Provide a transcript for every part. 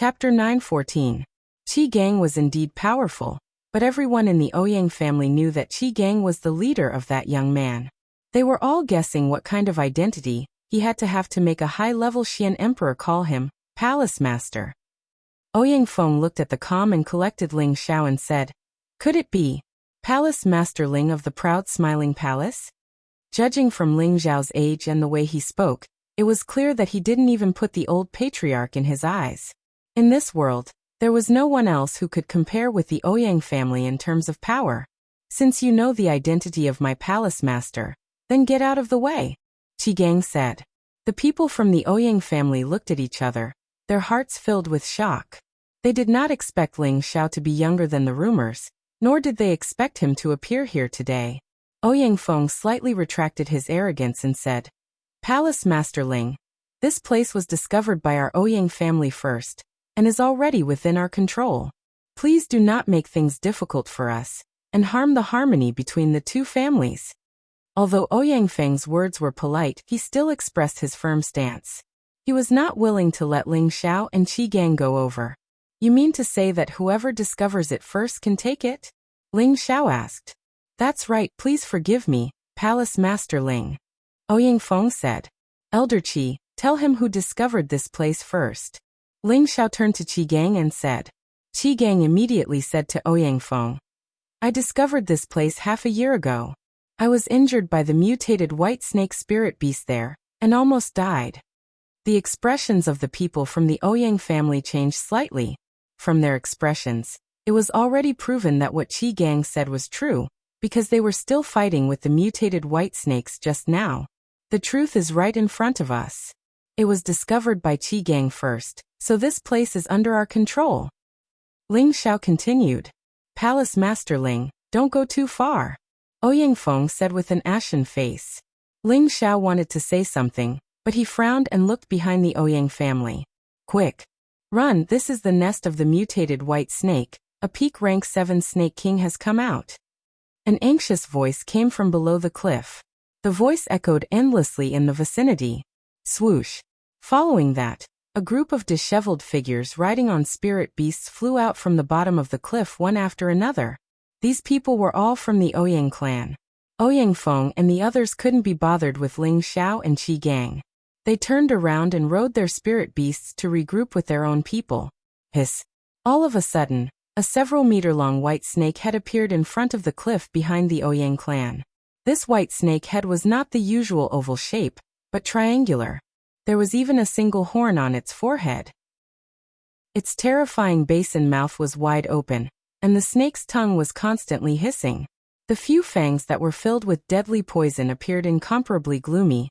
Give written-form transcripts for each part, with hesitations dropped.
Chapter 9:14. Qi Gang was indeed powerful, but everyone in the Ouyang family knew that Qi Gang was the leader of that young man. They were all guessing what kind of identity he had to make a high-level Xian emperor call him Palace Master. Ouyang Feng looked at the calm and collected Ling Xiao and said, "Could it be Palace Master Ling of the proud smiling palace?" Judging from Ling Xiao's age and the way he spoke, it was clear that he didn't even put the old patriarch in his eyes. In this world, there was no one else who could compare with the Ouyang family in terms of power. "Since you know the identity of my palace master, then get out of the way," Qi Gang said. The people from the Ouyang family looked at each other, their hearts filled with shock. They did not expect Ling Xiao to be younger than the rumors, nor did they expect him to appear here today. Ouyang Feng slightly retracted his arrogance and said, "Palace Master Ling, this place was discovered by our Ouyang family first, and is already within our control. Please do not make things difficult for us, and harm the harmony between the two families." Although Ouyang Feng's words were polite, he still expressed his firm stance. He was not willing to let Ling Xiao and Qi Gang go over. "You mean to say that whoever discovers it first can take it?" Ling Xiao asked. "That's right, please forgive me, Palace Master Ling," Ouyang Feng said. "Elder Qi, tell him who discovered this place first." Ling Xiao turned to Qi Gang and said. Qi Gang immediately said to Ouyang Feng, "I discovered this place half a year ago. I was injured by the mutated white snake spirit beast there, and almost died." The expressions of the people from the Ouyang family changed slightly. From their expressions, it was already proven that what Qi Gang said was true, because they were still fighting with the mutated white snakes just now. The truth is right in front of us. It was discovered by Qi Gang first, so this place is under our control. Ling Xiao continued. "Palace Master Ling, don't go too far," Ouyang Feng said with an ashen face. Ling Xiao wanted to say something, but he frowned and looked behind the Ouyang family. "Quick! Run, this is the nest of the mutated white snake. A peak rank 7 snake king has come out." An anxious voice came from below the cliff. The voice echoed endlessly in the vicinity. Swoosh! Following that, a group of disheveled figures riding on spirit beasts flew out from the bottom of the cliff one after another. These people were all from the Ouyang clan. Ouyang Feng and the others couldn't be bothered with Ling Xiao and Qi Gang. They turned around and rode their spirit beasts to regroup with their own people. Hiss! All of a sudden, a several-meter-long white snake head appeared in front of the cliff behind the Ouyang clan. This white snake head was not the usual oval shape, but triangular. There was even a single horn on its forehead. Its terrifying base and mouth was wide open, and the snake's tongue was constantly hissing. The few fangs that were filled with deadly poison appeared incomparably gloomy,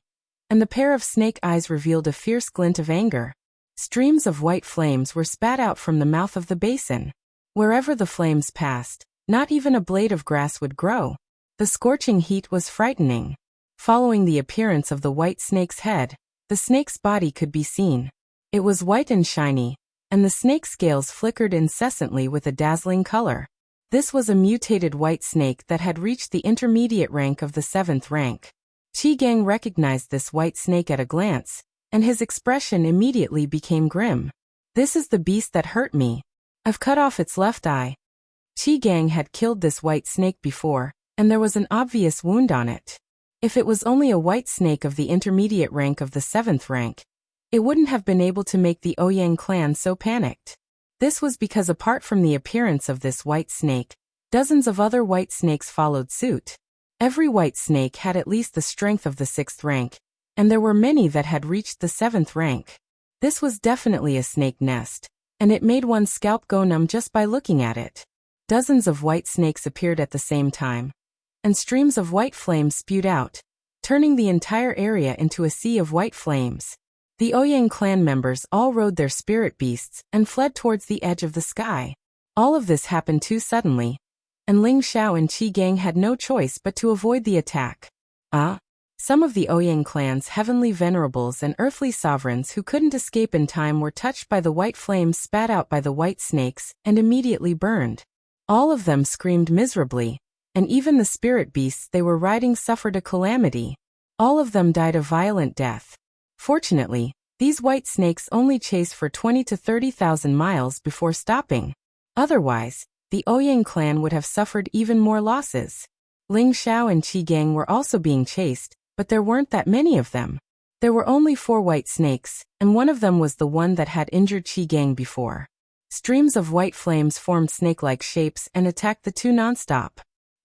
and the pair of snake eyes revealed a fierce glint of anger. Streams of white flames were spat out from the mouth of the basin. Wherever the flames passed, not even a blade of grass would grow. The scorching heat was frightening. Following the appearance of the white snake's head, the snake's body could be seen. It was white and shiny, and the snake's scales flickered incessantly with a dazzling color. This was a mutated white snake that had reached the intermediate rank of the 7th rank. Qi Gang recognized this white snake at a glance, and his expression immediately became grim. "This is the beast that hurt me. I've cut off its left eye." Qi Gang had killed this white snake before, and there was an obvious wound on it. If it was only a white snake of the intermediate rank of the 7th rank, it wouldn't have been able to make the Ouyang clan so panicked. This was because apart from the appearance of this white snake, dozens of other white snakes followed suit. Every white snake had at least the strength of the 6th rank, and there were many that had reached the 7th rank. This was definitely a snake nest, and it made one's scalp go numb just by looking at it. Dozens of white snakes appeared at the same time, and streams of white flames spewed out, turning the entire area into a sea of white flames. The Ouyang clan members all rode their spirit beasts and fled towards the edge of the sky. All of this happened too suddenly, and Ling Xiao and Qi Gang had no choice but to avoid the attack. Some of the Ouyang clan's heavenly venerables and earthly sovereigns who couldn't escape in time were touched by the white flames spat out by the white snakes and immediately burned. All of them screamed miserably, and even the spirit beasts they were riding suffered a calamity. All of them died a violent death. Fortunately, These white snakes only chase for 20 to 30,000 miles before stopping. Otherwise, the Ouyang clan would have suffered even more losses. Ling Xiao and Qi Gang were also being chased, but there weren't that many of them. There were only 4 white snakes, and one of them was the one that had injured Qi Gang before. Streams of white flames formed snake-like shapes and attacked the two nonstop.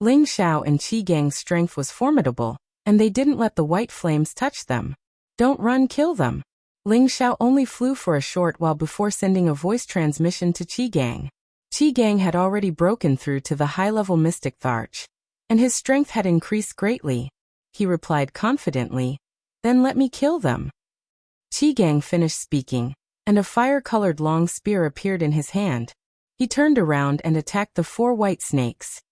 Ling Xiao and Qi Gang's strength was formidable, and they didn't let the white flames touch them. "Don't run, kill them." Ling Xiao only flew for a short while before sending a voice transmission to Qi Gang. Qi Gang had already broken through to the high-level mystic Tharch, and his strength had increased greatly. He replied confidently, "Then let me kill them." Qi Gang finished speaking, and a fire-colored long spear appeared in his hand. He turned around and attacked the 4 white snakes.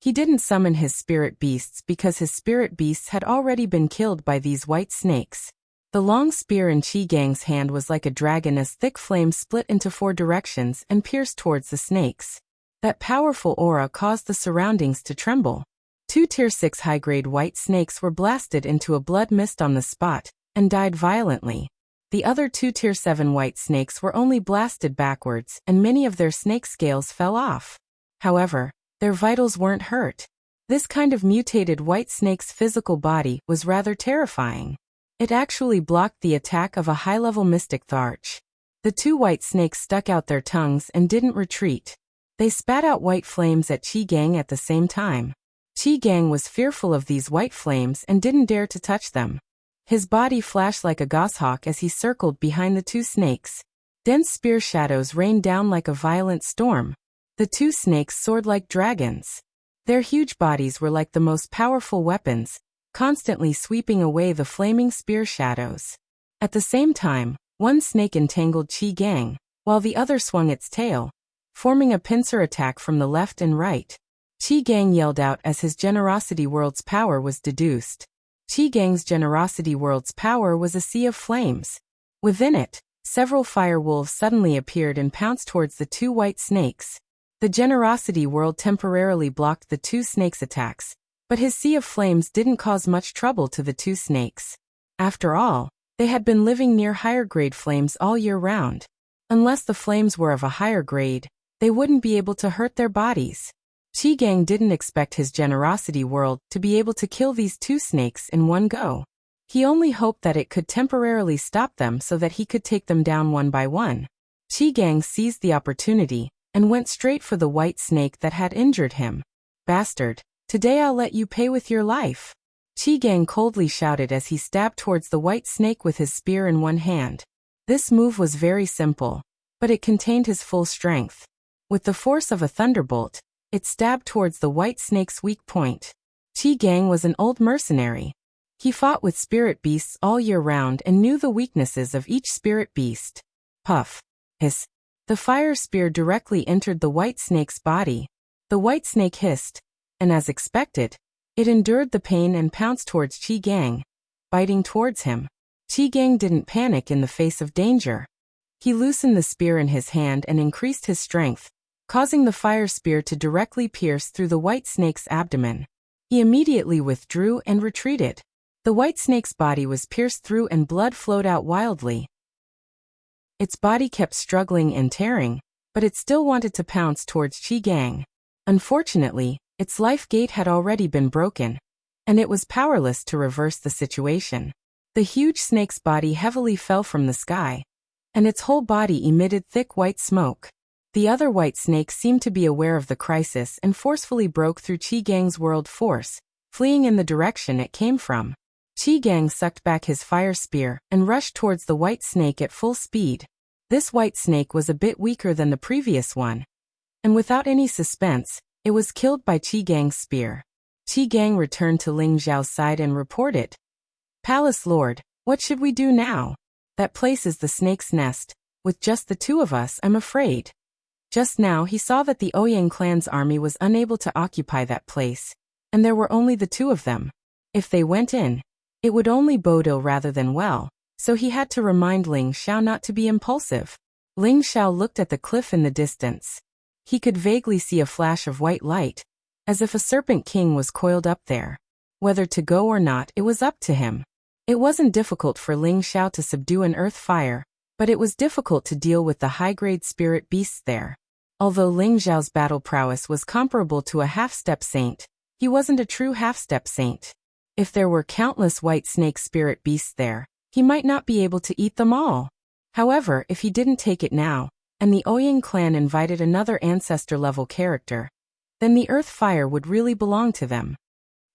He didn't summon his spirit beasts because his spirit beasts had already been killed by these white snakes. The long spear in Qi Gang's hand was like a dragon as thick flames split into 4 directions and pierced towards the snakes. That powerful aura caused the surroundings to tremble. 2 Tier 6 high-grade white snakes were blasted into a blood mist on the spot and died violently. The other 2 Tier 7 white snakes were only blasted backwards and many of their snake scales fell off. However, their vitals weren't hurt. This kind of mutated white snake's physical body was rather terrifying. It actually blocked the attack of a high-level mystic Tharch. The 2 white snakes stuck out their tongues and didn't retreat. They spat out white flames at Qi Gang at the same time. Qi Gang was fearful of these white flames and didn't dare to touch them. His body flashed like a goshawk as he circled behind the 2 snakes. Dense spear shadows rained down like a violent storm. The 2 snakes soared like dragons. Their huge bodies were like the most powerful weapons, constantly sweeping away the flaming spear shadows. At the same time, one snake entangled Qi Gang, while the other swung its tail, forming a pincer attack from the left and right. Qi Gang yelled out as his Generosity World's power was deduced. Qi Gang's Generosity World's power was a sea of flames. Within it, several fire wolves suddenly appeared and pounced towards the 2 white snakes. The Generosity World temporarily blocked the 2 snakes' attacks, but his sea of flames didn't cause much trouble to the 2 snakes. After all, they had been living near higher-grade flames all year round. Unless the flames were of a higher grade, they wouldn't be able to hurt their bodies. Qi Gang didn't expect his Generosity World to be able to kill these 2 snakes in one go. He only hoped that it could temporarily stop them so that he could take them down one by one. Qi Gang seized the opportunity and went straight for the white snake that had injured him. "Bastard, today I'll let you pay with your life." Qi Gang coldly shouted as he stabbed towards the white snake with his spear in one hand. This move was very simple, but it contained his full strength. With the force of a thunderbolt, it stabbed towards the white snake's weak point. Qi Gang was an old mercenary. He fought with spirit beasts all year round and knew the weaknesses of each spirit beast. Puff. Hiss. The fire spear directly entered the white snake's body. The white snake hissed, and as expected, it endured the pain and pounced towards Qi Gang, biting towards him. Qi Gang didn't panic in the face of danger. He loosened the spear in his hand and increased his strength, causing the fire spear to directly pierce through the white snake's abdomen. He immediately withdrew and retreated. The white snake's body was pierced through and blood flowed out wildly. Its body kept struggling and tearing, but it still wanted to pounce towards Qi Gang. Unfortunately, its life gate had already been broken, and it was powerless to reverse the situation. The huge snake's body heavily fell from the sky, and its whole body emitted thick white smoke. The other white snake seemed to be aware of the crisis and forcefully broke through Qi Gang's world force, fleeing in the direction it came from. Qi Gang sucked back his fire spear and rushed towards the white snake at full speed. This white snake was a bit weaker than the previous one, and without any suspense, it was killed by Qi Gang's spear. Qi Gang returned to Ling Zhao's side and reported, "Palace Lord, what should we do now? That place is the snake's nest. With just the 2 of us, I'm afraid." Just now he saw that the Ouyang clan's army was unable to occupy that place, and there were only the 2 of them. If they went in, it would only bode ill rather than well, so he had to remind Ling Xiao not to be impulsive. Ling Xiao looked at the cliff in the distance. He could vaguely see a flash of white light, as if a serpent king was coiled up there. Whether to go or not, it was up to him. It wasn't difficult for Ling Xiao to subdue an earth fire, but it was difficult to deal with the high-grade spirit beasts there. Although Ling Xiao's battle prowess was comparable to a half-step saint, he wasn't a true half-step saint. If there were countless white snake spirit beasts there, he might not be able to eat them all. However, if he didn't take it now, and the Ouyang clan invited another ancestor-level character, then the earth fire would really belong to them.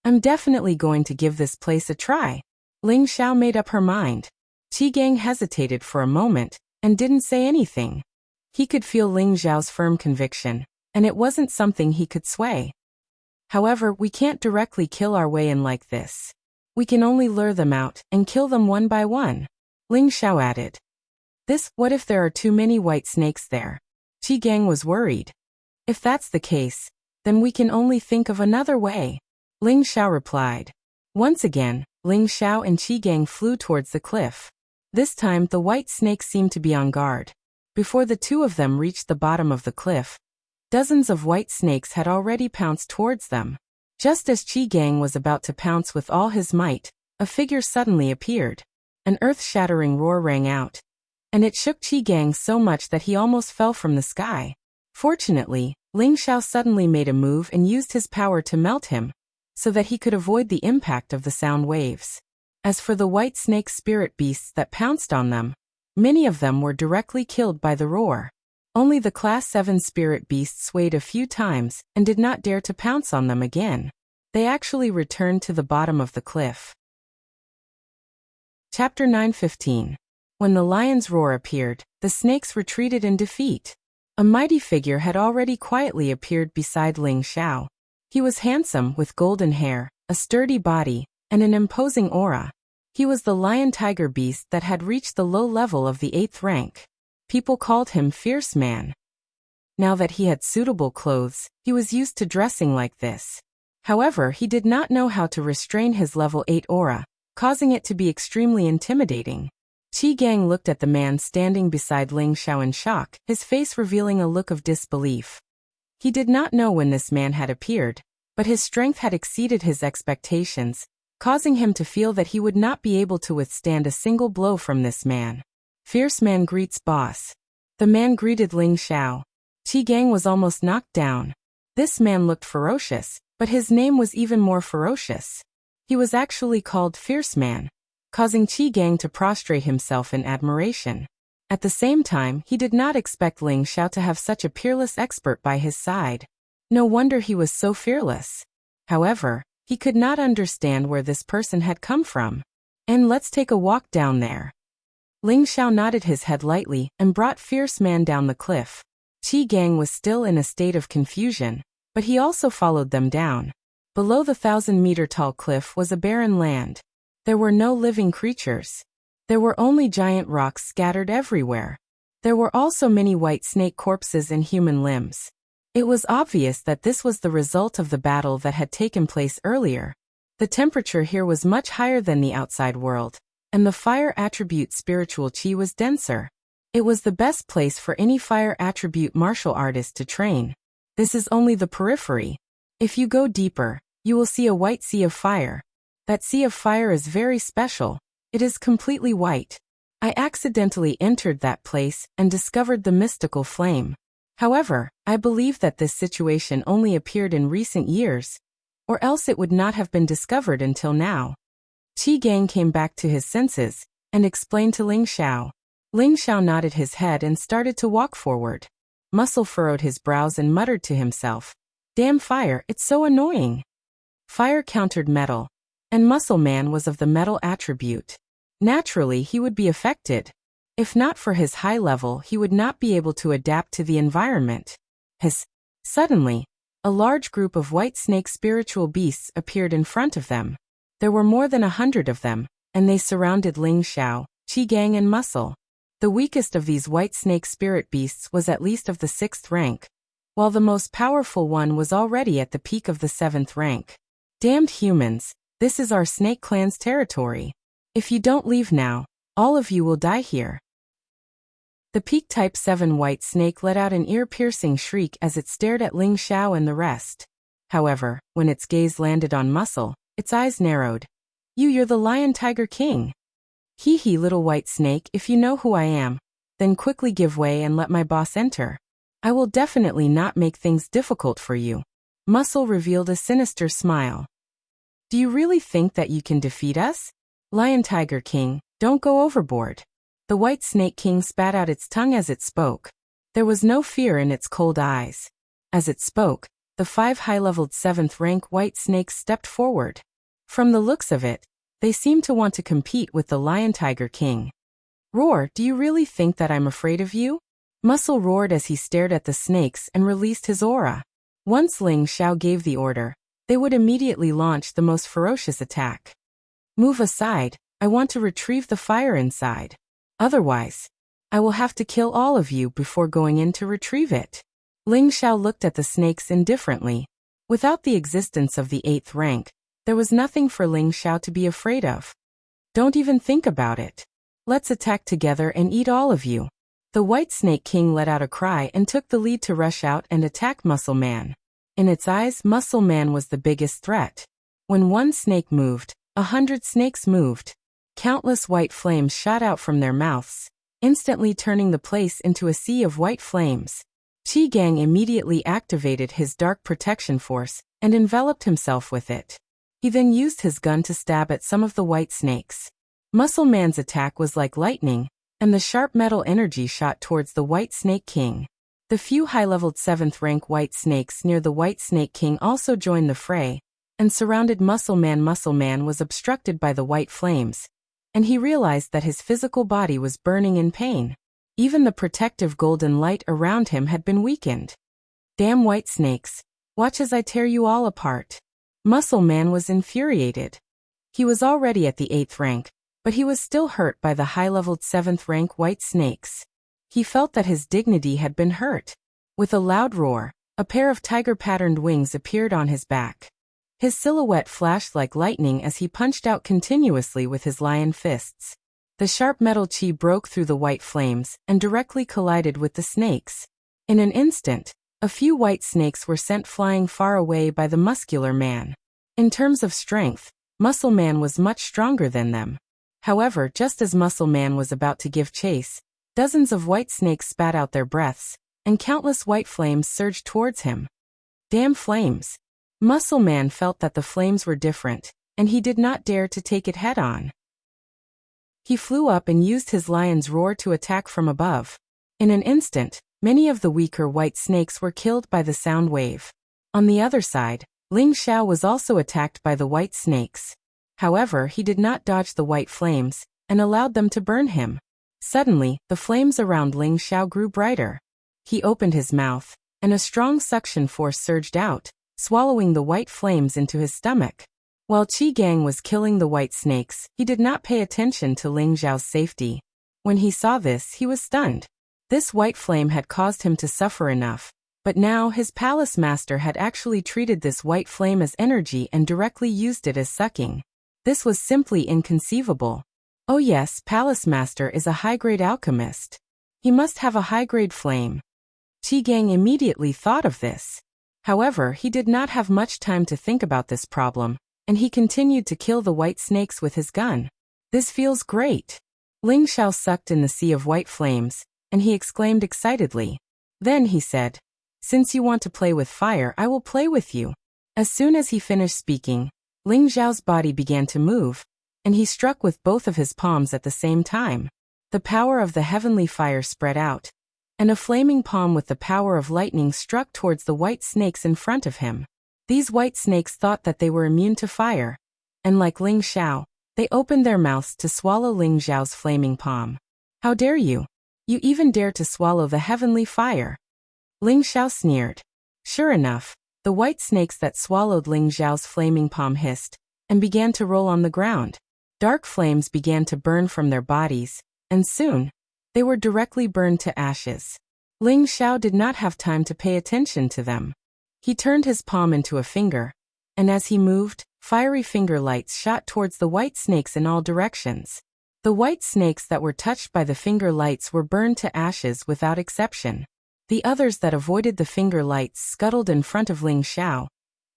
I'm definitely going to give this place a try. Ling Xiao made up her mind. Qi Gang hesitated for a moment, and didn't say anything. He could feel Ling Xiao's firm conviction, and it wasn't something he could sway. However, we can't directly kill our way in like this. We can only lure them out, and kill them one by one. Ling Xiao added. What if there are too many white snakes there? Qi Gang was worried. If that's the case, then we can only think of another way. Ling Xiao replied. Once again, Ling Xiao and Qi Gang flew towards the cliff. This time the white snakes seemed to be on guard. Before the two of them reached the bottom of the cliff, dozens of white snakes had already pounced towards them. Just as Qi Gang was about to pounce with all his might, a figure suddenly appeared. An earth-shattering roar rang out, and it shook Qi Gang so much that he almost fell from the sky. Fortunately, Ling Xiao suddenly made a move and used his power to melt him, so that he could avoid the impact of the sound waves. As for the white snake spirit beasts that pounced on them, many of them were directly killed by the roar. Only the Class 7 spirit beasts swayed a few times and did not dare to pounce on them again. They actually returned to the bottom of the cliff. Chapter 9:15. When the lion's roar appeared, the snakes retreated in defeat. A mighty figure had already quietly appeared beside Ling Xiao. He was handsome with golden hair, a sturdy body, and an imposing aura. He was the lion-tiger beast that had reached the low level of the 8th rank. People called him Fierce Man. Now that he had suitable clothes, he was used to dressing like this. However, he did not know how to restrain his level 8 aura, causing it to be extremely intimidating. Qi Gang looked at the man standing beside Ling Xiao in shock, his face revealing a look of disbelief. He did not know when this man had appeared, but his strength had exceeded his expectations, causing him to feel that he would not be able to withstand a single blow from this man. Fierce Man greets boss. The man greeted Ling Xiao. Qi Gang was almost knocked down. This man looked ferocious, but his name was even more ferocious. He was actually called Fierce Man, causing Qi Gang to prostrate himself in admiration. At the same time, he did not expect Ling Xiao to have such a peerless expert by his side. No wonder he was so fearless. However, he could not understand where this person had come from. And let's take a walk down there. Ling Xiao nodded his head lightly and brought Fierce Man down the cliff. Qi Gang was still in a state of confusion, but he also followed them down. Below the 1,000-meter-tall cliff was a barren land. There were no living creatures. There were only giant rocks scattered everywhere. There were also many white snake corpses and human limbs. It was obvious that this was the result of the battle that had taken place earlier. The temperature here was much higher than the outside world, and the fire attribute spiritual qi was denser. It was the best place for any fire attribute martial artist to train. This is only the periphery. If you go deeper, you will see a white sea of fire. That sea of fire is very special. It is completely white. I accidentally entered that place and discovered the mystical flame. However, I believe that this situation only appeared in recent years, or else it would not have been discovered until now. Qi Gang came back to his senses and explained to Ling Xiao. Ling Xiao nodded his head and started to walk forward. Muscle furrowed his brows and muttered to himself, "Damn fire, it's so annoying." Fire countered metal, and Muscle Man was of the metal attribute. Naturally, he would be affected. If not for his high level, he would not be able to adapt to the environment. Suddenly, a large group of white snake spiritual beasts appeared in front of them. There were more than 100 of them, and they surrounded Ling Xiao, Qi Gang and Muscle. The weakest of these white snake spirit beasts was at least of the 6th rank, while the most powerful one was already at the peak of the 7th rank. Damned humans, this is our snake clan's territory. If you don't leave now, all of you will die here. The peak type 7 white snake let out an ear-piercing shriek as it stared at Ling Xiao and the rest. However, when its gaze landed on Muscle, its eyes narrowed. You're the Lion Tiger King. Hee hee, little white snake, if you know who I am, then quickly give way and let my boss enter. I will definitely not make things difficult for you. Muscle revealed a sinister smile. Do you really think that you can defeat us? Lion Tiger King, don't go overboard. The White Snake King spat out its tongue as it spoke. There was no fear in its cold eyes. As it spoke, the 5 high-leveled 7th rank white snakes stepped forward. From the looks of it, they seemed to want to compete with the Lion Tiger King. Roar, do you really think that I'm afraid of you? Muscle roared as he stared at the snakes and released his aura. Once Ling Xiao gave the order, they would immediately launch the most ferocious attack. Move aside, I want to retrieve the fire inside. Otherwise, I will have to kill all of you before going in to retrieve it. Ling Xiao looked at the snakes indifferently. Without the existence of the 8th rank, there was nothing for Ling Xiao to be afraid of. Don't even think about it. Let's attack together and eat all of you. The White Snake King let out a cry and took the lead to rush out and attack Muscle Man. In its eyes, Muscle Man was the biggest threat. When one snake moved, 100 snakes moved. Countless white flames shot out from their mouths, instantly turning the place into a sea of white flames. Qi Gang immediately activated his dark protection force and enveloped himself with it. He then used his gun to stab at some of the white snakes. Muscle Man's attack was like lightning, and the sharp metal energy shot towards the White Snake King. The few high-leveled 7th rank white snakes near the White Snake King also joined the fray, and surrounded Muscle Man. Muscle Man was obstructed by the white flames, and he realized that his physical body was burning in pain. Even the protective golden light around him had been weakened. Damn white snakes, watch as I tear you all apart. Muscle Man was infuriated. He was already at the 8th rank, but he was still hurt by the high-leveled 7th rank white snakes. He felt that his dignity had been hurt. With a loud roar, a pair of tiger-patterned wings appeared on his back. His silhouette flashed like lightning as he punched out continuously with his lion fists. The sharp metal chi broke through the white flames and directly collided with the snakes. In an instant, a few white snakes were sent flying far away by the muscular man. In terms of strength, Muscle Man was much stronger than them. However, just as Muscle Man was about to give chase, dozens of white snakes spat out their breaths, and countless white flames surged towards him. Damn flames! Muscle Man felt that the flames were different, and he did not dare to take it head-on. He flew up and used his lion's roar to attack from above. In an instant, many of the weaker white snakes were killed by the sound wave. On the other side, Ling Xiao was also attacked by the white snakes. However, he did not dodge the white flames, and allowed them to burn him. Suddenly, the flames around Ling Xiao grew brighter. He opened his mouth, and a strong suction force surged out, swallowing the white flames into his stomach. While Qi Gang was killing the white snakes, he did not pay attention to Ling Xiao's safety. When he saw this, he was stunned. This white flame had caused him to suffer enough, but now his palace master had actually treated this white flame as energy and directly used it as sucking. This was simply inconceivable. Oh yes, Palace Master is a high-grade alchemist. He must have a high-grade flame. Qi Gang immediately thought of this. However, he did not have much time to think about this problem, and he continued to kill the white snakes with his gun. This feels great. Ling Xiao sucked in the sea of white flames, and he exclaimed excitedly. Then he said, "Since you want to play with fire, I will play with you." As soon as he finished speaking, Ling Xiao's body began to move, and he struck with both of his palms at the same time. The power of the heavenly fire spread out, and a flaming palm with the power of lightning struck towards the white snakes in front of him. These white snakes thought that they were immune to fire, and like Ling Xiao, they opened their mouths to swallow Ling Xiao's flaming palm. "How dare you? You even dare to swallow the heavenly fire?" Ling Xiao sneered. Sure enough, the white snakes that swallowed Ling Xiao's flaming palm hissed, and began to roll on the ground. Dark flames began to burn from their bodies, and soon, they were directly burned to ashes. Ling Xiao did not have time to pay attention to them. He turned his palm into a finger, and as he moved, fiery finger lights shot towards the white snakes in all directions. The white snakes that were touched by the finger lights were burned to ashes without exception. The others that avoided the finger lights scuttled in front of Ling Xiao,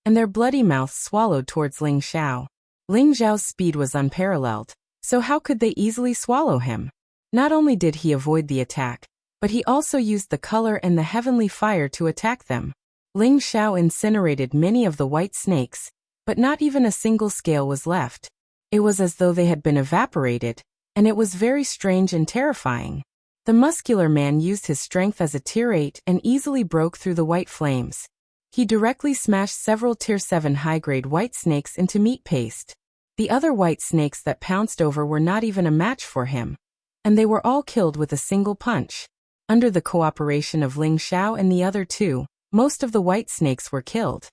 and their bloody mouths swallowed towards Ling Xiao. Ling Zhao's speed was unparalleled, so how could they easily swallow him? Not only did he avoid the attack, but he also used the color and the heavenly fire to attack them. Ling Zhao incinerated many of the white snakes, but not even a single scale was left. It was as though they had been evaporated, and it was very strange and terrifying. The muscular man used his strength as a tier 8 and easily broke through the white flames. He directly smashed several tier 7 high-grade white snakes into meat paste. The other white snakes that pounced over were not even a match for him, and they were all killed with a single punch. Under the cooperation of Ling Zhao and the other two, most of the white snakes were killed.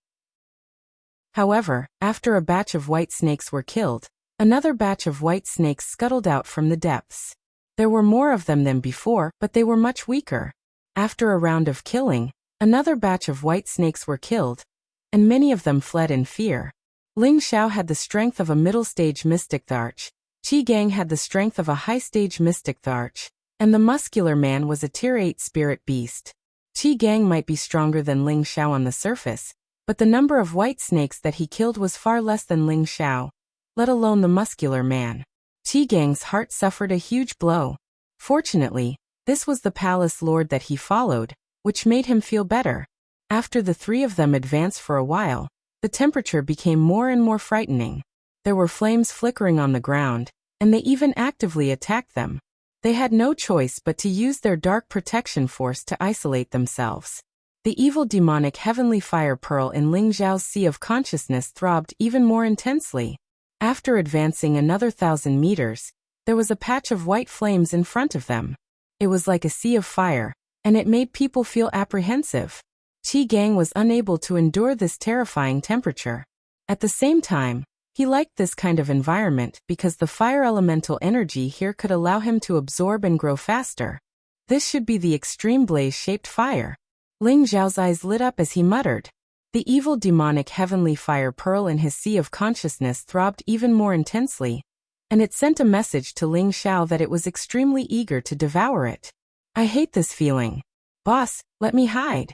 However, after a batch of white snakes were killed, another batch of white snakes scuttled out from the depths. There were more of them than before, but they were much weaker. After a round of killing, another batch of white snakes were killed, and many of them fled in fear. Ling Zhao had the strength of a middle-stage mystic Tharch, Qi Gang had the strength of a high-stage mystic Tharch, and the muscular man was a tier 8 spirit beast. Qi Gang might be stronger than Ling Zhao on the surface, but the number of white snakes that he killed was far less than Ling Zhao, let alone the muscular man. Qi Gang's heart suffered a huge blow. Fortunately, this was the palace lord that he followed, which made him feel better. After the three of them advanced for a while, the temperature became more and more frightening. There were flames flickering on the ground, and they even actively attacked them. They had no choice but to use their dark protection force to isolate themselves. The evil demonic heavenly fire pearl in Ling Zhao's sea of consciousness throbbed even more intensely. After advancing another 1,000 meters, there was a patch of white flames in front of them. It was like a sea of fire, and it made people feel apprehensive. Qi Gang was unable to endure this terrifying temperature. At the same time, he liked this kind of environment because the fire elemental energy here could allow him to absorb and grow faster. This should be the extreme blaze-shaped fire. Ling Zhao's eyes lit up as he muttered. The evil demonic heavenly fire pearl in his sea of consciousness throbbed even more intensely, and it sent a message to Ling Zhao that it was extremely eager to devour it. I hate this feeling. Boss, let me hide.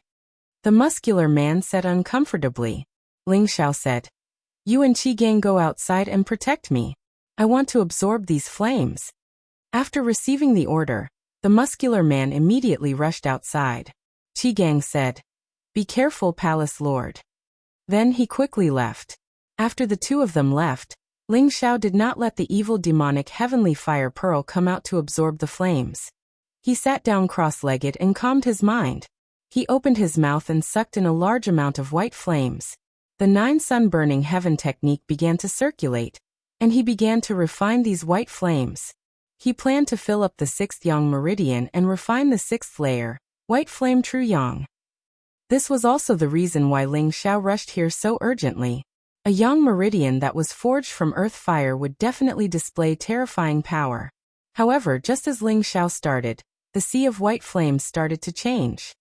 The muscular man said uncomfortably. Ling Zhao said, You and Qi Gang go outside and protect me. I want to absorb these flames. After receiving the order, the muscular man immediately rushed outside. Qi Gang said, Be careful, Palace Lord. Then he quickly left. After the two of them left, Ling Zhao did not let the evil demonic heavenly fire pearl come out to absorb the flames. He sat down cross-legged and calmed his mind. He opened his mouth and sucked in a large amount of white flames. The 9 sun-burning heaven technique began to circulate, and he began to refine these white flames. He planned to fill up the 6th yang meridian and refine the 6th layer, white flame true yang. This was also the reason why Ling Zhao rushed here so urgently. A yang meridian that was forged from earth fire would definitely display terrifying power. However, just as Ling Zhao started, the sea of white flames started to change.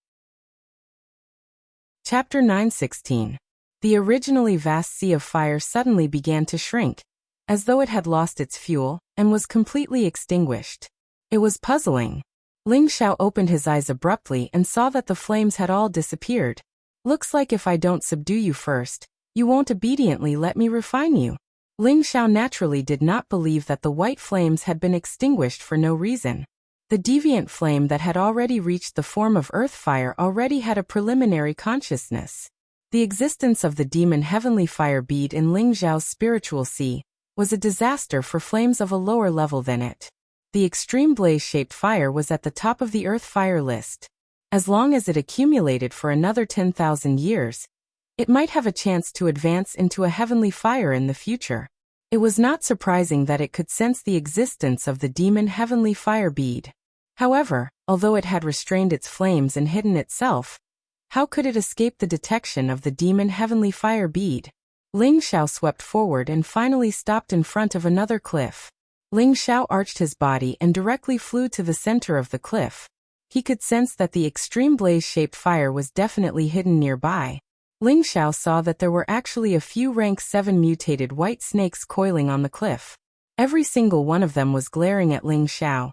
Chapter 9:16. The originally vast sea of fire suddenly began to shrink, as though it had lost its fuel, and was completely extinguished. It was puzzling. Ling Zhao opened his eyes abruptly and saw that the flames had all disappeared. Looks like if I don't subdue you first, you won't obediently let me refine you. Ling Zhao naturally did not believe that the white flames had been extinguished for no reason. The deviant flame that had already reached the form of earth fire already had a preliminary consciousness. The existence of the demon heavenly fire bead in Ling Zhao's spiritual sea was a disaster for flames of a lower level than it. The extreme blaze-shaped fire was at the top of the earth fire list. As long as it accumulated for another 10,000 years, it might have a chance to advance into a heavenly fire in the future. It was not surprising that it could sense the existence of the demon heavenly fire bead. However, although it had restrained its flames and hidden itself, how could it escape the detection of the demon heavenly fire bead? Ling Zhao swept forward and finally stopped in front of another cliff. Ling Zhao arched his body and directly flew to the center of the cliff. He could sense that the extreme blaze-shaped fire was definitely hidden nearby. Ling Zhao saw that there were actually a few rank 7 mutated white snakes coiling on the cliff. Every single one of them was glaring at Ling Zhao,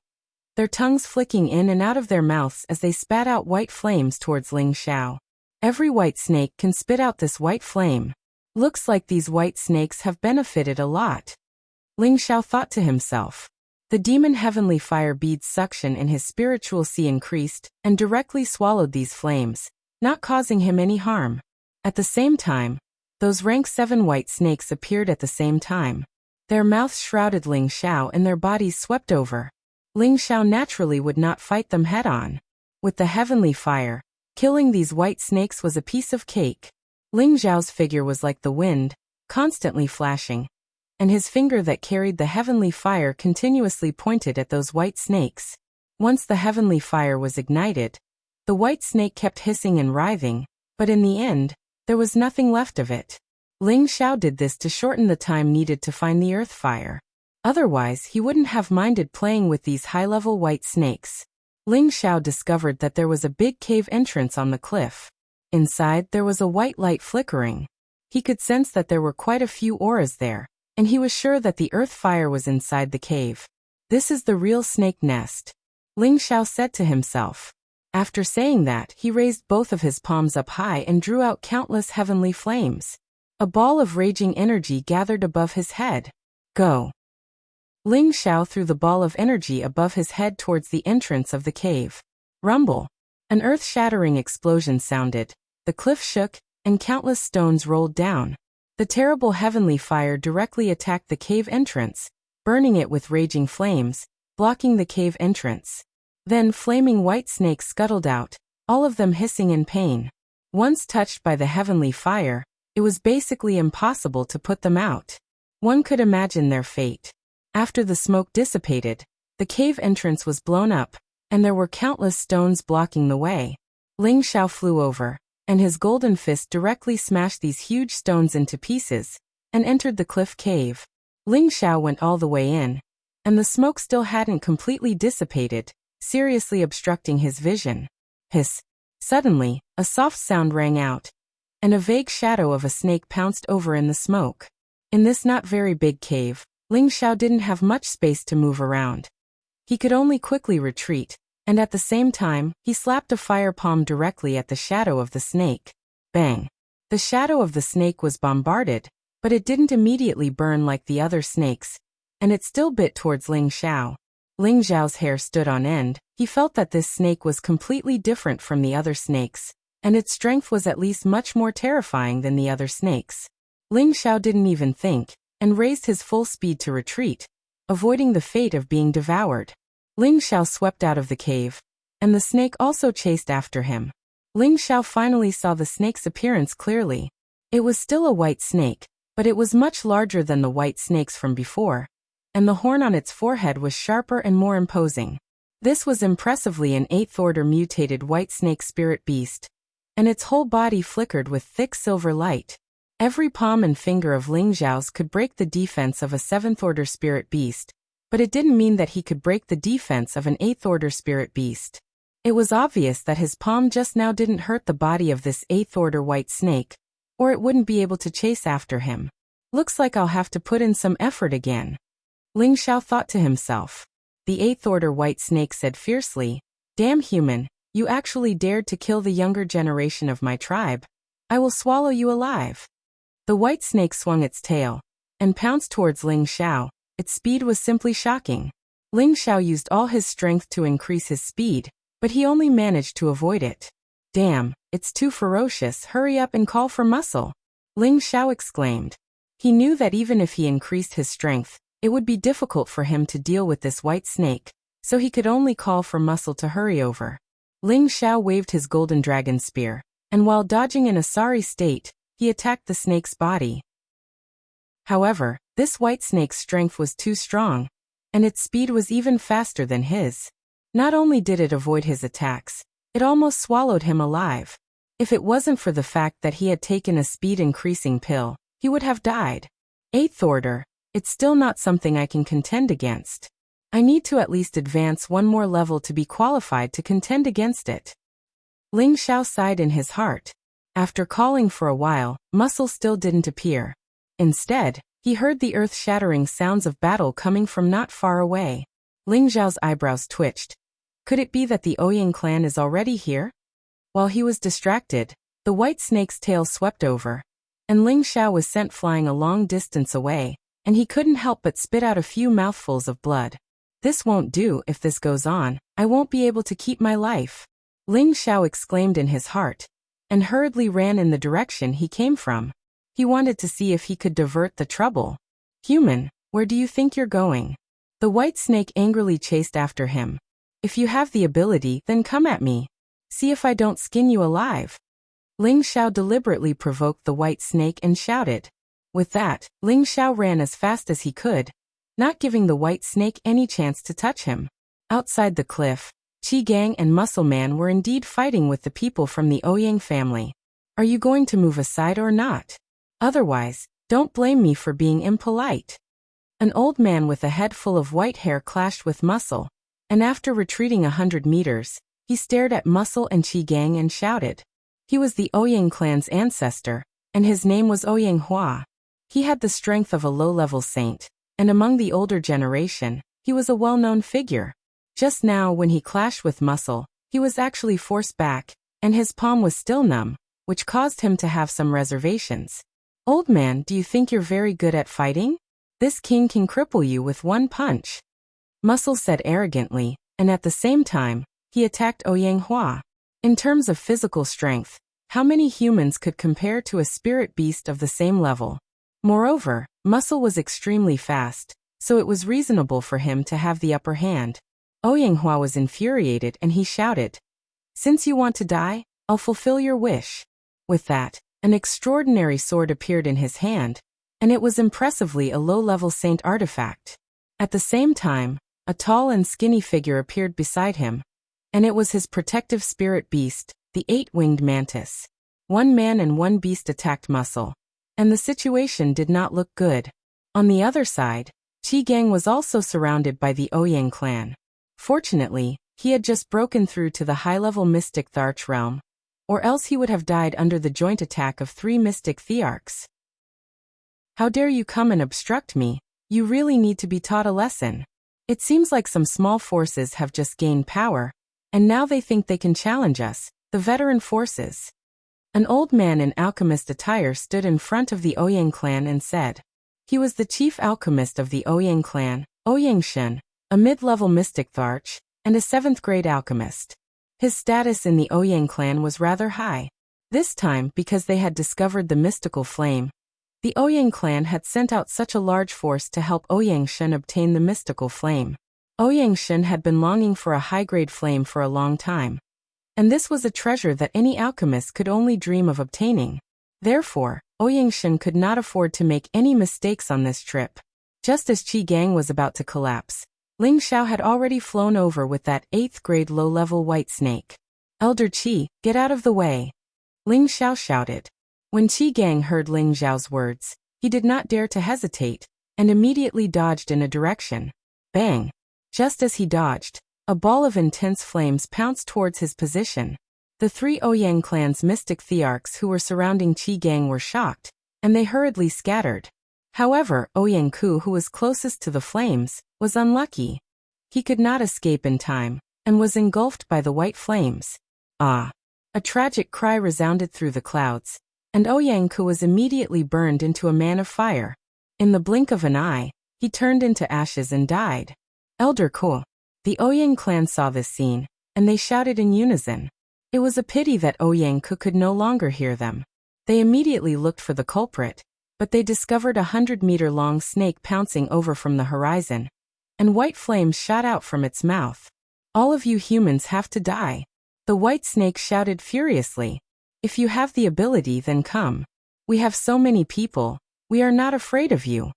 their tongues flicking in and out of their mouths as they spat out white flames towards Ling Zhao. Every white snake can spit out this white flame. Looks like these white snakes have benefited a lot. Ling Xiao thought to himself. The demon heavenly fire bead's suction in his spiritual sea increased and directly swallowed these flames, not causing him any harm. At the same time, those rank 7 white snakes appeared at the same time. Their mouths shrouded Ling Xiao and their bodies swept over. Ling Xiao naturally would not fight them head-on. With the heavenly fire, killing these white snakes was a piece of cake. Ling Xiao's figure was like the wind, constantly flashing, and his finger that carried the heavenly fire continuously pointed at those white snakes. Once the heavenly fire was ignited, the white snake kept hissing and writhing, but in the end, there was nothing left of it. Ling Xiao did this to shorten the time needed to find the earth fire. Otherwise, he wouldn't have minded playing with these high-level white snakes. Ling Xiao discovered that there was a big cave entrance on the cliff. Inside, there was a white light flickering. He could sense that there were quite a few auras there, and he was sure that the earth fire was inside the cave. This is the real snake nest, Ling Xiao said to himself. After saying that, he raised both of his palms up high and drew out countless heavenly flames. A ball of raging energy gathered above his head. Go! Ling Xiao threw the ball of energy above his head towards the entrance of the cave. Rumble! An earth-shattering explosion sounded. The cliff shook, and countless stones rolled down. The terrible heavenly fire directly attacked the cave entrance, burning it with raging flames, blocking the cave entrance. Then flaming white snakes scuttled out, all of them hissing in pain. Once touched by the heavenly fire, it was basically impossible to put them out. One could imagine their fate. After the smoke dissipated, the cave entrance was blown up, and there were countless stones blocking the way. Ling Xiao flew over, and his golden fist directly smashed these huge stones into pieces, and entered the cliff cave. Ling Xiao went all the way in, and the smoke still hadn't completely dissipated, seriously obstructing his vision. Hiss! Suddenly, a soft sound rang out, and a vague shadow of a snake pounced over in the smoke. In this not very big cave, Ling Xiao didn't have much space to move around. He could only quickly retreat, and at the same time, he slapped a fire palm directly at the shadow of the snake. Bang! The shadow of the snake was bombarded, but it didn't immediately burn like the other snakes, and it still bit towards Ling Xiao. Ling Xiao's hair stood on end. He felt that this snake was completely different from the other snakes, and its strength was at least much more terrifying than the other snakes. Ling Xiao didn't even think, and raised his full speed to retreat, avoiding the fate of being devoured. Ling Xiao swept out of the cave, and the snake also chased after him. Ling Xiao finally saw the snake's appearance clearly. It was still a white snake, but it was much larger than the white snakes from before, and the horn on its forehead was sharper and more imposing. This was impressively an 8th-order mutated white snake spirit beast, and its whole body flickered with thick silver light. Every palm and finger of Ling Xiao's could break the defense of a 7th-order spirit beast, but it didn't mean that he could break the defense of an 8th-order spirit beast. It was obvious that his palm just now didn't hurt the body of this 8th-order white snake, or it wouldn't be able to chase after him. Looks like I'll have to put in some effort again, Ling Xiao thought to himself. The 8th-order white snake said fiercely, "Damn human, you actually dared to kill the younger generation of my tribe. I will swallow you alive." The white snake swung its tail and pounced towards Ling Xiao. Its speed was simply shocking. Ling Xiao used all his strength to increase his speed, but he only managed to avoid it. "Damn, it's too ferocious, hurry up and call for muscle," Ling Xiao exclaimed. He knew that even if he increased his strength, it would be difficult for him to deal with this white snake, so he could only call for muscle to hurry over. Ling Xiao waved his golden dragon spear, and while dodging in a sorry state, he attacked the snake's body. However, this white snake's strength was too strong, and its speed was even faster than his. Not only did it avoid his attacks, it almost swallowed him alive. If it wasn't for the fact that he had taken a speed-increasing pill, he would have died. 8th order, it's still not something I can contend against. I need to at least advance one more level to be qualified to contend against it. Ling Xiao sighed in his heart. After calling for a while, muscle still didn't appear. Instead, he heard the earth-shattering sounds of battle coming from not far away. Ling Xiao's eyebrows twitched. Could it be that the Ouyang clan is already here? While he was distracted, the white snake's tail swept over, and Ling Xiao was sent flying a long distance away, and he couldn't help but spit out a few mouthfuls of blood. This won't do. If this goes on, I won't be able to keep my life, Ling Xiao exclaimed in his heart, and hurriedly ran in the direction he came from. He wanted to see if he could divert the trouble. Human, where do you think you're going? The white snake angrily chased after him. If you have the ability, then come at me. See if I don't skin you alive. Ling Xiao deliberately provoked the white snake and shouted. With that, Ling Xiao ran as fast as he could, not giving the white snake any chance to touch him. Outside the cliff, Qi Gang and Muscle Man were indeed fighting with the people from the Ouyang family. Are you going to move aside or not? Otherwise, don't blame me for being impolite. An old man with a head full of white hair clashed with Muscle, and after retreating 100 meters, he stared at Muscle and Qi Gang and shouted. He was the Ouyang clan's ancestor, and his name was Ouyang Hua. He had the strength of a low-level saint, and among the older generation, he was a well-known figure. Just now when he clashed with Muscle, he was actually forced back, and his palm was still numb, which caused him to have some reservations. Old man, do you think you're very good at fighting? This king can cripple you with one punch, Muscle said arrogantly, and at the same time, he attacked Ouyang Hua. In terms of physical strength, how many humans could compare to a spirit beast of the same level? Moreover, Muscle was extremely fast, so it was reasonable for him to have the upper hand. Ouyang Hua was infuriated and he shouted, Since you want to die, I'll fulfill your wish. With that, an extraordinary sword appeared in his hand, and it was impressively a low-level saint artifact. At the same time, a tall and skinny figure appeared beside him, and it was his protective spirit beast, the 8-winged mantis. One man and one beast attacked Muscle, and the situation did not look good. On the other side, Qi Gang was also surrounded by the Ouyang clan. Fortunately, he had just broken through to the high-level mystic Tharch realm, or else he would have died under the joint attack of 3 mystic Thearchs. How dare you come and obstruct me? You really need to be taught a lesson. It seems like some small forces have just gained power, and now they think they can challenge us, the veteran forces. An old man in alchemist attire stood in front of the Ouyang clan and said. He was the chief alchemist of the Ouyang clan, Ouyang Shen, a mid-level mystic Tharch, and a 7th-grade alchemist. His status in the Ouyang clan was rather high. This time, because they had discovered the mystical flame, the Ouyang clan had sent out such a large force to help Ouyang Shen obtain the mystical flame. Ouyang Shen had been longing for a high-grade flame for a long time, and this was a treasure that any alchemist could only dream of obtaining. Therefore, Ouyang Shen could not afford to make any mistakes on this trip. Just as Qi Gang was about to collapse, Ling Xiao had already flown over with that 8th-grade low-level white snake. Elder Qi, get out of the way, Ling Xiao shouted. When Qi Gang heard Ling Xiao's words, he did not dare to hesitate, and immediately dodged in a direction. Bang! Just as he dodged, a ball of intense flames pounced towards his position. The 3 Ouyang clan's mystic Thearchs who were surrounding Qi Gang were shocked, and they hurriedly scattered. However, Ouyang Ku, who was closest to the flames, was unlucky. He could not escape in time, and was engulfed by the white flames. Ah! A tragic cry resounded through the clouds, and Ouyang Ku was immediately burned into a man of fire. In the blink of an eye, he turned into ashes and died. Elder Ku. The Ouyang clan saw this scene, and they shouted in unison. It was a pity that Ouyang Ku could no longer hear them. They immediately looked for the culprit, but they discovered a 100-meter-long snake pouncing over from the horizon, and white flames shot out from its mouth. All of you humans have to die. The white snake shouted furiously. If you have the ability, then come. We have so many people, we are not afraid of you.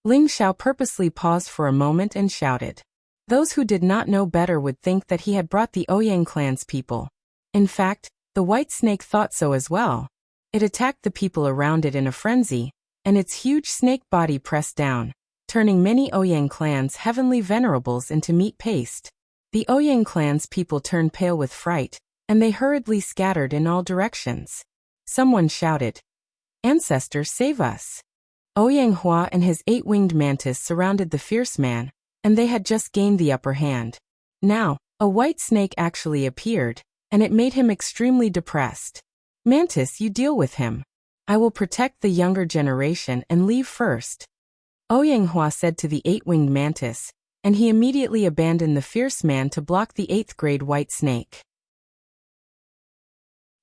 Ling Xiao purposely paused for a moment and shouted. Those who did not know better would think that he had brought the Ouyang clan's people. In fact, the white snake thought so as well. It attacked the people around it in a frenzy, and its huge snake body pressed down, turning many Ouyang clan's heavenly venerables into meat paste. The Ouyang clan's people turned pale with fright, and they hurriedly scattered in all directions. Someone shouted, Ancestors, save us! Ouyang Hua and his 8-winged mantis surrounded the fierce man, and they had just gained the upper hand. Now, a white snake actually appeared, and it made him extremely depressed. Mantis, you deal with him. I will protect the younger generation and leave first. Ouyang said to the eight-winged mantis, and he immediately abandoned the fierce man to block the 8th grade white snake.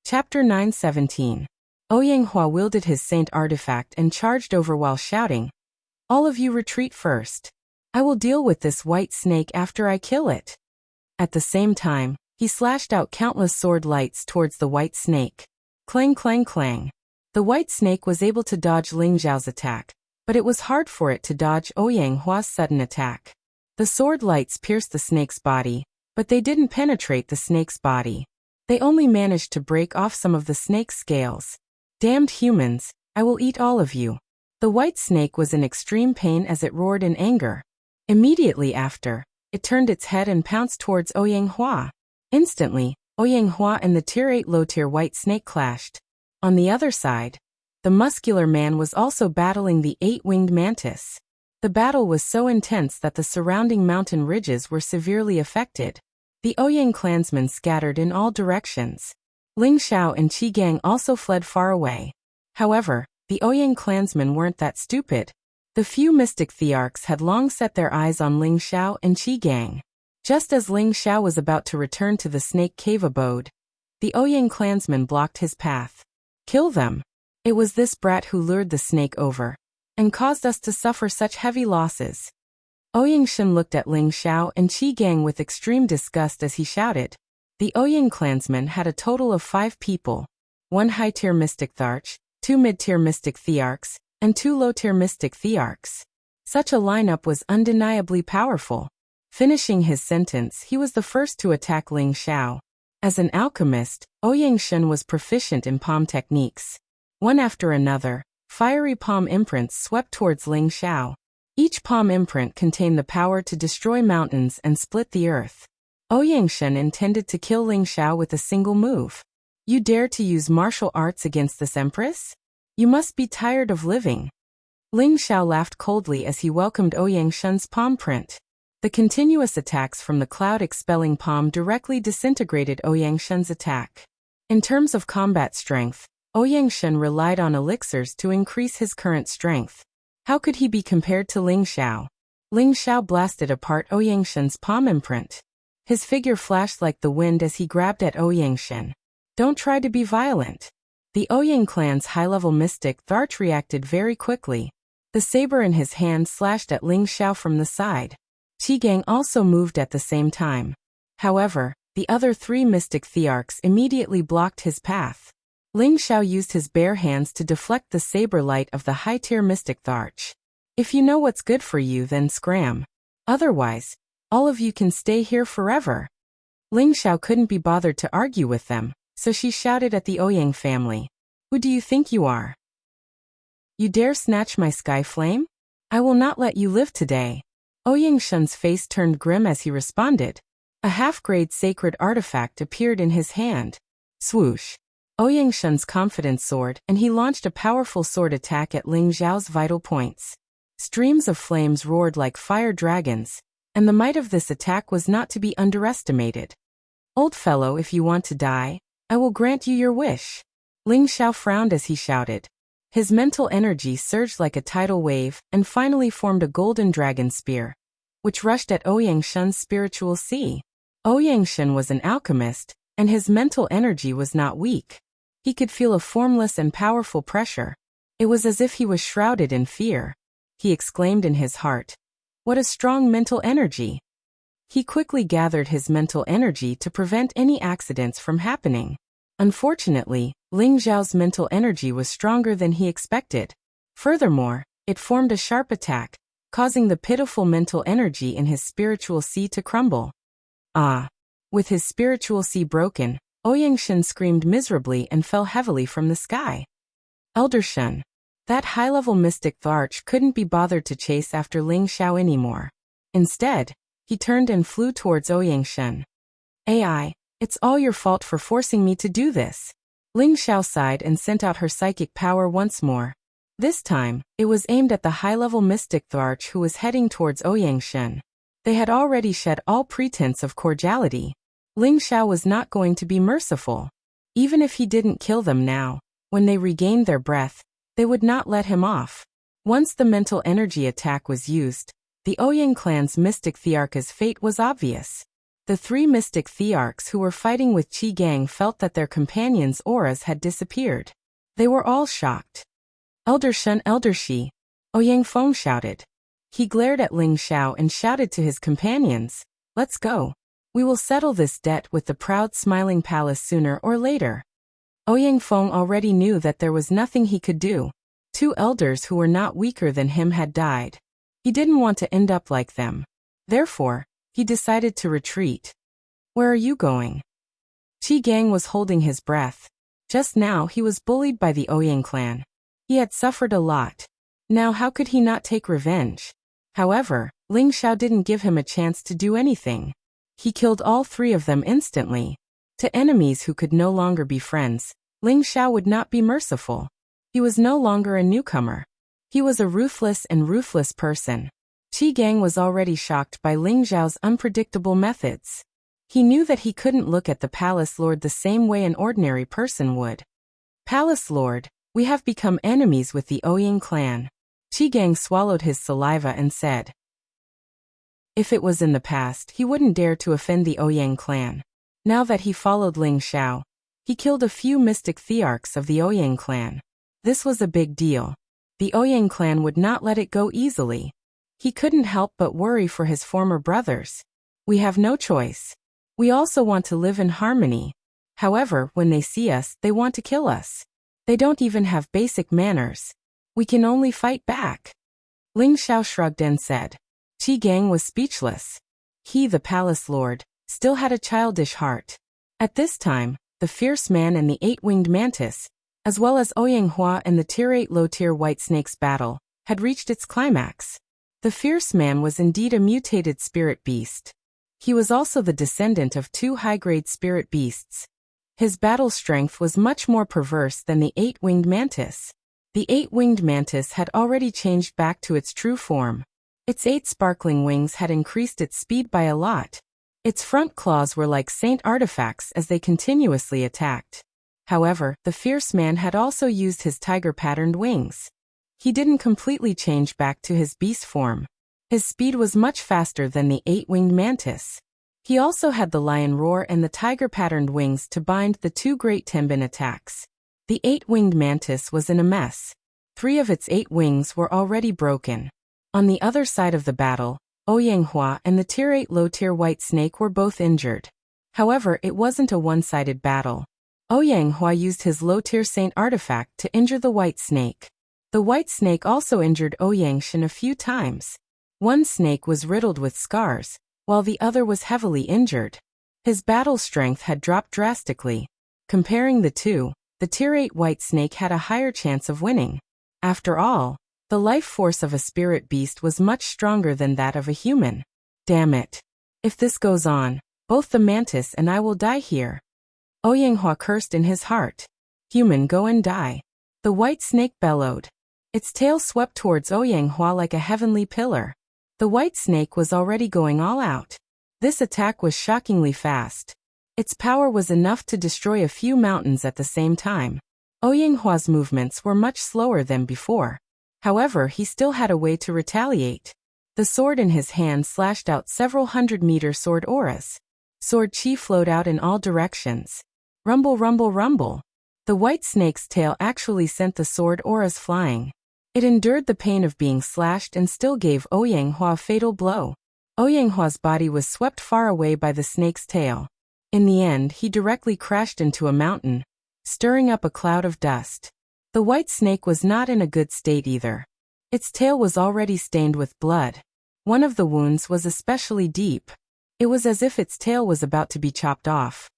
Chapter 9:17. Ouyang wielded his saint artifact and charged over while shouting, "All of you retreat first. I will deal with this white snake after I kill it." At the same time, he slashed out countless sword lights towards the white snake. Clang clang clang. The white snake was able to dodge Ling Zhao's attack, but it was hard for it to dodge Ouyang sudden attack. The sword lights pierced the snake's body, but they didn't penetrate the snake's body. They only managed to break off some of the snake's scales. Damned humans, I will eat all of you. The white snake was in extreme pain as it roared in anger. Immediately after, it turned its head and pounced towards Ouyang. Instantly, Ouyang and the Tier 8 low-tier white snake clashed. On the other side, the muscular man was also battling the 8-winged mantis. The battle was so intense that the surrounding mountain ridges were severely affected. The Ouyang clansmen scattered in all directions. Ling Xiao and Qi Gang also fled far away. However, the Ouyang clansmen weren't that stupid. The few mystic thearchs had long set their eyes on Ling Xiao and Qi Gang. Just as Ling Xiao was about to return to the snake cave abode, the Ouyang clansmen blocked his path. Kill them. It was this brat who lured the snake over and caused us to suffer such heavy losses. Ouyang looked at Ling Xiao and Qi Gang with extreme disgust as he shouted. The Ouyang clansmen had a total of 5 people. 1 high-tier mystic thearch, 2 mid-tier mystic thearchs, and 2 low-tier mystic thearchs. Such a lineup was undeniably powerful. Finishing his sentence, he was the first to attack Ling Xiao. As an alchemist, Ouyang was proficient in palm techniques. One after another, fiery palm imprints swept towards Ling Xiao. Each palm imprint contained the power to destroy mountains and split the earth. Ouyang intended to kill Ling Xiao with a single move. You dare to use martial arts against this empress? You must be tired of living. Ling Xiao laughed coldly as he welcomed Ouyang palm print. The continuous attacks from the cloud-expelling palm directly disintegrated Ouyang attack. In terms of combat strength, Ouyang relied on elixirs to increase his current strength. How could he be compared to Ling Xiao? Ling Xiao blasted apart Ouyang palm imprint. His figure flashed like the wind as he grabbed at Ouyang. Don't try to be violent. The Ouyang clan's high-level mystic thearch reacted very quickly. The saber in his hand slashed at Ling Xiao from the side. Qi Gang also moved at the same time. However, the other 3 mystic thearchs immediately blocked his path. Ling Xiao used his bare hands to deflect the saber light of the high-tier mystic thearch. If you know what's good for you, then scram. Otherwise, all of you can stay here forever. Ling Xiao couldn't be bothered to argue with them, so she shouted at the Ouyang family. Who do you think you are? You dare snatch my sky flame? I will not let you live today. Ouyang face turned grim as he responded. A half-grade sacred artifact appeared in his hand. Swoosh. Ouyang confidence soared, and he launched a powerful sword attack at Ling Zhao's vital points. Streams of flames roared like fire dragons, and the might of this attack was not to be underestimated. Old fellow, if you want to die, I will grant you your wish. Ling Xiao frowned as he shouted. His mental energy surged like a tidal wave and finally formed a golden dragon spear, which rushed at Ouyang spiritual sea. Ouyang was an alchemist, and his mental energy was not weak. He could feel a formless and powerful pressure. It was as if he was shrouded in fear. He exclaimed in his heart, "What a strong mental energy!" He quickly gathered his mental energy to prevent any accidents from happening. Unfortunately, Ling Zhao's mental energy was stronger than he expected. Furthermore, it formed a sharp attack, causing the pitiful mental energy in his spiritual sea to crumble. Ah! With his spiritual sea broken, Ouyang screamed miserably and fell heavily from the sky. Elder Shen. That high-level mystic thearch couldn't be bothered to chase after Ling Xiao anymore. Instead, he turned and flew towards Ouyang. AI, it's all your fault for forcing me to do this. Ling Xiao sighed and sent out her psychic power once more. This time, it was aimed at the high-level mystic thearch who was heading towards Ouyang. They had already shed all pretense of cordiality. Ling Xiao was not going to be merciful. Even if he didn't kill them now, When they regained their breath, they would not let him off. Once the mental energy attack was used, the Ouyang clan's mystic thearch's fate was obvious. The three mystic thearchs who were fighting with Qi Gang felt that their companions' auras had disappeared. They were all shocked. Elder Shun, Elder Shi, Ouyang Feng shouted. He glared at Ling Xiao and shouted to his companions, "Let's go. We will settle this debt with the proud smiling palace sooner or later." Ouyang Feng already knew that there was nothing he could do. Two elders who were not weaker than him had died. He didn't want to end up like them. Therefore, he decided to retreat. "Where are you going?" Qi Gang was holding his breath. Just now he was bullied by the Ouyang clan. He had suffered a lot. Now how could he not take revenge? However, Ling Xiao didn't give him a chance to do anything. He killed all three of them instantly. To enemies who could no longer be friends, Ling Xiao would not be merciful. He was no longer a newcomer. He was a ruthless and ruthless person. Qi Gang was already shocked by Ling Xiao's unpredictable methods. He knew that he couldn't look at the Palace Lord the same way an ordinary person would. "Palace Lord, we have become enemies with the Ouyang clan." Qi Gang swallowed his saliva and said. If it was in the past, he wouldn't dare to offend the Ouyang clan. Now that he followed Ling Xiao, he killed a few mystic thearchs of the Ouyang clan. This was a big deal. The Ouyang clan would not let it go easily. He couldn't help but worry for his former brothers. "We have no choice. We also want to live in harmony. However, when they see us, they want to kill us. They don't even have basic manners. We can only fight back." Ling Xiao shrugged and said. Qi Gang was speechless. He, the Palace Lord, still had a childish heart. At this time, the fierce man and the eight-winged mantis, as well as Ouyang Hua and the tier 8 low-tier white snake's battle, had reached its climax. The fierce man was indeed a mutated spirit beast. He was also the descendant of two high-grade spirit beasts. His battle strength was much more perverse than the eight-winged mantis. The eight-winged mantis had already changed back to its true form. Its 8 sparkling wings had increased its speed by a lot. Its front claws were like saint artifacts as they continuously attacked. However, the fierce man had also used his tiger-patterned wings. He didn't completely change back to his beast form. His speed was much faster than the eight-winged mantis. He also had the lion roar and the tiger-patterned wings to bind the two great Tenbin attacks. The eight-winged mantis was in a mess. 3 of its 8 wings were already broken. On the other side of the battle, Ouyang Hua and the tier 8 low-tier white snake were both injured. However, it wasn't a one-sided battle. Ouyang Hua used his low-tier saint artifact to injure the white snake. The white snake also injured Ouyang Shen a few times. One snake was riddled with scars, while the other was heavily injured. His battle strength had dropped drastically. Comparing the two, the tier 8 white snake had a higher chance of winning. After all, the life force of a spirit beast was much stronger than that of a human. Damn it. If this goes on, both the mantis and I will die here. Ouyang Hua cursed in his heart. Human, go and die. The white snake bellowed. Its tail swept towards Ouyang Hua like a heavenly pillar. The white snake was already going all out. This attack was shockingly fast. Its power was enough to destroy a few mountains at the same time. Ouyang Hua's movements were much slower than before. However, he still had a way to retaliate. The sword in his hand slashed out several 100-meter sword auras. Sword chi flowed out in all directions. Rumble, rumble, rumble. The white snake's tail actually sent the sword auras flying. It endured the pain of being slashed and still gave Ouyang Hua a fatal blow. Ouyang Hua's body was swept far away by the snake's tail. In the end, he directly crashed into a mountain, stirring up a cloud of dust. The white snake was not in a good state either. Its tail was already stained with blood. One of the wounds was especially deep. It was as if its tail was about to be chopped off.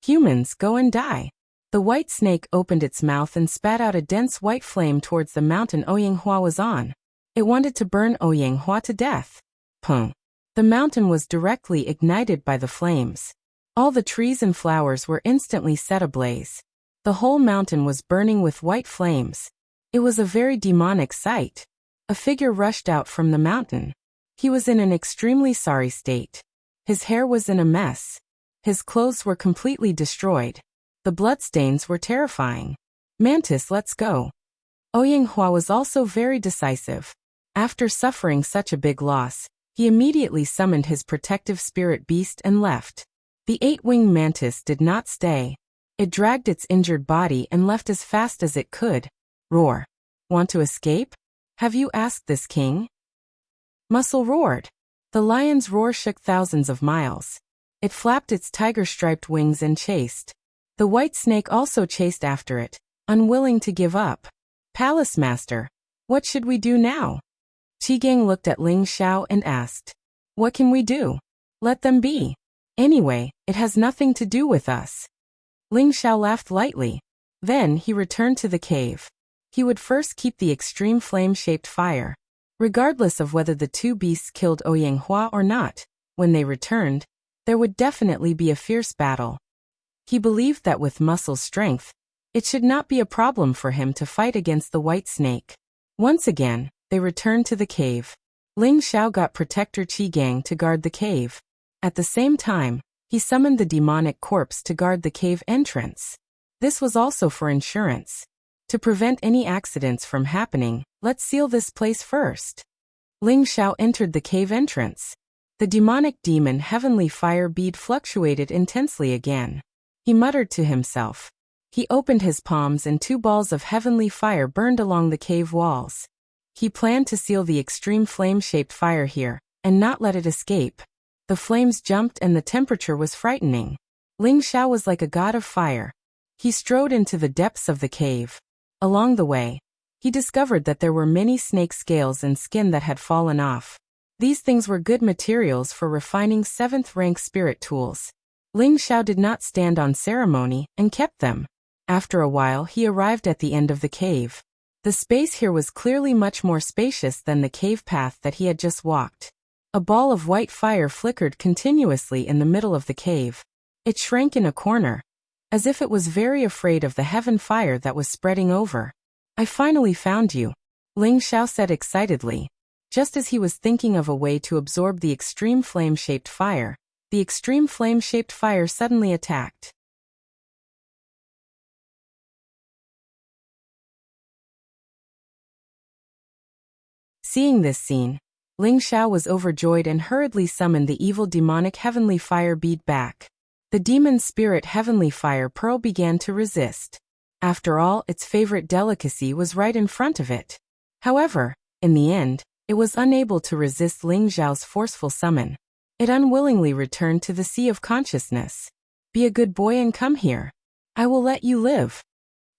Humans, go and die. The white snake opened its mouth and spat out a dense white flame towards the mountain Ouyang Hua was on. It wanted to burn Ouyang Hua to death. Pung. The mountain was directly ignited by the flames. All the trees and flowers were instantly set ablaze. The whole mountain was burning with white flames. It was a very demonic sight. A figure rushed out from the mountain. He was in an extremely sorry state. His hair was in a mess. His clothes were completely destroyed. The bloodstains were terrifying. Mantis, let's go. Ouyang Hua was also very decisive. After suffering such a big loss, he immediately summoned his protective spirit beast and left. The 8-winged mantis did not stay. It dragged its injured body and left as fast as it could. Roar. Want to escape? Have you asked this king? Muscle roared. The lion's roar shook thousands of miles. It flapped its tiger-striped wings and chased. The white snake also chased after it, unwilling to give up. Palace Master, what should we do now? Qi looked at Ling Xiao and asked. What can we do? Let them be. Anyway, it has nothing to do with us. Ling Xiao laughed lightly. Then he returned to the cave. He would first keep the extreme flame-shaped fire. Regardless of whether the two beasts killed Ouyang Hua or not, when they returned, there would definitely be a fierce battle. He believed that with Muscle's strength, it should not be a problem for him to fight against the white snake. Once again, they returned to the cave. Ling Xiao got Protector Qi to guard the cave. At the same time, he summoned the demonic corpse to guard the cave entrance. This was also for insurance. To prevent any accidents from happening, let's seal this place first. Ling Xiao entered the cave entrance. The demonic demon heavenly fire bead fluctuated intensely again. He muttered to himself. He opened his palms and 2 balls of heavenly fire burned along the cave walls. He planned to seal the extreme flame-shaped fire here, and not let it escape. The flames jumped and the temperature was frightening. Ling Xiao was like a god of fire. He strode into the depths of the cave. Along the way, he discovered that there were many snake scales and skin that had fallen off. These things were good materials for refining 7th-rank spirit tools. Ling Xiao did not stand on ceremony and kept them. After a while he arrived at the end of the cave. The space here was clearly much more spacious than the cave path that he had just walked. A ball of white fire flickered continuously in the middle of the cave. It shrank in a corner, as if it was very afraid of the heaven fire that was spreading over. I finally found you, Ling Xiao said excitedly. Just as he was thinking of a way to absorb the extreme flame-shaped fire, the extreme flame-shaped fire suddenly attacked. Seeing this scene, Ling Xiao was overjoyed and hurriedly summoned the evil demonic heavenly fire bead back. The demon spirit heavenly fire pearl began to resist. After all, its favorite delicacy was right in front of it. However, in the end, it was unable to resist Ling Xiao's forceful summon. It unwillingly returned to the sea of consciousness. Be a good boy and come here. I will let you live.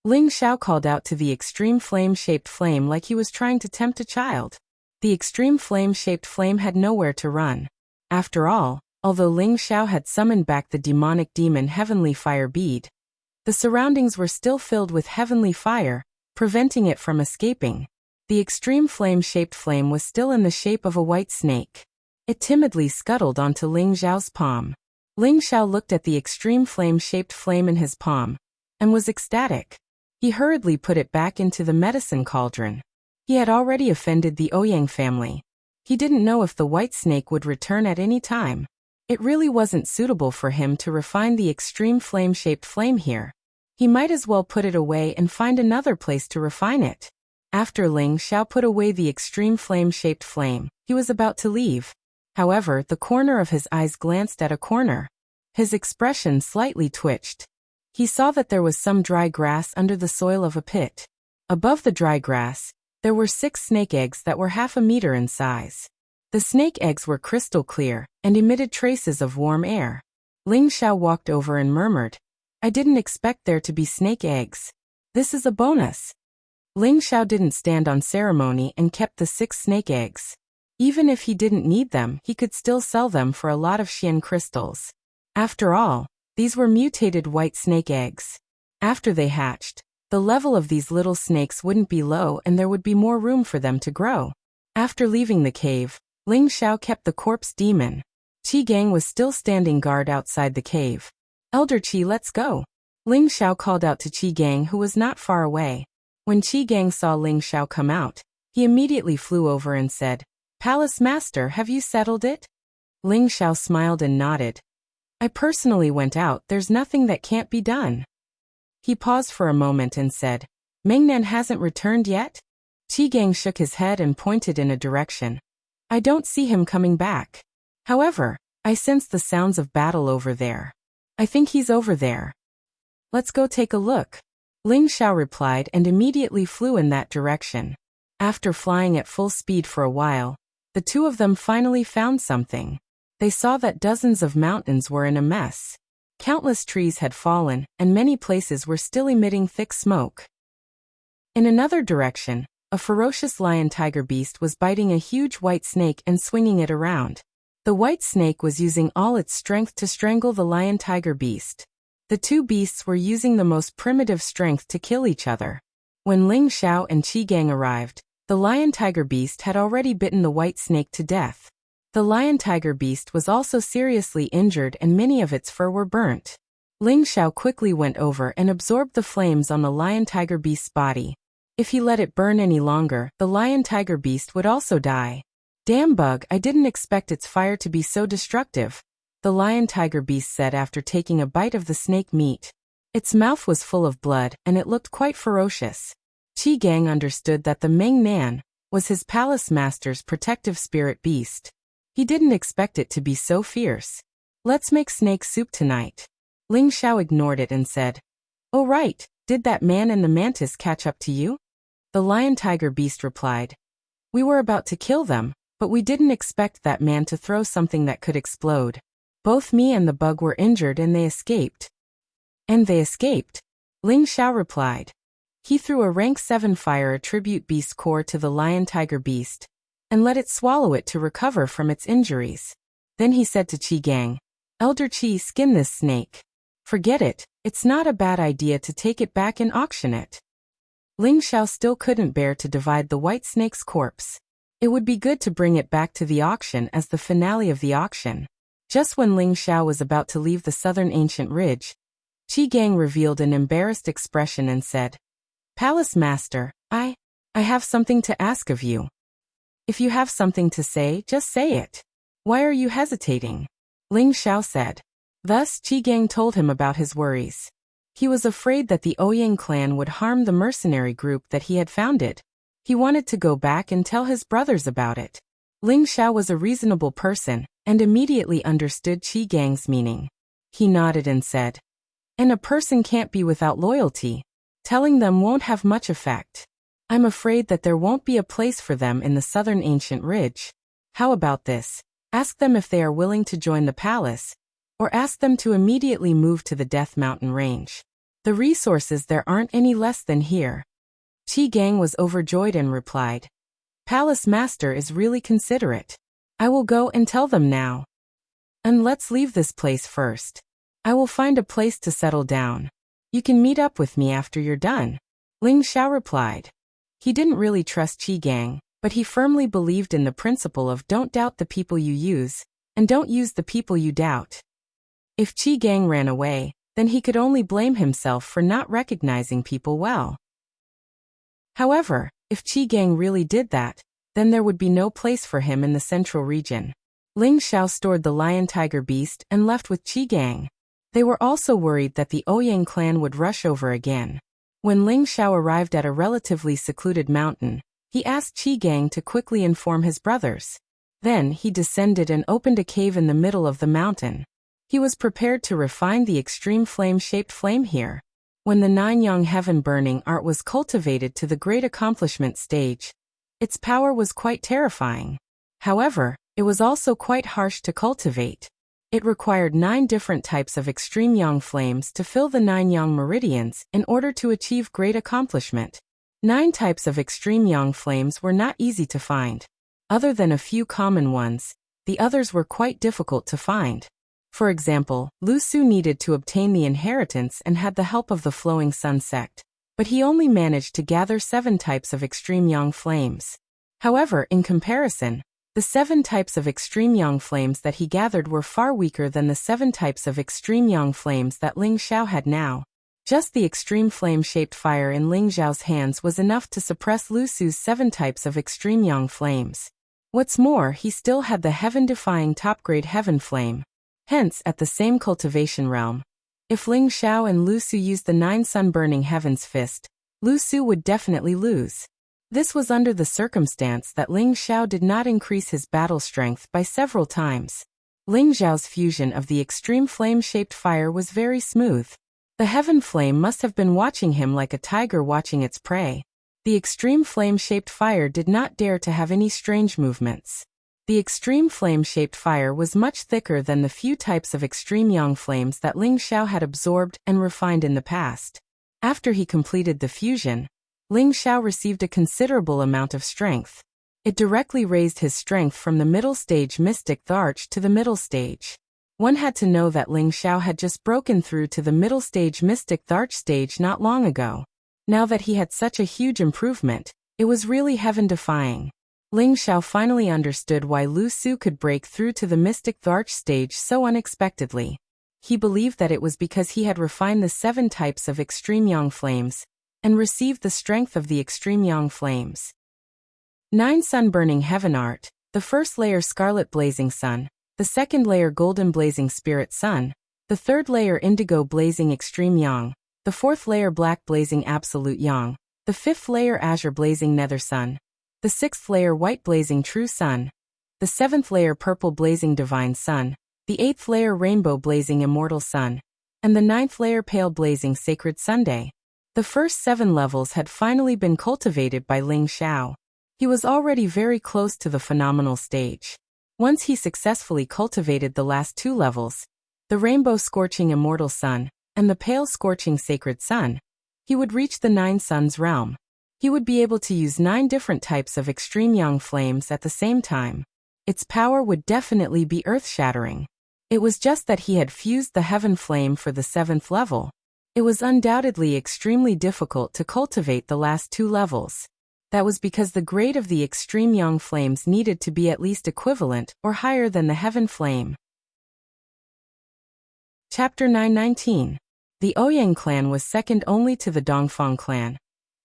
Ling Xiao called out to the extreme flame-shaped flame like he was trying to tempt a child. The extreme flame-shaped flame had nowhere to run. After all, although Ling Xiao had summoned back the demonic demon heavenly fire bead, the surroundings were still filled with heavenly fire, preventing it from escaping. The extreme flame-shaped flame was still in the shape of a white snake. It timidly scuttled onto Ling Xiao's palm. Ling Xiao looked at the extreme flame-shaped flame in his palm, and was ecstatic. He hurriedly put it back into the medicine cauldron. He had already offended the Ouyang family. He didn't know if the white snake would return at any time. It really wasn't suitable for him to refine the extreme flame-shaped flame here. He might as well put it away and find another place to refine it. After Ling Xiao put away the extreme flame-shaped flame, he was about to leave. However, the corner of his eyes glanced at a corner. His expression slightly twitched. He saw that there was some dry grass under the soil of a pit. Above the dry grass, there were 6 snake eggs that were half a meter in size. The snake eggs were crystal clear and emitted traces of warm air. Ling Xiao walked over and murmured, I didn't expect there to be snake eggs. This is a bonus. Ling Xiao didn't stand on ceremony and kept the 6 snake eggs. Even if he didn't need them, he could still sell them for a lot of Xian crystals. After all, these were mutated white snake eggs. After they hatched, the level of these little snakes wouldn't be low and there would be more room for them to grow. After leaving the cave, Ling Xiao kept the corpse demon. Qi was still standing guard outside the cave. Elder Qi, let's go. Ling Xiao called out to Qi who was not far away. When Qi saw Ling Xiao come out, he immediately flew over and said, Palace Master, have you settled it? Ling Xiao smiled and nodded. I personally went out, there's nothing that can't be done. He paused for a moment and said, Mengnan hasn't returned yet? Qi Gang shook his head and pointed in a direction. I don't see him coming back. However, I sense the sounds of battle over there. I think he's over there. Let's go take a look. Ling Xiao replied and immediately flew in that direction. After flying at full speed for a while, the two of them finally found something. They saw that dozens of mountains were in a mess. Countless trees had fallen, and many places were still emitting thick smoke. In another direction, a ferocious lion-tiger beast was biting a huge white snake and swinging it around. The white snake was using all its strength to strangle the lion-tiger beast. The two beasts were using the most primitive strength to kill each other. When Ling Xiao and Qi Gang arrived, the lion-tiger beast had already bitten the white snake to death. The lion-tiger beast was also seriously injured and many of its fur were burnt. Ling Xiao quickly went over and absorbed the flames on the lion-tiger beast's body. If he let it burn any longer, the lion-tiger beast would also die. Damn bug, I didn't expect its fire to be so destructive, the lion-tiger beast said after taking a bite of the snake meat. Its mouth was full of blood and it looked quite ferocious. Qi Gang understood that the Meng Nan was his palace master's protective spirit beast. He didn't expect it to be so fierce. Let's make snake soup tonight. Ling Xiao ignored it and said, Oh right, did that man and the mantis catch up to you? The lion-tiger beast replied, We were about to kill them, but we didn't expect that man to throw something that could explode. Both me and the bug were injured and they escaped. And they escaped? Ling Xiao replied. He threw a rank 7 fire attribute beast core to the lion-tiger beast, and let it swallow it to recover from its injuries. Then he said to Qi Gang, Elder Qi, skin this snake. Forget it, it's not a bad idea to take it back and auction it. Ling Xiao still couldn't bear to divide the white snake's corpse. It would be good to bring it back to the auction as the finale of the auction. Just when Ling Xiao was about to leave the southern ancient ridge, Qi Gang revealed an embarrassed expression and said, Palace Master, I have something to ask of you. If you have something to say, just say it. Why are you hesitating? Ling Xiao said. Thus, Qi Gang told him about his worries. He was afraid that the Ouyang clan would harm the mercenary group that he had founded. He wanted to go back and tell his brothers about it. Ling Xiao was a reasonable person, and immediately understood Qi Gang's meaning. He nodded and said, And a person can't be without loyalty. Telling them won't have much effect. I'm afraid that there won't be a place for them in the southern ancient ridge. How about this? Ask them if they are willing to join the palace, or ask them to immediately move to the Death Mountain range. The resources there aren't any less than here. Qi Gang was overjoyed and replied, Palace Master is really considerate. I will go and tell them now. And let's leave this place first. I will find a place to settle down. You can meet up with me after you're done. Ling Xiao replied. He didn't really trust Qi Gang, but he firmly believed in the principle of don't doubt the people you use, and don't use the people you doubt. If Qi Gang ran away, then he could only blame himself for not recognizing people well. However, if Qi Gang really did that, then there would be no place for him in the central region. Ling Xiao stored the lion-tiger beast and left with Qi Gang. They were also worried that the Ouyang clan would rush over again. When Ling Xiao arrived at a relatively secluded mountain, he asked Qi Gang to quickly inform his brothers. Then he descended and opened a cave in the middle of the mountain. He was prepared to refine the extreme flame-shaped flame here. When the nine-yang heaven burning art was cultivated to the great accomplishment stage, its power was quite terrifying. However, it was also quite harsh to cultivate. It required 9 different types of extreme yang flames to fill the 9 yang meridians in order to achieve great accomplishment. 9 types of extreme yang flames were not easy to find. Other than a few common ones, the others were quite difficult to find. For example, Lu Su needed to obtain the inheritance and had the help of the Flowing Sun sect, but he only managed to gather 7 types of extreme yang flames. However, in comparison, the 7 types of extreme yang flames that he gathered were far weaker than the 7 types of extreme yang flames that Ling Xiao had now. Just the extreme flame-shaped fire in Ling Xiao's hands was enough to suppress Lu Su's 7 types of extreme yang flames. What's more, he still had the heaven-defying top-grade heaven flame. Hence, at the same cultivation realm, If Ling Xiao and Lu Su used the 9 sun-burning heavens fist, Lu Su would definitely lose. This was under the circumstance that Ling Xiao did not increase his battle strength by several times. Ling Xiao's fusion of the extreme flame-shaped fire was very smooth. The heaven flame must have been watching him like a tiger watching its prey. The extreme flame-shaped fire did not dare to have any strange movements. The extreme flame-shaped fire was much thicker than the few types of extreme yang flames that Ling Xiao had absorbed and refined in the past. After he completed the fusion, Ling Xiao received a considerable amount of strength. It directly raised his strength from the middle stage mystic arch to the middle stage. One had to know that Ling Xiao had just broken through to the middle stage mystic arch stage not long ago. Now that he had such a huge improvement, it was really heaven-defying. Ling Xiao finally understood why Lu Su could break through to the mystic arch stage so unexpectedly. He believed that it was because he had refined the 7 types of extreme yang flames and received the strength of the extreme yang flames. 9 sun-burning heaven art, the first layer scarlet blazing sun, the second layer golden blazing spirit sun, the third layer indigo blazing extreme yang, the fourth layer black blazing absolute yang, the fifth layer azure blazing nether sun, the sixth layer white blazing true sun, the seventh layer purple blazing divine sun, the eighth layer rainbow blazing immortal sun, and the ninth layer pale blazing sacred Sunday. The first 7 levels had finally been cultivated by Ling Xiao. He was already very close to the phenomenal stage. Once he successfully cultivated the last 2 levels, the rainbow scorching immortal sun, and the pale scorching sacred sun, he would reach the 9 suns realm. He would be able to use 9 different types of extreme yang flames at the same time. Its power would definitely be earth-shattering. It was just that he had fused the heaven flame for the 7th level. It was undoubtedly extremely difficult to cultivate the last 2 levels. That was because the grade of the extreme yang flames needed to be at least equivalent or higher than the heaven flame. Chapter 919. The Ouyang clan was second only to the Dongfang clan,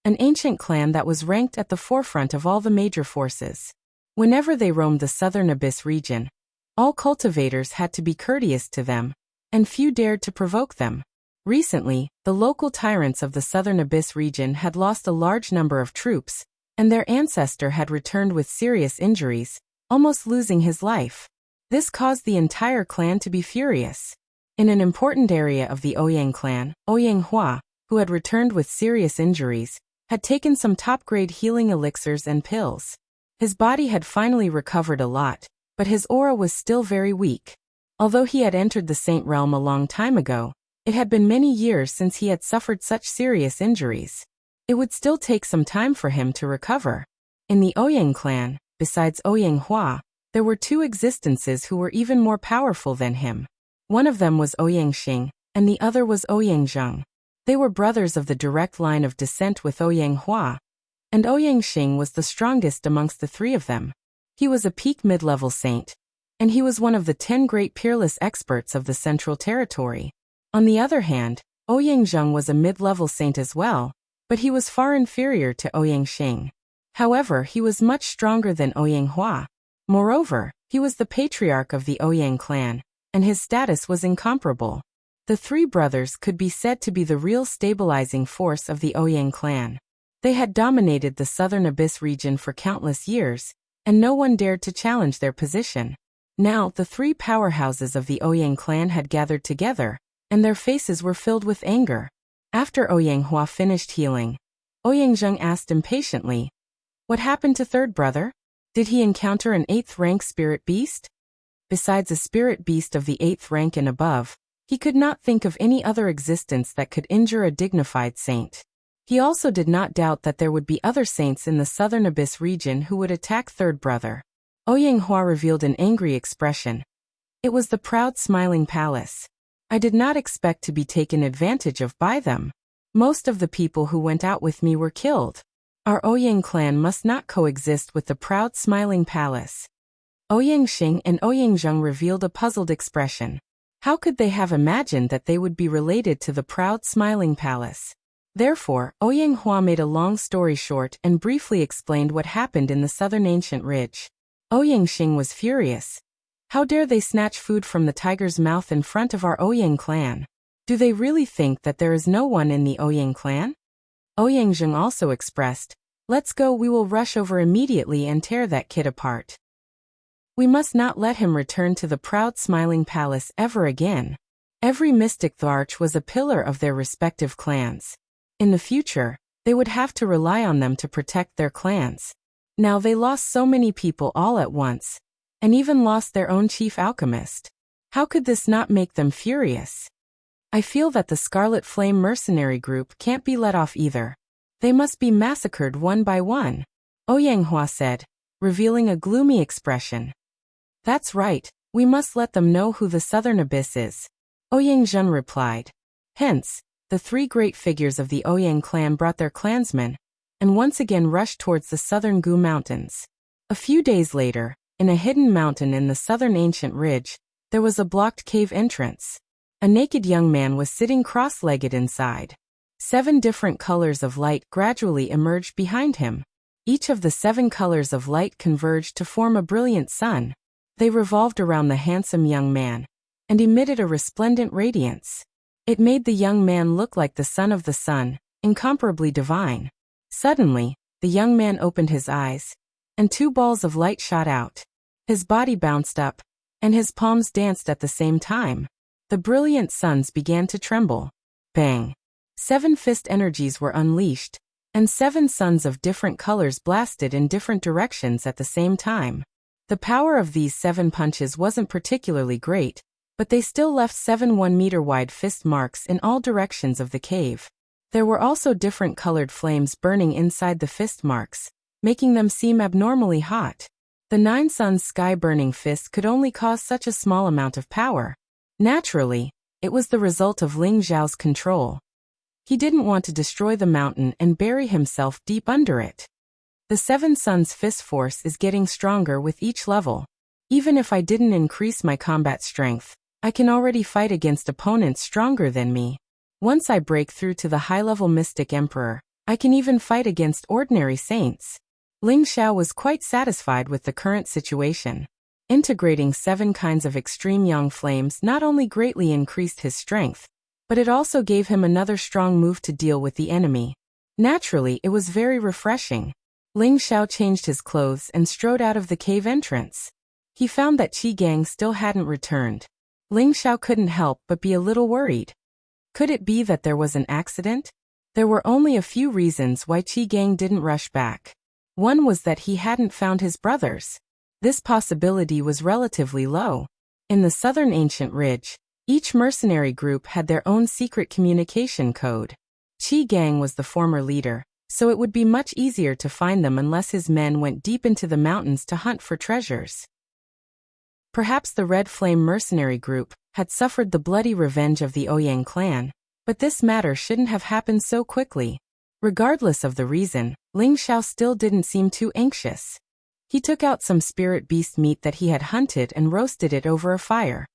an ancient clan that was ranked at the forefront of all the major forces. Whenever they roamed the southern abyss region, all cultivators had to be courteous to them, and few dared to provoke them. Recently, the local tyrants of the southern abyss region had lost a large number of troops, and their ancestor had returned with serious injuries, almost losing his life. This caused the entire clan to be furious. In an important area of the Ouyang clan, Ouyang Hua, who had returned with serious injuries, had taken some top-grade healing elixirs and pills. His body had finally recovered a lot, but his aura was still very weak. Although he had entered the Saint realm a long time ago, it had been many years since he had suffered such serious injuries. It would still take some time for him to recover. In the Ouyang clan, besides Ouyang Hua, there were 2 existences who were even more powerful than him. One of them was Ouyang Xing, and the other was Ouyang Zheng. They were brothers of the direct line of descent with Ouyang Hua, and Ouyang Xing was the strongest amongst the 3 of them. He was a peak mid-level saint, and he was one of the 10 great peerless experts of the Central Territory. On the other hand, Ouyang Zheng was a mid-level saint as well, but he was far inferior to Ouyang Xing. However, he was much stronger than Ouyang Hua. Moreover, he was the patriarch of the Ouyang clan, and his status was incomparable. The 3 brothers could be said to be the real stabilizing force of the Ouyang clan. They had dominated the southern abyss region for countless years, and no one dared to challenge their position. Now, the 3 powerhouses of the Ouyang clan had gathered together, and their faces were filled with anger. After Ouyang Hua finished healing, Ouyang Zheng asked impatiently, "What happened to third brother? Did he encounter an 8th rank spirit beast?" Besides a spirit beast of the 8th rank and above, he could not think of any other existence that could injure a dignified saint. He also did not doubt that there would be other saints in the southern abyss region who would attack third brother. Ouyang Hua revealed an angry expression. It was the proud smiling palace. I did not expect to be taken advantage of by them. Most of the people who went out with me were killed. Our Ouyang clan must not coexist with the proud smiling palace. Ouyang Xing and Ouyang Zheng revealed a puzzled expression. How could they have imagined that they would be related to the proud smiling palace? Therefore, Ouyang Hua made a long story short and briefly explained what happened in the southern ancient ridge. Ouyang Xing was furious. How dare they snatch food from the tiger's mouth in front of our Ouyang clan? Do they really think that there is no one in the Ouyang clan? Ouyang also expressed, "Let's go, we will rush over immediately and tear that kid apart. We must not let him return to the proud smiling palace ever again." Every mystic Tharch was a pillar of their respective clans. In the future, they would have to rely on them to protect their clans. Now they lost so many people all at once, and even lost their own chief alchemist. How could this not make them furious? I feel that the Scarlet Flame mercenary group can't be let off either. They must be massacred one by one, Ouyang Hua said, revealing a gloomy expression. That's right, we must let them know who the Southern Abyss is, Ouyang Zhen replied. Hence, the three great figures of the Ouyang clan brought their clansmen, and once again rushed towards the southern Gu Mountains. A few days later, in a hidden mountain in the southern ancient ridge, there was a blocked cave entrance. A naked young man was sitting cross-legged inside. 7 different colors of light gradually emerged behind him. Each of the 7 colors of light converged to form a brilliant sun. They revolved around the handsome young man, and emitted a resplendent radiance. It made the young man look like the son of the sun, incomparably divine. Suddenly, the young man opened his eyes, and 2 balls of light shot out. His body bounced up, and his palms danced at the same time. The brilliant suns began to tremble. Bang! 7 fist energies were unleashed, and 7 suns of different colors blasted in different directions at the same time. The power of these 7 punches wasn't particularly great, but they still left 7 1-meter-wide fist marks in all directions of the cave. There were also different colored flames burning inside the fist marks, making them seem abnormally hot. The 9 suns sky-burning fist could only cause such a small amount of power. Naturally, it was the result of Ling Zhao's control. He didn't want to destroy the mountain and bury himself deep under it. The 7 suns fist force is getting stronger with each level. Even if I didn't increase my combat strength, I can already fight against opponents stronger than me. Once I break through to the high-level Mystic Emperor, I can even fight against ordinary saints. Ling Xiao was quite satisfied with the current situation. Integrating 7 kinds of extreme yang flames not only greatly increased his strength, but it also gave him another strong move to deal with the enemy. Naturally, it was very refreshing. Ling Xiao changed his clothes and strode out of the cave entrance. He found that Qi Gang still hadn't returned. Ling Xiao couldn't help but be a little worried. Could it be that there was an accident? There were only a few reasons why Qi Gang didn't rush back. One was that he hadn't found his brothers. This possibility was relatively low. In the southern ancient ridge, each mercenary group had their own secret communication code. Qi Gang was the former leader, so it would be much easier to find them unless his men went deep into the mountains to hunt for treasures. Perhaps the Red Flame mercenary group had suffered the bloody revenge of the Ouyang clan, but this matter shouldn't have happened so quickly. Regardless of the reason, Ling Xiao still didn't seem too anxious. He took out some spirit beast meat that he had hunted and roasted it over a fire.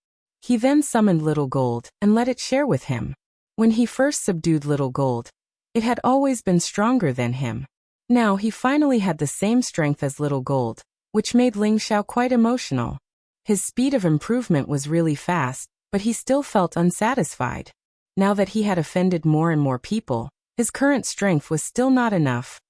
He then summoned Little Gold and let it share with him. When he first subdued Little Gold, it had always been stronger than him. Now he finally had the same strength as Little Gold, which made Ling Xiao quite emotional. His speed of improvement was really fast, but he still felt unsatisfied. Now that he had offended more and more people, his current strength was still not enough.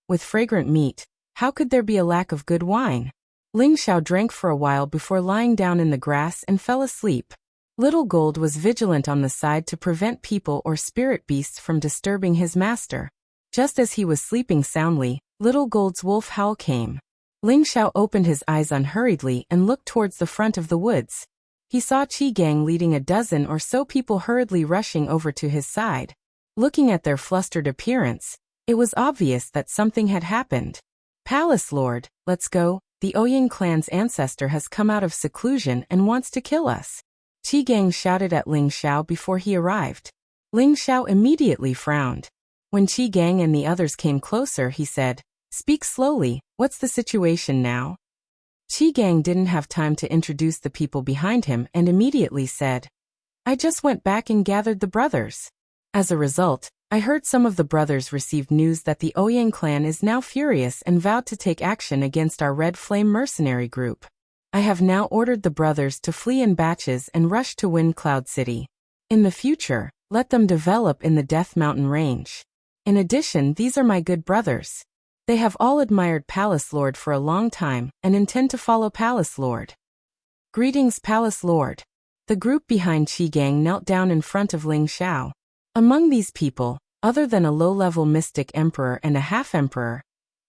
With fragrant meat, how could there be a lack of good wine? Ling Xiao drank for a while before lying down in the grass and fell asleep. Little Gold was vigilant on the side to prevent people or spirit beasts from disturbing his master. Just as he was sleeping soundly, Little Gold's wolf howl came. Ling Xiao opened his eyes unhurriedly and looked towards the front of the woods. He saw Qi Gang leading a dozen or so people hurriedly rushing over to his side. Looking at their flustered appearance, it was obvious that something had happened. Palace Lord, let's go. The Ouyang clan's ancestor has come out of seclusion and wants to kill us. Qi Gang shouted at Ling Xiao before he arrived. Ling Xiao immediately frowned. When Qi Gang and the others came closer, he said, "Speak slowly, what's the situation now?" Qi Gang didn't have time to introduce the people behind him and immediately said, "I just went back and gathered the brothers. As a result, I heard some of the brothers received news that the Ouyang clan is now furious and vowed to take action against our Red Flame mercenary group. I have now ordered the brothers to flee in batches and rush to Wind Cloud City. In the future, let them develop in the Death Mountain range. In addition, these are my good brothers. They have all admired Palace Lord for a long time and intend to follow Palace Lord. Greetings, Palace Lord. The group behind Qi Gang knelt down in front of Ling Xiao. Among these people, other than a low-level mystic emperor and a half-emperor,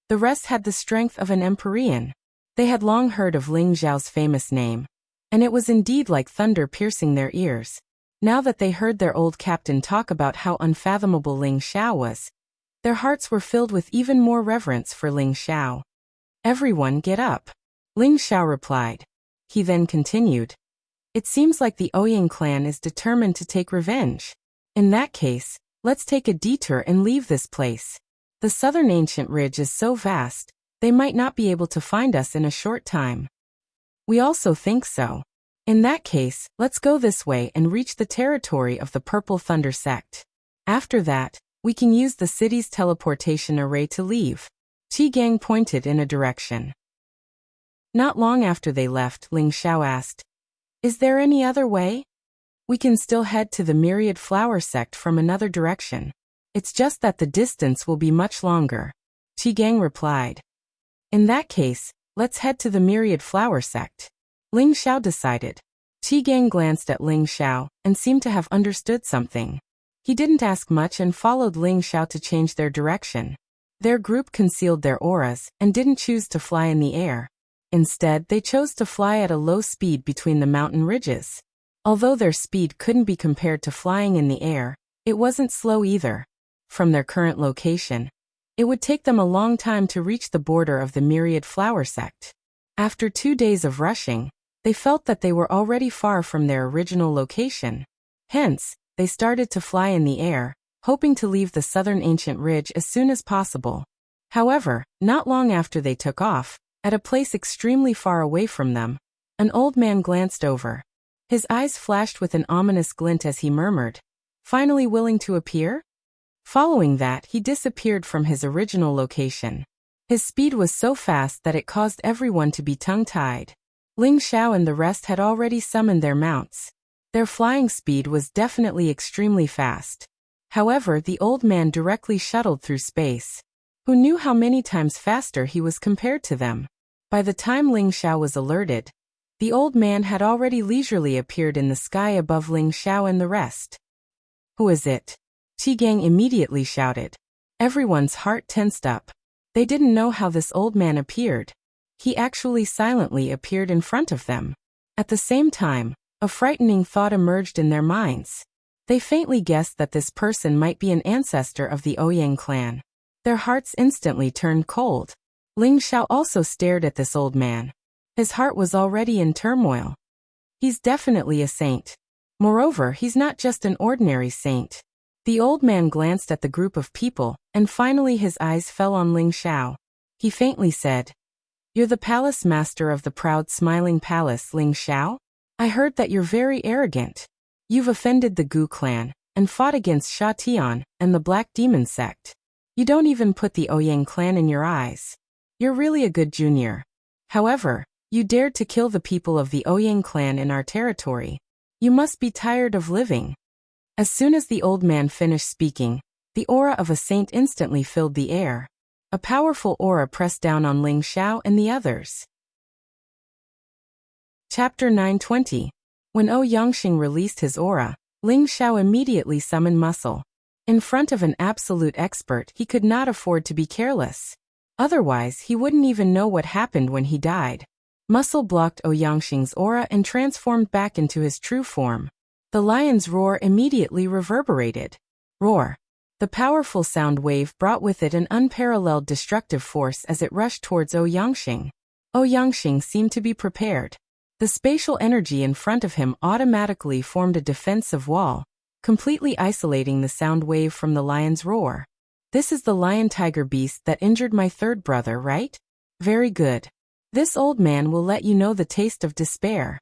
the rest had the strength of an Empyrean. They had long heard of Ling Xiao's famous name, and it was indeed like thunder piercing their ears. Now that they heard their old captain talk about how unfathomable Ling Xiao was, their hearts were filled with even more reverence for Ling Xiao. Everyone get up. Ling Xiao replied. He then continued. It seems like the Ouyang clan is determined to take revenge. In that case, let's take a detour and leave this place. The southern ancient ridge is so vast, they might not be able to find us in a short time. We also think so. In that case, let's go this way and reach the territory of the Purple Thunder sect. After that, we can use the city's teleportation array to leave. Qi Gang pointed in a direction. Not long after they left, Ling Xiao asked, is there any other way? We can still head to the Myriad Flower sect from another direction. It's just that the distance will be much longer. Qi Gang replied. In that case, let's head to the Myriad Flower sect. Ling Xiao decided. Qi Gang glanced at Ling Xiao and seemed to have understood something. He didn't ask much and followed Ling Xiao to change their direction. Their group concealed their auras and didn't choose to fly in the air. Instead, they chose to fly at a low speed between the mountain ridges. Although their speed couldn't be compared to flying in the air, it wasn't slow either. From their current location, it would take them a long time to reach the border of the Myriad Flower sect. After 2 days of rushing, they felt that they were already far from their original location. Hence, they started to fly in the air, hoping to leave the southern ancient ridge as soon as possible. However, not long after they took off, at a place extremely far away from them, an old man glanced over. His eyes flashed with an ominous glint as he murmured, finally willing to appear? Following that, he disappeared from his original location. His speed was so fast that it caused everyone to be tongue-tied. Ling Xiao and the rest had already summoned their mounts. Their flying speed was definitely extremely fast. However, the old man directly shuttled through space. Who knew how many times faster he was compared to them? By the time Ling Xiao was alerted, the old man had already leisurely appeared in the sky above Ling Xiao and the rest. Who is it? Qi Gang immediately shouted. Everyone's heart tensed up. They didn't know how this old man appeared. He actually silently appeared in front of them. At the same time, a frightening thought emerged in their minds. They faintly guessed that this person might be an ancestor of the Ouyang clan. Their hearts instantly turned cold. Ling Xiao also stared at this old man. His heart was already in turmoil. He's definitely a saint. Moreover, he's not just an ordinary saint. The old man glanced at the group of people, and finally his eyes fell on Ling Xiao. He faintly said, "You're the palace master of the proud smiling palace, Ling Xiao? I heard that you're very arrogant. You've offended the Gu clan, and fought against Sha Tian and the Black Demon sect. You don't even put the Ouyang clan in your eyes. You're really a good junior. However, you dared to kill the people of the Ouyang clan in our territory. You must be tired of living." As soon as the old man finished speaking, the aura of a saint instantly filled the air. A powerful aura pressed down on Ling Xiao and the others. Chapter 920. When Ouyangxing released his aura, Ling Xiao immediately summoned Muscle. In front of an absolute expert, he could not afford to be careless. Otherwise, he wouldn't even know what happened when he died. Muscle blocked Ouyangxing's aura and transformed back into his true form. The lion's roar immediately reverberated. Roar. The powerful sound wave brought with it an unparalleled destructive force as it rushed towards Ouyangxing. Ouyangxing seemed to be prepared. The spatial energy in front of him automatically formed a defensive wall, completely isolating the sound wave from the lion's roar. This is the lion-tiger beast that injured my third brother, right? Very good. This old man will let you know the taste of despair.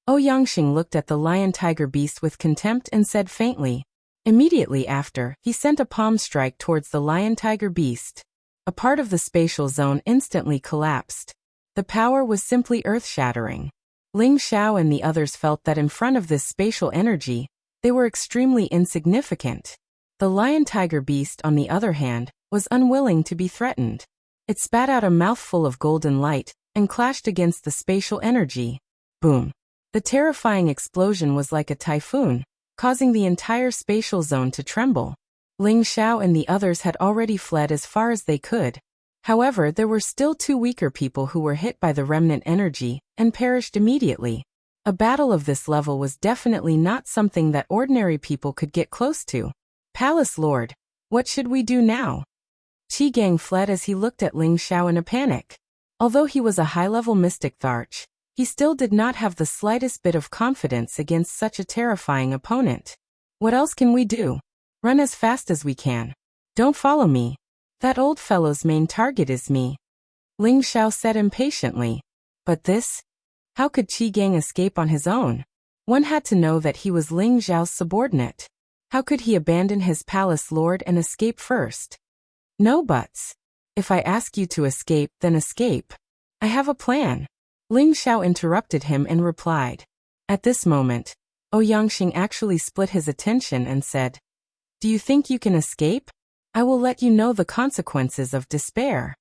Ouyangxing looked at the lion-tiger beast with contempt and said faintly. Immediately after, he sent a palm strike towards the lion-tiger beast. A part of the spatial zone instantly collapsed. The power was simply earth-shattering. Ling Xiao and the others felt that in front of this spatial energy, They were extremely insignificant. The lion-tiger beast, on the other hand, was unwilling to be threatened. It spat out a mouthful of golden light and clashed against the spatial energy. Boom! The terrifying explosion was like a typhoon, causing the entire spatial zone to tremble. Ling Xiao and the others had already fled as far as they could. However, there were still 2 weaker people who were hit by the remnant energy and perished immediately. A battle of this level was definitely not something that ordinary people could get close to. Palace Lord, what should we do now? Qi Gang fled as he looked at Ling Xiao in a panic. Although he was a high-level mystic Tharch, he still did not have the slightest bit of confidence against such a terrifying opponent. What else can we do? Run as fast as we can. Don't follow me. That old fellow's main target is me. Ling Xiao said impatiently. But this? How could Qi Gang escape on his own? One had to know that he was Ling Xiao's subordinate. How could he abandon his palace lord and escape first? No buts. If I ask you to escape, then escape. I have a plan. Ling Xiao interrupted him and replied. At this moment, Ouyangxing actually split his attention and said, Do you think you can escape? I will let you know the consequences of despair.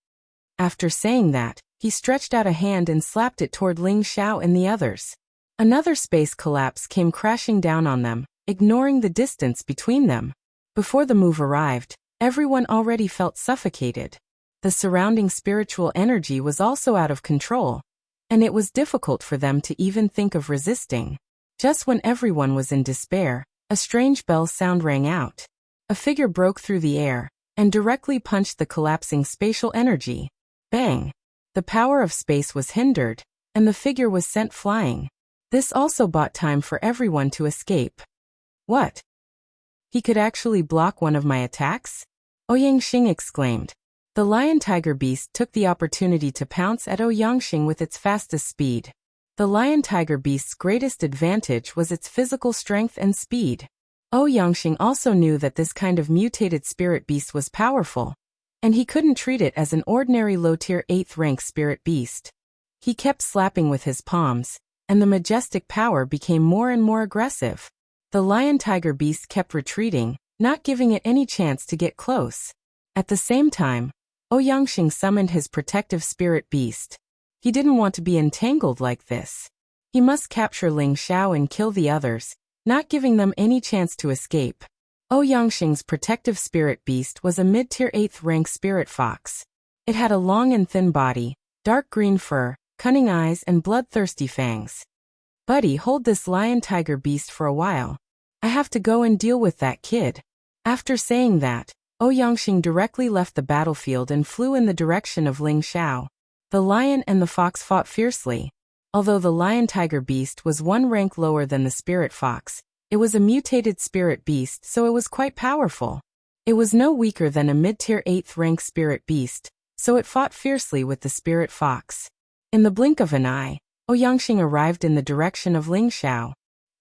After saying that, he stretched out a hand and slapped it toward Ling Xiao and the others. Another space collapse came crashing down on them, ignoring the distance between them. Before the move arrived, everyone already felt suffocated. The surrounding spiritual energy was also out of control, and it was difficult for them to even think of resisting. Just when everyone was in despair, a strange bell sound rang out. A figure broke through the air and directly punched the collapsing spatial energy. Bang! The power of space was hindered, and the figure was sent flying. This also bought time for everyone to escape. What? He could actually block one of my attacks? Ouyangxing exclaimed. The lion-tiger beast took the opportunity to pounce at Ouyangxing with its fastest speed. The lion-tiger beast's greatest advantage was its physical strength and speed. Ouyangxing also knew that this kind of mutated spirit beast was powerful, and he couldn't treat it as an ordinary low-tier 8th-rank spirit beast. He kept slapping with his palms, and the majestic power became more and more aggressive. The lion-tiger beast kept retreating, not giving it any chance to get close. At the same time, Ouyangxing summoned his protective spirit beast. He didn't want to be entangled like this. He must capture Ling Xiao and kill the others, not giving them any chance to escape. Ouyangxing's protective spirit beast was a mid-tier 8th-rank spirit fox. It had a long and thin body, dark green fur, cunning eyes and bloodthirsty fangs. Buddy, hold this lion-tiger beast for a while. I have to go and deal with that kid. After saying that, Ouyangxing directly left the battlefield and flew in the direction of Ling Xiao. The lion and the fox fought fiercely. Although the lion-tiger beast was 1 rank lower than the spirit fox, it was a mutated spirit beast, so it was quite powerful. It was no weaker than a mid-tier 8th-rank spirit beast, so it fought fiercely with the spirit fox. In the blink of an eye, Ouyangxing arrived in the direction of Ling Xiao.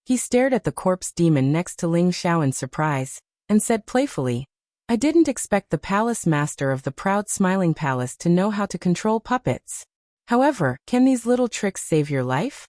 He stared at the corpse demon next to Ling Xiao in surprise, and said playfully, I didn't expect the palace master of the proud smiling palace to know how to control puppets. However, can these little tricks save your life?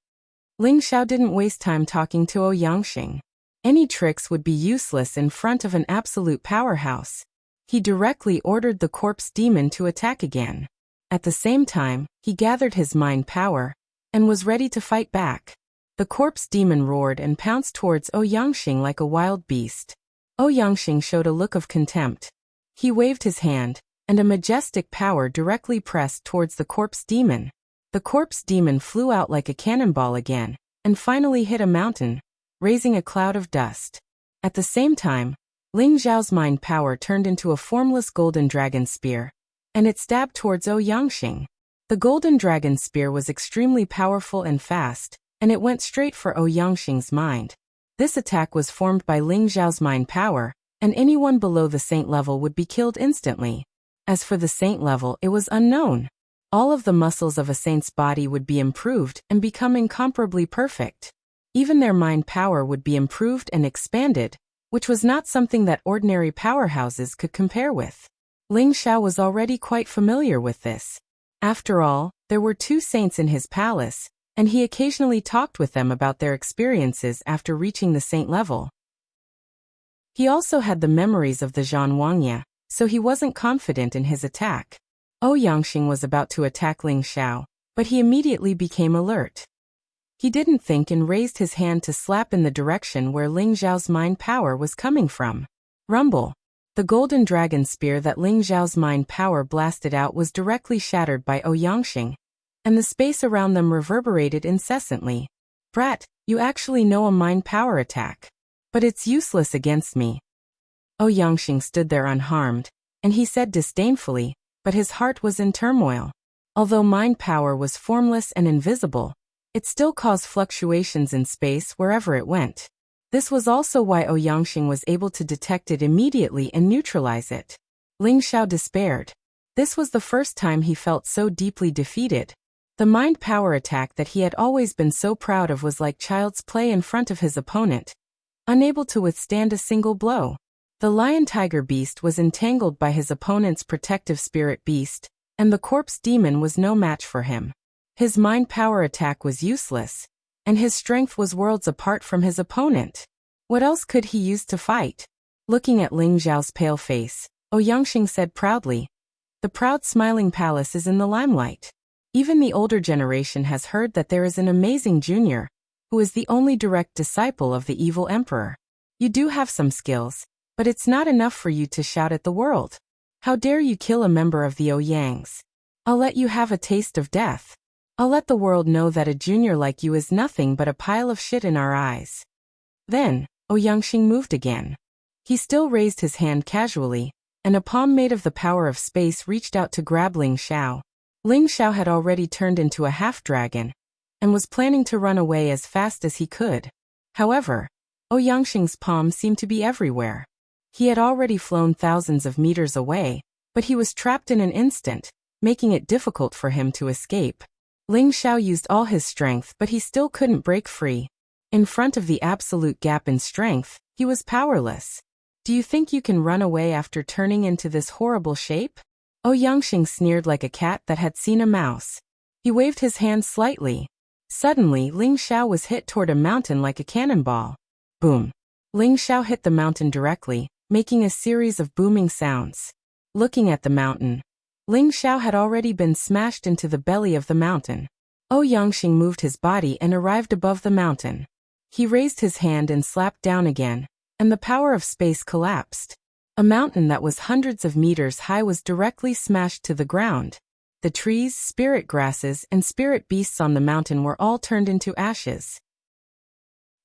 Ling Xiao didn't waste time talking to Ouyangxing. Any tricks would be useless in front of an absolute powerhouse. He directly ordered the corpse demon to attack again. At the same time, he gathered his mind power and was ready to fight back. The corpse demon roared and pounced towards Ouyangxing like a wild beast. Ouyangxing showed a look of contempt. He waved his hand, and a majestic power directly pressed towards the corpse demon. The corpse demon flew out like a cannonball again, and finally hit a mountain, raising a cloud of dust. At the same time, Ling Xiao's mind power turned into a formless golden dragon spear, and it stabbed towards Ouyangxing. The golden dragon spear was extremely powerful and fast, and it went straight for Ouyangxing's mind. This attack was formed by Ling Xiao's mind power, and anyone below the saint level would be killed instantly. As for the saint level, it was unknown. All of the muscles of a saint's body would be improved and become incomparably perfect. Even their mind power would be improved and expanded, which was not something that ordinary powerhouses could compare with. Ling Xiao was already quite familiar with this. After all, there were 2 saints in his palace, and he occasionally talked with them about their experiences after reaching the saint level. He also had the memories of the Zhan Wangya, so he wasn't confident in his attack. Ouyangxing was about to attack Ling Xiao, but he immediately became alert. He didn't think and raised his hand to slap in the direction where Ling Xiao's mind power was coming from. Rumble. The golden dragon spear that Ling Xiao's mind power blasted out was directly shattered by Ouyangxing, and the space around them reverberated incessantly. Brat, you actually know a mind power attack. But it's useless against me. Ouyangxing stood there unharmed, and he said disdainfully, but his heart was in turmoil. Although mind power was formless and invisible, it still caused fluctuations in space wherever it went. This was also why Ouyangxing was able to detect it immediately and neutralize it. Ling Xiao despaired. This was the first time he felt so deeply defeated. The mind power attack that he had always been so proud of was like child's play in front of his opponent, unable to withstand a single blow. The lion-tiger beast was entangled by his opponent's protective spirit beast, and the corpse demon was no match for him. His mind power attack was useless, and his strength was worlds apart from his opponent. What else could he use to fight? Looking at Ling Xiao's pale face, Ouyangxing said proudly, "The proud smiling palace is in the limelight. Even the older generation has heard that there is an amazing junior, who is the only direct disciple of the evil emperor. You do have some skills, but it's not enough for you to shout at the world. How dare you kill a member of the Ouyang's? I'll let you have a taste of death. I'll let the world know that a junior like you is nothing but a pile of shit in our eyes." Then, Ouyangxing moved again. He still raised his hand casually, and a palm made of the power of space reached out to grab Ling Xiao. Ling Xiao had already turned into a half-dragon, and was planning to run away as fast as he could. However, Ouyangxing's palm seemed to be everywhere. He had already flown thousands of meters away, but he was trapped in an instant, making it difficult for him to escape. Ling Xiao used all his strength, but he still couldn't break free. In front of the absolute gap in strength, he was powerless. Do you think you can run away after turning into this horrible shape? Ouyangxing sneered like a cat that had seen a mouse. He waved his hand slightly. Suddenly, Ling Xiao was hit toward a mountain like a cannonball. Boom. Ling Xiao hit the mountain directly, making a series of booming sounds. Looking at the mountain, Ling Xiao had already been smashed into the belly of the mountain. Ouyangxing moved his body and arrived above the mountain. He raised his hand and slapped down again, and the power of space collapsed. A mountain that was hundreds of meters high was directly smashed to the ground. The trees, spirit grasses, and spirit beasts on the mountain were all turned into ashes.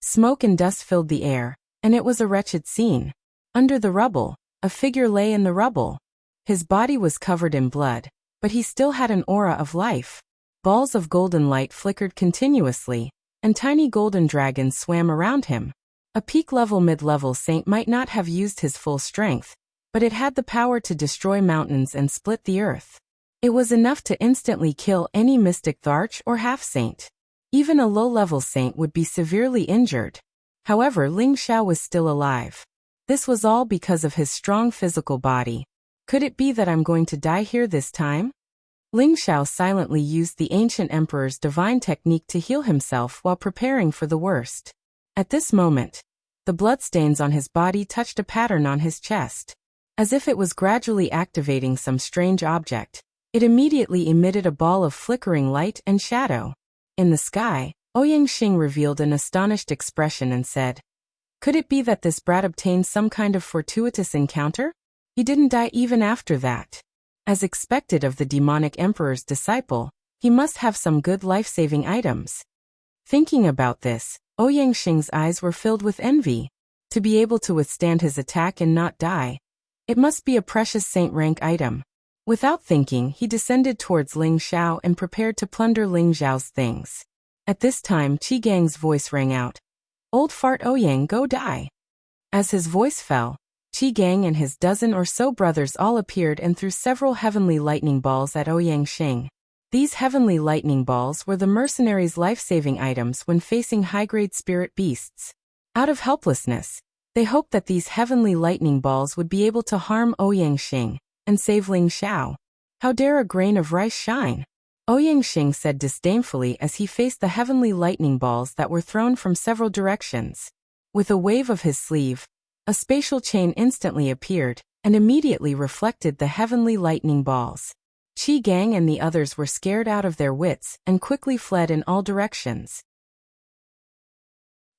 Smoke and dust filled the air, and it was a wretched scene. Under the rubble, a figure lay in the rubble. His body was covered in blood, but he still had an aura of life. Balls of golden light flickered continuously, and tiny golden dragons swam around him. A peak-level mid-level saint might not have used his full strength, but it had the power to destroy mountains and split the earth. It was enough to instantly kill any mystic tharch or half-saint. Even a low-level saint would be severely injured. However, Ling Xiao was still alive. This was all because of his strong physical body. Could it be that I'm going to die here this time? Ling Xiao silently used the ancient emperor's divine technique to heal himself while preparing for the worst. At this moment, the bloodstains on his body touched a pattern on his chest. As if it was gradually activating some strange object, it immediately emitted a ball of flickering light and shadow. In the sky, Ouyangxing revealed an astonished expression and said, "Could it be that this brat obtained some kind of fortuitous encounter? He didn't die even after that. As expected of the demonic emperor's disciple, he must have some good life-saving items." Thinking about this, Ouyangxing's eyes were filled with envy. To be able to withstand his attack and not die, it must be a precious saint-rank item. Without thinking, he descended towards Ling Xiao and prepared to plunder Ling Xiao's things. At this time, Qi Gang's voice rang out, "Old fart Ouyang, go die." As his voice fell, Qi Gang and his dozen or so brothers all appeared and threw several heavenly lightning balls at Ouyangxing. These heavenly lightning balls were the mercenaries' life-saving items when facing high-grade spirit beasts. Out of helplessness, they hoped that these heavenly lightning balls would be able to harm Ouyangxing and save Ling Xiao. How dare a grain of rice shine? Ouyangxing said disdainfully as he faced the heavenly lightning balls that were thrown from several directions. With a wave of his sleeve, A spatial chain instantly appeared, and immediately reflected the heavenly lightning balls. Qi Gang and the others were scared out of their wits and quickly fled in all directions.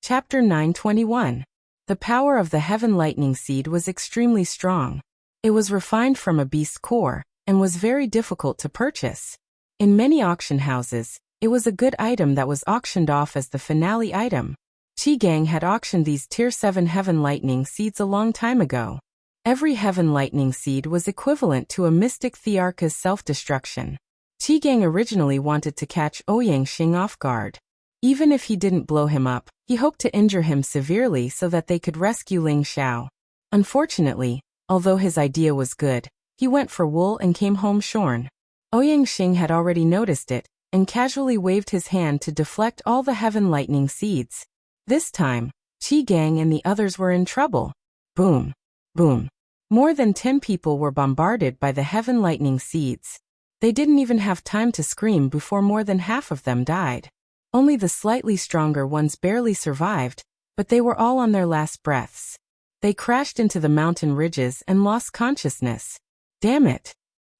Chapter 921. The power of the Heaven Lightning Seed was extremely strong. It was refined from a beast core, and was very difficult to purchase. In many auction houses, it was a good item that was auctioned off as the finale item. Qi Gang had auctioned these Tier 7 Heaven Lightning Seeds a long time ago. Every Heaven Lightning Seed was equivalent to a mystic Thearka's self-destruction. Qi Gang originally wanted to catch Ouyangxing off guard. Even if he didn't blow him up, he hoped to injure him severely so that they could rescue Ling Xiao. Unfortunately, although his idea was good, he went for wool and came home shorn. Ouyangxing had already noticed it, and casually waved his hand to deflect all the Heaven Lightning Seeds. This time, Qi Gang and the others were in trouble. Boom. Boom. More than 10 people were bombarded by the Heaven Lightning Seeds. They didn't even have time to scream before more than half of them died. Only the slightly stronger ones barely survived, but they were all on their last breaths. They crashed into the mountain ridges and lost consciousness. Damn it!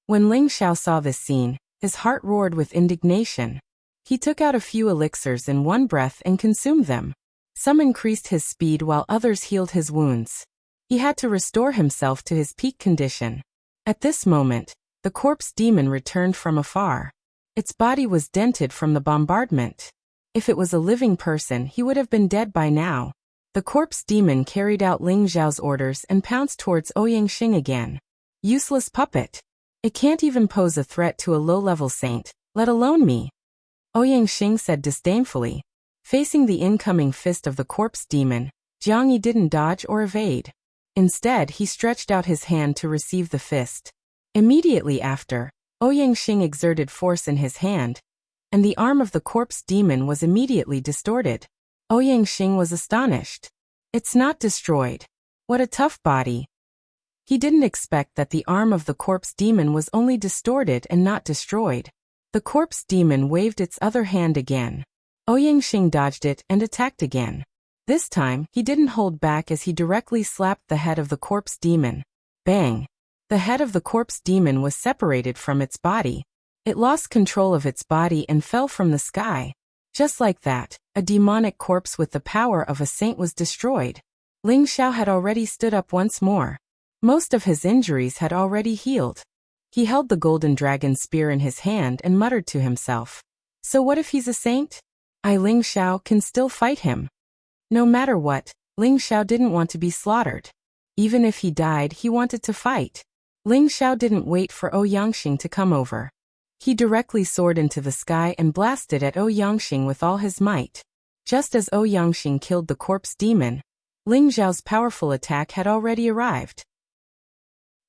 When Ling Xiao saw this scene, his heart roared with indignation. He took out a few elixirs in one breath and consumed them. Some increased his speed while others healed his wounds. He had to restore himself to his peak condition. At this moment, the corpse demon returned from afar. Its body was dented from the bombardment. If it was a living person, he would have been dead by now. The corpse demon carried out Ling Xiao's orders and pounced towards Ouyangxing again. Useless puppet. It can't even pose a threat to a low-level saint, let alone me. Ouyangxing said disdainfully. Facing the incoming fist of the corpse demon, Jiangyi didn't dodge or evade. Instead, he stretched out his hand to receive the fist. Immediately after, Ouyangxing exerted force in his hand, and the arm of the corpse demon was immediately distorted. Ouyangxing was astonished. It's not destroyed. What a tough body. He didn't expect that the arm of the corpse demon was only distorted and not destroyed. The corpse demon waved its other hand again. Ouyangxing dodged it and attacked again. This time, he didn't hold back as he directly slapped the head of the corpse demon. Bang! The head of the corpse demon was separated from its body. It lost control of its body and fell from the sky. Just like that, a demonic corpse with the power of a saint was destroyed. Ling Xiao had already stood up once more. Most of his injuries had already healed. He held the golden dragon spear in his hand and muttered to himself. So what if he's a saint? Ling Xiao can still fight him. No matter what, Ling Xiao didn't want to be slaughtered. Even if he died, he wanted to fight. Ling Xiao didn't wait for Ouyangxing to come over. He directly soared into the sky and blasted at Ouyangxing with all his might. Just as Ouyangxing killed the corpse demon, Ling Xiao's powerful attack had already arrived.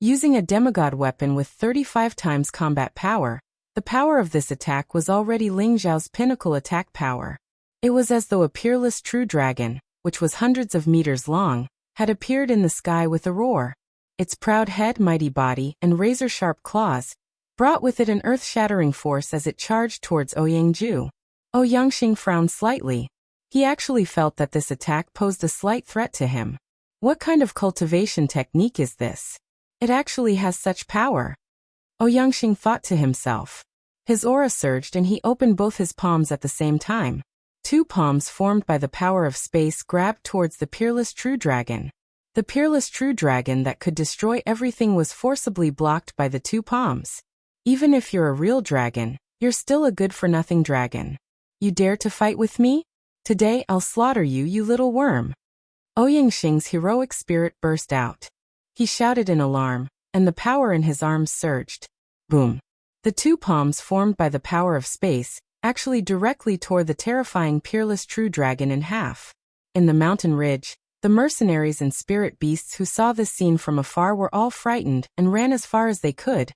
Using a demigod weapon with 35 times combat power, the power of this attack was already Ling Xiao's pinnacle attack power. It was as though a peerless true dragon, which was hundreds of meters long, had appeared in the sky with a roar. Its proud head, mighty body, and razor-sharp claws brought with it an earth-shattering force as it charged towards Ouyangju. Ouyangxing frowned slightly. He actually felt that this attack posed a slight threat to him. What kind of cultivation technique is this? It actually has such power. Ouyangxing thought to himself. His aura surged and he opened both his palms at the same time. Two palms formed by the power of space grabbed towards the peerless true dragon. The peerless true dragon that could destroy everything was forcibly blocked by the two palms. Even if you're a real dragon, you're still a good-for-nothing dragon. You dare to fight with me? Today I'll slaughter you, you little worm. Ouyangxing's heroic spirit burst out. He shouted in alarm, and the power in his arms surged. Boom! The two palms formed by the power of space actually directly tore the terrifying peerless true dragon in half. In the mountain ridge, the mercenaries and spirit beasts who saw this scene from afar were all frightened and ran as far as they could,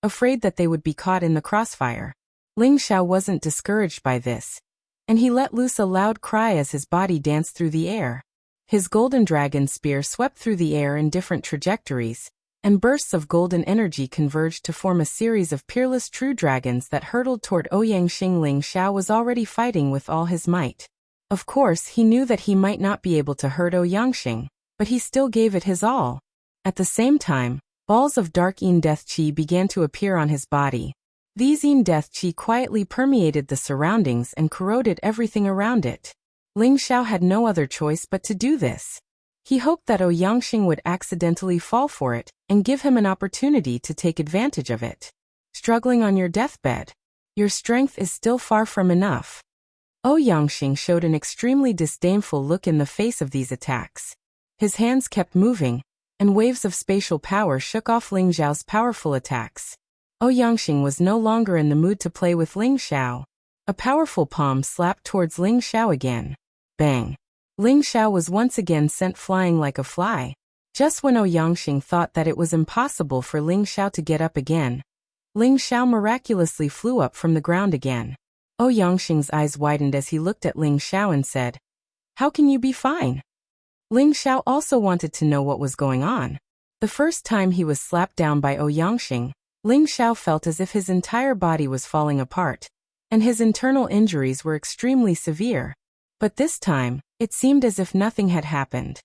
afraid that they would be caught in the crossfire. Ling Xiao wasn't discouraged by this, and he let loose a loud cry as his body danced through the air. His golden dragon spear swept through the air in different trajectories, and bursts of golden energy converged to form a series of peerless true dragons that hurtled toward Ouyangxing. Ling Xiao was already fighting with all his might. Of course, he knew that he might not be able to hurt Ouyangxing. but he still gave it his all. At the same time, balls of dark Yin Death Chi began to appear on his body. These Yin Death Chi quietly permeated the surroundings and corroded everything around it. Ling Xiao had no other choice but to do this. He hoped that Ouyangxing would accidentally fall for it and give him an opportunity to take advantage of it. Struggling on your deathbed? Your strength is still far from enough. Ouyangxing showed an extremely disdainful look in the face of these attacks. His hands kept moving, and waves of spatial power shook off Ling Xiao's powerful attacks. Ouyangxing was no longer in the mood to play with Ling Xiao. A powerful palm slapped towards Ling Xiao again. Bang! Ling Xiao was once again sent flying like a fly. Just when Ouyangxing thought that it was impossible for Ling Xiao to get up again, Ling Xiao miraculously flew up from the ground again. Ouyangxing's eyes widened as he looked at Ling Xiao and said, "How can you be fine?" Ling Xiao also wanted to know what was going on. The first time he was slapped down by Ouyangxing, Ling Xiao felt as if his entire body was falling apart, and his internal injuries were extremely severe. But this time, it seemed as if nothing had happened.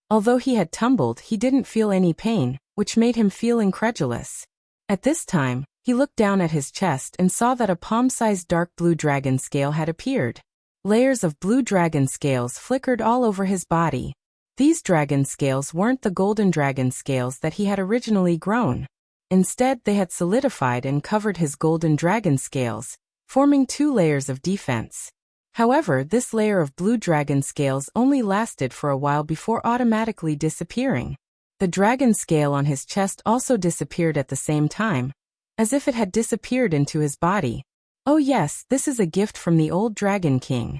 Although he had tumbled, he didn't feel any pain, which made him feel incredulous. At this time, he looked down at his chest and saw that a palm-sized dark blue dragon scale had appeared. Layers of blue dragon scales flickered all over his body. These dragon scales weren't the golden dragon scales that he had originally grown. Instead, they had solidified and covered his golden dragon scales, forming 2 layers of defense. However, this layer of blue dragon scales only lasted for a while before automatically disappearing. The dragon scale on his chest also disappeared at the same time, as if it had disappeared into his body. Oh yes, this is a gift from the old Dragon King.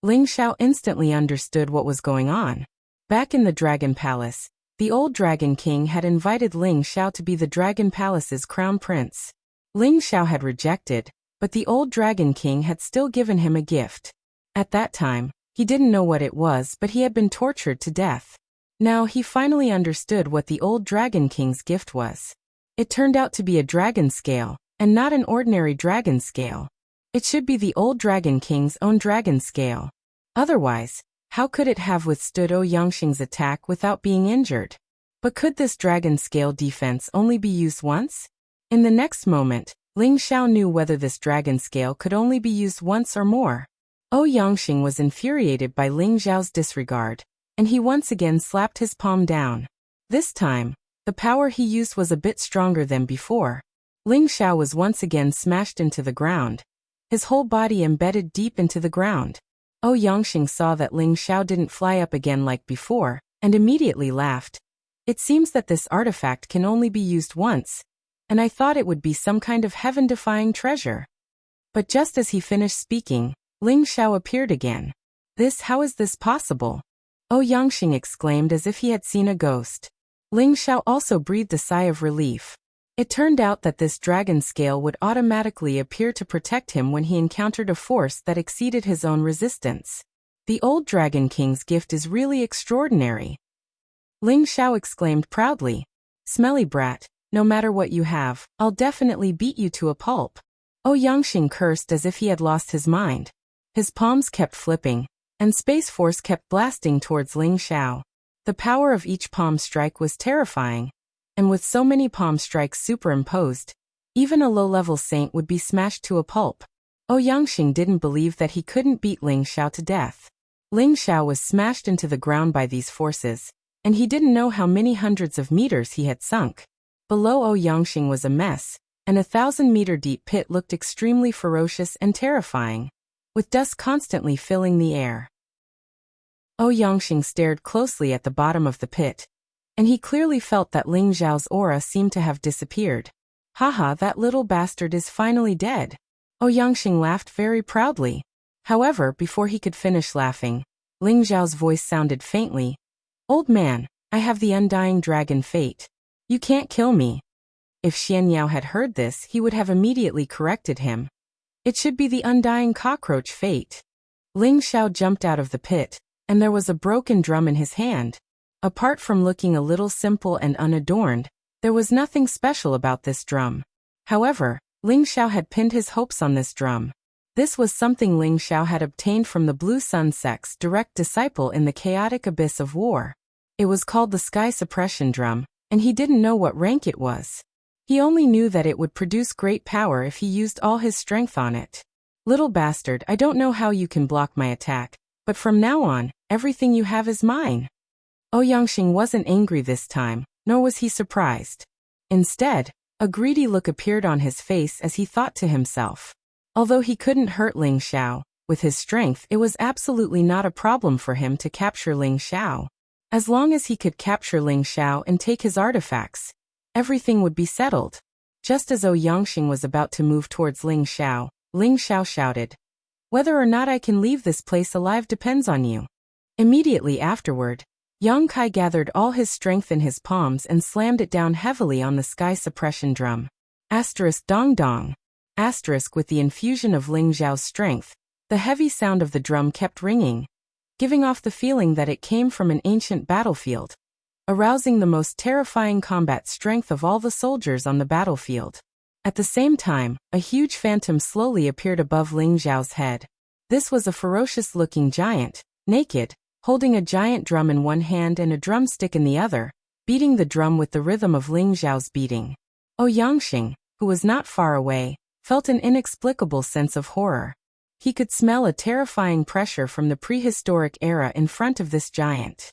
Ling Xiao instantly understood what was going on. Back in the Dragon Palace, the old Dragon King had invited Ling Xiao to be the Dragon Palace's crown prince. Ling Xiao had rejected, but the old Dragon King had still given him a gift. At that time, he didn't know what it was, but he had been tortured to death. Now he finally understood what the old Dragon King's gift was. It turned out to be a dragon scale, and not an ordinary dragon scale. It should be the old Dragon King's own dragon scale. Otherwise, how could it have withstood Ouyangxing's attack without being injured? But could this dragon scale defense only be used once? In the next moment, Ling Xiao knew whether this dragon scale could only be used once or more. Ouyangxing was infuriated by Ling Xiao's disregard, and he once again slapped his palm down. This time, the power he used was a bit stronger than before. Ling Xiao was once again smashed into the ground, his whole body embedded deep into the ground. Ouyangxing saw that Ling Xiao didn't fly up again like before, and immediately laughed. It seems that this artifact can only be used once, and I thought it would be some kind of heaven-defying treasure. But just as he finished speaking, Ling Xiao appeared again. How is this possible? Ouyangxing exclaimed as if he had seen a ghost. Ling Xiao also breathed a sigh of relief. It turned out that this dragon scale would automatically appear to protect him when he encountered a force that exceeded his own resistance. The old Dragon King's gift is really extraordinary. Ling Xiao exclaimed proudly. Smelly brat, no matter what you have, I'll definitely beat you to a pulp. Ouyangxing cursed as if he had lost his mind. His palms kept flipping, and space force kept blasting towards Ling Xiao. The power of each palm strike was terrifying, and with so many palm strikes superimposed, even a low-level saint would be smashed to a pulp. Ouyangxing didn't believe that he couldn't beat Ling Xiao to death. Ling Xiao was smashed into the ground by these forces, and he didn't know how many hundreds of meters he had sunk. Below Ouyangxing was a mess, and a 1,000-meter-deep pit looked extremely ferocious and terrifying, with dust constantly filling the air. Ouyangxing stared closely at the bottom of the pit, and he clearly felt that Ling Xiao's aura seemed to have disappeared. Haha, that little bastard is finally dead. Ouyangxing laughed very proudly. However, before he could finish laughing, Ling Xiao's voice sounded faintly. Old man, I have the undying dragon fate. You can't kill me. If Xian Yao had heard this, he would have immediately corrected him. It should be the undying cockroach fate. Ling Xiao jumped out of the pit, and there was a broken drum in his hand. Apart from looking a little simple and unadorned, there was nothing special about this drum. However, Ling Xiao had pinned his hopes on this drum. This was something Ling Xiao had obtained from the Blue Sun sect's direct disciple in the chaotic abyss of war. It was called the Sky Suppression Drum, and he didn't know what rank it was. He only knew that it would produce great power if he used all his strength on it. Little bastard, I don't know how you can block my attack, but from now on, everything you have is mine. Ouyangxing wasn't angry this time, nor was he surprised. Instead, a greedy look appeared on his face as he thought to himself. Although he couldn't hurt Ling Xiao, with his strength it was absolutely not a problem for him to capture Ling Xiao. As long as he could capture Ling Xiao and take his artifacts, everything would be settled. Just as Ouyangxing was about to move towards Ling Xiao shouted, "Whether or not I can leave this place alive depends on you." Immediately afterward, Yang Kai gathered all his strength in his palms and slammed it down heavily on the Sky Suppression Drum. Dong dong. With the infusion of Ling Xiao's strength, the heavy sound of the drum kept ringing, giving off the feeling that it came from an ancient battlefield, arousing the most terrifying combat strength of all the soldiers on the battlefield. At the same time, a huge phantom slowly appeared above Ling Xiao's head. This was a ferocious-looking giant, naked, holding a giant drum in one hand and a drumstick in the other, beating the drum with the rhythm of Ling Xiao's beating. Ouyangxing, who was not far away, felt an inexplicable sense of horror. He could smell a terrifying pressure from the prehistoric era in front of this giant.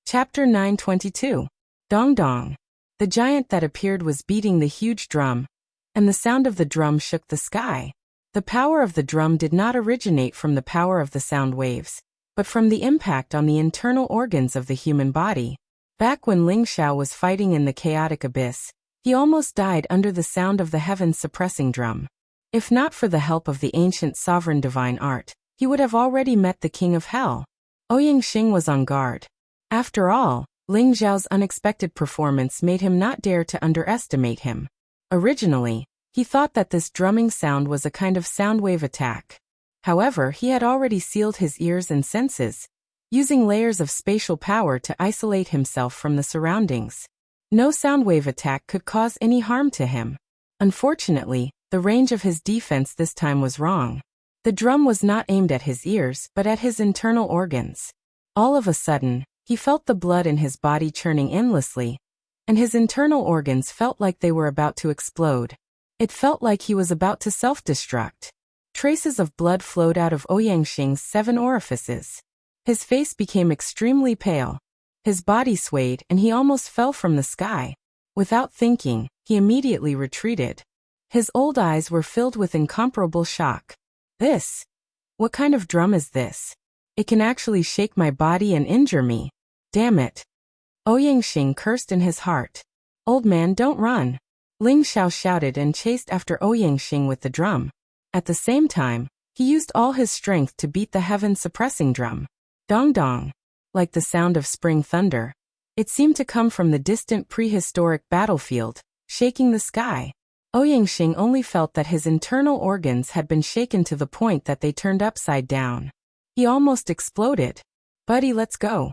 Chapter 922. Dong Dong. The giant that appeared was beating the huge drum, and the sound of the drum shook the sky. The power of the drum did not originate from the power of the sound waves, but from the impact on the internal organs of the human body. Back when Ling Xiao was fighting in the chaotic abyss, he almost died under the sound of the heaven-suppressing drum. If not for the help of the ancient sovereign divine art, he would have already met the king of hell. Ouyangxing was on guard. After all, Ling Xiao's unexpected performance made him not dare to underestimate him. Originally, he thought that this drumming sound was a kind of sound wave attack. However, he had already sealed his ears and senses, using layers of spatial power to isolate himself from the surroundings. No sound wave attack could cause any harm to him. Unfortunately, the range of his defense this time was wrong. The drum was not aimed at his ears but at his internal organs. All of a sudden, he felt the blood in his body churning endlessly, and his internal organs felt like they were about to explode. It felt like he was about to self-destruct. Traces of blood flowed out of Ouyangxing's 7 orifices. His face became extremely pale. His body swayed and he almost fell from the sky. Without thinking, he immediately retreated. His old eyes were filled with incomparable shock. This? What kind of drum is this? It can actually shake my body and injure me. Damn it. Ouyangxing cursed in his heart. Old man, don't run. Ling Xiao shouted and chased after Ouyangxing with the drum. At the same time, he used all his strength to beat the heaven-suppressing drum. Dong dong. Like the sound of spring thunder. It seemed to come from the distant prehistoric battlefield, shaking the sky. Ouyangxing only felt that his internal organs had been shaken to the point that they turned upside down. He almost exploded. Buddy, let's go.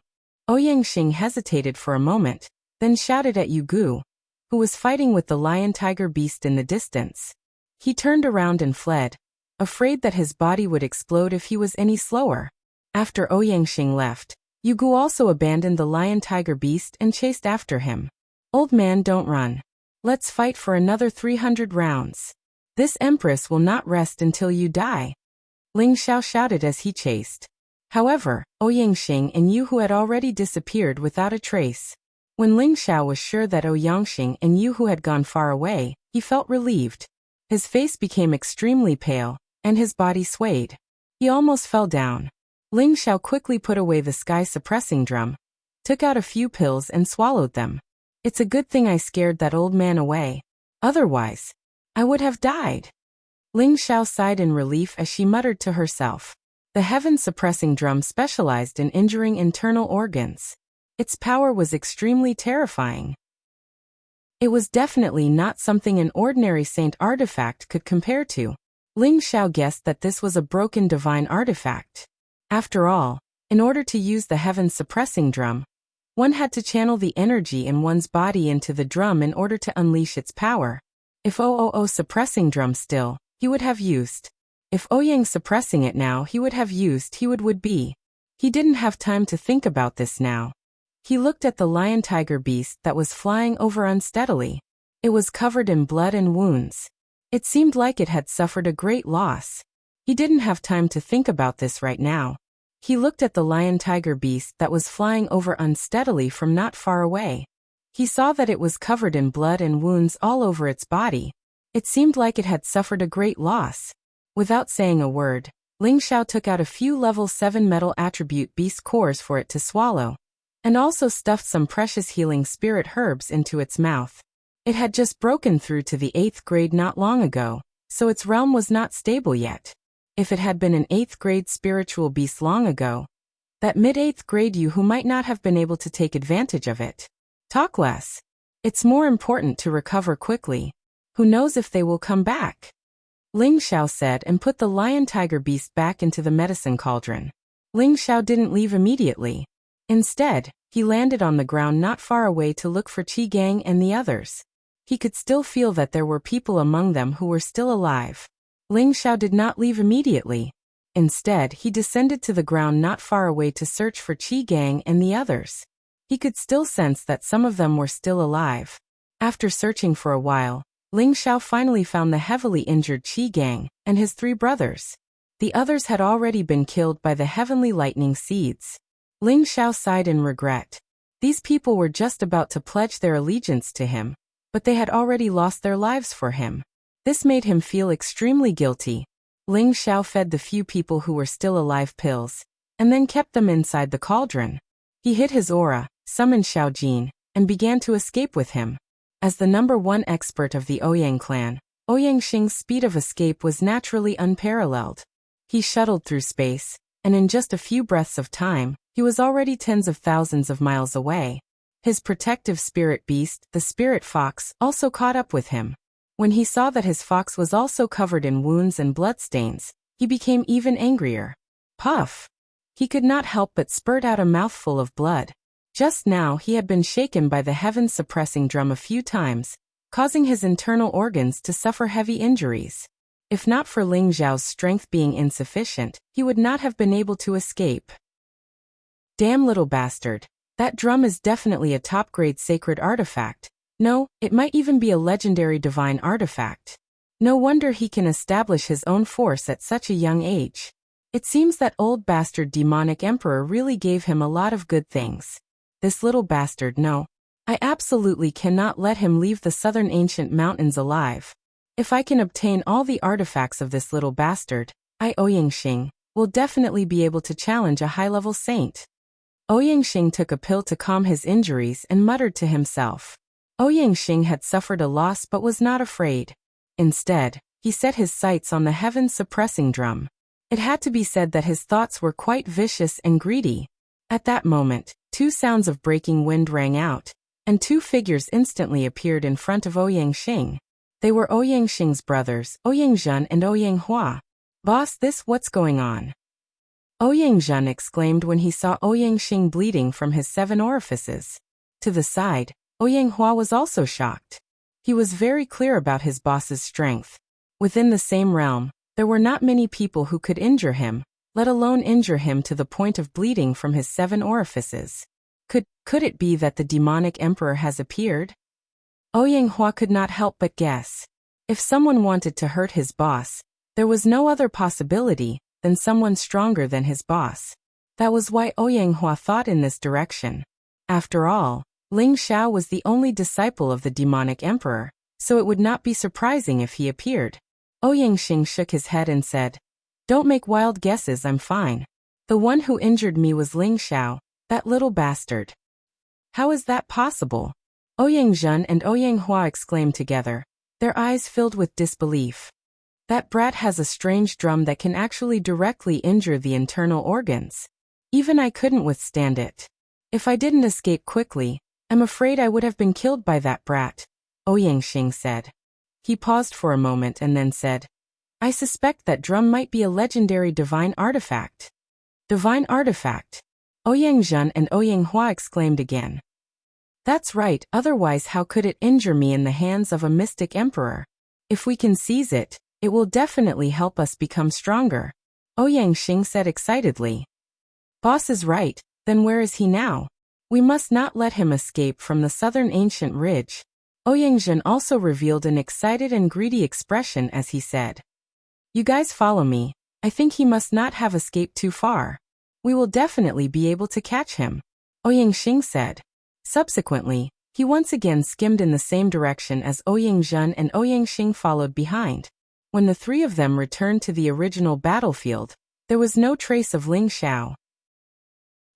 Ouyangxing hesitated for a moment, then shouted at Yu Gu, who was fighting with the lion-tiger beast in the distance. He turned around and fled, afraid that his body would explode if he was any slower. After Ouyangxing left, Yu Gu also abandoned the lion-tiger beast and chased after him. Old man, don't run. Let's fight for another 300 rounds. This empress will not rest until you die. Ling Xiao shouted as he chased. However, Ouyangxing and Yu Hu had already disappeared without a trace. When Ling Xiao was sure that Ouyangxing and Yu Hu had gone far away, he felt relieved. His face became extremely pale, and his body swayed. He almost fell down. Ling Xiao quickly put away the sky-suppressing drum, took out a few pills and swallowed them. It's a good thing I scared that old man away. Otherwise, I would have died. Ling Xiao sighed in relief as she muttered to herself. The heaven-suppressing drum specialized in injuring internal organs. Its power was extremely terrifying. It was definitely not something an ordinary saint artifact could compare to. Ling Xiao guessed that this was a broken divine artifact. After all, in order to use the heaven-suppressing drum, one had to channel the energy in one's body into the drum in order to unleash its power. If suppressing drum still, he would have used. If Ouyang suppressing it now, he would have used, he would be. He didn't have time to think about this now. He looked at the lion-tiger beast that was flying over unsteadily. It was covered in blood and wounds. It seemed like it had suffered a great loss. He didn't have time to think about this right now. He looked at the lion-tiger beast that was flying over unsteadily from not far away. He saw that it was covered in blood and wounds all over its body. It seemed like it had suffered a great loss. Without saying a word, Ling Xiao took out a few level 7 metal attribute beast cores for it to swallow, and also stuffed some precious healing spirit herbs into its mouth. It had just broken through to the 8th grade not long ago, so its realm was not stable yet. If it had been an 8th grade spiritual beast long ago, that mid-8th grade you who might not have been able to take advantage of it. Talk less. It's more important to recover quickly. Who knows if they will come back? Ling Xiao said and put the lion-tiger beast back into the medicine cauldron. Ling Xiao didn't leave immediately. Instead, he landed on the ground not far away to look for Qi Gang and the others. He could still feel that there were people among them who were still alive. Ling Xiao did not leave immediately. Instead, he descended to the ground not far away to search for Qi Gang and the others. He could still sense that some of them were still alive. After searching for a while, Ling Xiao finally found the heavily injured Qi Gang and his 3 brothers. The others had already been killed by the heavenly lightning seeds. Ling Xiao sighed in regret. These people were just about to pledge their allegiance to him, but they had already lost their lives for him. This made him feel extremely guilty. Ling Xiao fed the few people who were still alive pills, and then kept them inside the cauldron. He hid his aura, summoned Xiao Jin, and began to escape with him. As the number 1 expert of the Ouyang clan, Ouyang Xing's speed of escape was naturally unparalleled. He shuttled through space, and in just a few breaths of time, he was already tens of thousands of miles away. His protective spirit beast, the spirit fox, also caught up with him. When he saw that his fox was also covered in wounds and bloodstains, he became even angrier. Puff! He could not help but spurt out a mouthful of blood. Just now he had been shaken by the heaven-suppressing drum a few times, causing his internal organs to suffer heavy injuries. If not for Ling Xiao's strength being insufficient, he would not have been able to escape. Damn little bastard. That drum is definitely a top-grade sacred artifact. No, it might even be a legendary divine artifact. No wonder he can establish his own force at such a young age. It seems that old bastard demonic emperor really gave him a lot of good things. This little bastard, no. I absolutely cannot let him leave the southern ancient mountains alive. If I can obtain all the artifacts of this little bastard, I, Ouyang Xing, will definitely be able to challenge a high-level saint. Ouyang Xing took a pill to calm his injuries and muttered to himself. Ouyang Xing had suffered a loss but was not afraid. Instead, he set his sights on the heaven-suppressing drum. It had to be said that his thoughts were quite vicious and greedy. At that moment, 2 sounds of breaking wind rang out, and 2 figures instantly appeared in front of Ouyang Xing. They were Ouyang Xing's brothers, Ouyang Zhen and Ouyang Hua. Boss, what's going on? Ouyang Zhen exclaimed when he saw Ouyang Xing bleeding from his 7 orifices. To the side, Ouyang Hua was also shocked. He was very clear about his boss's strength. Within the same realm, there were not many people who could injure him, let alone injure him to the point of bleeding from his 7 orifices. Could it be that the demonic emperor has appeared? Ouyang Hua could not help but guess. If someone wanted to hurt his boss, there was no other possibility than someone stronger than his boss. That was why Ouyang Hua thought in this direction. After all, Ling Xiao was the only disciple of the demonic emperor, so it would not be surprising if he appeared. Ouyang Xing shook his head and said, "Don't make wild guesses, I'm fine. The one who injured me was Ling Xiao, that little bastard." How is that possible? Ouyang Zhen and Ouyang Hua exclaimed together, their eyes filled with disbelief. That brat has a strange drum that can actually directly injure the internal organs. Even I couldn't withstand it. If I didn't escape quickly, I'm afraid I would have been killed by that brat, Ouyang Xing said. He paused for a moment and then said, "I suspect that drum might be a legendary divine artifact." Divine artifact? Ouyang Zhen and Ouyang Hua exclaimed again. That's right, otherwise how could it injure me in the hands of a mystic emperor? If we can seize it, It will definitely help us become stronger, Ouyang Xing said excitedly. Boss is right, then where is he now? We must not let him escape from the southern ancient ridge. Ouyang Zhen also revealed an excited and greedy expression as he said. You guys follow me. I think he must not have escaped too far. We will definitely be able to catch him, Ouyang Xing said. Subsequently, he once again skimmed in the same direction as Ouyang Zhen, and Ouyang Xing followed behind. When the three of them returned to the original battlefield, there was no trace of Ling Xiao.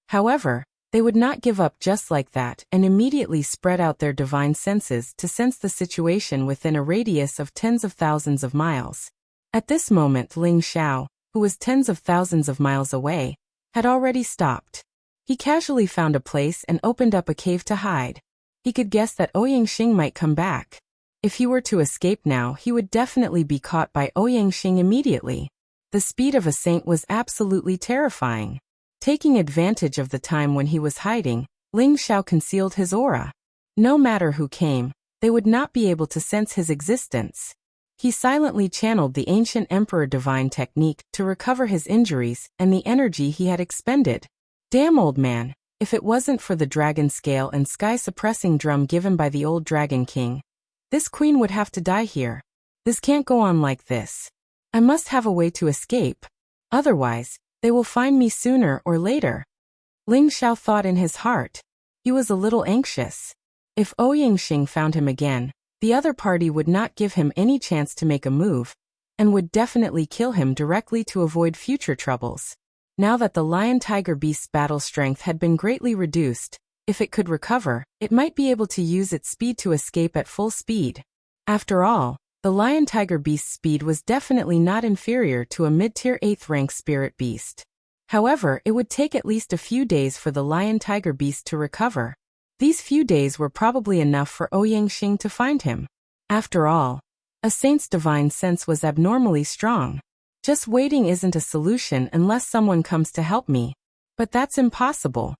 However, they would not give up just like that and immediately spread out their divine senses to sense the situation within a radius of tens of thousands of miles. At this moment, Ling Xiao, who was tens of thousands of miles away, had already stopped. He casually found a place and opened up a cave to hide. He could guess that Ouyang Xing might come back. If he were to escape now, he would definitely be caught by Ouyang Xing immediately. The speed of a saint was absolutely terrifying. Taking advantage of the time when he was hiding, Ling Xiao concealed his aura. No matter who came, they would not be able to sense his existence. He silently channeled the ancient emperor divine technique to recover his injuries and the energy he had expended. Damn old man, if it wasn't for the dragon scale and sky-suppressing drum given by the old dragon king, this queen would have to die here. This can't go on like this. I must have a way to escape. Otherwise, they will find me sooner or later. Ling Xiao thought in his heart. He was a little anxious. If Ouyang Xing found him again, the other party would not give him any chance to make a move, and would definitely kill him directly to avoid future troubles. Now that the lion-tiger-beast's battle strength had been greatly reduced, if it could recover, it might be able to use its speed to escape at full speed. After all, the lion-tiger-beast's speed was definitely not inferior to a mid-tier 8th rank spirit beast. However, it would take at least a few days for the lion-tiger-beast to recover. These few days were probably enough for Ouyang Xing to find him. After all, a saint's divine sense was abnormally strong. Just waiting isn't a solution unless someone comes to help me. But that's impossible.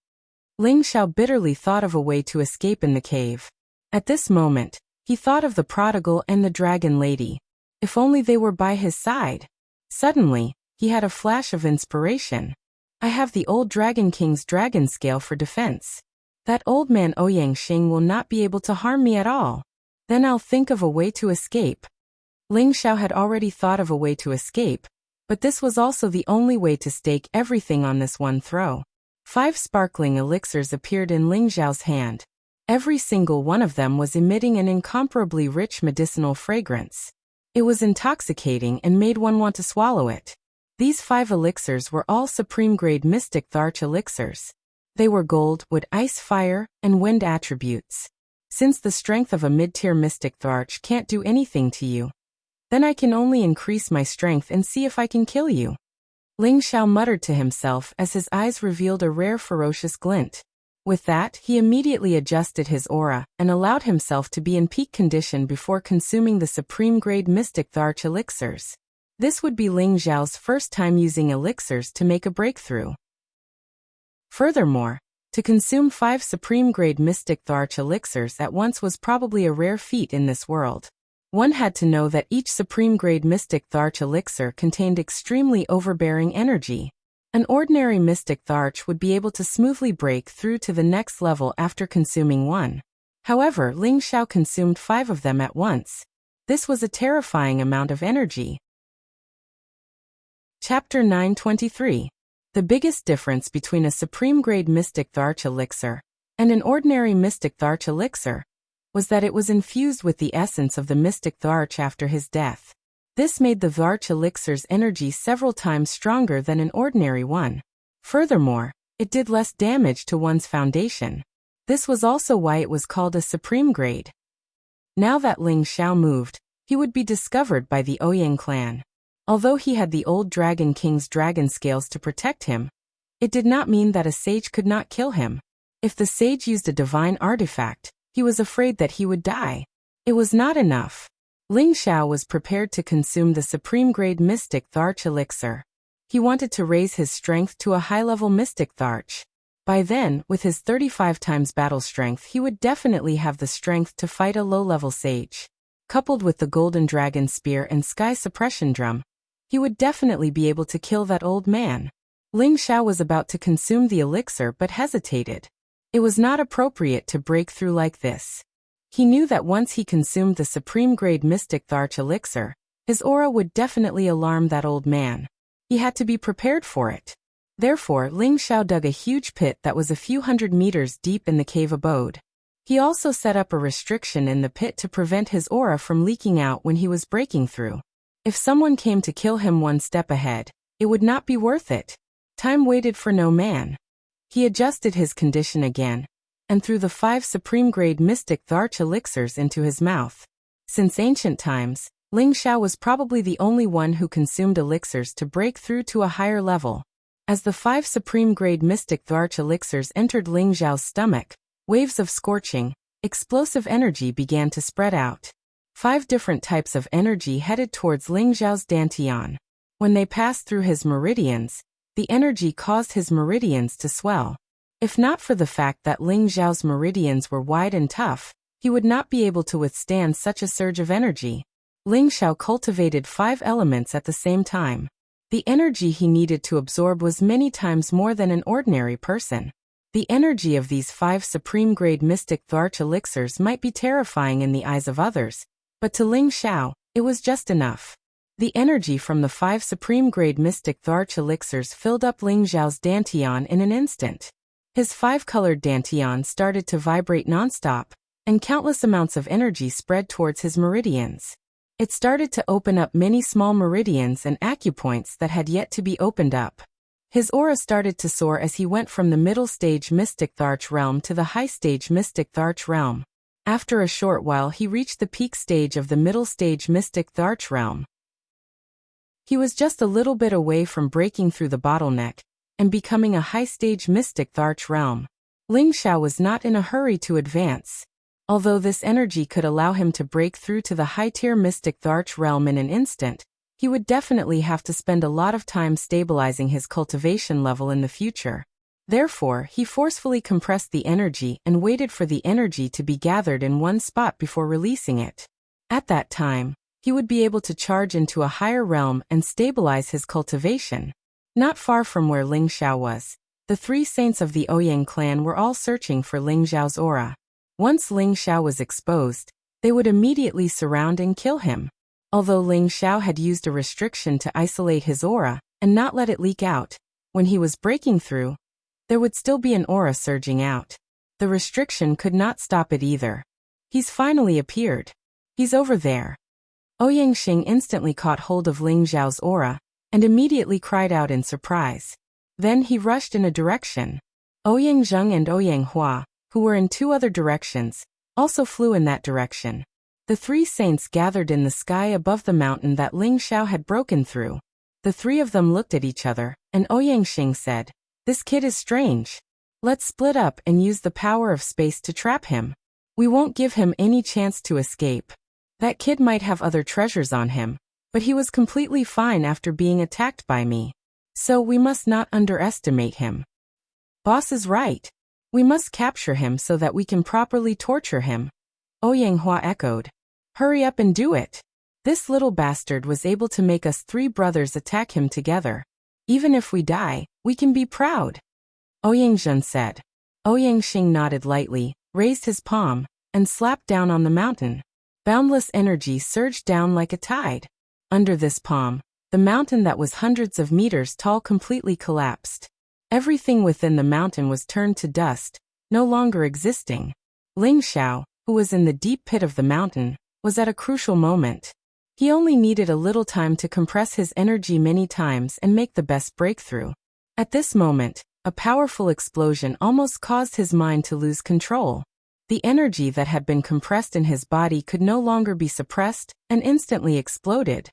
Ling Xiao bitterly thought of a way to escape in the cave. At this moment, he thought of the prodigal and the dragon lady. If only they were by his side. Suddenly, he had a flash of inspiration. I have the old dragon king's dragon scale for defense. That old man Ouyang Xing will not be able to harm me at all. Then I'll think of a way to escape. Ling Xiao had already thought of a way to escape, but this was also the only way to stake everything on this one throw. 5 sparkling elixirs appeared in Ling Xiao's hand. Every single one of them was emitting an incomparably rich medicinal fragrance. It was intoxicating and made one want to swallow it. These 5 elixirs were all supreme-grade mystic Tharch elixirs. They were gold, wood, ice, fire, and wind attributes. Since the strength of a mid-tier mystic Tharch can't do anything to you, then I can only increase my strength and see if I can kill you. Ling Xiao muttered to himself as his eyes revealed a rare ferocious glint. With that, he immediately adjusted his aura and allowed himself to be in peak condition before consuming the supreme-grade mystic Tharch elixirs. This would be Ling Xiao's first time using elixirs to make a breakthrough. Furthermore, to consume 5 supreme-grade mystic Tharch elixirs at once was probably a rare feat in this world. One had to know that each supreme-grade mystic Tharch elixir contained extremely overbearing energy. An ordinary mystic Tharch would be able to smoothly break through to the next level after consuming one. However, Ling Xiao consumed 5 of them at once. This was a terrifying amount of energy. Chapter 923. The biggest difference between a supreme-grade mystic Tharch elixir and an ordinary mystic Tharch elixir was that it was infused with the essence of the mystic Tharch after his death. This made the Tharch elixir's energy several times stronger than an ordinary one. Furthermore, it did less damage to one's foundation. This was also why it was called a supreme grade. Now that Ling Xiao moved, he would be discovered by the Ouyang clan. Although he had the old Dragon King's dragon scales to protect him, it did not mean that a sage could not kill him. If the sage used a divine artifact, he was afraid that he would die. It was not enough. Ling Xiao was prepared to consume the supreme-grade mystic Tharch elixir. He wanted to raise his strength to a high-level mystic Tharch. By then, with his 35 times battle strength, he would definitely have the strength to fight a low-level sage. coupled with the golden dragon spear and sky suppression drum, he would definitely be able to kill that old man. Ling Xiao was about to consume the elixir but hesitated. It was not appropriate to break through like this. He knew that once he consumed the supreme-grade mystic Tharch elixir, his aura would definitely alarm that old man. He had to be prepared for it. Therefore, Ling Xiao dug a huge pit that was a few hundred meters deep in the cave abode. He also set up a restriction in the pit to prevent his aura from leaking out when he was breaking through. If someone came to kill him one step ahead, it would not be worth it. Time waited for no man. He adjusted his condition again, and threw the 5 supreme-grade mystic Tharch elixirs into his mouth. Since ancient times, Ling Xiao was probably the only one who consumed elixirs to break through to a higher level. As the 5 supreme-grade mystic Tharch elixirs entered Ling Xiao's stomach, waves of scorching, explosive energy began to spread out. 5 different types of energy headed towards Ling Xiao's dantian. When they passed through his meridians, the energy caused his meridians to swell. If not for the fact that Ling Xiao's meridians were wide and tough, he would not be able to withstand such a surge of energy. Ling Xiao cultivated 5 elements at the same time. The energy he needed to absorb was many times more than an ordinary person. The energy of these 5 supreme-grade mystic Tharch elixirs might be terrifying in the eyes of others, but to Ling Xiao, it was just enough. The energy from the 5 supreme-grade mystic Tharch elixirs filled up Ling Xiao's dantian in an instant. His 5-colored dantian started to vibrate nonstop, and countless amounts of energy spread towards his meridians. It started to open up many small meridians and acupoints that had yet to be opened up. His aura started to soar as he went from the middle stage mystic Tharch realm to the high stage mystic Tharch realm. After a short while he reached the peak stage of the middle stage mystic Tharch realm. He was just a little bit away from breaking through the bottleneck and becoming a high-stage mystic Tharch realm. Ling Xiao was not in a hurry to advance. Although this energy could allow him to break through to the high-tier mystic Tharch realm in an instant, he would definitely have to spend a lot of time stabilizing his cultivation level in the future. Therefore, he forcefully compressed the energy and waited for the energy to be gathered in one spot before releasing it. At that time, he would be able to charge into a higher realm and stabilize his cultivation. Not far from where Ling Xiao was, the 3 saints of the Ouyang clan were all searching for Ling Xiao's aura. Once Ling Xiao was exposed, they would immediately surround and kill him. Although Ling Xiao had used a restriction to isolate his aura and not let it leak out, when he was breaking through, there would still be an aura surging out. The restriction could not stop it either. He's finally appeared. He's over there. Ouyang Xing instantly caught hold of Ling Xiao's aura and immediately cried out in surprise. Then he rushed in a direction. Ouyang Zheng and Ouyang Hua, who were in 2 other directions, also flew in that direction. The 3 saints gathered in the sky above the mountain that Ling Xiao had broken through. The 3 of them looked at each other, and Ouyang Xing said, "This kid is strange. Let's split up and use the power of space to trap him. We won't give him any chance to escape. That kid might have other treasures on him, but he was completely fine after being attacked by me. So we must not underestimate him." "Boss is right. We must capture him so that we can properly torture him," Ouyang Hua echoed. "Hurry up and do it. This little bastard was able to make us 3 brothers attack him together. Even if we die, we can be proud," Ouyang Zhen said. Ouyang Xing nodded lightly, raised his palm, and slapped down on the mountain. Boundless energy surged down like a tide. Under this palm, the mountain that was hundreds of meters tall completely collapsed. Everything within the mountain was turned to dust, no longer existing. Ling Xiao, who was in the deep pit of the mountain, was at a crucial moment. He only needed a little time to compress his energy many times and make the best breakthrough. At this moment, a powerful explosion almost caused his mind to lose control. The energy that had been compressed in his body could no longer be suppressed and instantly exploded.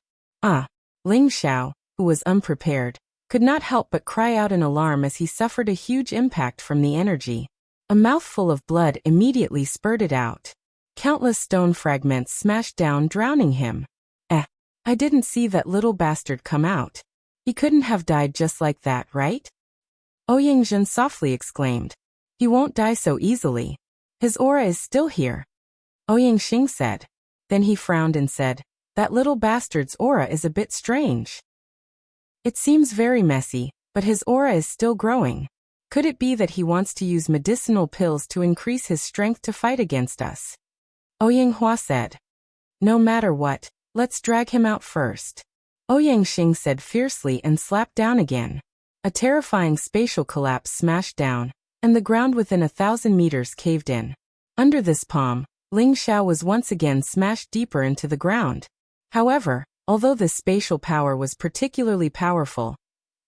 Ling Xiao, who was unprepared, could not help but cry out in alarm as he suffered a huge impact from the energy. A mouthful of blood immediately spurted out. Countless stone fragments smashed down, drowning him. I didn't see that little bastard come out. He couldn't have died just like that, right?" Ouyang Zhen softly exclaimed. "He won't die so easily. His aura is still here," Ouyang Xing said. Then he frowned and said, "That little bastard's aura is a bit strange. It seems very messy, but his aura is still growing. Could it be that he wants to use medicinal pills to increase his strength to fight against us?" Ouyang Hua said. "No matter what, let's drag him out first." Ouyang Xing said fiercely and slapped down again. A terrifying spatial collapse smashed down, and the ground within 1,000 meters caved in. Under this palm, Ling Xiao was once again smashed deeper into the ground. However, although this spatial power was particularly powerful,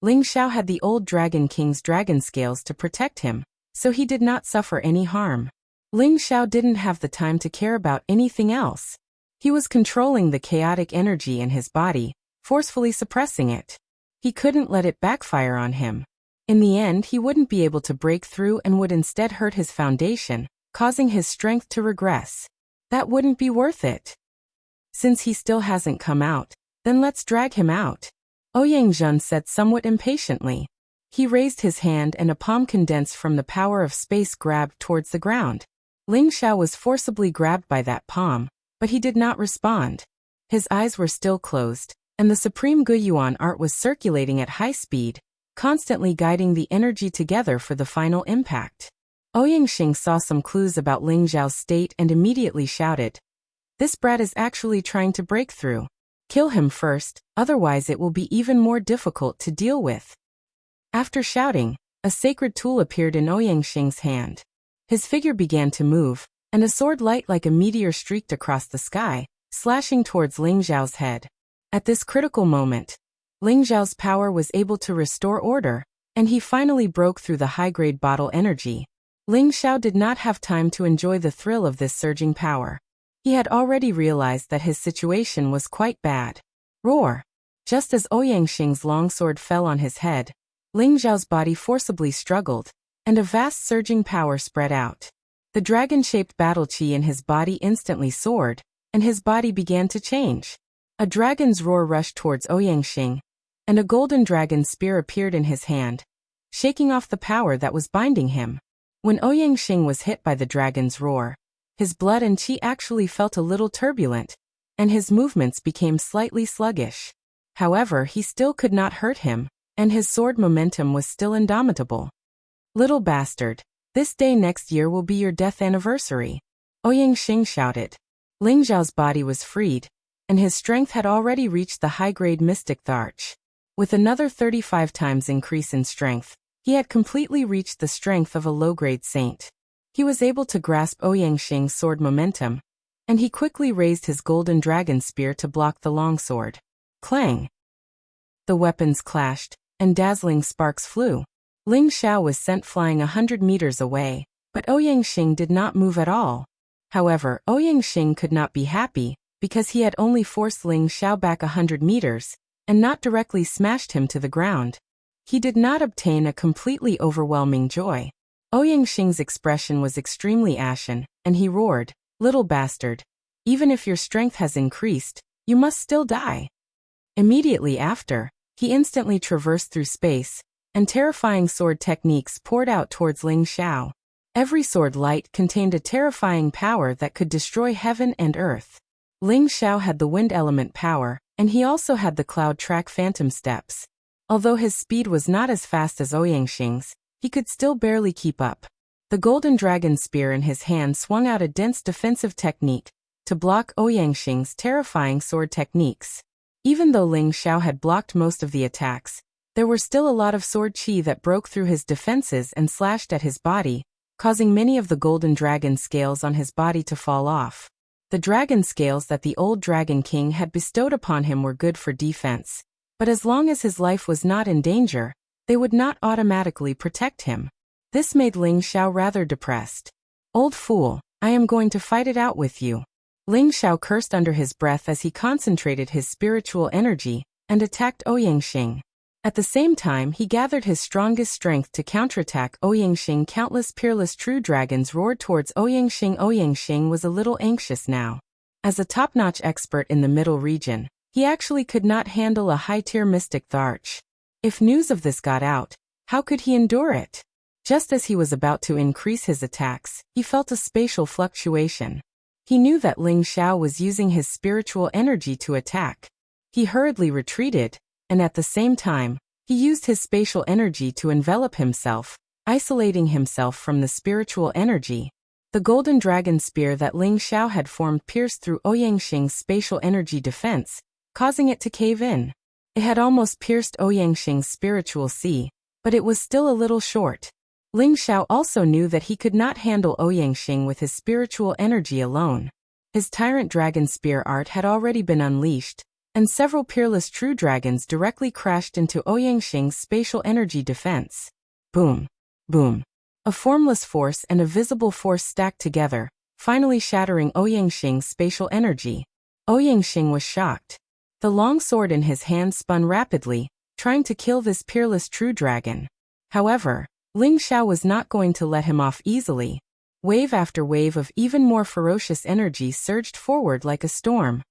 Ling Xiao had the old Dragon King's dragon scales to protect him, so he did not suffer any harm. Ling Xiao didn't have the time to care about anything else. He was controlling the chaotic energy in his body, forcefully suppressing it. He couldn't let it backfire on him. In the end, he wouldn't be able to break through and would instead hurt his foundation, causing his strength to regress. That wouldn't be worth it. Since he still hasn't come out, then let's drag him out, Ouyang Zhen said somewhat impatiently. He raised his hand and a palm condensed from the power of space grabbed towards the ground. Ling Xiao was forcibly grabbed by that palm, but he did not respond. His eyes were still closed, and the Supreme Guyuan art was circulating at high speed, constantly guiding the energy together for the final impact. Ouyang Xing saw some clues about Ling Xiao's state and immediately shouted, "This brat is actually trying to break through. Kill him first, otherwise it will be even more difficult to deal with." After shouting, a sacred tool appeared in Ouyang Xing's hand. His figure began to move, and a sword light like a meteor streaked across the sky, slashing towards Ling Xiao's head. At this critical moment, Ling Xiao's power was able to restore order, and he finally broke through the high-grade bottle energy. Ling Xiao did not have time to enjoy the thrill of this surging power. He had already realized that his situation was quite bad. Roar! Just as Ouyang Xing's longsword fell on his head, Ling Xiao's body forcibly struggled, and a vast surging power spread out. The dragon-shaped battle chi in his body instantly soared, and his body began to change. A dragon's roar rushed towards Ouyang Xing, and a golden dragon spear appeared in his hand, shaking off the power that was binding him. When Ouyang Xing was hit by the dragon's roar, his blood and chi actually felt a little turbulent, and his movements became slightly sluggish. However, he still could not hurt him, and his sword momentum was still indomitable. "Little bastard, this day next year will be your death anniversary," Ouyang Xing shouted. Ling Xiao's body was freed, and his strength had already reached the high-grade mystic Tharch. With another 35 times increase in strength, he had completely reached the strength of a low-grade saint. He was able to grasp Ouyang Xing's sword momentum, and he quickly raised his golden dragon spear to block the longsword. Clang! The weapons clashed, and dazzling sparks flew. Ling Xiao was sent flying 100 meters away, but Ouyang Xing did not move at all. However, Ouyang Xing could not be happy, because he had only forced Ling Xiao back 100 meters, and not directly smashed him to the ground. He did not obtain a completely overwhelming joy. Ouyang Xing's expression was extremely ashen, and he roared, "Little bastard, even if your strength has increased, you must still die." Immediately after, he instantly traversed through space, and terrifying sword techniques poured out towards Ling Xiao. Every sword light contained a terrifying power that could destroy heaven and earth. Ling Xiao had the wind element power, and he also had the cloud track phantom steps. Although his speed was not as fast as Ouyang Xing's, he could still barely keep up. The golden dragon spear in his hand swung out a dense defensive technique to block Ouyang Xing's terrifying sword techniques. Even though Ling Xiao had blocked most of the attacks, there were still a lot of sword chi that broke through his defenses and slashed at his body, causing many of the golden dragon scales on his body to fall off. The dragon scales that the old Dragon King had bestowed upon him were good for defense, but as long as his life was not in danger, they would not automatically protect him. This made Ling Xiao rather depressed. "Old fool, I am going to fight it out with you." Ling Xiao cursed under his breath as he concentrated his spiritual energy and attacked Ouyang Xing. At the same time, he gathered his strongest strength to counterattack Ouyang Xing. Countless peerless true dragons roared towards Ouyang Xing. Ouyang Xing was a little anxious now. As a top-notch expert in the middle region, he actually could not handle a high-tier mystic Tharch. If news of this got out, how could he endure it? Just as he was about to increase his attacks, he felt a spatial fluctuation. He knew that Ling Xiao was using his spiritual energy to attack. He hurriedly retreated, and at the same time, he used his spatial energy to envelop himself, isolating himself from the spiritual energy. The golden dragon spear that Ling Xiao had formed pierced through Ouyangxing's spatial energy defense, causing it to cave in. It had almost pierced Ouyangxing's spiritual sea, but it was still a little short. Ling Xiao also knew that he could not handle Ouyangxing with his spiritual energy alone. His tyrant dragon spear art had already been unleashed, and several peerless true dragons directly crashed into Ouyangxing's spatial energy defense. Boom. Boom. A formless force and a visible force stacked together, finally shattering Ouyangxing's spatial energy. Ouyangxing was shocked. The long sword in his hand spun rapidly, trying to kill this peerless true dragon. However, Ling Xiao was not going to let him off easily. Wave after wave of even more ferocious energy surged forward like a storm.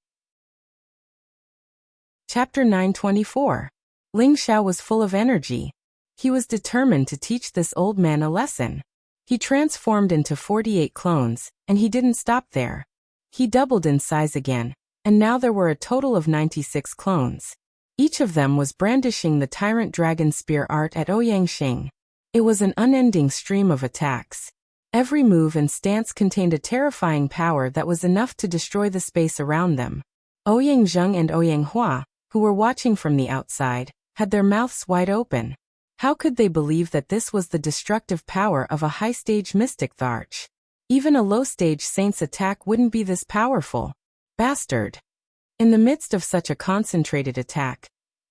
Chapter 924. Ling Xiao was full of energy. He was determined to teach this old man a lesson. He transformed into 48 clones, and he didn't stop there. He doubled in size again, and now there were a total of 96 clones. Each of them was brandishing the tyrant dragon spear art at Ouyangxing. It was an unending stream of attacks. Every move and stance contained a terrifying power that was enough to destroy the space around them. Ouyangzheng and Ouyanghua, who were watching from the outside, had their mouths wide open. How could they believe that this was the destructive power of a high-stage mystic Tharch? Even a low-stage saint's attack wouldn't be this powerful. Bastard! In the midst of such a concentrated attack,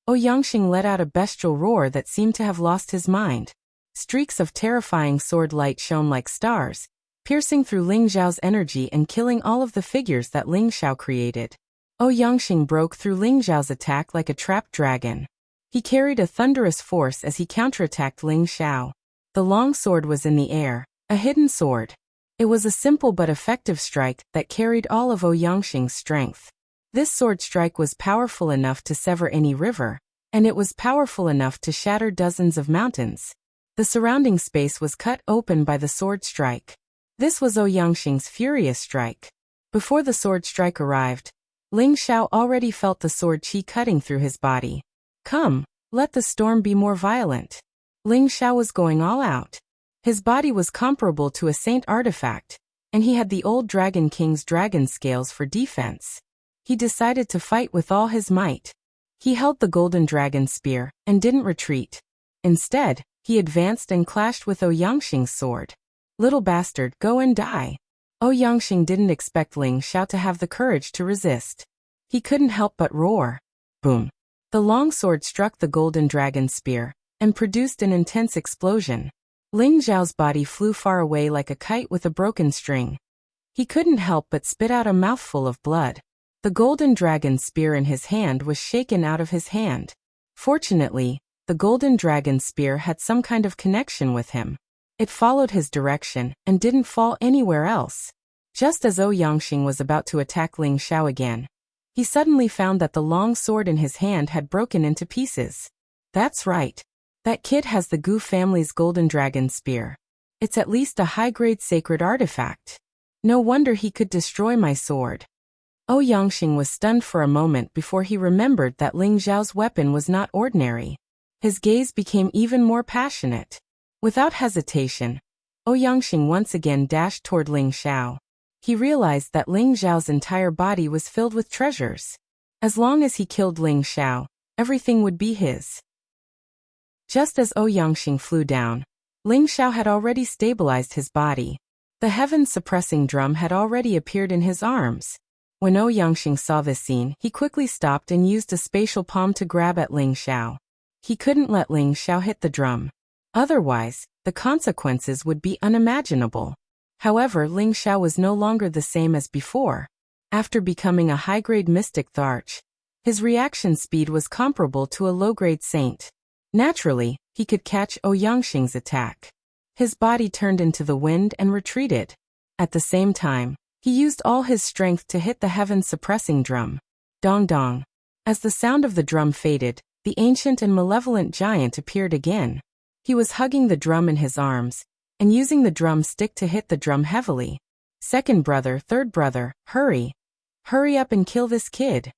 Ouyangxing let out a bestial roar that seemed to have lost his mind. Streaks of terrifying sword light shone like stars, piercing through Ling Xiao's energy and killing all of the figures that Ling Xiao created. Ouyangxing broke through Ling Xiao's attack like a trapped dragon. He carried a thunderous force as he counterattacked Ling Xiao. The long sword was in the air, a hidden sword. It was a simple but effective strike that carried all of Ouyangxing's strength. This sword strike was powerful enough to sever any river, and it was powerful enough to shatter dozens of mountains. The surrounding space was cut open by the sword strike. This was Ouyangxing's furious strike. Before the sword strike arrived, Ling Xiao already felt the sword chi cutting through his body. Come, let the storm be more violent. Ling Xiao was going all out. His body was comparable to a saint artifact, and he had the old Dragon King's dragon scales for defense. He decided to fight with all his might. He held the golden dragon spear and didn't retreat. Instead, he advanced and clashed with Ouyangxing's sword. Little bastard, go and die. Ouyangxing didn't expect Ling Xiao to have the courage to resist. He couldn't help but roar. Boom. The long sword struck the golden dragon spear and produced an intense explosion. Ling Xiao's body flew far away like a kite with a broken string. He couldn't help but spit out a mouthful of blood. The golden dragon spear in his hand was shaken out of his hand. Fortunately, the golden dragon spear had some kind of connection with him. It followed his direction and didn't fall anywhere else. Just as Ouyangxing was about to attack Ling Xiao again, he suddenly found that the long sword in his hand had broken into pieces. That's right. That kid has the Gu family's golden dragon spear. It's at least a high-grade sacred artifact. No wonder he could destroy my sword. Ouyangxing was stunned for a moment before he remembered that Ling Xiao's weapon was not ordinary. His gaze became even more passionate. Without hesitation, Ouyangxing once again dashed toward Ling Xiao. He realized that Ling Xiao's entire body was filled with treasures. As long as he killed Ling Xiao, everything would be his. Just as Ouyangxing flew down, Ling Xiao had already stabilized his body. The heaven-suppressing drum had already appeared in his arms. When Ouyangxing saw this scene, he quickly stopped and used a spatial palm to grab at Ling Xiao. He couldn't let Ling Xiao hit the drum. Otherwise, the consequences would be unimaginable. However, Ling Xiao was no longer the same as before. After becoming a high-grade mystic Tharch, his reaction speed was comparable to a low-grade saint. Naturally, he could catch Ouyangxing's attack. His body turned into the wind and retreated. At the same time, he used all his strength to hit the heaven-suppressing drum. Dong dong. As the sound of the drum faded, the ancient and malevolent giant appeared again. He was hugging the drum in his arms, and using the drum stick to hit the drum heavily. Second brother, third brother, hurry. Hurry up and kill this kid.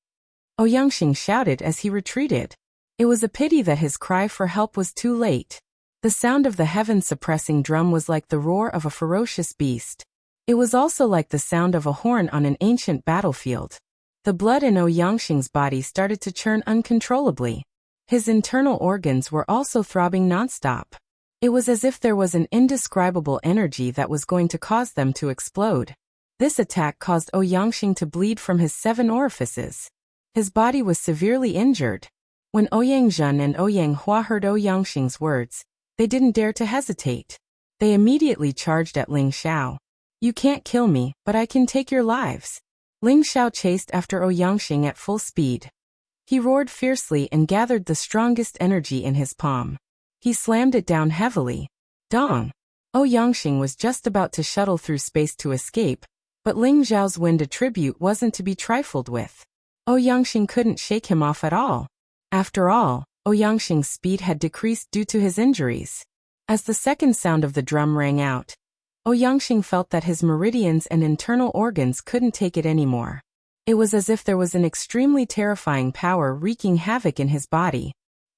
Ouyangxing shouted as he retreated. It was a pity that his cry for help was too late. The sound of the heaven-suppressing drum was like the roar of a ferocious beast. It was also like the sound of a horn on an ancient battlefield. The blood in Ouyangxing's body started to churn uncontrollably. His internal organs were also throbbing nonstop. It was as if there was an indescribable energy that was going to cause them to explode. This attack caused Ouyangxing to bleed from his 7 orifices. His body was severely injured. When Ouyangzhen and Ouyanghua heard Ouyangxing's words, they didn't dare to hesitate. They immediately charged at Ling Xiao. You can't kill me, but I can take your lives. Ling Xiao chased after Ouyangxing at full speed. He roared fiercely and gathered the strongest energy in his palm. He slammed it down heavily. Dong! Ouyangxing was just about to shuttle through space to escape, but Ling Xiao's wind attribute wasn't to be trifled with. Ouyangxing couldn't shake him off at all. After all, Ouyangxing's speed had decreased due to his injuries. As the second sound of the drum rang out, Ouyangxing felt that his meridians and internal organs couldn't take it anymore. It was as if there was an extremely terrifying power wreaking havoc in his body.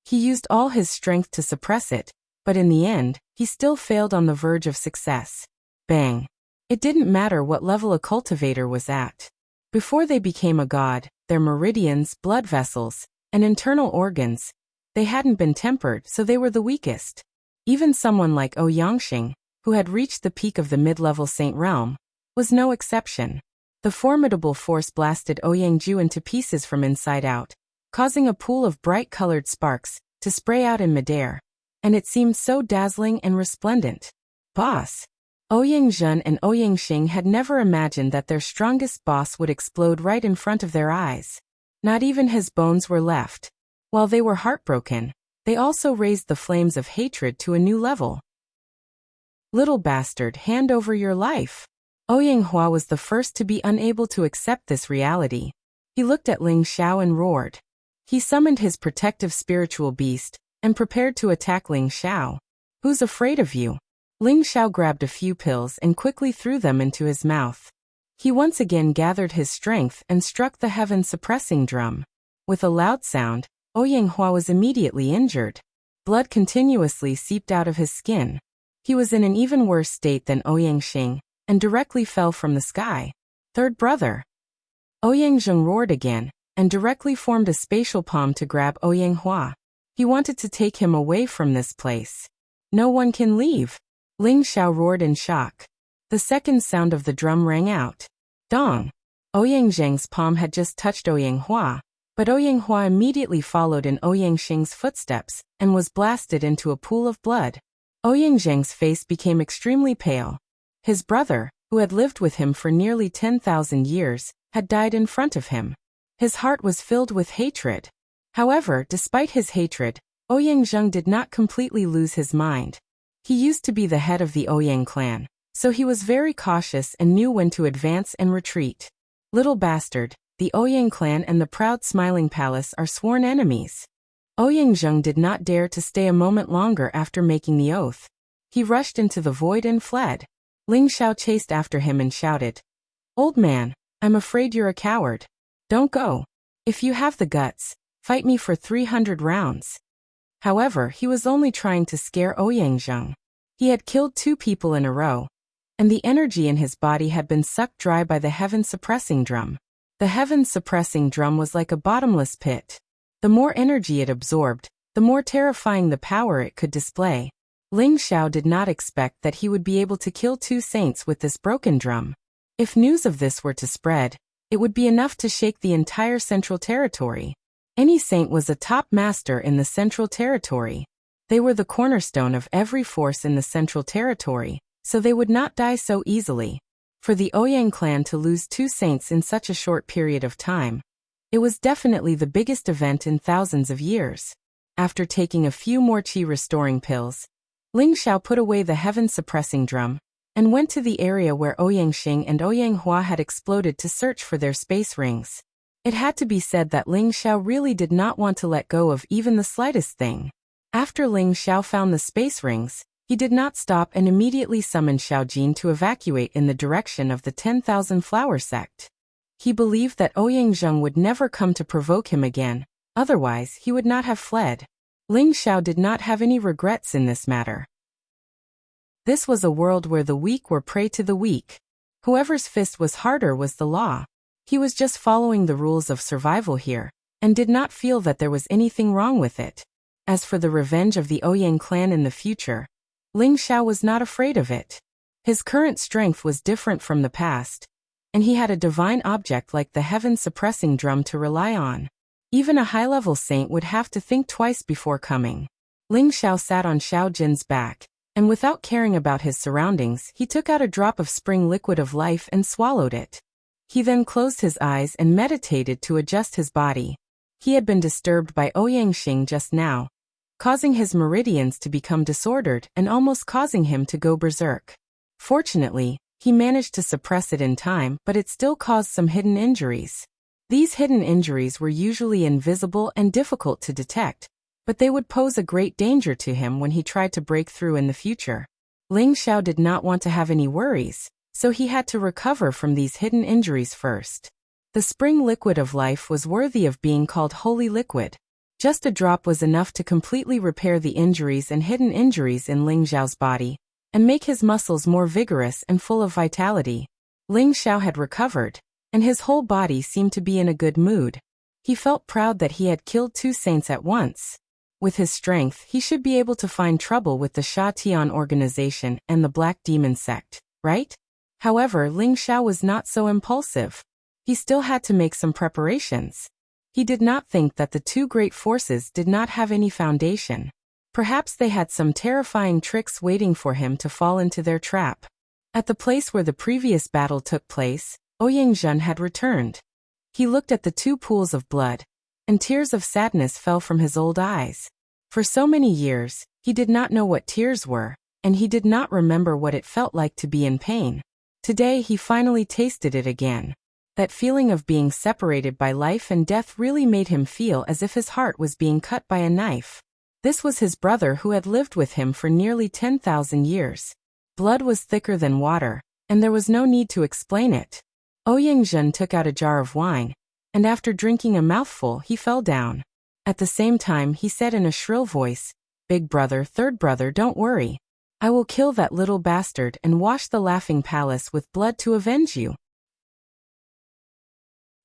He used all his strength to suppress it, but in the end, he still failed on the verge of success. Bang! It didn't matter what level a cultivator was at. Before they became a god, their meridians, blood vessels, and internal organs, they hadn't been tempered, so they were the weakest. Even someone like Ouyangxing, who had reached the peak of the mid-level Saint realm, was no exception. The formidable force blasted Ouyangju into pieces from inside out, causing a pool of bright-colored sparks to spray out in midair, and it seemed so dazzling and resplendent. Boss! Ouyangzhen and Ouyangxing had never imagined that their strongest boss would explode right in front of their eyes. Not even his bones were left. While they were heartbroken, they also raised the flames of hatred to a new level. Little bastard, hand over your life. Ouyanghua was the first to be unable to accept this reality. He looked at Ling Xiao and roared. He summoned his protective spiritual beast and prepared to attack Ling Xiao. Who's afraid of you? Ling Xiao grabbed a few pills and quickly threw them into his mouth. He once again gathered his strength and struck the heaven-suppressing drum. With a loud sound, Ouyanghua was immediately injured. Blood continuously seeped out of his skin. He was in an even worse state than Ouyangxing, and directly fell from the sky. Third brother! Ouyangzhen roared again, and directly formed a spatial palm to grab Ouyanghua. He wanted to take him away from this place. No one can leave! Ling Xiao roared in shock. The second sound of the drum rang out. Dong! Ouyangzheng's palm had just touched Ouyanghua, but Ouyanghua immediately followed in Ouyangxing's footsteps and was blasted into a pool of blood. Ouyangzheng's face became extremely pale. His brother, who had lived with him for nearly 10,000 years, had died in front of him. His heart was filled with hatred. However, despite his hatred, Ouyangzheng did not completely lose his mind. He used to be the head of the Ouyang clan, so he was very cautious and knew when to advance and retreat. Little bastard, the Ouyang clan and the proud Smiling Palace are sworn enemies. Ouyangzheng did not dare to stay a moment longer after making the oath. He rushed into the void and fled. Ling Xiao chased after him and shouted, "Old man, I'm afraid you're a coward. Don't go. If you have the guts, fight me for 300 rounds." However, he was only trying to scare Ouyangzheng. He had killed 2 people in a row, and the energy in his body had been sucked dry by the heaven-suppressing drum. The heaven-suppressing drum was like a bottomless pit. The more energy it absorbed, the more terrifying the power it could display. Ling Xiao did not expect that he would be able to kill 2 saints with this broken drum. If news of this were to spread, it would be enough to shake the entire Central Territory. Any saint was a top master in the Central Territory. They were the cornerstone of every force in the Central Territory, so they would not die so easily. For the Ouyang clan to lose 2 saints in such a short period of time, it was definitely the biggest event in thousands of years. After taking a few more qi-restoring pills, Ling Xiao put away the heaven-suppressing drum and went to the area where Ouyangxing and Ouyanghua had exploded to search for their space rings. It had to be said that Ling Xiao really did not want to let go of even the slightest thing. After Ling Xiao found the space rings, He did not stop and immediately summoned Xiaojin to evacuate in the direction of the 10,000 Flower sect. He believed that Ouyang Zheng would never come to provoke him again, otherwise he would not have fled. Ling Xiao did not have any regrets in this matter. This was a world where the weak were prey to the weak. Whoever's fist was harder was the law. He was just following the rules of survival here, and did not feel that there was anything wrong with it. As for the revenge of the Ouyang clan in the future, Ling Xiao was not afraid of it. His current strength was different from the past, and he had a divine object like the heaven-suppressing drum to rely on. Even a high-level saint would have to think twice before coming. Ling Xiao sat on Xiaojin's back, and without caring about his surroundings, he took out a drop of spring liquid of life and swallowed it. He then closed his eyes and meditated to adjust his body. He had been disturbed by Ouyang Xing just now, causing his meridians to become disordered and almost causing him to go berserk. Fortunately, he managed to suppress it in time, but it still caused some hidden injuries. These hidden injuries were usually invisible and difficult to detect, but they would pose a great danger to him when he tried to break through in the future. Ling Xiao did not want to have any worries, so he had to recover from these hidden injuries first. The spring liquid of life was worthy of being called holy liquid. Just a drop was enough to completely repair the injuries and hidden injuries in Ling Xiao's body, and make his muscles more vigorous and full of vitality. Ling Xiao had recovered, and his whole body seemed to be in a good mood. He felt proud that he had killed 2 saints at once. With his strength, he should be able to find trouble with the Sha Tian organization and the Black Demon sect, right? However, Ling Xiao was not so impulsive. He still had to make some preparations. He did not think that the 2 great forces did not have any foundation. Perhaps they had some terrifying tricks waiting for him to fall into their trap. At the place where the previous battle took place, Ouyang Zheng had returned. He looked at the 2 pools of blood, and tears of sadness fell from his old eyes. For so many years, he did not know what tears were, and he did not remember what it felt like to be in pain. Today he finally tasted it again. That feeling of being separated by life and death really made him feel as if his heart was being cut by a knife. This was his brother who had lived with him for nearly 10,000 years. Blood was thicker than water, and there was no need to explain it. Ouyang Zheng took out a jar of wine, and after drinking a mouthful he fell down. At the same time he said in a shrill voice, "Big brother, third brother, don't worry. I will kill that little bastard and wash the Laughing Palace with blood to avenge you."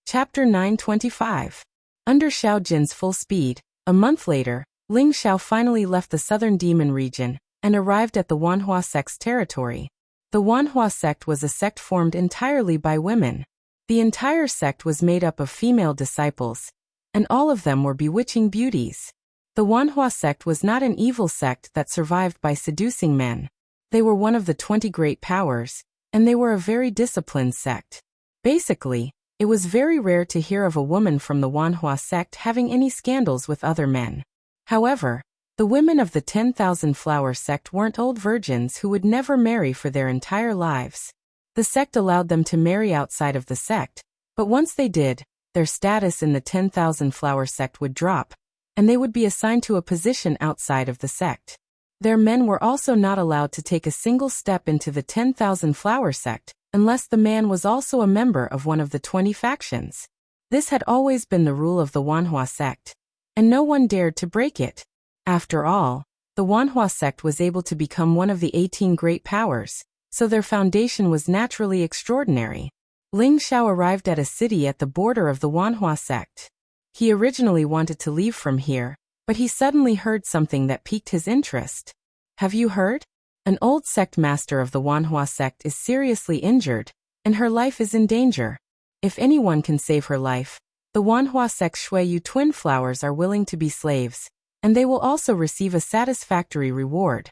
Chapter 925. Under Xiaojin's full speed, a month later, Ling Xiao finally left the southern demon region and arrived at the Wanhua sect's territory. The Wanhua sect was a sect formed entirely by women. The entire sect was made up of female disciples, and all of them were bewitching beauties. The Wanhua sect was not an evil sect that survived by seducing men. They were one of the 20 great powers, and they were a very disciplined sect. Basically, it was very rare to hear of a woman from the Wanhua sect having any scandals with other men. However, the women of the 10,000 Flower sect weren't old virgins who would never marry for their entire lives. The sect allowed them to marry outside of the sect, but once they did, their status in the 10,000 Flower sect would drop, and they would be assigned to a position outside of the sect. Their men were also not allowed to take a single step into the 10,000 Flower sect, unless the man was also a member of one of the 20 factions. This had always been the rule of the Wanhua sect, and no one dared to break it. After all, the Wanhua sect was able to become one of the 18 great powers, so their foundation was naturally extraordinary. Ling Xiao arrived at a city at the border of the Wanhua sect. He originally wanted to leave from here, but he suddenly heard something that piqued his interest. "Have you heard? An old sect master of the Wanhua sect is seriously injured, and her life is in danger. If anyone can save her life, the Wanhua sect Shuiyu twin flowers are willing to be slaves, and they will also receive a satisfactory reward."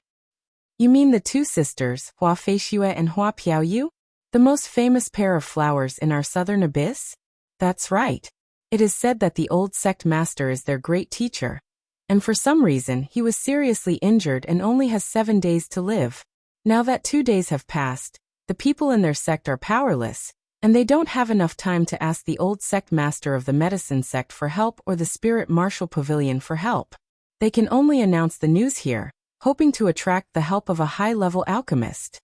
"You mean the 2 sisters, Hua Feixue and Hua Piaoyu? The most famous pair of flowers in our southern abyss?" "That's right. It is said that the old sect master is their great teacher, and for some reason he was seriously injured and only has 7 days to live. Now that 2 days have passed, the people in their sect are powerless, and they don't have enough time to ask the old sect master of the medicine sect for help or the spirit martial pavilion for help. They can only announce the news here, hoping to attract the help of a high-level alchemist.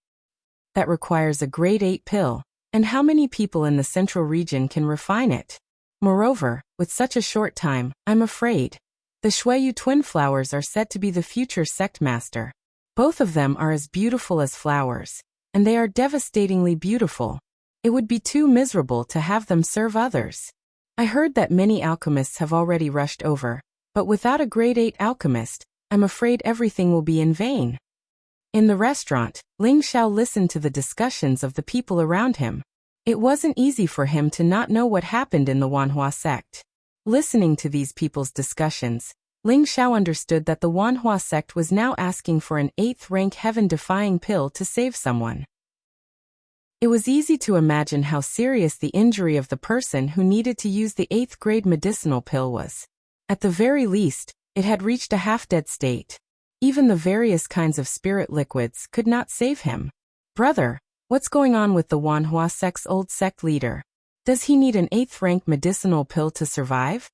That requires a grade 8 pill, and how many people in the central region can refine it? Moreover, with such a short time, I'm afraid. The Shuiyu twin flowers are said to be the future sect master. Both of them are as beautiful as flowers, and they are devastatingly beautiful. It would be too miserable to have them serve others. I heard that many alchemists have already rushed over, but without a grade 8 alchemist, I'm afraid everything will be in vain. In the restaurant, Ling Xiao listened to the discussions of the people around him. It wasn't easy for him to not know what happened in the Wanhua sect. Listening to these people's discussions, Ling Xiao understood that the Wanhua sect was now asking for an 8th rank heaven-defying pill to save someone. It was easy to imagine how serious the injury of the person who needed to use the 8th grade medicinal pill was. At the very least, it had reached a half-dead state. Even the various kinds of spirit liquids could not save him. Brother, what's going on with the Wanhua sect's old sect leader? Does he need an 8th rank medicinal pill to survive?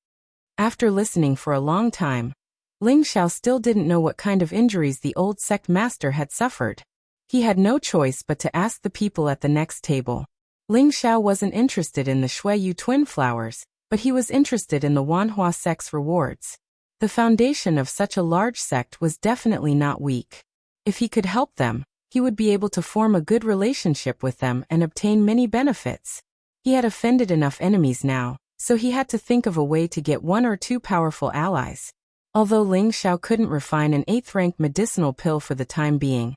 After listening for a long time, Ling Xiao still didn't know what kind of injuries the old sect master had suffered. He had no choice but to ask the people at the next table. Ling Xiao wasn't interested in the Shuiyu twin flowers, but he was interested in the Wanhua sect's rewards. The foundation of such a large sect was definitely not weak. If he could help them, he would be able to form a good relationship with them and obtain many benefits. He had offended enough enemies now, so he had to think of a way to get 1 or 2 powerful allies. Although Ling Xiao couldn't refine an 8th rank medicinal pill for the time being,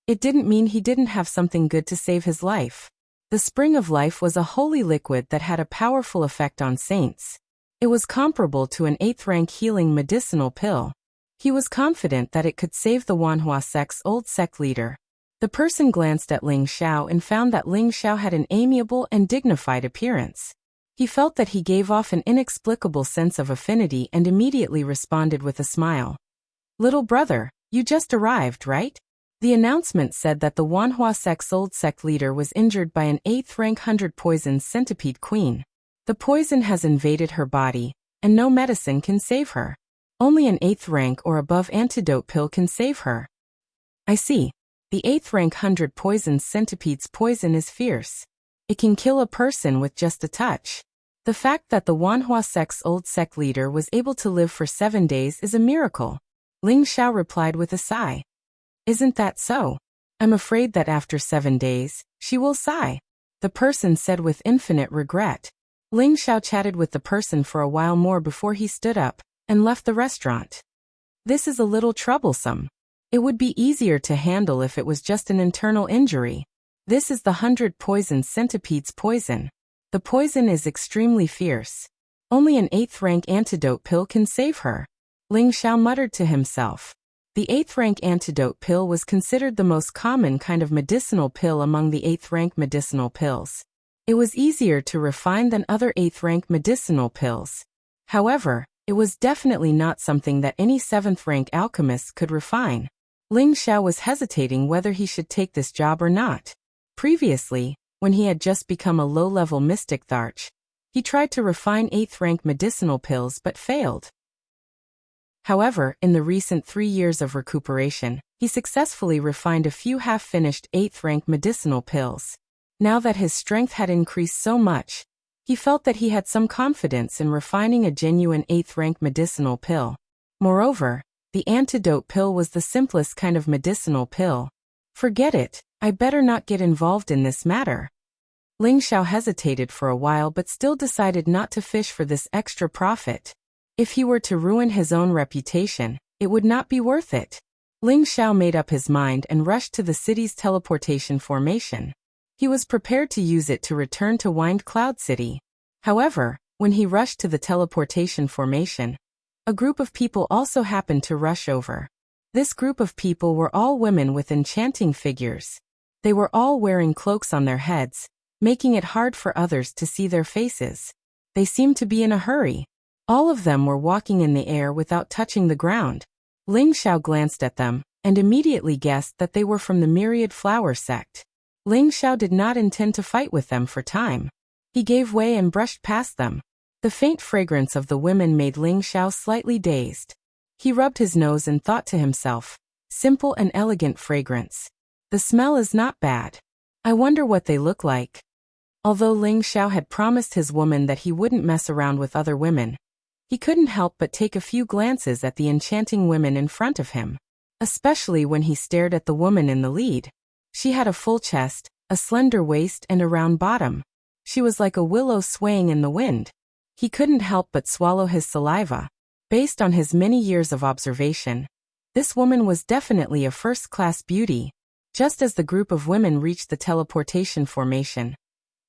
it didn't mean he didn't have something good to save his life. The Spring of Life was a holy liquid that had a powerful effect on saints. It was comparable to an 8th rank healing medicinal pill. He was confident that it could save the Wanhua sect's old sect leader. The person glanced at Ling Xiao and found that Ling Xiao had an amiable and dignified appearance. He felt that he gave off an inexplicable sense of affinity and immediately responded with a smile. Little brother, you just arrived, right? The announcement said that the Wanhua sect's old sect leader was injured by an 8th rank 100 poison centipede queen. The poison has invaded her body, and no medicine can save her. Only an 8th rank or above antidote pill can save her. I see. The 8th rank 100 poison centipede's poison is fierce. It can kill a person with just a touch. The fact that the Wanhua sect's old sect leader was able to live for 7 days is a miracle. Ling Xiao replied with a sigh. Isn't that so? I'm afraid that after 7 days, she will sigh. The person said with infinite regret. Ling Xiao chatted with the person for a while more before he stood up and left the restaurant. This is a little troublesome. It would be easier to handle if it was just an internal injury. This is the 100 poison centipede's poison. The poison is extremely fierce. Only an 8th rank antidote pill can save her. Ling Xiao muttered to himself. The 8th rank antidote pill was considered the most common kind of medicinal pill among the 8th rank medicinal pills. It was easier to refine than other 8th rank medicinal pills. However, it was definitely not something that any 7th rank alchemist could refine. Ling Xiao was hesitating whether he should take this job or not. Previously, when he had just become a low-level mystic Tharch, he tried to refine 8th rank medicinal pills but failed. However, in the recent 3 years of recuperation, he successfully refined a few half-finished 8th rank medicinal pills. Now that his strength had increased so much, he felt that he had some confidence in refining a genuine 8th rank medicinal pill. Moreover, the antidote pill was the simplest kind of medicinal pill. Forget it, I better not get involved in this matter. Ling Xiao hesitated for a while but still decided not to fish for this extra profit. If he were to ruin his own reputation, it would not be worth it. Ling Xiao made up his mind and rushed to the city's teleportation formation. He was prepared to use it to return to Wind Cloud City. However, when he rushed to the teleportation formation, a group of people also happened to rush over. This group of people were all women with enchanting figures. They were all wearing cloaks on their heads, making it hard for others to see their faces. They seemed to be in a hurry. All of them were walking in the air without touching the ground. Ling Xiao glanced at them, and immediately guessed that they were from the Myriad Flower sect. Ling Xiao did not intend to fight with them for time. He gave way and brushed past them. The faint fragrance of the women made Ling Xiao slightly dazed. He rubbed his nose and thought to himself, Simple and elegant fragrance. The smell is not bad. I wonder what they look like. Although Ling Xiao had promised his woman that he wouldn't mess around with other women, he couldn't help but take a few glances at the enchanting women in front of him, especially when he stared at the woman in the lead. She had a full chest, a slender waist and a round bottom. She was like a willow swaying in the wind. He couldn't help but swallow his saliva. Based on his many years of observation, this woman was definitely a first-class beauty. Just as the group of women reached the teleportation formation,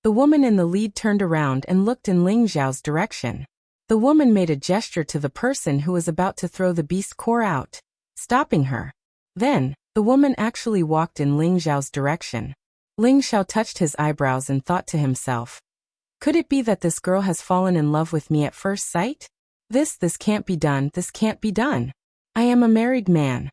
the woman in the lead turned around and looked in Ling Xiao's direction. The woman made a gesture to the person who was about to throw the beast core out, stopping her. Then, the woman actually walked in Ling Xiao's direction. Ling Xiao touched his eyebrows and thought to himself, could it be that this girl has fallen in love with me at first sight? This can't be done, this can't be done. I am a married man.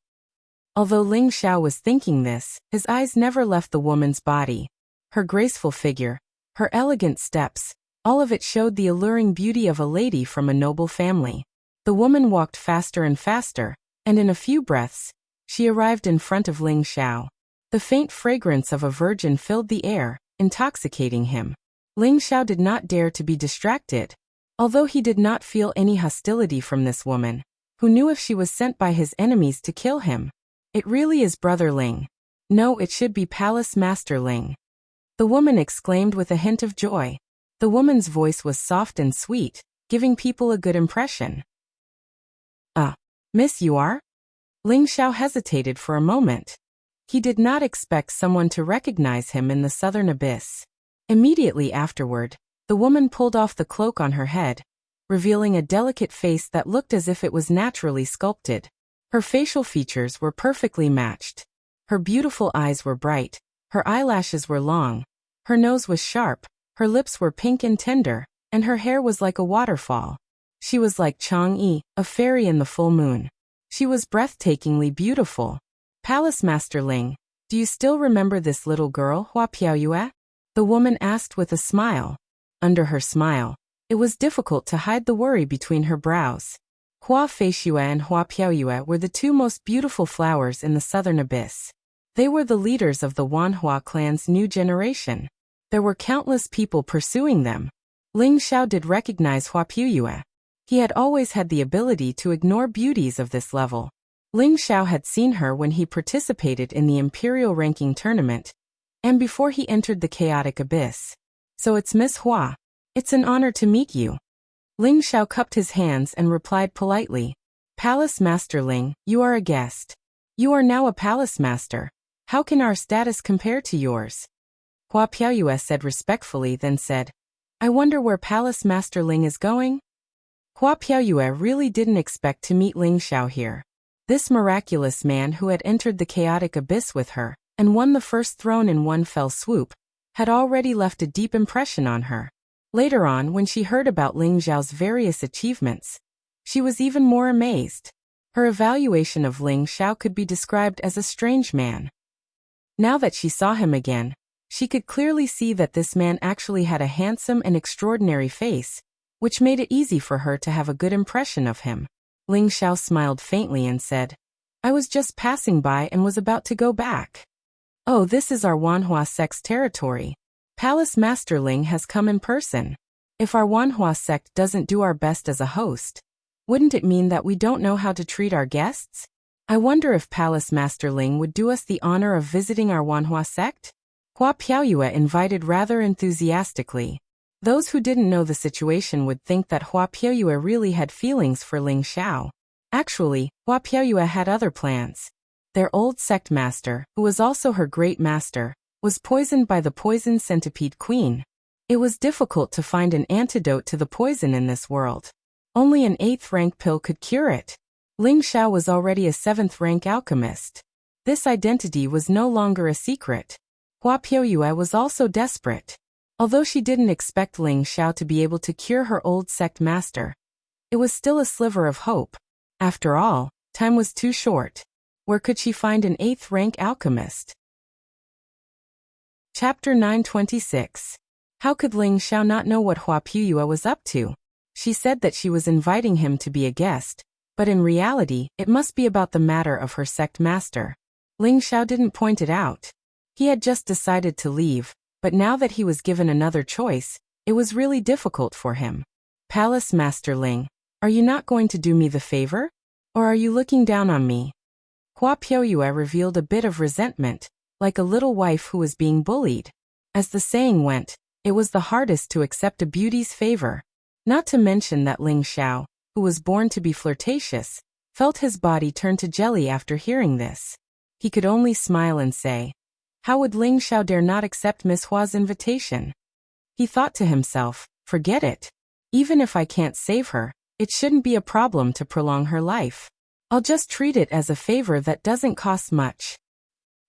Although Ling Xiao was thinking this, his eyes never left the woman's body. Her graceful figure, her elegant steps, all of it showed the alluring beauty of a lady from a noble family. The woman walked faster and faster, and in a few breaths, she arrived in front of Ling Xiao. The faint fragrance of a virgin filled the air, intoxicating him. Ling Xiao did not dare to be distracted. Although he did not feel any hostility from this woman, who knew if she was sent by his enemies to kill him. It really is Brother Ling. No, it should be Palace Master Ling. The woman exclaimed with a hint of joy. The woman's voice was soft and sweet, giving people a good impression. Miss, you are? Ling Xiao hesitated for a moment. He did not expect someone to recognize him in the southern abyss. Immediately afterward, the woman pulled off the cloak on her head, revealing a delicate face that looked as if it was naturally sculpted. Her facial features were perfectly matched. Her beautiful eyes were bright, her eyelashes were long, her nose was sharp, her lips were pink and tender, and her hair was like a waterfall. She was like Chang'e, a fairy in the full moon. She was breathtakingly beautiful. Palace Master Ling, do you still remember this little girl, Hua Piaoyue? The woman asked with a smile. Under her smile, it was difficult to hide the worry between her brows. Hua Feishue and Hua Piaoyue were the two most beautiful flowers in the southern abyss. They were the leaders of the Wanhua clan's new generation. There were countless people pursuing them. Ling Xiao did recognize Hua Piaoyue. He had always had the ability to ignore beauties of this level. Ling Xiao had seen her when he participated in the Imperial Ranking Tournament, and before he entered the Chaotic Abyss. So it's Miss Hua. It's an honor to meet you. Ling Xiao cupped his hands and replied politely. Palace Master Ling, you are a guest. You are now a Palace Master. How can our status compare to yours? Hua Piaoyue said respectfully, then said, I wonder where Palace Master Ling is going? Hua Piaoyue really didn't expect to meet Ling Xiao here. This miraculous man who had entered the Chaotic Abyss with her, and won the first throne in one fell swoop, had already left a deep impression on her. Later on, when she heard about Ling Xiao's various achievements, she was even more amazed. Her evaluation of Ling Xiao could be described as a strange man. Now that she saw him again, she could clearly see that this man actually had a handsome and extraordinary face, which made it easy for her to have a good impression of him. Ling Xiao smiled faintly and said, I was just passing by and was about to go back. Oh, this is our Wanhua sect's territory. Palace Master Ling has come in person. If our Wanhua sect doesn't do our best as a host, wouldn't it mean that we don't know how to treat our guests? I wonder if Palace Master Ling would do us the honor of visiting our Wanhua sect? Hua Piaoyue invited rather enthusiastically. Those who didn't know the situation would think that Hua Piaoyue really had feelings for Ling Xiao. Actually, Hua Piaoyue had other plans. Their old sect master, who was also her great master, was poisoned by the poison centipede queen. It was difficult to find an antidote to the poison in this world. Only an 8th rank pill could cure it. Ling Xiao was already a 7th rank alchemist. This identity was no longer a secret. Hua Piaoyue was also desperate. Although she didn't expect Ling Xiao to be able to cure her old sect master, it was still a sliver of hope. After all, time was too short. Where could she find an 8th rank alchemist? Chapter 926. How could Ling Xiao not know what Hua Piaoyue was up to? She said that she was inviting him to be a guest, But in reality, it must be about the matter of her sect master. Ling Xiao didn't point it out. He had just decided to leave, but now that he was given another choice, it was really difficult for him. Palace Master Ling, are you not going to do me the favor? Or are you looking down on me? Hua Piaoyue revealed a bit of resentment, like a little wife who was being bullied. As the saying went, it was the hardest to accept a beauty's favor. Not to mention that Ling Xiao, who was born to be flirtatious, felt his body turn to jelly after hearing this. He could only smile and say, how would Ling Xiao dare not accept Miss Hua's invitation? He thought to himself, forget it. Even if I can't save her, it shouldn't be a problem to prolong her life. I'll just treat it as a favor that doesn't cost much.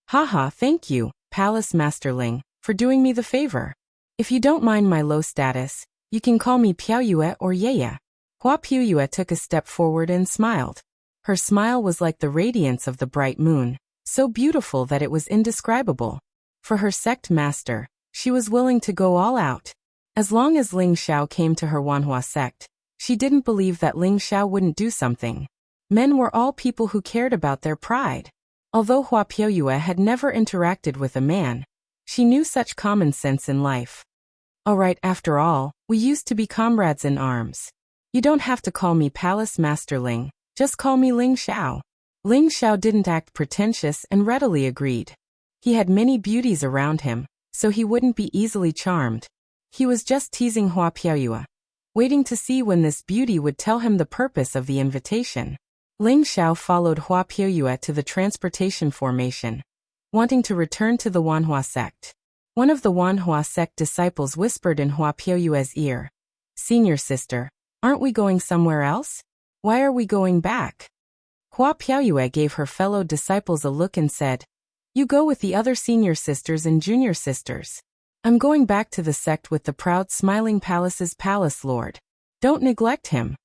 Haha, thank you, Palace Master Ling, for doing me the favor. If you don't mind my low status, you can call me Piaoyue or Yeye. Hua Piaoyue took a step forward and smiled. Her smile was like the radiance of the bright moon, so beautiful that it was indescribable. For her sect master, she was willing to go all out. As long as Ling Xiao came to her Wanhua sect, she didn't believe that Ling Xiao wouldn't do something. Men were all people who cared about their pride. Although Hua Piaoyue had never interacted with a man, she knew such common sense in life. Alright, after all, we used to be comrades in arms. You don't have to call me Palace Master Ling, just call me Ling Xiao. Ling Xiao didn't act pretentious and readily agreed. He had many beauties around him, so he wouldn't be easily charmed. He was just teasing Hua Piaoyue, waiting to see when this beauty would tell him the purpose of the invitation. Ling Xiao followed Hua Piaoyue to the transportation formation, wanting to return to the Wanhua sect. One of the Wanhua sect disciples whispered in Hua Piaoyue's ear, Senior sister, aren't we going somewhere else? Why are we going back? Hua Piaoyue gave her fellow disciples a look and said, you go with the other senior sisters and junior sisters. I'm going back to the sect with the proud smiling palace's palace lord. Don't neglect him.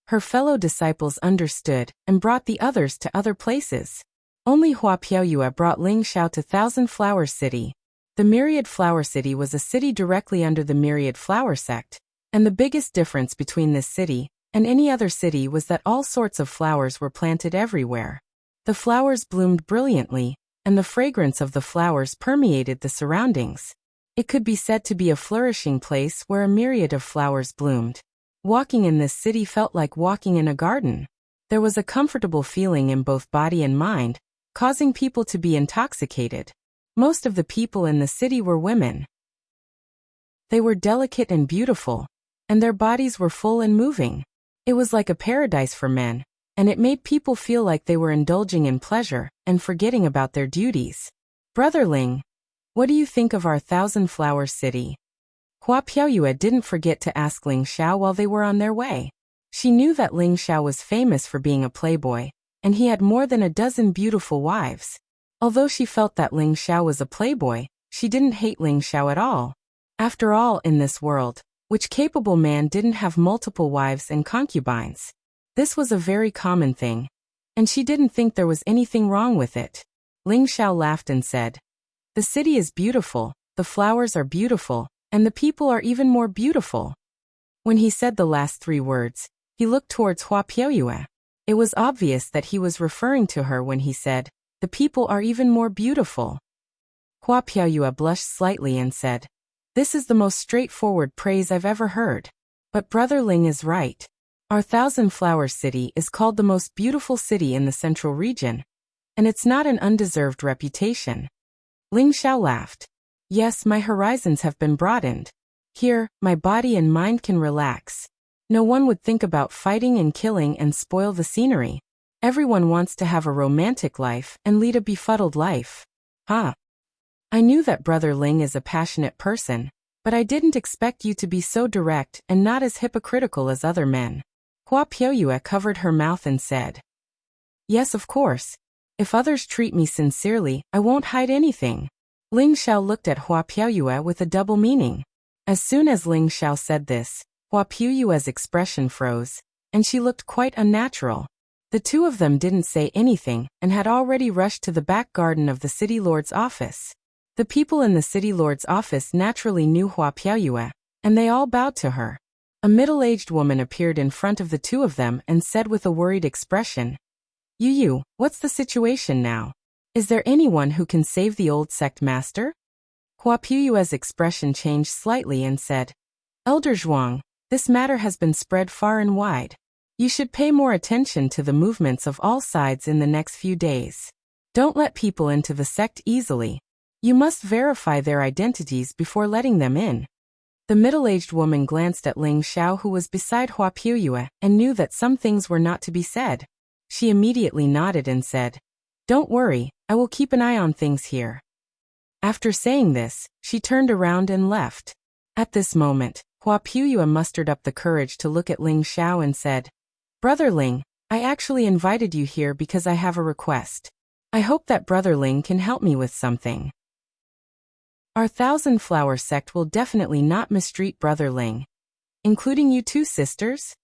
Her fellow disciples understood and brought the others to other places. Only Hua Piaoyue brought Ling Xiao to Thousand Flower City. The Myriad Flower City was a city directly under the Myriad Flower sect, and the biggest difference between this city and any other city was that all sorts of flowers were planted everywhere. The flowers bloomed brilliantly, and the fragrance of the flowers permeated the surroundings. It could be said to be a flourishing place where a myriad of flowers bloomed. Walking in this city felt like walking in a garden. There was a comfortable feeling in both body and mind, causing people to be intoxicated. Most of the people in the city were women. They were delicate and beautiful, and their bodies were full and moving. It was like a paradise for men, and it made people feel like they were indulging in pleasure and forgetting about their duties. Brother Ling, what do you think of our Thousand Flower City? Hua Piaoyue didn't forget to ask Ling Xiao while they were on their way. She knew that Ling Xiao was famous for being a playboy, and he had more than a dozen beautiful wives. Although she felt that Ling Xiao was a playboy, she didn't hate Ling Xiao at all. After all, in this world, which capable man didn't have multiple wives and concubines? This was a very common thing, and she didn't think there was anything wrong with it. Ling Xiao laughed and said, the city is beautiful, the flowers are beautiful, and the people are even more beautiful. When he said the last three words, he looked towards Hua Piaoyue. It was obvious that he was referring to her when he said, the people are even more beautiful. Hua Piaoyue blushed slightly and said, this is the most straightforward praise I've ever heard. But Brother Ling is right. Our Thousand Flower City is called the most beautiful city in the central region, and it's not an undeserved reputation. Ling Xiao laughed. Yes, my horizons have been broadened. Here, my body and mind can relax. No one would think about fighting and killing and spoil the scenery. Everyone wants to have a romantic life and lead a befuddled life. Huh. I knew that Brother Ling is a passionate person, but I didn't expect you to be so direct and not as hypocritical as other men. Hua Piaoyue covered her mouth and said, yes, of course. If others treat me sincerely, I won't hide anything. Ling Xiao looked at Hua Piaoyue with a double meaning. As soon as Ling Xiao said this, Hua Piaoyue's expression froze, and she looked quite unnatural. The two of them didn't say anything and had already rushed to the back garden of the city lord's office. The people in the city lord's office naturally knew Hua Piaoyue, and they all bowed to her. A middle-aged woman appeared in front of the two of them and said with a worried expression, You, what's the situation now? Is there anyone who can save the old sect master? Hua Puyo's expression changed slightly and said, Elder Zhuang, this matter has been spread far and wide. You should pay more attention to the movements of all sides in the next few days. Don't let people into the sect easily. You must verify their identities before letting them in. The middle-aged woman glanced at Ling Xiao, who was beside Hua Puyo, and knew that some things were not to be said. She immediately nodded and said, Don't worry, I will keep an eye on things here. After saying this, she turned around and left. At this moment, Hua Puyo mustered up the courage to look at Ling Xiao and said, Brother Ling, I actually invited you here because I have a request. I hope that Brother Ling can help me with something. Our Thousand Flower sect will definitely not mistreat Brother Ling. Including you two sisters?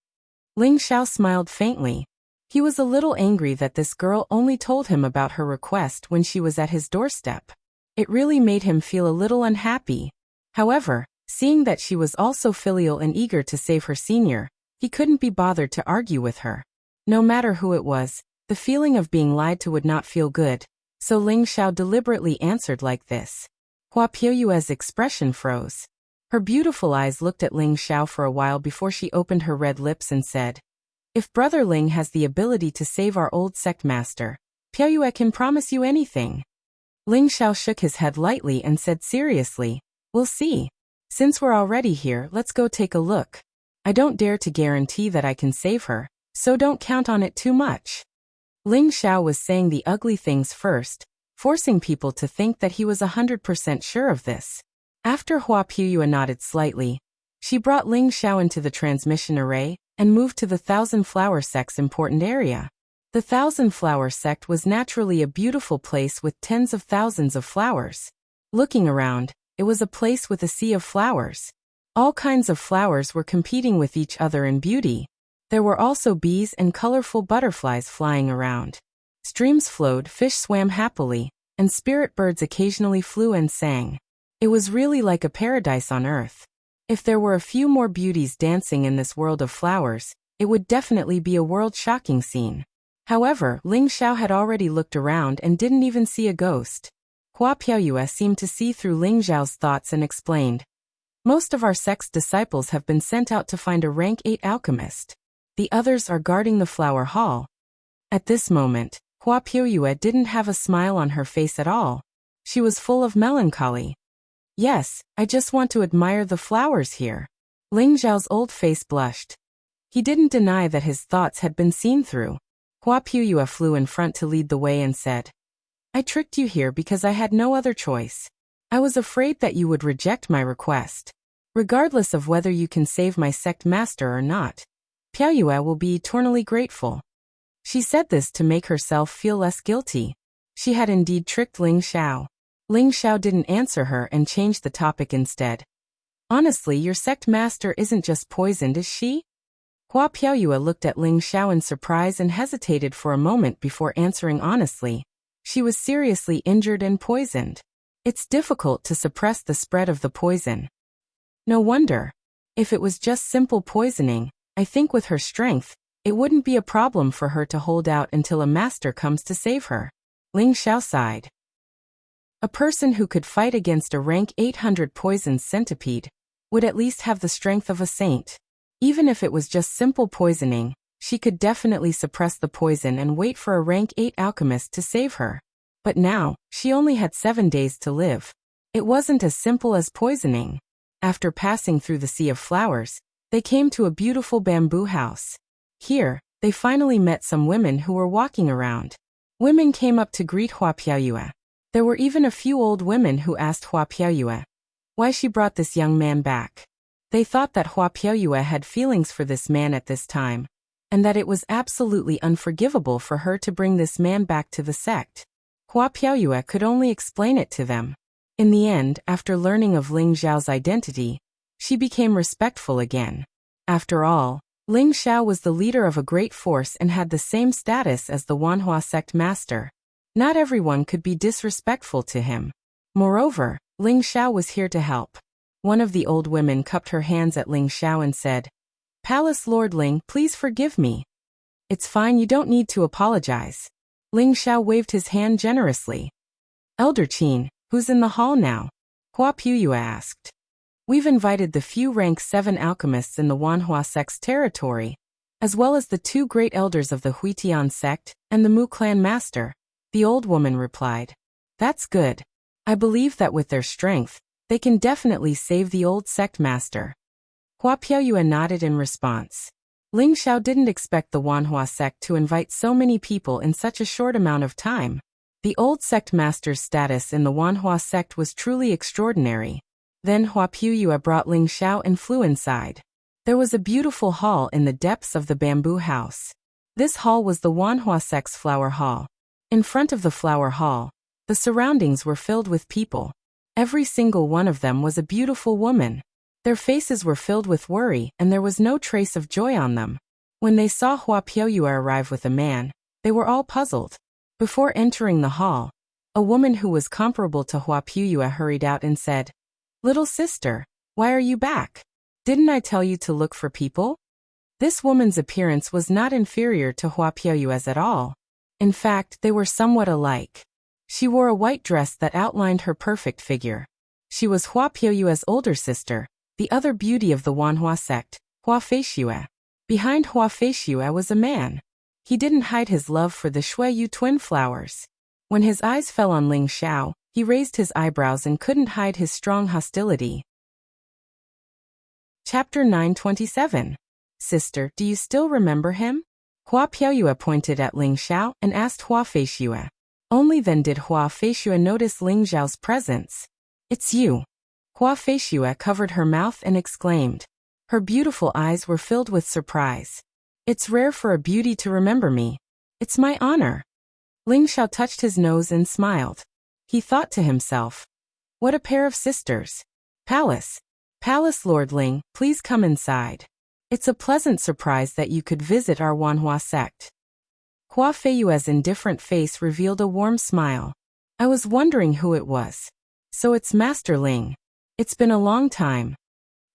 Ling Xiao smiled faintly. He was a little angry that this girl only told him about her request when she was at his doorstep. It really made him feel a little unhappy. However, seeing that she was also filial and eager to save her senior, he couldn't be bothered to argue with her. No matter who it was, the feeling of being lied to would not feel good, so Ling Xiao deliberately answered like this. Hua Puyo's expression froze. Her beautiful eyes looked at Ling Xiao for a while before she opened her red lips and said, If Brother Ling has the ability to save our old sect master, Puyo can promise you anything. Ling Xiao shook his head lightly and said seriously, We'll see. Since we're already here, let's go take a look. I don't dare to guarantee that I can save her, so don't count on it too much. Ling Xiao was saying the ugly things first, forcing people to think that he was 100% sure of this. After Hua Puyo nodded slightly, she brought Ling Xiao into the transmission array and moved to the Thousand Flower sect's important area. The Thousand Flower sect was naturally a beautiful place with tens of thousands of flowers. Looking around, it was a place with a sea of flowers. All kinds of flowers were competing with each other in beauty. There were also bees and colorful butterflies flying around. Streams flowed, fish swam happily, and spirit birds occasionally flew and sang. It was really like a paradise on earth. If there were a few more beauties dancing in this world of flowers, it would definitely be a world-shocking scene. However, Ling Xiao had already looked around and didn't even see a ghost. Hua Puyo seemed to see through Ling Xiao's thoughts and explained, Most of our sect's disciples have been sent out to find a rank 8 alchemist. The others are guarding the flower hall. At this moment, Hua Puyo didn't have a smile on her face at all. She was full of melancholy. Yes, I just want to admire the flowers here. Ling Xiao's old face blushed. He didn't deny that his thoughts had been seen through. Hua Puyo flew in front to lead the way and said, I tricked you here because I had no other choice. I was afraid that you would reject my request. Regardless of whether you can save my sect master or not, Puyo will be eternally grateful. She said this to make herself feel less guilty. She had indeed tricked Ling Xiao. Ling Xiao didn't answer her and changed the topic instead. Honestly, your sect master isn't just poisoned, is she? Hua Puyo looked at Ling Xiao in surprise and hesitated for a moment before answering honestly. She was seriously injured and poisoned. It's difficult to suppress the spread of the poison. No wonder. If it was just simple poisoning, I think with her strength, it wouldn't be a problem for her to hold out until a master comes to save her. Ling Xiao sighed. A person who could fight against a rank 800 poisoned centipede would at least have the strength of a saint. Even if it was just simple poisoning, she could definitely suppress the poison and wait for a rank 8 alchemist to save her. But now, she only had 7 days to live. It wasn't as simple as poisoning. After passing through the sea of flowers, they came to a beautiful bamboo house. Here, they finally met some women who were walking around. Women came up to greet Hua Puyo. There were even a few old women who asked Hua Puyo why she brought this young man back. They thought that Hua Puyo had feelings for this man at this time, and that it was absolutely unforgivable for her to bring this man back to the sect. Hua Puyo could only explain it to them. In the end, after learning of Ling Xiao's identity, she became respectful again. After all, Ling Xiao was the leader of a great force and had the same status as the Wanhua sect master. Not everyone could be disrespectful to him. Moreover, Ling Xiao was here to help. One of the old women cupped her hands at Ling Xiao and said, Palace Lord Ling, please forgive me. It's fine, you don't need to apologize. Ling Xiao waved his hand generously. Elder Qin, who's in the hall now? Hua Puya asked. We've invited the few rank 7 alchemists in the Wanhua sect's territory, as well as the 2 great elders of the Huitian sect and the Mu clan master, the old woman replied. That's good. I believe that with their strength, they can definitely save the old sect master. Hua Puya nodded in response. Ling Xiao didn't expect the Wanhua sect to invite so many people in such a short amount of time. The old sect master's status in the Wanhua sect was truly extraordinary. Then Hua Puya brought Ling Xiao and flew inside. There was a beautiful hall in the depths of the bamboo house. This hall was the Wanhua sect's flower hall. In front of the flower hall, the surroundings were filled with people. Every single one of them was a beautiful woman. Their faces were filled with worry, and there was no trace of joy on them. When they saw Hua Puya arrive with a man, they were all puzzled. Before entering the hall, a woman who was comparable to Hua Puya hurried out and said, Little sister, why are you back? Didn't I tell you to look for people? This woman's appearance was not inferior to Hua Puya's at all. In fact, they were somewhat alike. She wore a white dress that outlined her perfect figure. She was Hua Puya's older sister, the other beauty of the Wanhua sect, Hua Feishue. Behind Hua Feishue was a man. He didn't hide his love for the Shuiyu twin flowers. When his eyes fell on Ling Xiao, he raised his eyebrows and couldn't hide his strong hostility. Chapter 927. Sister, do you still remember him? Hua Puya pointed at Ling Xiao and asked Hua Feishue. Only then did Hua Feishue notice Ling Xiao's presence. It's you. Hua Feishue covered her mouth and exclaimed. Her beautiful eyes were filled with surprise. It's rare for a beauty to remember me. It's my honor. Ling Xiao touched his nose and smiled. He thought to himself. What a pair of sisters. Palace Lord Ling, please come inside. It's a pleasant surprise that you could visit our Wanhua sect. Hua Feiyue's indifferent face revealed a warm smile. I was wondering who it was. So it's Master Ling. It's been a long time.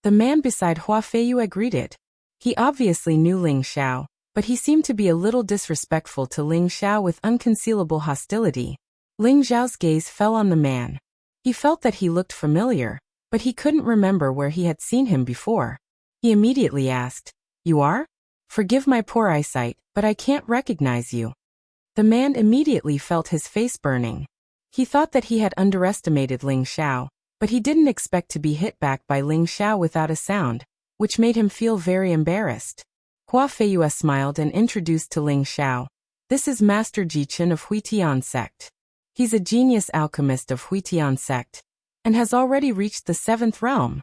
The man beside Hua Feiyue greeted. He obviously knew Ling Xiao, but he seemed to be a little disrespectful to Ling Xiao with unconcealable hostility. Ling Xiao's gaze fell on the man. He felt that he looked familiar, but he couldn't remember where he had seen him before. He immediately asked, You are? Forgive my poor eyesight, but I can't recognize you. The man immediately felt his face burning. He thought that he had underestimated Ling Xiao, but he didn't expect to be hit back by Ling Xiao without a sound, which made him feel very embarrassed. Hua Feiyue smiled and introduced to Ling Xiao. This is Master Jichen of Huitian sect. He's a genius alchemist of Huitian sect, and has already reached the 7th realm.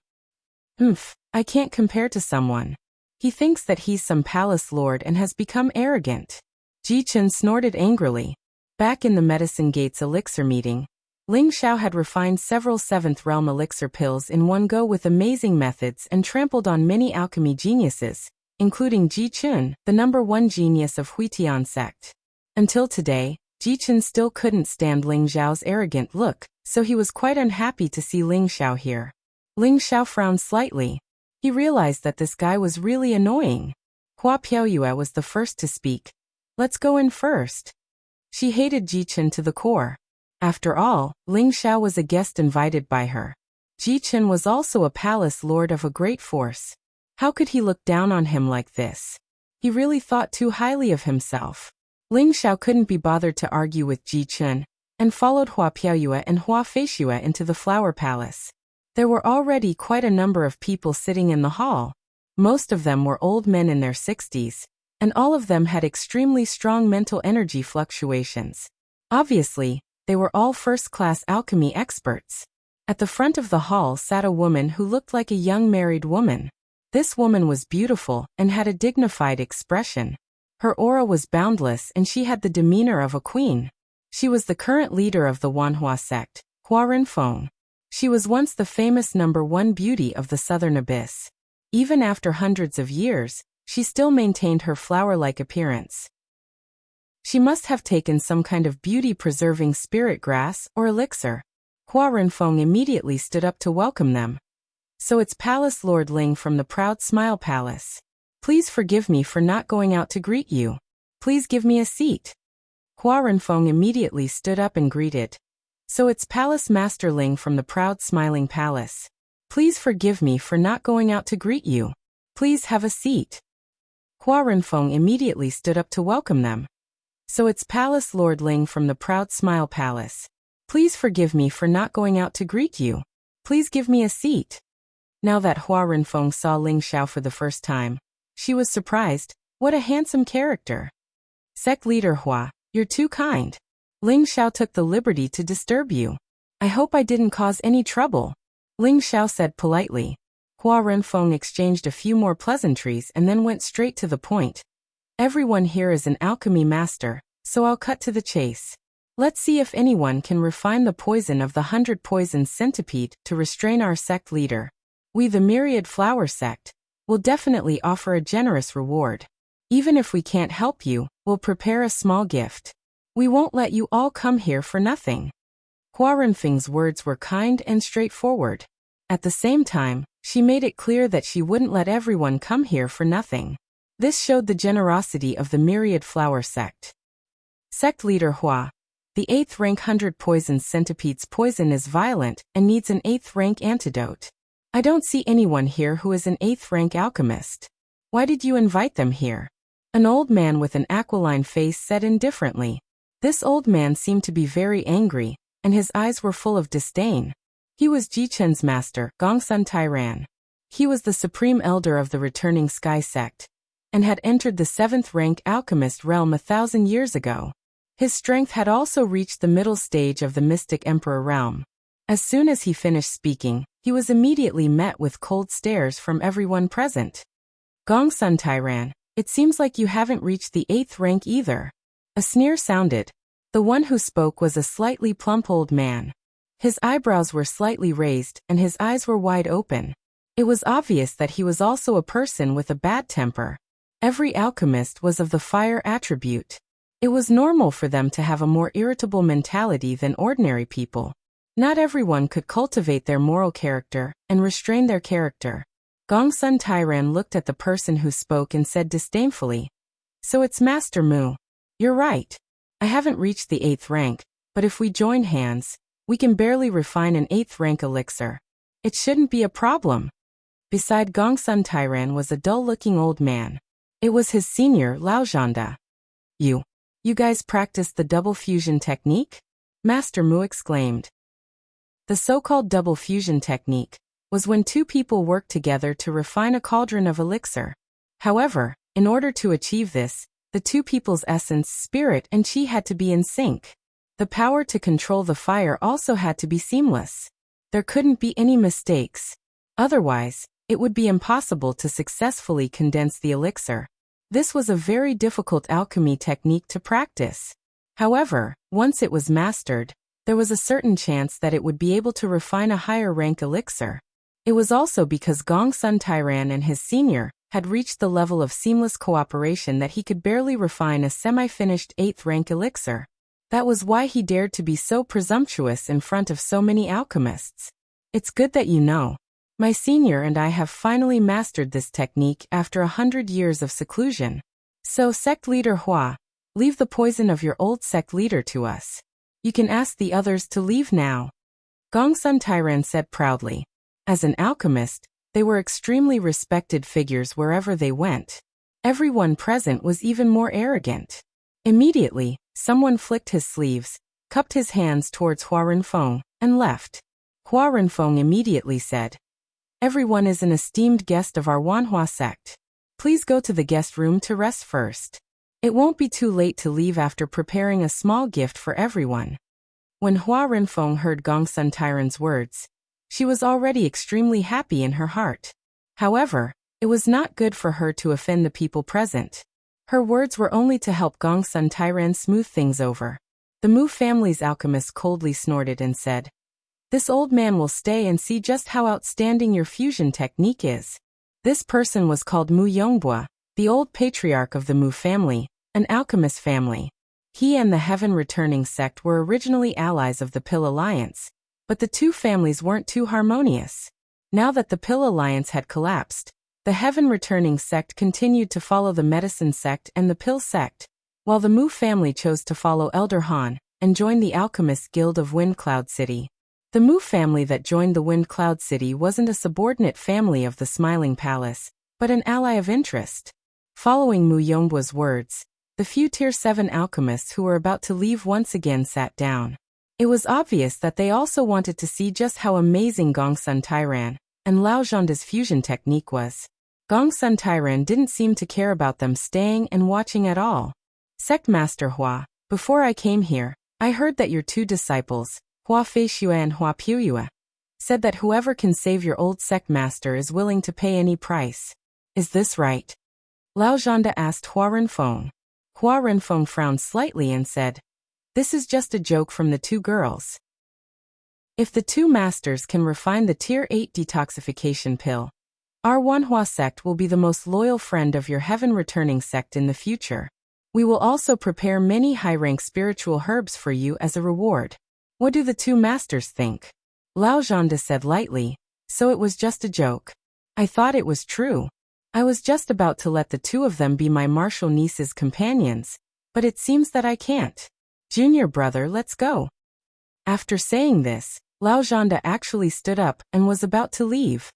I can't compare to someone. He thinks that he's some palace lord and has become arrogant. Jichen snorted angrily. Back in the Medicine Gates elixir meeting, Ling Xiao had refined several 7th realm elixir pills in one go with amazing methods and trampled on many alchemy geniuses, including Ji Chun, the #1 genius of Huitian sect. Until today, Ji Chun still couldn't stand Ling Xiao's arrogant look, so he was quite unhappy to see Ling Xiao here. Ling Xiao frowned slightly. He realized that this guy was really annoying. Hua Puya was the first to speak. Let's go in first. She hated Ji Chun to the core. After all, Ling Xiao was a guest invited by her. Ji Chun was also a palace lord of a great force. How could he look down on him like this? He really thought too highly of himself. Ling Xiao couldn't be bothered to argue with Ji Chun, and followed Hua Puya and Hua Feishue into the flower palace. There were already quite a number of people sitting in the hall. Most of them were old men in their 60s, and all of them had extremely strong mental energy fluctuations. Obviously, they were all first-class alchemy experts. At the front of the hall sat a woman who looked like a young married woman. This woman was beautiful and had a dignified expression. Her aura was boundless and she had the demeanor of a queen. She was the current leader of the Wanhua sect, Hua Renfeng. She was once the famous #1 beauty of the Southern Abyss. Even after hundreds of years, she still maintained her flower-like appearance. She must have taken some kind of beauty-preserving spirit grass or elixir. Hua Renfeng immediately stood up to welcome them. So it's Palace Lord Ling from the Proud Smile Palace. Please forgive me for not going out to greet you. Please give me a seat. Hua Renfeng immediately stood up and greeted. So it's Palace Master Ling from the proud smiling palace. Please forgive me for not going out to greet you. Please have a seat. Hua Renfeng immediately stood up to welcome them. So it's Palace Lord Ling from the proud smile palace. Please forgive me for not going out to greet you. Please give me a seat. Now that Hua Renfeng saw Ling Xiao for the first time, she was surprised. What a handsome character. Sect leader Hua, you're too kind. Ling Xiao took the liberty to disturb you. I hope I didn't cause any trouble. Ling Xiao said politely. Hua Renfeng exchanged a few more pleasantries and then went straight to the point. Everyone here is an alchemy master, so I'll cut to the chase. Let's see if anyone can refine the poison of the 100 poisons centipede to restrain our sect leader. We, the Myriad Flower Sect, will definitely offer a generous reward. Even if we can't help you, we'll prepare a small gift. We won't let you all come here for nothing. Hua Renfeng's words were kind and straightforward. At the same time, she made it clear that she wouldn't let everyone come here for nothing. This showed the generosity of the Myriad Flower Sect. Sect leader Hua. The 8th rank 100 poisons centipede's poison is violent and needs an 8th rank antidote. I don't see anyone here who is an 8th rank alchemist. Why did you invite them here? An old man with an aquiline face said indifferently. This old man seemed to be very angry, and his eyes were full of disdain. He was Jichen's master, Gongsun Tairan. He was the supreme elder of the returning Sky Sect, and had entered the 7th rank alchemist realm 1,000 years ago. His strength had also reached the middle stage of the mystic emperor realm. As soon as he finished speaking, he was immediately met with cold stares from everyone present. Gongsun Tairan, it seems like you haven't reached the 8th rank either. A sneer sounded. The one who spoke was a slightly plump old man. His eyebrows were slightly raised and his eyes were wide open. It was obvious that he was also a person with a bad temper. Every alchemist was of the fire attribute. It was normal for them to have a more irritable mentality than ordinary people. Not everyone could cultivate their moral character and restrain their character. Gongsun Tairan looked at the person who spoke and said disdainfully. So it's Master Mu. You're right. I haven't reached the 8th rank, but if we join hands, we can barely refine an 8th rank elixir. It shouldn't be a problem. Beside Gongsun Tairan was a dull-looking old man. It was his senior, Lao Zhanda. You guys practiced the double fusion technique? Master Mu exclaimed. The so-called double fusion technique was when two people worked together to refine a cauldron of elixir. However, in order to achieve this, the two people's essence, spirit, and chi had to be in sync. The power to control the fire also had to be seamless. There couldn't be any mistakes. Otherwise, it would be impossible to successfully condense the elixir. This was a very difficult alchemy technique to practice. However, once it was mastered, there was a certain chance that it would be able to refine a higher rank elixir. It was also because Gongsun Tairan and his senior had reached the level of seamless cooperation that he could barely refine a semi-finished 8th rank elixir. That was why he dared to be so presumptuous in front of so many alchemists. It's good that you know. My senior and I have finally mastered this technique after 100 years of seclusion. So, sect leader Hua, leave the poison of your old sect leader to us. You can ask the others to leave now. Gongsun Tairan said proudly. As an alchemist, they were extremely respected figures wherever they went. Everyone present was even more arrogant. Immediately, someone flicked his sleeves, cupped his hands towards Hua Renfeng, and left. Hua Renfeng immediately said, Everyone is an esteemed guest of our Wanhua sect. Please go to the guest room to rest first. It won't be too late to leave after preparing a small gift for everyone. When Hua Renfeng heard Gongsun Tairan's words, she was already extremely happy in her heart. However, it was not good for her to offend the people present. Her words were only to help Gongsun Tairan smooth things over. The Mu family's alchemist coldly snorted and said, This old man will stay and see just how outstanding your fusion technique is. This person was called Mu Yongbua, the old patriarch of the Mu family, an alchemist family. He and the Heaven Returning sect were originally allies of the Pill Alliance, but the two families weren't too harmonious. Now that the Pill Alliance had collapsed, The heaven-returning sect continued to follow the medicine sect and the pill sect, while the Mu family chose to follow Elder Han and join the Alchemist Guild of Wind Cloud City. The Mu family that joined the Wind Cloud City wasn't a subordinate family of the Smiling Palace, but an ally of interest. Following Mu Yongbu's words, the few Tier 7 alchemists who were about to leave once again sat down. It was obvious that they also wanted to see just how amazing Gongsun Tairan and Lao Zhanda's fusion technique was. Gongsun Tairan didn't seem to care about them staying and watching at all. Sect Master Hua, before I came here, I heard that your two disciples, Hua Feishue and Hua Puyue, said that whoever can save your old sect master is willing to pay any price. Is this right? Lao Zhanda asked Hua Renfeng. Hua Renfeng frowned slightly and said, "This is just a joke from the two girls. If the two masters can refine the Tier 8 detoxification pill, our Wanhua sect will be the most loyal friend of your heaven-returning sect in the future. We will also prepare many high-rank spiritual herbs for you as a reward." What do the two masters think? Lao Zhanda said lightly, so it was just a joke. I thought it was true. I was just about to let the two of them be my martial niece's companions, but it seems that I can't. Junior brother, let's go. After saying this, Lao Zhanda actually stood up and was about to leave.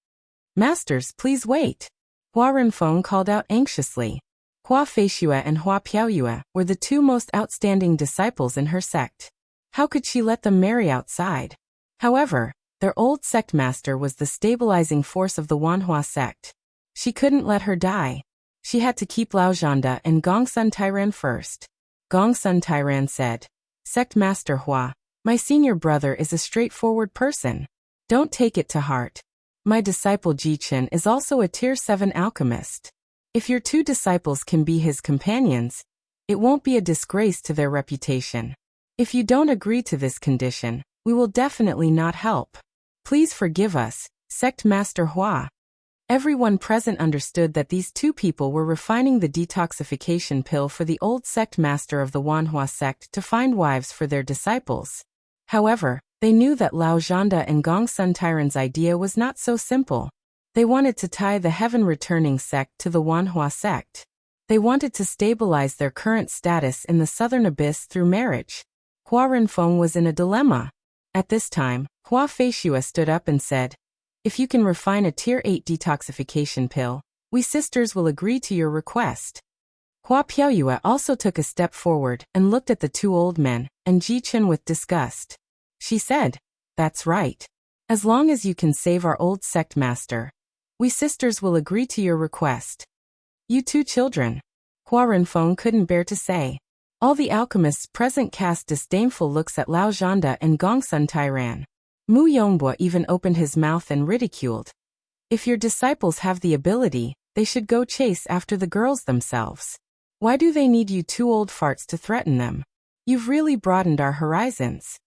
Masters, please wait. Hua Renfeng called out anxiously. Hua Feishue and Hua Piaoyue were the two most outstanding disciples in her sect. How could she let them marry outside? However, their old sect master was the stabilizing force of the Wanhua sect. She couldn't let her die. She had to keep Lao Zhanda and Gongsun Tairan first. Gongsun Tairan said, "Sect Master Hua, my senior brother is a straightforward person. Don't take it to heart. My disciple Jichen is also a Tier 7 alchemist. If your two disciples can be his companions, it won't be a disgrace to their reputation. If you don't agree to this condition, we will definitely not help. Please forgive us, Sect Master Hua." Everyone present understood that these two people were refining the detoxification pill for the old sect master of the Wanhua sect to find wives for their disciples. However, they knew that Lao Zhanda and Gongsun Tairan's idea was not so simple. They wanted to tie the heaven-returning sect to the Wanhua sect. They wanted to stabilize their current status in the Southern Abyss through marriage. Hua Renfeng was in a dilemma. At this time, Hua Feishue stood up and said, "If you can refine a Tier 8 detoxification pill, we sisters will agree to your request." Hua Piaoyue also took a step forward and looked at the two old men and Jichen with disgust. She said, "That's right. As long as you can save our old sect master, we sisters will agree to your request." You two children. Hua Renfeng couldn't bear to say. All the alchemists present cast disdainful looks at Lao Zhanda and Gongsun Tairan. Mu Yongbu even opened his mouth and ridiculed. "If your disciples have the ability, they should go chase after the girls themselves. Why do they need you two old farts to threaten them? You've really broadened our horizons."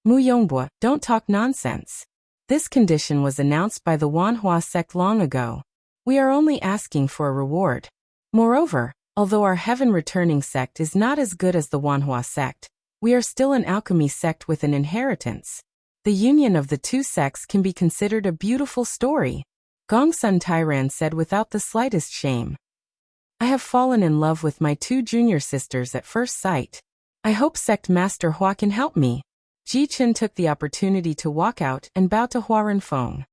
Mu Yongbu, don't talk nonsense. This condition was announced by the Wanhua sect long ago. We are only asking for a reward. Moreover, although our heaven-returning sect is not as good as the Wanhua sect, we are still an alchemy sect with an inheritance. The union of the two sects can be considered a beautiful story, Gongsun Tairan said without the slightest shame. "I have fallen in love with my two junior sisters at first sight. I hope Sect Master Hua can help me." Jichen took the opportunity to walk out and bow to Hua Renfeng.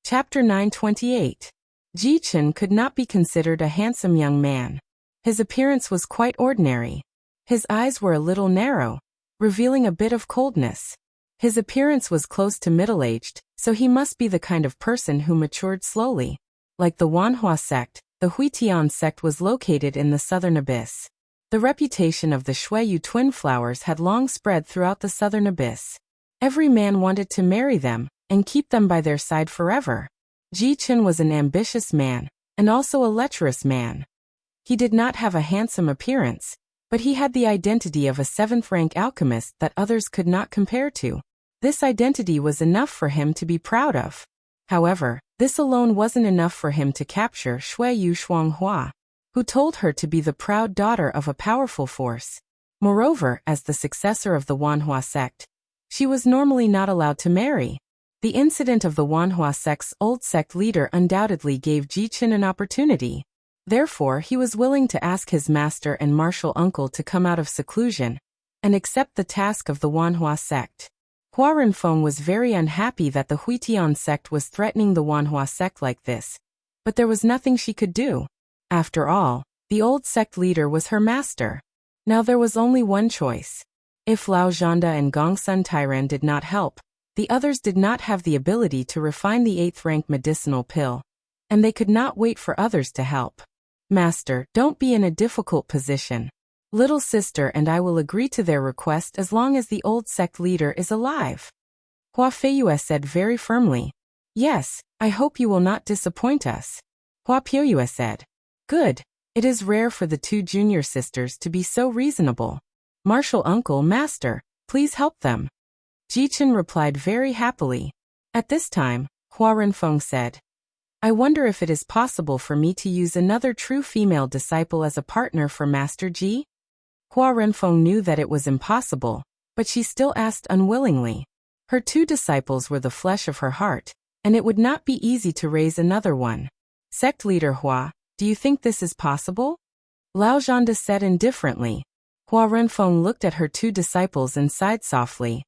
Chapter 928. Jichen could not be considered a handsome young man. His appearance was quite ordinary. His eyes were a little narrow, revealing a bit of coldness. His appearance was close to middle-aged, so he must be the kind of person who matured slowly. Like the Wanhua sect, the Huitian sect was located in the Southern Abyss. The reputation of the Shuiyu twin flowers had long spread throughout the Southern Abyss. Every man wanted to marry them and keep them by their side forever. Jichen was an ambitious man, and also a lecherous man. He did not have a handsome appearance, but he had the identity of a 7th-rank alchemist that others could not compare to. This identity was enough for him to be proud of. However, this alone wasn't enough for him to capture Shuiyu Shuanghua, who told her to be the proud daughter of a powerful force. Moreover, as the successor of the Wanhua sect, she was normally not allowed to marry. The incident of the Wanhua sect's old sect leader undoubtedly gave Jichen an opportunity. Therefore, he was willing to ask his master and martial uncle to come out of seclusion and accept the task of the Wanhua sect. Hua Renfeng was very unhappy that the Huitian sect was threatening the Wanhua sect like this, but there was nothing she could do. After all, the old sect leader was her master. Now there was only one choice. If Lao Zhanda and Gongsun Tairan did not help, the others did not have the ability to refine the 8th rank medicinal pill, and they could not wait for others to help. Master, don't be in a difficult position. Little sister and I will agree to their request as long as the old sect leader is alive. Hua Feiyue said very firmly. Yes, I hope you will not disappoint us. Hua Pyoyue said. Good. It is rare for the 2 junior sisters to be so reasonable. Martial uncle, master, please help them. Jichen replied very happily. At this time, Hua Renfeng said, I wonder if it is possible for me to use another true female disciple as a partner for Master Ji? Hua Renfeng knew that it was impossible, but she still asked unwillingly. Her 2 disciples were the flesh of her heart, and it would not be easy to raise another one. Sect leader Hua, do you think this is possible? Lao Zhanda said indifferently. Hua Renfeng looked at her 2 disciples and sighed softly.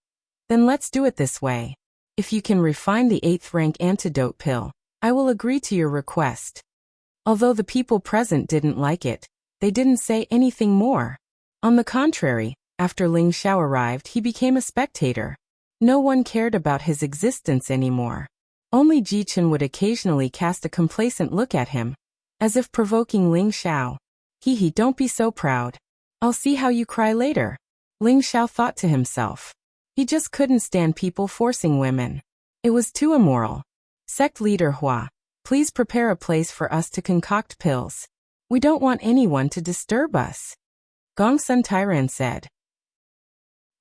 Then let's do it this way. If you can refine the 8th rank antidote pill, I will agree to your request. Although the people present didn't like it, they didn't say anything more. On the contrary, after Ling Xiao arrived, he became a spectator. No one cared about his existence anymore. Only Jichen would occasionally cast a complacent look at him, as if provoking Ling Xiao. Hee, don't be so proud. I'll see how you cry later. Ling Xiao thought to himself. He just couldn't stand people forcing women. It was too immoral. Sect leader Hua, please prepare a place for us to concoct pills. We don't want anyone to disturb us. Gongsun Tairan said.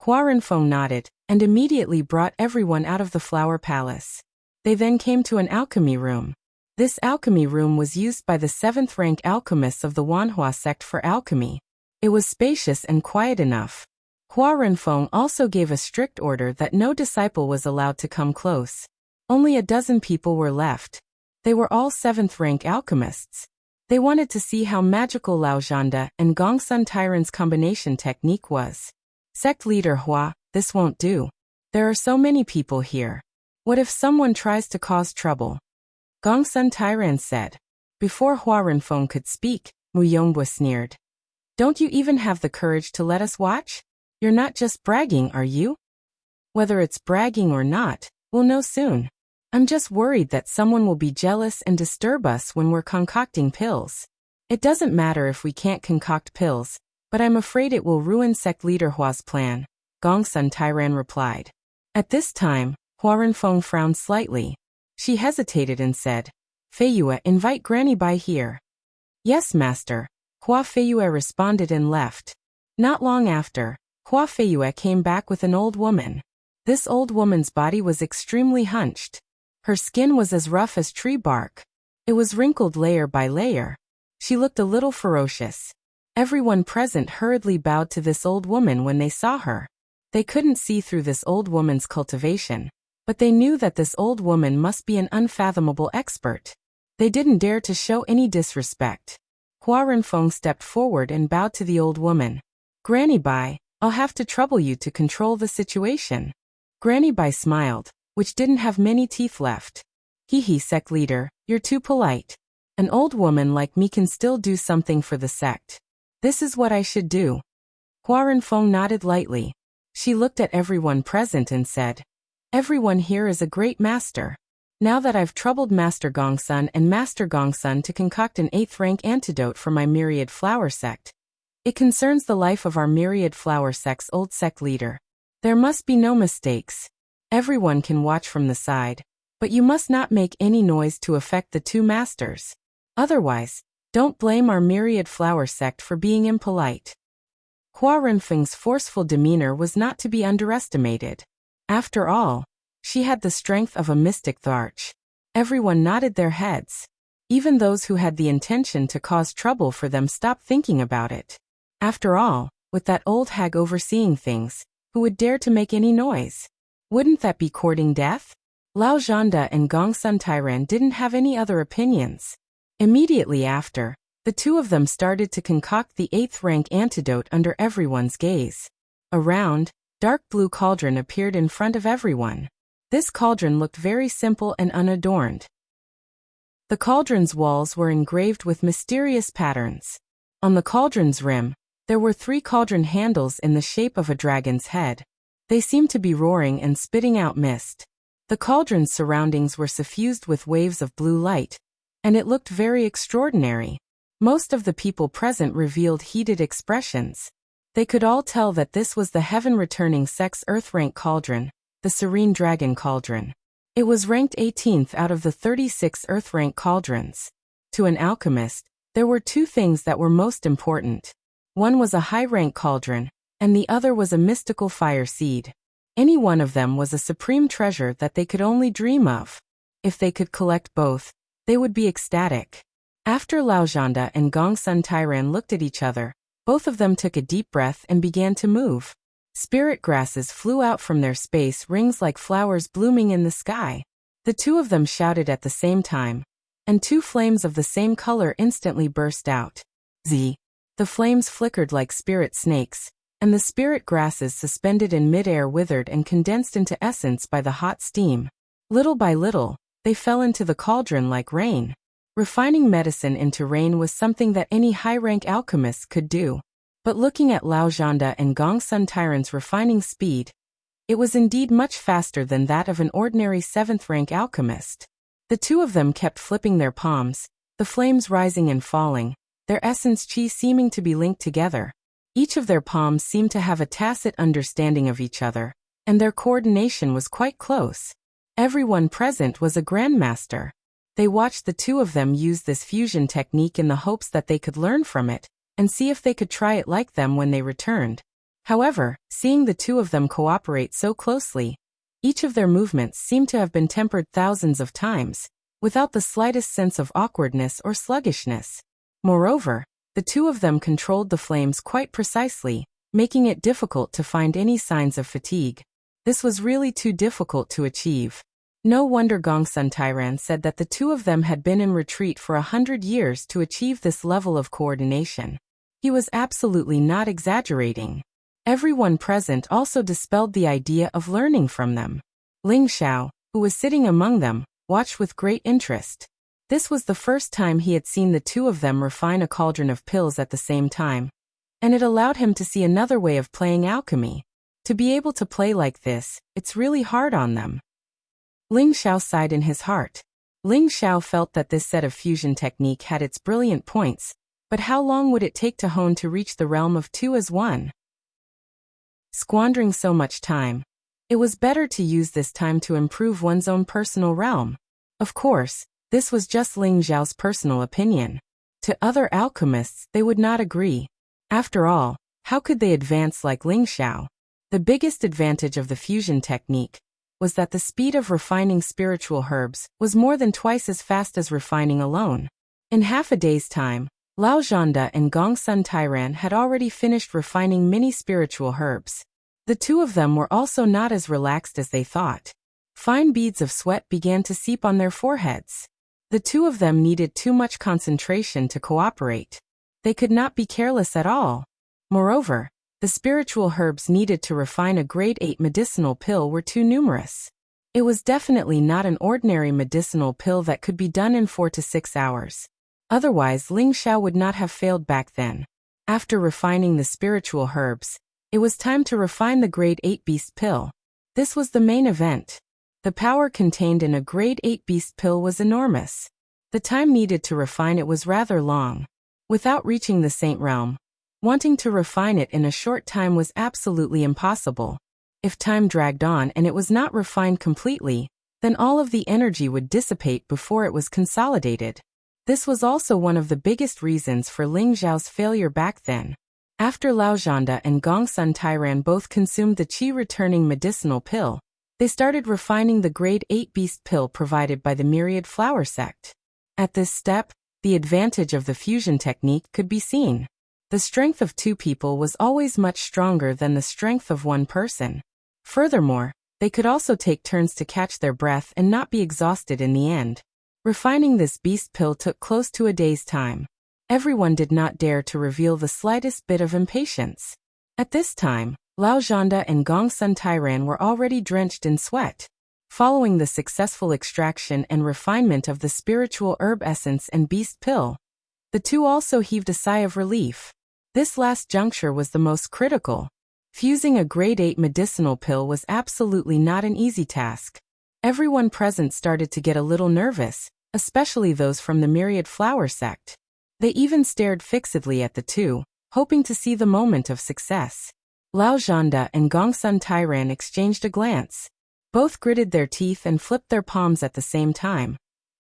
Hua Renfeng nodded, and immediately brought everyone out of the flower palace. They then came to an alchemy room. This alchemy room was used by the 7th rank alchemists of the Wanhua sect for alchemy. It was spacious and quiet enough. Hua Renfeng also gave a strict order that no disciple was allowed to come close. Only a dozen people were left. They were all 7th rank alchemists. They wanted to see how magical Lao Zhanda and Gongsun Tairan's combination technique was. Sect leader Hua, this won't do. There are so many people here. What if someone tries to cause trouble? Gongsun Tairan said. Before Hua Renfeng could speak, Mu Yongbua sneered. Don't you even have the courage to let us watch? You're not just bragging, are you? Whether it's bragging or not, we'll know soon. I'm just worried that someone will be jealous and disturb us when we're concocting pills. It doesn't matter if we can't concoct pills, but I'm afraid it will ruin sect leader Hua's plan, Gongsun Tairan replied. At this time, Hua Renfeng frowned slightly. She hesitated and said, Feiyue, invite Granny Bai here. Yes, master, Hua Feiyue responded and left. Not long after, Hua Feiyue came back with an old woman. This old woman's body was extremely hunched. Her skin was as rough as tree bark. It was wrinkled layer by layer. She looked a little ferocious. Everyone present hurriedly bowed to this old woman when they saw her. They couldn't see through this old woman's cultivation, but they knew that this old woman must be an unfathomable expert. They didn't dare to show any disrespect. Hua Renfeng stepped forward and bowed to the old woman. Granny Bai, I'll have to trouble you to control the situation. Granny Bai smiled, which didn't have many teeth left. Hee, sect leader, you're too polite. An old woman like me can still do something for the sect. This is what I should do. Hua Renfeng nodded lightly. She looked at everyone present and said, Everyone here is a great master. Now that I've troubled Master Gongsun and Master Gongsun to concoct an 8th rank antidote for my myriad flower sect, it concerns the life of our myriad flower sect's old sect leader. There must be no mistakes. Everyone can watch from the side, but you must not make any noise to affect the 2 masters. Otherwise, don't blame our myriad flower sect for being impolite. Hua Renfeng's forceful demeanor was not to be underestimated. After all, she had the strength of a mystic Tharch. Everyone nodded their heads. Even those who had the intention to cause trouble for them stopped thinking about it. After all, with that old hag overseeing things, who would dare to make any noise? Wouldn't that be courting death? Lao Zhanda and Gongsun Tairan didn't have any other opinions. Immediately after, the two of them started to concoct the 8th rank antidote under everyone's gaze. A round, dark blue cauldron appeared in front of everyone. This cauldron looked very simple and unadorned. The cauldron's walls were engraved with mysterious patterns. On the cauldron's rim, there were 3 cauldron handles in the shape of a dragon's head. They seemed to be roaring and spitting out mist. The cauldron's surroundings were suffused with waves of blue light, and it looked very extraordinary. Most of the people present revealed heated expressions. They could all tell that this was the heaven-returning sex Earth rank cauldron, the Serene Dragon Cauldron. It was ranked 18th out of the 36 Earth rank cauldrons. To an alchemist, there were 2 things that were most important. One was a high-rank cauldron, and the other was a mystical fire seed. Any one of them was a supreme treasure that they could only dream of. If they could collect both, they would be ecstatic. After Lao Zhanda and Gongsun Tairan looked at each other, both of them took a deep breath and began to move. Spirit grasses flew out from their space rings like flowers blooming in the sky. The 2 of them shouted at the same time, and 2 flames of the same color instantly burst out. Z. The flames flickered like spirit snakes, and the spirit grasses suspended in midair withered and condensed into essence by the hot steam. Little by little, they fell into the cauldron like rain. Refining medicine into rain was something that any high-rank alchemist could do. But looking at Lao Zhanda and Gongsun Tairan's refining speed, it was indeed much faster than that of an ordinary 7th-rank alchemist. The 2 of them kept flipping their palms, the flames rising and falling, their essence chi seeming to be linked together. Each of their palms seemed to have a tacit understanding of each other, and their coordination was quite close. Everyone present was a grandmaster. They watched the 2 of them use this fusion technique in the hopes that they could learn from it, and see if they could try it like them when they returned. However, seeing the 2 of them cooperate so closely, each of their movements seemed to have been tempered thousands of times, without the slightest sense of awkwardness or sluggishness. Moreover, the 2 of them controlled the flames quite precisely, making it difficult to find any signs of fatigue. This was really too difficult to achieve. No wonder Gongsun Tairan said that the 2 of them had been in retreat for 100 years to achieve this level of coordination. He was absolutely not exaggerating. Everyone present also dispelled the idea of learning from them. Ling Xiao, who was sitting among them, watched with great interest. This was the first time he had seen the 2 of them refine a cauldron of pills at the same time, and it allowed him to see another way of playing alchemy. To be able to play like this, it's really hard on them. Ling Xiao sighed in his heart. Ling Xiao felt that this set of fusion technique had its brilliant points, but how long would it take to hone to reach the realm of 2 as 1? Squandering so much time. It was better to use this time to improve one's own personal realm. Of course, this was just Ling Xiao's personal opinion. To other alchemists, they would not agree. After all, how could they advance like Ling Xiao? The biggest advantage of the fusion technique was that the speed of refining spiritual herbs was more than twice as fast as refining alone. In half a day's time, Lao Zhanda and Gongsun Tairan had already finished refining many spiritual herbs. The 2 of them were also not as relaxed as they thought. Fine beads of sweat began to seep on their foreheads. The 2 of them needed too much concentration to cooperate. They could not be careless at all. Moreover, the spiritual herbs needed to refine a grade 8 medicinal pill were too numerous. It was definitely not an ordinary medicinal pill that could be done in 4 to 6 hours. Otherwise, Ling Xiao would not have failed back then. After refining the spiritual herbs, it was time to refine the grade 8 beast pill. This was the main event. The power contained in a grade 8 beast pill was enormous. The time needed to refine it was rather long. Without reaching the Saint Realm, wanting to refine it in a short time was absolutely impossible. If time dragged on and it was not refined completely, then all of the energy would dissipate before it was consolidated. This was also one of the biggest reasons for Ling Xiao's failure back then. After Lao Zhanda and Gongsun Tairan both consumed the qi-returning medicinal pill, they started refining the grade 8 beast pill provided by the Myriad Flower Sect. At this step, the advantage of the fusion technique could be seen. The strength of 2 people was always much stronger than the strength of 1 person. Furthermore, They could also take turns to catch their breath and not be exhausted in the end. Refining this beast pill took close to a day's time. Everyone did not dare to reveal the slightest bit of impatience. At this time, Lao Zhanda and Gong Sun Tairan were already drenched in sweat. Following the successful extraction and refinement of the spiritual herb essence and beast pill, the two also heaved a sigh of relief. This last juncture was the most critical. Fusing a grade 8 medicinal pill was absolutely not an easy task. Everyone present started to get a little nervous, especially those from the Myriad Flower sect. They even stared fixedly at the two, hoping to see the moment of success. Lao Zhanda and Gong Sun Tairan exchanged a glance. Both gritted their teeth and flipped their palms at the same time,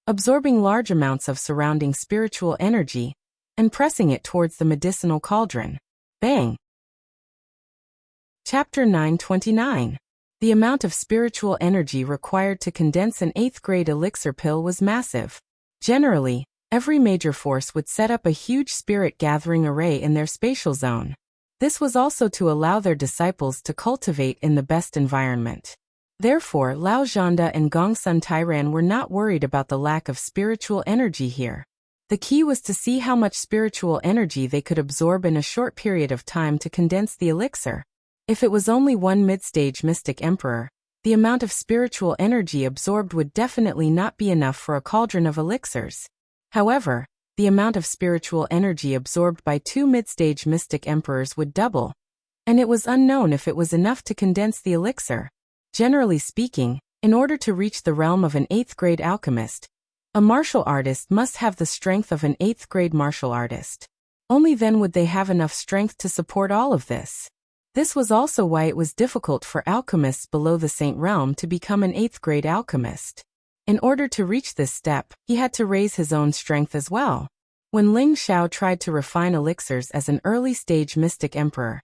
absorbing large amounts of surrounding spiritual energy and pressing it towards the medicinal cauldron. Bang! Chapter 929. The amount of spiritual energy required to condense an 8th grade elixir pill was massive. Generally, every major force would set up a huge spirit gathering array in their spatial zone. This was also to allow their disciples to cultivate in the best environment. Therefore, Lao Zhanda and Gong Sun Tairan were not worried about the lack of spiritual energy here. The key was to see how much spiritual energy they could absorb in a short period of time to condense the elixir. If it was only one mid-stage mystic emperor, the amount of spiritual energy absorbed would definitely not be enough for a cauldron of elixirs. However, the amount of spiritual energy absorbed by 2 mid-stage mystic emperors would double, and it was unknown if it was enough to condense the elixir. Generally speaking, in order to reach the realm of an 8th grade alchemist, a martial artist must have the strength of an 8th grade martial artist. Only then would they have enough strength to support all of this. This was also why it was difficult for alchemists below the Saint realm to become an 8th grade alchemist. In order to reach this step, he had to raise his own strength as well. When Ling Xiao tried to refine elixirs as an early-stage mystic emperor,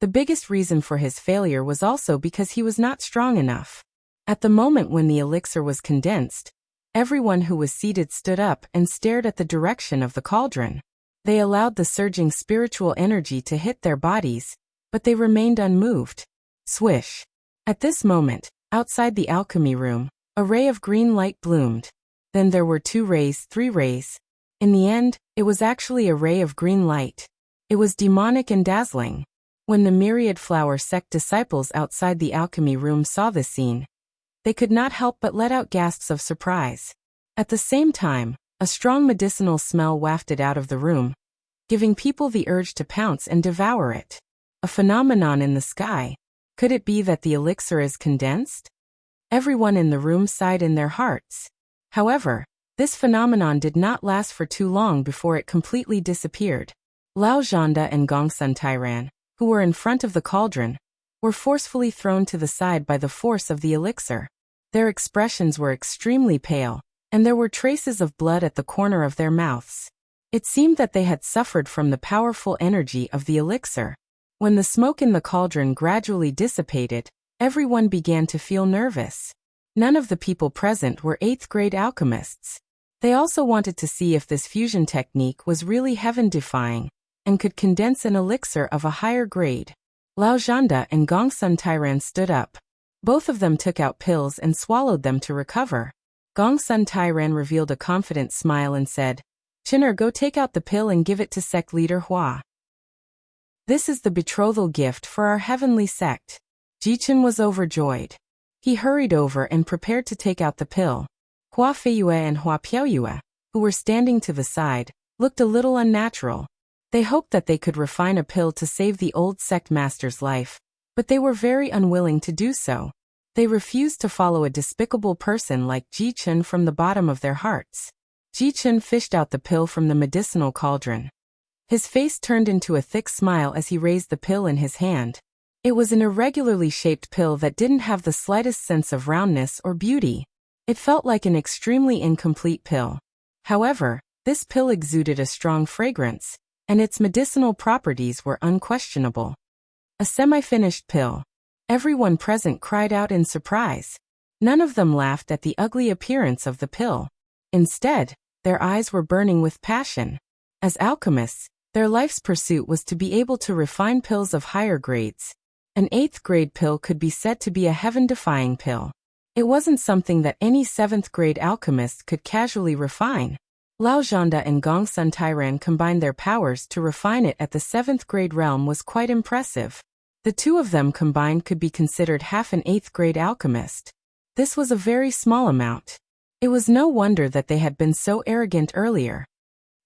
the biggest reason for his failure was also because he was not strong enough. At the moment when the elixir was condensed, everyone who was seated stood up and stared at the direction of the cauldron. They allowed the surging spiritual energy to hit their bodies, but they remained unmoved. Swish! At this moment, outside the alchemy room, a ray of green light bloomed. Then there were 2 rays, 3 rays. In the end, it was actually a ray of green light. It was demonic and dazzling. When the Myriad Flower sect disciples outside the alchemy room saw this scene, they could not help but let out gasps of surprise. At the same time, a strong medicinal smell wafted out of the room, giving people the urge to pounce and devour it. A phenomenon in the sky. Could it be that the elixir is condensed? Everyone in the room sighed in their hearts. However, this phenomenon did not last for too long before it completely disappeared. Lao Zhanda and Gong Sun Tairan, who were in front of the cauldron, were forcefully thrown to the side by the force of the elixir. Their expressions were extremely pale, and there were traces of blood at the corner of their mouths. It seemed that they had suffered from the powerful energy of the elixir. When the smoke in the cauldron gradually dissipated, everyone began to feel nervous. None of the people present were 8th grade alchemists. They also wanted to see if this fusion technique was really heaven-defying and could condense an elixir of a higher grade. Lao Zhanda and Gong Sun Tairan stood up. Both of them took out pills and swallowed them to recover. Gong Sun Tairan revealed a confident smile and said, "Chinner, go take out the pill and give it to sect leader Hua. This is the betrothal gift for our heavenly sect." Jichin was overjoyed. He hurried over and prepared to take out the pill. Hua Feiyue and Hua Piaoyue, who were standing to the side, looked a little unnatural. They hoped that they could refine a pill to save the old sect master's life, but they were very unwilling to do so. They refused to follow a despicable person like Jichin from the bottom of their hearts. Jichin fished out the pill from the medicinal cauldron. His face turned into a thick smile as he raised the pill in his hand. It was an irregularly shaped pill that didn't have the slightest sense of roundness or beauty. It felt like an extremely incomplete pill. However, this pill exuded a strong fragrance, and its medicinal properties were unquestionable. A semi-finished pill. Everyone present cried out in surprise. None of them laughed at the ugly appearance of the pill. Instead, their eyes were burning with passion. As alchemists, their life's pursuit was to be able to refine pills of higher grades, An 8th grade pill could be said to be a heaven-defying pill. It wasn't something that any 7th grade alchemist could casually refine. Lao Zhanda and Gong Sun Tairan combined their powers to refine it at the 7th grade realm was quite impressive. The two of them combined could be considered half an 8th grade alchemist. This was a very small amount. It was no wonder that they had been so arrogant earlier.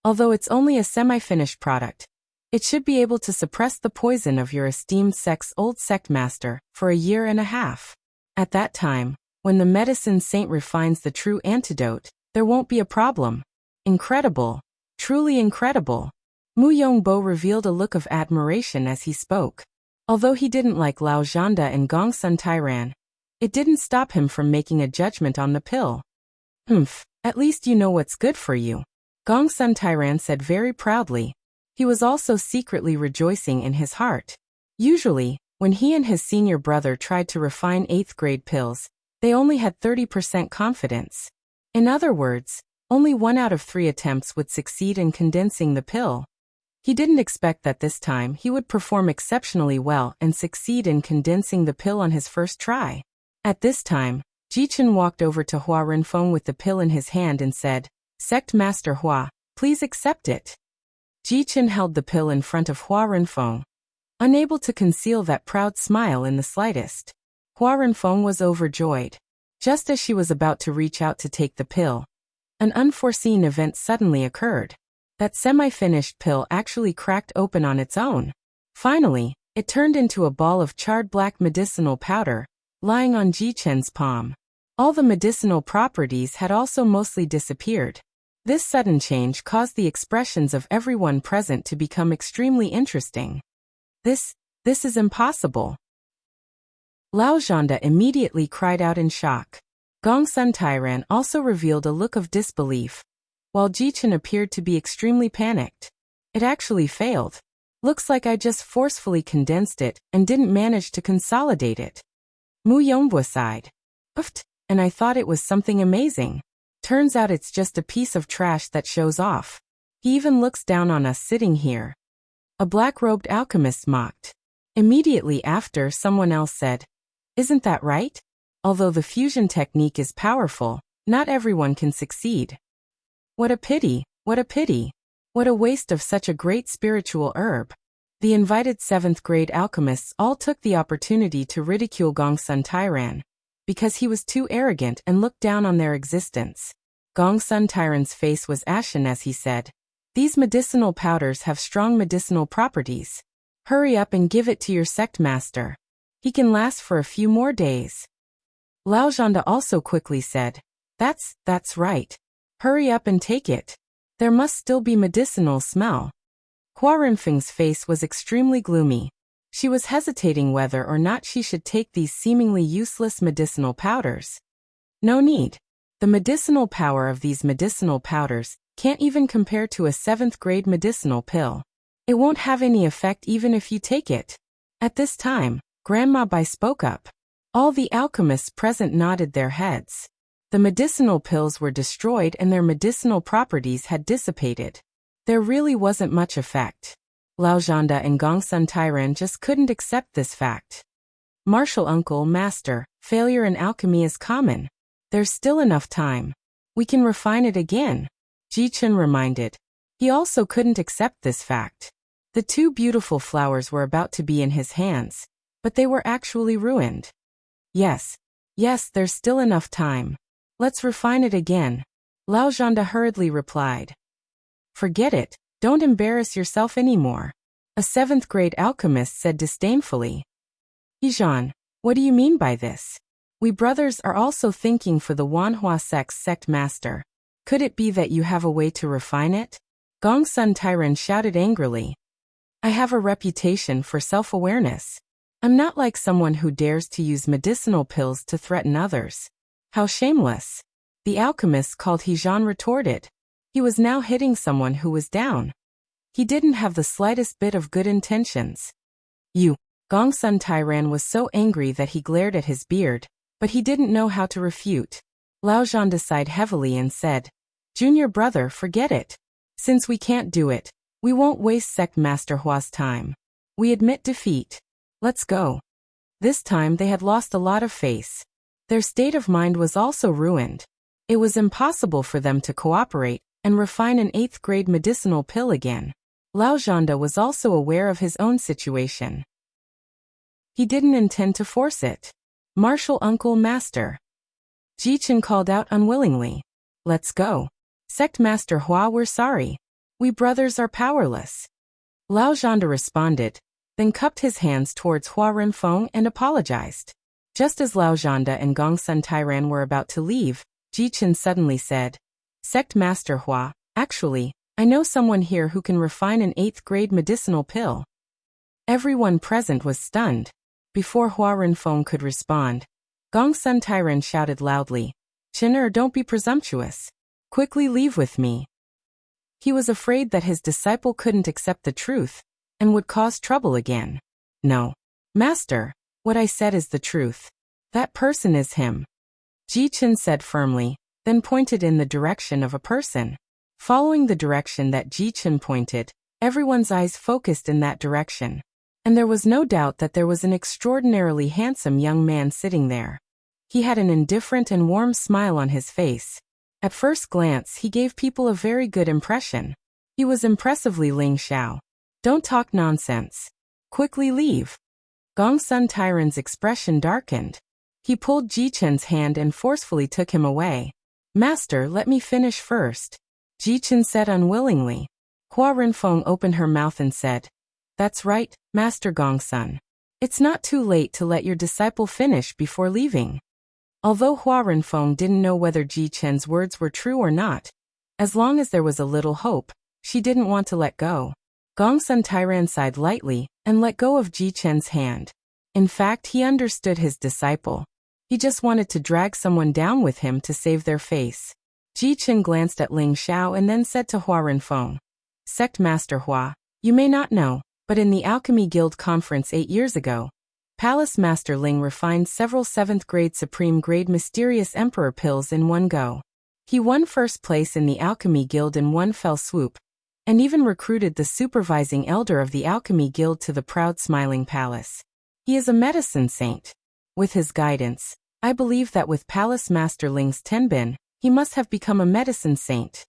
Although it's only a semi-finished product, it should be able to suppress the poison of your esteemed old sect master for a year and a half. At that time, when the medicine saint refines the true antidote, there won't be a problem. Incredible. Truly incredible. Mu Yongbo revealed a look of admiration as he spoke. Although he didn't like Lao Zhanda and Gong Sun Tairan, it didn't stop him from making a judgment on the pill. At least you know what's good for you, Gong Sun Tairan said very proudly. He was also secretly rejoicing in his heart. Usually, when he and his senior brother tried to refine 8th grade pills, they only had 30% confidence. In other words, only 1 out of 3 attempts would succeed in condensing the pill. He didn't expect that this time he would perform exceptionally well and succeed in condensing the pill on his first try. At this time, Jichen walked over to Hua Renfeng with the pill in his hand and said, "Sect Master Hua, please accept it." Jichen held the pill in front of Hua Renfeng, unable to conceal that proud smile in the slightest. Hua Renfeng was overjoyed. Just as she was about to reach out to take the pill, an unforeseen event suddenly occurred. That semi-finished pill actually cracked open on its own. Finally, it turned into a ball of charred black medicinal powder, lying on Jichen's palm. All the medicinal properties had also mostly disappeared. This sudden change caused the expressions of everyone present to become extremely interesting. This is impossible. Lao Zhanda immediately cried out in shock. Gong Sun Tairan also revealed a look of disbelief, while Jichen appeared to be extremely panicked. It actually failed. Looks like I just forcefully condensed it and didn't manage to consolidate it. Mu Yongbo sighed. And I thought it was something amazing. Turns out it's just a piece of trash that shows off. He even looks down on us sitting here. A black-robed alchemist mocked. Immediately after, someone else said, "Isn't that right? Although the fusion technique is powerful, not everyone can succeed." What a pity, what a pity. What a waste of such a great spiritual herb. The invited 7th grade alchemists all took the opportunity to ridicule Gong Sun Tairan, because he was too arrogant and looked down on their existence. Gong Sun Tairan's face was ashen as he said, "These medicinal powders have strong medicinal properties. Hurry up and give it to your sect master. He can last for a few more days." Lao Zhanda also quickly said, That's right. Hurry up and take it. There must still be medicinal smell." Hua Renfeng's face was extremely gloomy. She was hesitating whether or not she should take these seemingly useless medicinal powders. No need. The medicinal power of these medicinal powders can't even compare to a 7th grade medicinal pill. It won't have any effect even if you take it. At this time, Grandma Bai spoke up. All the alchemists present nodded their heads. The medicinal pills were destroyed and their medicinal properties had dissipated. There really wasn't much effect. Lao Zhanda and Gong Sun Tairan just couldn't accept this fact. "Martial uncle, master, failure in alchemy is common. There's still enough time. We can refine it again," Jichen reminded. He also couldn't accept this fact. The 2 beautiful flowers were about to be in his hands, but they were actually ruined. Yes, there's still enough time. Let's refine it again," Lao Zhanda hurriedly replied. "Forget it, don't embarrass yourself anymore," a 7th grade alchemist said disdainfully. "Yizhan, what do you mean by this? We brothers are also thinking for the Wanhua sect's sect master. Could it be that you have a way to refine it?" Gong Sun Tairan shouted angrily. "I have a reputation for self-awareness. I'm not like someone who dares to use medicinal pills to threaten others. How shameless," the alchemist called Yizhan retorted. He was now hitting someone who was down. He didn't have the slightest bit of good intentions. "You," Gong Sun Tairan was so angry that he glared at his beard, but he didn't know how to refute. Lao Zhanda sighed heavily and said, "Junior brother, forget it. Since we can't do it, we won't waste Sect Master Hua's time. We admit defeat. Let's go." This time they had lost a lot of face. Their state of mind was also ruined. It was impossible for them to cooperate and refine an 8th grade medicinal pill again. Lao Zhanda was also aware of his own situation. He didn't intend to force it. Martial uncle master. Ji-Chen called out unwillingly. Let's go. Sect Master Hua, we're sorry. We brothers are powerless. Lao Zhanda responded, then cupped his hands towards Hua Renfeng and apologized. Just as Lao Zhanda and Gongsun Tairan were about to leave, Ji-Chen suddenly said, Sect Master Hua, actually, I know someone here who can refine an 8th grade medicinal pill. Everyone present was stunned. Before Hua Renfeng could respond, Gongsun Tairan shouted loudly, Chen, don't be presumptuous. Quickly leave with me. He was afraid that his disciple couldn't accept the truth and would cause trouble again. No. Master, what I said is the truth. That person is him. Ji-Chen said firmly, then pointed in the direction of a person. Following the direction that Ji-Chen pointed, everyone's eyes focused in that direction. And there was no doubt that there was an extraordinarily handsome young man sitting there. He had an indifferent and warm smile on his face. At first glance, he gave people a very good impression. He was impressively Ling Xiao. Don't talk nonsense. Quickly leave. Gongsun Tairan's expression darkened. He pulled Ji-Chen's hand and forcefully took him away. Master, let me finish first. Ji-Chen said unwillingly. Hua Renfeng opened her mouth and said, That's right, Master Gongsun. It's not too late to let your disciple finish before leaving. Although Hua Renfeng didn't know whether Ji-Chen's words were true or not, as long as there was a little hope, she didn't want to let go. Gongsun Tairan sighed lightly and let go of Ji-Chen's hand. In fact, he understood his disciple. He just wanted to drag someone down with him to save their face. Ji-Chen glanced at Ling Xiao and then said to Hua Renfeng, Sect Master Hua, you may not know, but in the Alchemy Guild conference 8 years ago, Palace Master Ling refined several 7th grade Supreme grade Mysterious Emperor pills in one go. He won first place in the Alchemy Guild in one fell swoop, and even recruited the supervising elder of the Alchemy Guild to the proud Smiling Palace. He is a medicine saint. With his guidance, I believe that with Palace Master Ling's tenbin, he must have become a medicine saint.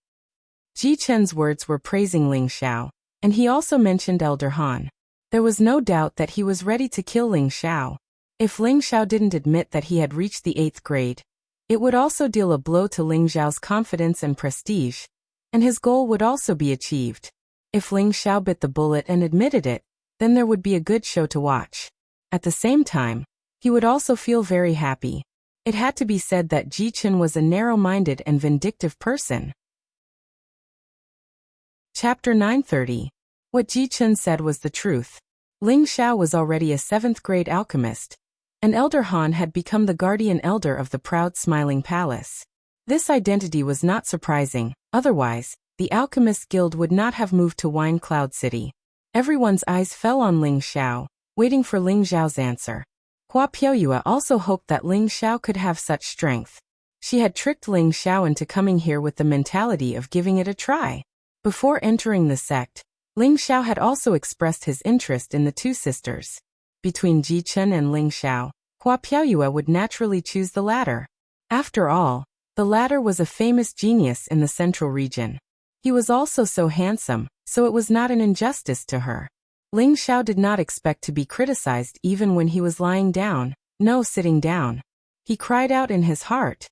Ji-Chen's words were praising Ling Xiao, and he also mentioned Elder Han. There was no doubt that he was ready to kill Ling Xiao. If Ling Xiao didn't admit that he had reached the 8th grade, it would also deal a blow to Ling Xiao's confidence and prestige, and his goal would also be achieved. If Ling Xiao bit the bullet and admitted it, then there would be a good show to watch. At the same time, he would also feel very happy. It had to be said that Ji-Chen was a narrow-minded and vindictive person. Chapter 930. What Ji-Chen said was the truth. Ling Xiao was already a 7th grade alchemist, and Elder Han had become the guardian elder of the proud Smiling Palace. This identity was not surprising, otherwise, the Alchemist Guild would not have moved to Wine Cloud City. Everyone's eyes fell on Ling Xiao, waiting for Ling Xiao's answer. Hua Piaoyue also hoped that Ling Xiao could have such strength. She had tricked Ling Xiao into coming here with the mentality of giving it a try. Before entering the sect, Ling Xiao had also expressed his interest in the two sisters. Between Ji-Chen and Ling Xiao, Hua Piaoyue would naturally choose the latter. After all, the latter was a famous genius in the central region. He was also so handsome, so it was not an injustice to her. Ling Xiao did not expect to be criticized even when he was lying down, no sitting down. He cried out in his heart.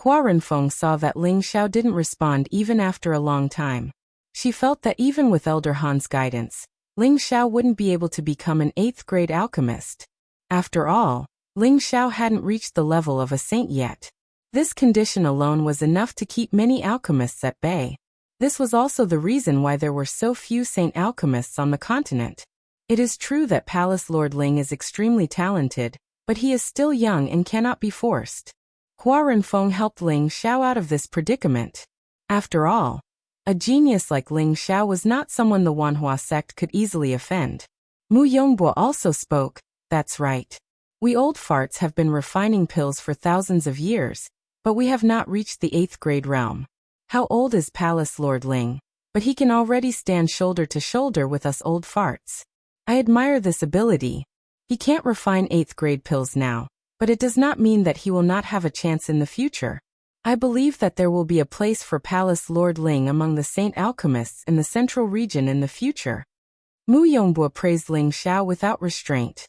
Hua Renfeng saw that Ling Xiao didn't respond even after a long time. She felt that even with Elder Han's guidance, Ling Xiao wouldn't be able to become an 8th grade alchemist. After all, Ling Xiao hadn't reached the level of a saint yet. This condition alone was enough to keep many alchemists at bay. This was also the reason why there were so few saint alchemists on the continent. It is true that Palace Lord Ling is extremely talented, but he is still young and cannot be forced. Hua Renfeng helped Ling Xiao out of this predicament. After all, a genius like Ling Xiao was not someone the Wanhua sect could easily offend. Mu Yongbo also spoke, that's right. We old farts have been refining pills for thousands of years, but we have not reached the 8th grade realm. How old is Palace Lord Ling? But he can already stand shoulder to shoulder with us old farts. I admire this ability. He can't refine 8th grade pills now, but it does not mean that he will not have a chance in the future. I believe that there will be a place for Palace Lord Ling among the Saint Alchemists in the Central Region in the future. Mu Yongbua praised Ling Xiao without restraint.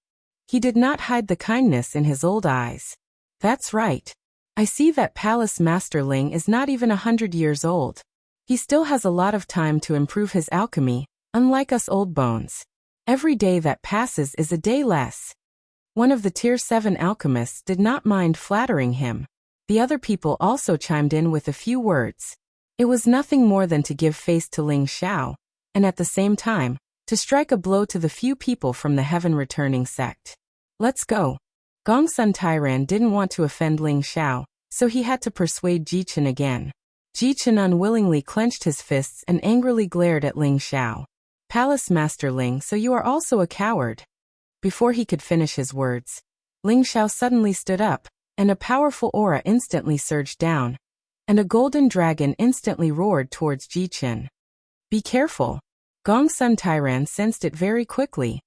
He did not hide the kindness in his old eyes. That's right. I see that Palace Master Ling is not even 100 years old. He still has a lot of time to improve his alchemy, unlike us old bones. Every day that passes is a day less. One of the Tier 7 alchemists did not mind flattering him. The other people also chimed in with a few words. It was nothing more than to give face to Ling Xiao, and at the same time, to strike a blow to the few people from the Heaven Returning sect. Let's go. Gongsun Tairan didn't want to offend Ling Xiao, so he had to persuade Jichen again. Jichen unwillingly clenched his fists and angrily glared at Ling Xiao. Palace Master Ling, so you are also a coward. Before he could finish his words, Ling Xiao suddenly stood up, and a powerful aura instantly surged down, and a golden dragon instantly roared towards Jichen. Be careful. Gongsun Tairan sensed it very quickly.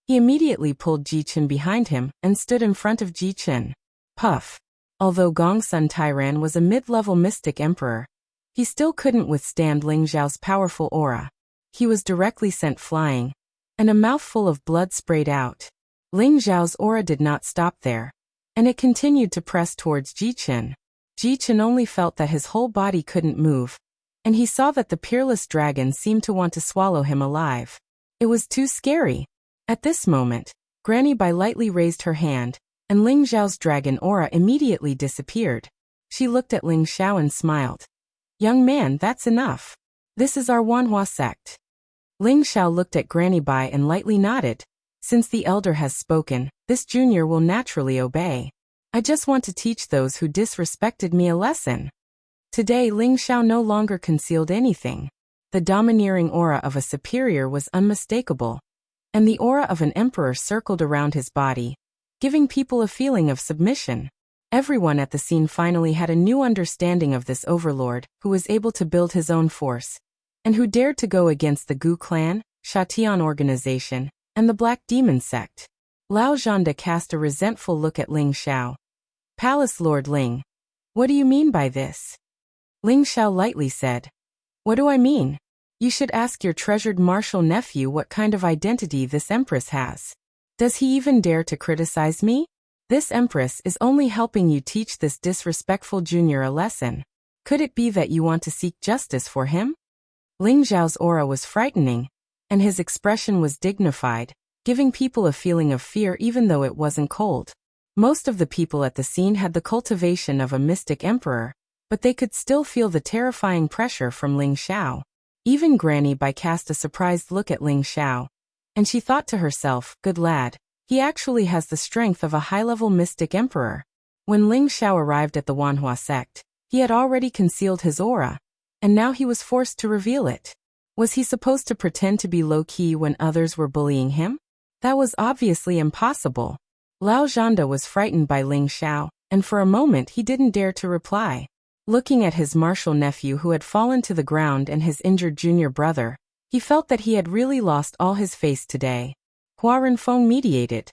He immediately pulled Jichen behind him and stood in front of Jichen. Puff. Although Gongsun Tairan was a mid-level mystic emperor, he still couldn't withstand Ling Xiao's powerful aura. He was directly sent flying, and a mouthful of blood sprayed out. Ling Xiao's aura did not stop there, and it continued to press towards Jichen. Jichen only felt that his whole body couldn't move, and he saw that the peerless dragon seemed to want to swallow him alive. It was too scary. At this moment, Granny Bai lightly raised her hand, and Ling Xiao's dragon aura immediately disappeared. She looked at Ling Xiao and smiled. Young man, that's enough. This is our Wanhua sect. Ling Xiao looked at Granny Bai and lightly nodded. Since the elder has spoken, this junior will naturally obey. I just want to teach those who disrespected me a lesson. Today Ling Xiao no longer concealed anything. The domineering aura of a superior was unmistakable, and the aura of an emperor circled around his body, giving people a feeling of submission. Everyone at the scene finally had a new understanding of this overlord, who was able to build his own force, and who dared to go against the Gu clan, Shatian organization, and the Black Demon sect. Lao Zhanda cast a resentful look at Ling Xiao. Palace Lord Ling, what do you mean by this? Ling Xiao lightly said. What do I mean? You should ask your treasured martial nephew what kind of identity this empress has. Does he even dare to criticize me? This empress is only helping you teach this disrespectful junior a lesson. Could it be that you want to seek justice for him? Ling Xiao's aura was frightening, and his expression was dignified, giving people a feeling of fear even though it wasn't cold. Most of the people at the scene had the cultivation of a mystic emperor, but they could still feel the terrifying pressure from Ling Xiao. Even Granny Bai cast a surprised look at Ling Xiao, and she thought to herself, good lad, he actually has the strength of a high-level mystic emperor. When Ling Xiao arrived at the Wanhua sect, he had already concealed his aura, and now he was forced to reveal it. Was he supposed to pretend to be low-key when others were bullying him? That was obviously impossible. Lao Zhanda was frightened by Ling Xiao, and for a moment he didn't dare to reply. Looking at his martial nephew who had fallen to the ground and his injured junior brother, he felt that he had really lost all his face today. Hua Renfeng mediated.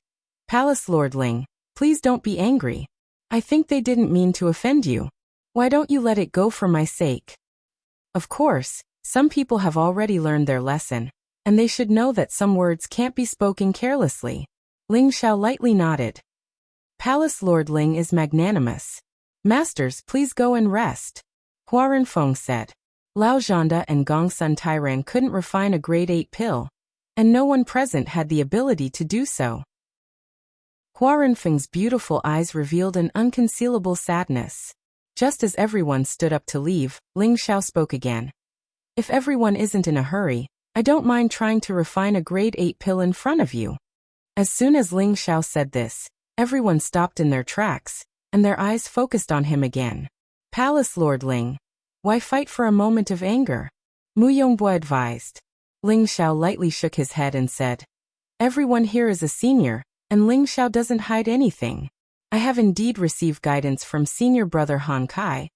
Palace Lord Ling, please don't be angry. I think they didn't mean to offend you. Why don't you let it go for my sake? Of course, some people have already learned their lesson, and they should know that some words can't be spoken carelessly. Ling Xiao lightly nodded. Palace Lord Ling is magnanimous. Masters, please go and rest. Hua Renfeng said. Lao Zhanda and Gongsun Tairan couldn't refine a grade 8 pill, and no one present had the ability to do so. Hua Renfeng's beautiful eyes revealed an unconcealable sadness. Just as everyone stood up to leave, Ling Xiao spoke again. If everyone isn't in a hurry, I don't mind trying to refine a grade 8 pill in front of you. As soon as Ling Xiao said this, everyone stopped in their tracks, and their eyes focused on him again. Palace Lord Ling, why fight for a moment of anger? Mu Yongbua advised. Ling Xiao lightly shook his head and said, everyone here is a senior, and Ling Xiao doesn't hide anything. I have indeed received guidance from senior brother Han Kai,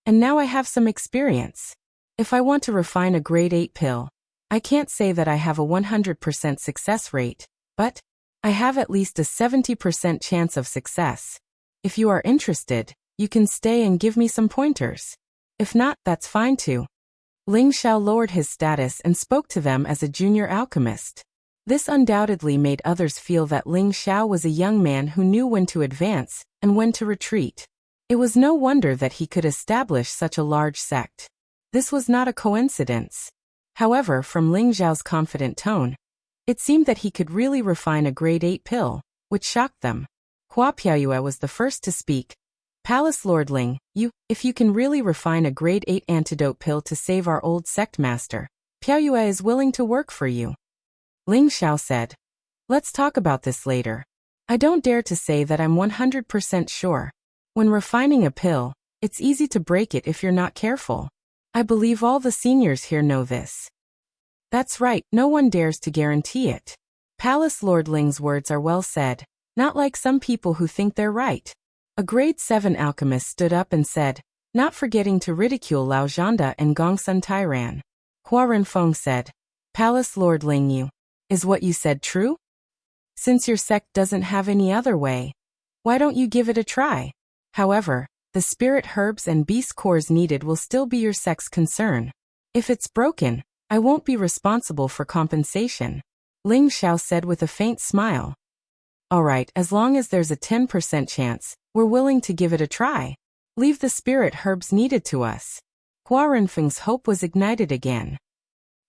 and now I have some experience. If I want to refine a grade 8 pill, I can't say that I have a 100% success rate, but I have at least a 70% chance of success. If you are interested, you can stay and give me some pointers. If not, that's fine too. Ling Xiao lowered his status and spoke to them as a junior alchemist. This undoubtedly made others feel that Ling Xiao was a young man who knew when to advance and when to retreat. It was no wonder that he could establish such a large sect. This was not a coincidence. However, from Ling Xiao's confident tone, it seemed that he could really refine a grade 8 pill, which shocked them. Hua Piaoyue was the first to speak. Palace Lord Ling, if you can really refine a grade 8 antidote pill to save our old sect master, Piaoyue is willing to work for you. Ling Xiao said. Let's talk about this later. I don't dare to say that I'm 100% sure. When refining a pill, it's easy to break it if you're not careful. I believe all the seniors here know this. That's right, no one dares to guarantee it. Palace Lord Ling's words are well said, not like some people who think they're right. A grade 7 alchemist stood up and said, not forgetting to ridicule Lao Zhanda and Gongsun Tairan. Hua Renfeng said, Palace Lord Ling, is what you said true? Since your sect doesn't have any other way, why don't you give it a try? However, the spirit herbs and beast cores needed will still be your sect's concern. If it's broken, I won't be responsible for compensation. Ling Xiao said with a faint smile. Alright, as long as there's a 10% chance, we're willing to give it a try. Leave the spirit herbs needed to us. Hua Renfeng's hope was ignited again.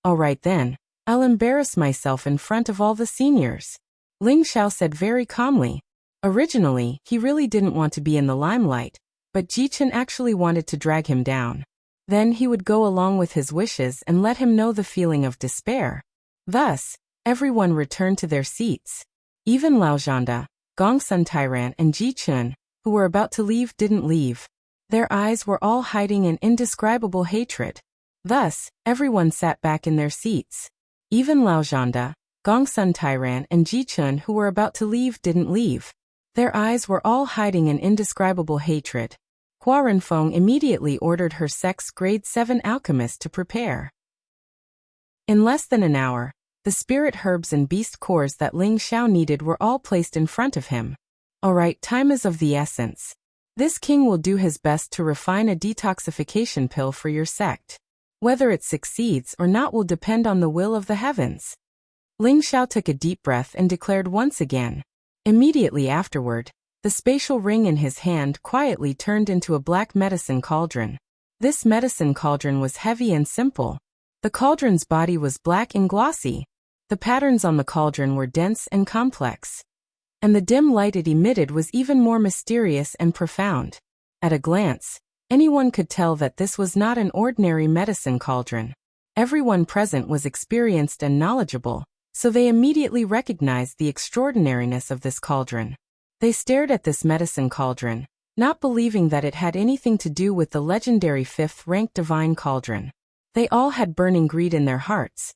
Alright then, I'll embarrass myself in front of all the seniors. Ling Xiao said very calmly. Originally, he really didn't want to be in the limelight, but Jichen actually wanted to drag him down. Then he would go along with his wishes and let him know the feeling of despair. Thus, everyone returned to their seats. Even Lao Zhanda, Gongsun Tairan and Jichen, who were about to leave, didn't leave. Their eyes were all hiding an indescribable hatred. Thus, everyone sat back in their seats. Even Lao Zhanda, Gongsun Tairan and Jichen, who were about to leave, didn't leave. Their eyes were all hiding an indescribable hatred. Hua Renfeng immediately ordered her sect's grade 7 alchemist to prepare. In less than an hour, the spirit herbs and beast cores that Ling Xiao needed were all placed in front of him. Alright, time is of the essence. This king will do his best to refine a detoxification pill for your sect. Whether it succeeds or not will depend on the will of the heavens. Ling Xiao took a deep breath and declared once again. Immediately afterward, the spatial ring in his hand quietly turned into a black medicine cauldron. This medicine cauldron was heavy and simple. The cauldron's body was black and glossy. The patterns on the cauldron were dense and complex. And the dim light it emitted was even more mysterious and profound. At a glance, anyone could tell that this was not an ordinary medicine cauldron. Everyone present was experienced and knowledgeable, so they immediately recognized the extraordinariness of this cauldron. They stared at this medicine cauldron, not believing that it had anything to do with the legendary 5th-ranked divine cauldron. They all had burning greed in their hearts.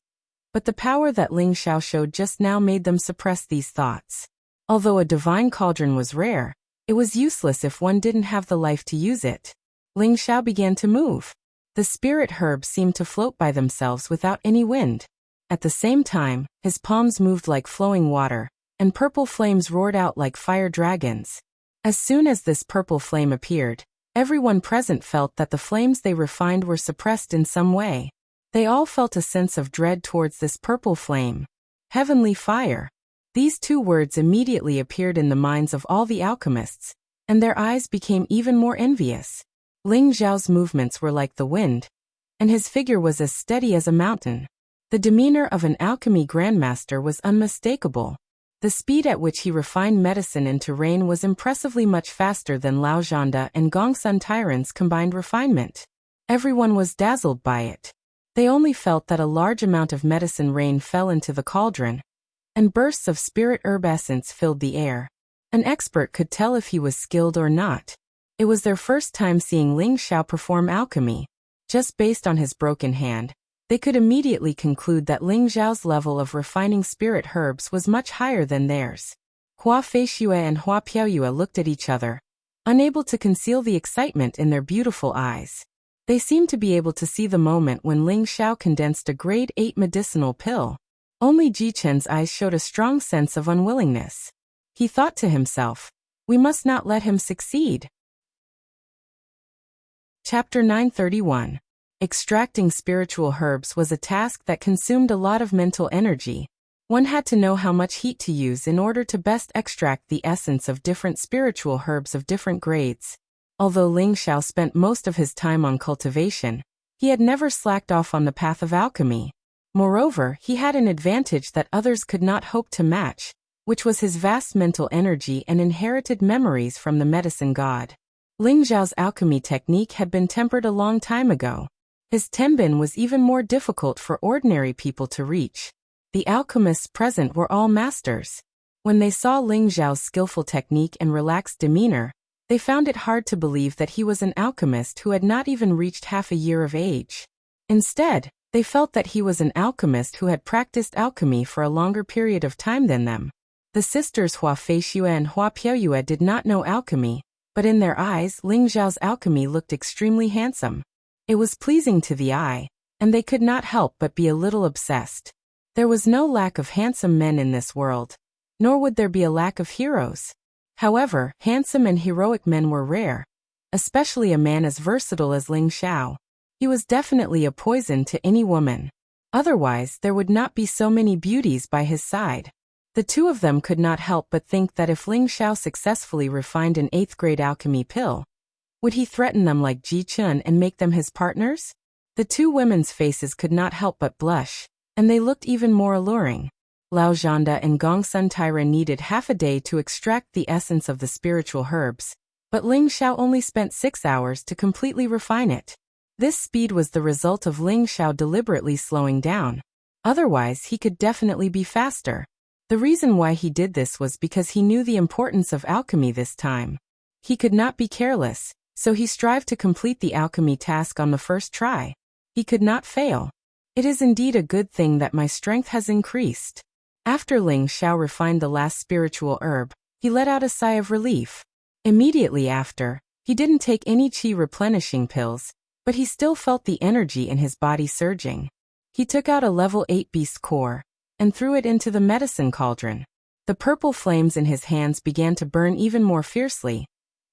But the power that Ling Xiao showed just now made them suppress these thoughts. Although a divine cauldron was rare, it was useless if one didn't have the life to use it. Ling Xiao began to move. The spirit herbs seemed to float by themselves without any wind. At the same time, his palms moved like flowing water, and purple flames roared out like fire dragons. As soon as this purple flame appeared, everyone present felt that the flames they refined were suppressed in some way. They all felt a sense of dread towards this purple flame. Heavenly fire. These two words immediately appeared in the minds of all the alchemists, and their eyes became even more envious. Ling Xiao's movements were like the wind, and his figure was as steady as a mountain. The demeanor of an alchemy grandmaster was unmistakable. The speed at which he refined medicine into rain was impressively much faster than Lao Zhanda and Gongsun Tairan's combined refinement. Everyone was dazzled by it. They only felt that a large amount of medicine rain fell into the cauldron, and bursts of spirit herb essence filled the air. An expert could tell if he was skilled or not. It was their first time seeing Ling Xiao perform alchemy. Just based on his broken hand, they could immediately conclude that Ling Xiao's level of refining spirit herbs was much higher than theirs. Hua Feishue and Hua Piaoyue looked at each other, unable to conceal the excitement in their beautiful eyes. They seemed to be able to see the moment when Ling Xiao condensed a grade 8 medicinal pill. Only Ji Chen's eyes showed a strong sense of unwillingness. He thought to himself, we must not let him succeed. Chapter 931. Extracting spiritual herbs was a task that consumed a lot of mental energy. One had to know how much heat to use in order to best extract the essence of different spiritual herbs of different grades. Although Ling Xiao spent most of his time on cultivation, he had never slacked off on the path of alchemy. Moreover, he had an advantage that others could not hope to match, which was his vast mental energy and inherited memories from the medicine god. Ling Xiao's alchemy technique had been tempered a long time ago. His tenbin was even more difficult for ordinary people to reach. The alchemists present were all masters. When they saw Ling Xiao's skillful technique and relaxed demeanor, they found it hard to believe that he was an alchemist who had not even reached half a year of age. Instead, they felt that he was an alchemist who had practiced alchemy for a longer period of time than them. The sisters Hua Feixue and Hua Piaoyue did not know alchemy, but in their eyes Ling Xiao's alchemy looked extremely handsome. It was pleasing to the eye, and they could not help but be a little obsessed. There was no lack of handsome men in this world, nor would there be a lack of heroes. However, handsome and heroic men were rare, especially a man as versatile as Ling Xiao. He was definitely a poison to any woman. Otherwise, there would not be so many beauties by his side. The two of them could not help but think that if Ling Xiao successfully refined an 8th-grade alchemy pill, would he threaten them like Ji Chun and make them his partners? The two women's faces could not help but blush, and they looked even more alluring. Lao Zhanda and Gongsun Taira needed half a day to extract the essence of the spiritual herbs, but Ling Xiao only spent 6 hours to completely refine it. This speed was the result of Ling Xiao deliberately slowing down. Otherwise, he could definitely be faster. The reason why he did this was because he knew the importance of alchemy this time. He could not be careless, so he strived to complete the alchemy task on the first try. He could not fail. It is indeed a good thing that my strength has increased. After Ling Xiao refined the last spiritual herb, he let out a sigh of relief. Immediately after, he didn't take any qi replenishing pills, but he still felt the energy in his body surging. He took out a level 8 beast core and threw it into the medicine cauldron. The purple flames in his hands began to burn even more fiercely,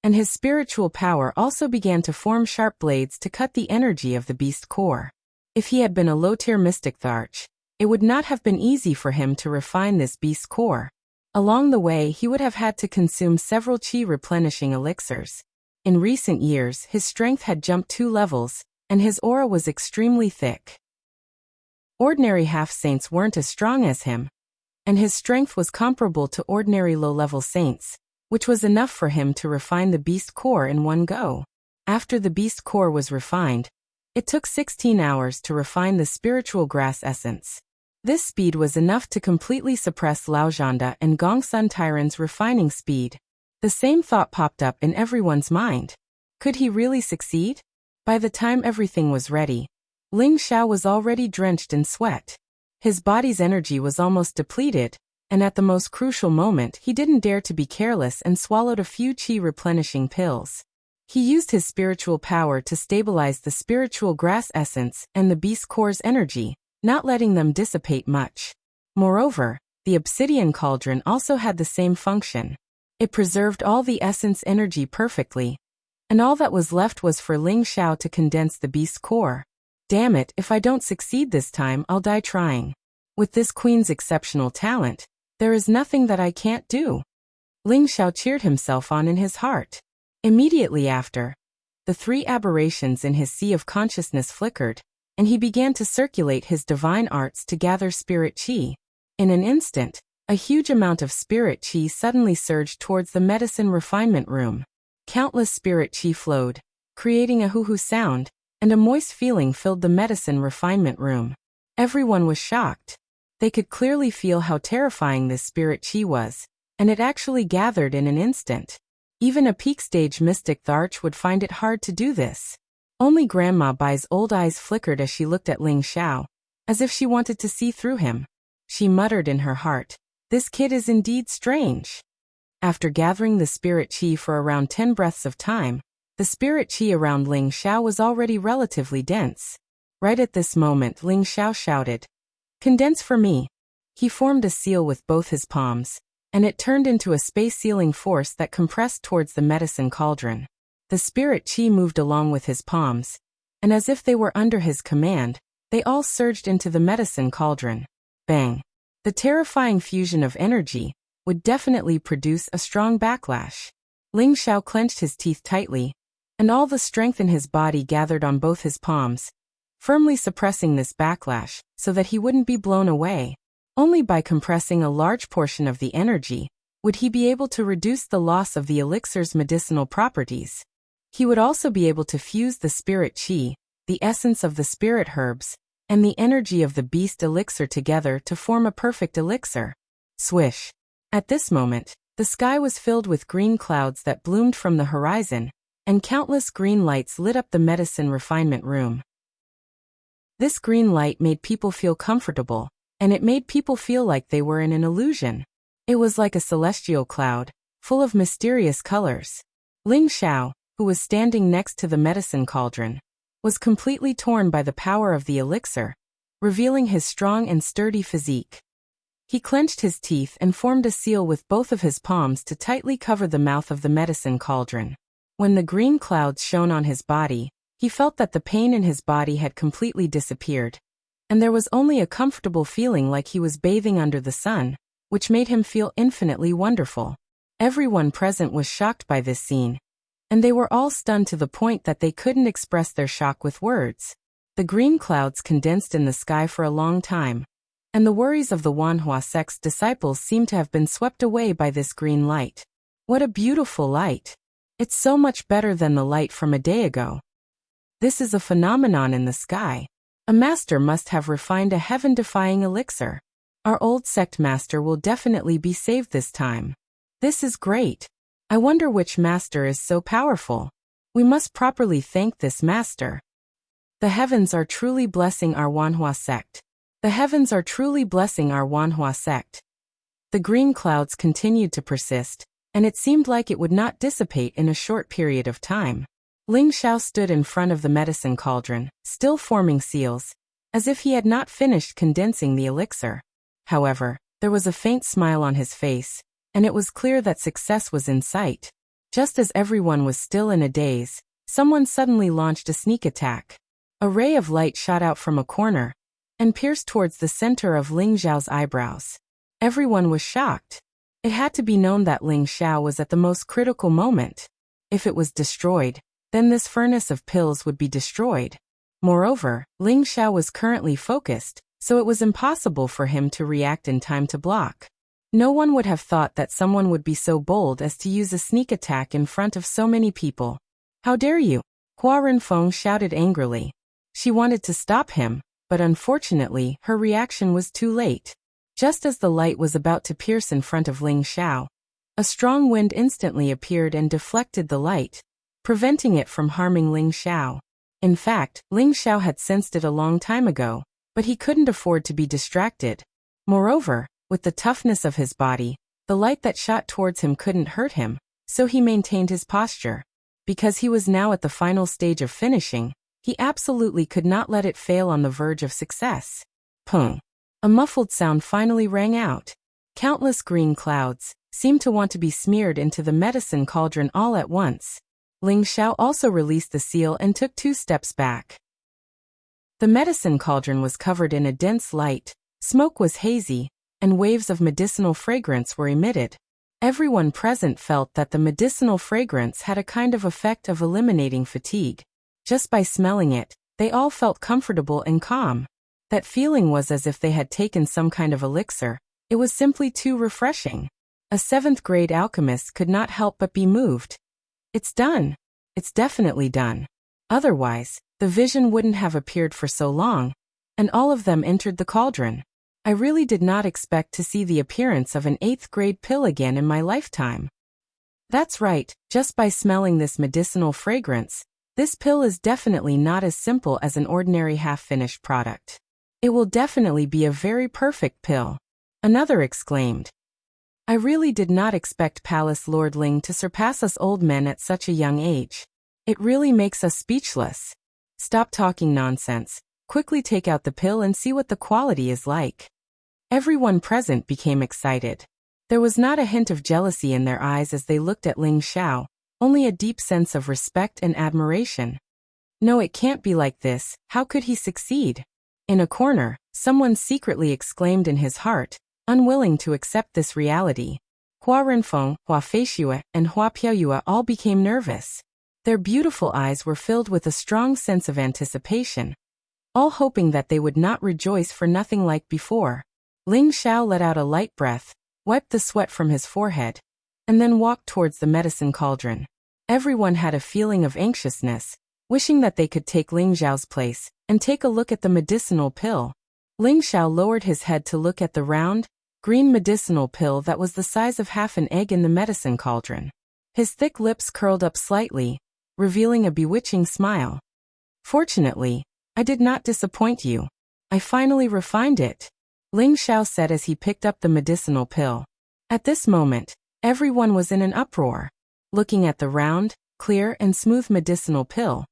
and his spiritual power also began to form sharp blades to cut the energy of the beast core. If he had been a low-tier mystic Tharch, it would not have been easy for him to refine this beast core. Along the way, he would have had to consume several qi replenishing elixirs. In recent years, his strength had jumped 2 levels, and his aura was extremely thick. Ordinary half-saints weren't as strong as him, and his strength was comparable to ordinary low-level saints, which was enough for him to refine the beast core in one go. After the beast core was refined, it took 16 hours to refine the spiritual grass essence. This speed was enough to completely suppress Lao Zhanda and Gongsun Tairan's refining speed. The same thought popped up in everyone's mind. Could he really succeed? By the time everything was ready, Ling Xiao was already drenched in sweat. His body's energy was almost depleted, and at the most crucial moment he didn't dare to be careless and swallowed a few qi replenishing pills. He used his spiritual power to stabilize the spiritual grass essence and the beast core's energy, not letting them dissipate much. Moreover, the obsidian cauldron also had the same function. It preserved all the essence energy perfectly, and all that was left was for Ling Xiao to condense the beast core. Damn it, if I don't succeed this time, I'll die trying. With this queen's exceptional talent, there is nothing that I can't do. Ling Xiao cheered himself on in his heart. Immediately after, the 3 aberrations in his sea of consciousness flickered, and he began to circulate his divine arts to gather spirit qi. In an instant, a huge amount of spirit qi suddenly surged towards the medicine refinement room. Countless spirit qi flowed, creating a hoo-hoo sound, and a moist feeling filled the medicine refinement room. Everyone was shocked. They could clearly feel how terrifying this spirit qi was, and it actually gathered in an instant. Even a peak-stage mystic Tharch would find it hard to do this. Only Grandma Bai's old eyes flickered as she looked at Ling Xiao, as if she wanted to see through him. She muttered in her heart, "This kid is indeed strange." After gathering the spirit qi for around 10 breaths of time, the spirit qi around Ling Xiao was already relatively dense. Right at this moment, Ling Xiao shouted, "Condense for me." He formed a seal with both his palms, and it turned into a space-sealing force that compressed towards the medicine cauldron. The spirit chi moved along with his palms, and as if they were under his command, they all surged into the medicine cauldron. Bang! The terrifying fusion of energy would definitely produce a strong backlash. Ling Xiao clenched his teeth tightly, and all the strength in his body gathered on both his palms, firmly suppressing this backlash so that he wouldn't be blown away. Only by compressing a large portion of the energy would he be able to reduce the loss of the elixir's medicinal properties. He would also be able to fuse the spirit chi, the essence of the spirit herbs, and the energy of the beast elixir together to form a perfect elixir. Swish! At this moment, the sky was filled with green clouds that bloomed from the horizon, and countless green lights lit up the medicine refinement room. This green light made people feel comfortable, and it made people feel like they were in an illusion. It was like a celestial cloud, full of mysterious colors. Ling Xiao, who was standing next to the medicine cauldron, was completely torn by the power of the elixir, revealing his strong and sturdy physique. He clenched his teeth and formed a seal with both of his palms to tightly cover the mouth of the medicine cauldron. When the green clouds shone on his body, he felt that the pain in his body had completely disappeared, and there was only a comfortable feeling like he was bathing under the sun, which made him feel infinitely wonderful. Everyone present was shocked by this scene, and they were all stunned to the point that they couldn't express their shock with words. The green clouds condensed in the sky for a long time, and the worries of the Wanhua sect's disciples seemed to have been swept away by this green light. What a beautiful light! It's so much better than the light from a day ago. This is a phenomenon in the sky. A master must have refined a heaven-defying elixir. Our old sect master will definitely be saved this time. This is great. I wonder which master is so powerful. We must properly thank this master. The heavens are truly blessing our Wanhua sect. The heavens are truly blessing our Wanhua sect. The green clouds continued to persist, and it seemed like it would not dissipate in a short period of time. Ling Xiao stood in front of the medicine cauldron, still forming seals, as if he had not finished condensing the elixir. However, there was a faint smile on his face, and it was clear that success was in sight. Just as everyone was still in a daze, someone suddenly launched a sneak attack. A ray of light shot out from a corner and pierced towards the center of Ling Xiao's eyebrows. Everyone was shocked. It had to be known that Ling Xiao was at the most critical moment. If it was destroyed, then this furnace of pills would be destroyed. Moreover, Ling Xiao was currently focused, so it was impossible for him to react in time to block. No one would have thought that someone would be so bold as to use a sneak attack in front of so many people. How dare you? Hua Renfeng shouted angrily. She wanted to stop him, but unfortunately, her reaction was too late. Just as the light was about to pierce in front of Ling Xiao, a strong wind instantly appeared and deflected the light, preventing it from harming Ling Xiao. In fact, Ling Xiao had sensed it a long time ago, but he couldn't afford to be distracted. Moreover, with the toughness of his body, the light that shot towards him couldn't hurt him, so he maintained his posture. Because he was now at the final stage of finishing, he absolutely could not let it fail on the verge of success. Pung! A muffled sound finally rang out. Countless green clouds seemed to want to be smeared into the medicine cauldron all at once. Ling Xiao also released the seal and took 2 steps back. The medicine cauldron was covered in a dense light, smoke was hazy, and waves of medicinal fragrance were emitted. Everyone present felt that the medicinal fragrance had a kind of effect of eliminating fatigue. Just by smelling it, they all felt comfortable and calm. That feeling was as if they had taken some kind of elixir. It was simply too refreshing. A 7th-grade alchemist could not help but be moved. It's done. It's definitely done. Otherwise, the vision wouldn't have appeared for so long, and all of them entered the cauldron. I really did not expect to see the appearance of an 8th-grade pill again in my lifetime. That's right, just by smelling this medicinal fragrance, this pill is definitely not as simple as an ordinary half-finished product. It will definitely be a very perfect pill. Another exclaimed. I really did not expect Palace Lord Ling to surpass us old men at such a young age. It really makes us speechless. Stop talking nonsense. Quickly take out the pill and see what the quality is like. Everyone present became excited. There was not a hint of jealousy in their eyes as they looked at Ling Xiao, only a deep sense of respect and admiration. No, it can't be like this, how could he succeed? In a corner, someone secretly exclaimed in his heart, unwilling to accept this reality. Hua Renfeng, Hua Feishue, and Hua Piaoyue all became nervous. Their beautiful eyes were filled with a strong sense of anticipation, all hoping that they would not rejoice for nothing like before. Ling Xiao let out a light breath, wiped the sweat from his forehead, and then walked towards the medicine cauldron. Everyone had a feeling of anxiousness, wishing that they could take Ling Xiao's place and take a look at the medicinal pill. Ling Xiao lowered his head to look at the round, green medicinal pill that was the size of half an egg in the medicine cauldron. His thick lips curled up slightly, revealing a bewitching smile. Fortunately, I did not disappoint you. I finally refined it, Ling Xiao said as he picked up the medicinal pill. At this moment, everyone was in an uproar. Looking at the round, clear and smooth medicinal pill,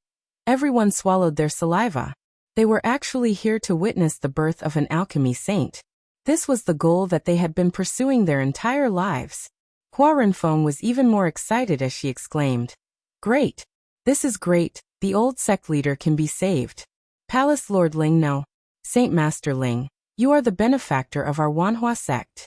everyone swallowed their saliva. They were actually here to witness the birth of an alchemy saint. This was the goal that they had been pursuing their entire lives. Hua Renfeng was even more excited as she exclaimed, "Great! This is great, the old sect leader can be saved. Palace Lord Ling, no. Saint Master Ling, you are the benefactor of our Wanhua sect."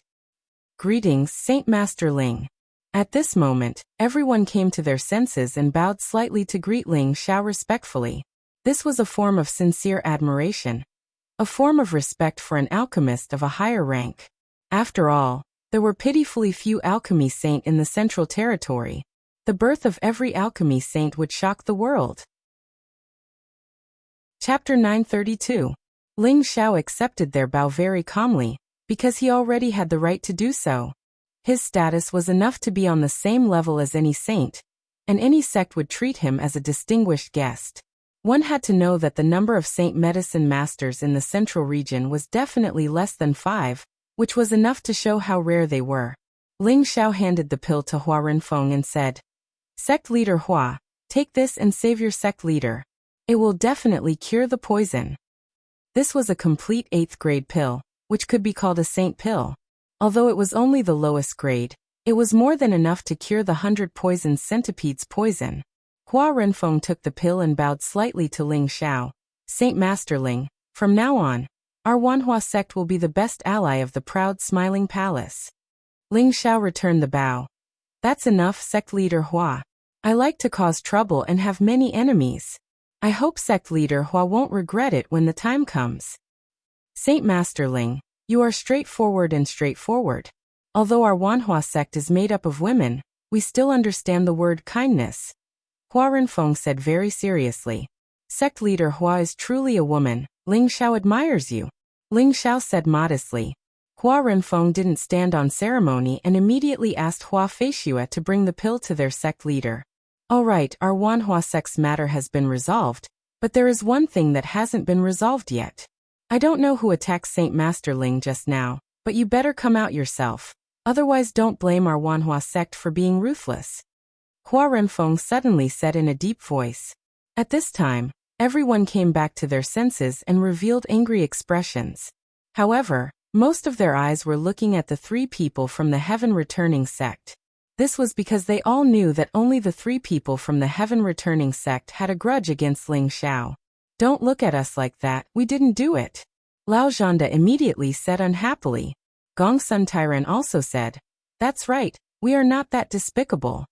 Greetings, Saint Master Ling. At this moment, everyone came to their senses and bowed slightly to greet Ling Xiao respectfully. This was a form of sincere admiration, a form of respect for an alchemist of a higher rank. After all, there were pitifully few alchemy saint in the Central Territory. The birth of every alchemy saint would shock the world. Chapter 932. Ling Xiao accepted their bow very calmly, because he already had the right to do so. His status was enough to be on the same level as any saint, and any sect would treat him as a distinguished guest. One had to know that the number of saint medicine masters in the central region was definitely less than 5, which was enough to show how rare they were. Ling Xiao handed the pill to Hua Renfeng and said, "Sect leader Hua, take this and save your sect leader. It will definitely cure the poison." This was a complete 8th grade pill, which could be called a saint pill. Although it was only the lowest grade, it was more than enough to cure the 100 poison centipedes' poison. Hua Renfeng took the pill and bowed slightly to Ling Xiao. "Saint Master Ling, from now on, our Wanhua sect will be the best ally of the proud smiling palace." Ling Xiao returned the bow. "That's enough, sect leader Hua. I like to cause trouble and have many enemies. I hope sect leader Hua won't regret it when the time comes." "Saint Master Ling, you are straightforward. Although our Wanhua sect is made up of women, we still understand the word kindness," Hua Renfeng said very seriously. "Sect leader Hua is truly a woman. Ling Xiao admires you," Ling Xiao said modestly. Hua Renfeng didn't stand on ceremony and immediately asked Hua Feishue to bring the pill to their sect leader. "All right, our Wanhua sect's matter has been resolved, but there is one thing that hasn't been resolved yet. I don't know who attacked Saint Master Ling just now, but you better come out yourself. Otherwise don't blame our Wanhua sect for being ruthless," Hua Renfeng suddenly said in a deep voice. At this time, everyone came back to their senses and revealed angry expressions. However, most of their eyes were looking at the 3 people from the Heaven Returning sect. This was because they all knew that only the 3 people from the Heaven Returning sect had a grudge against Ling Xiao. "Don't look at us like that, we didn't do it," Lao Zhanda immediately said unhappily. Gong Sun Tairen also said, "That's right, we are not that despicable."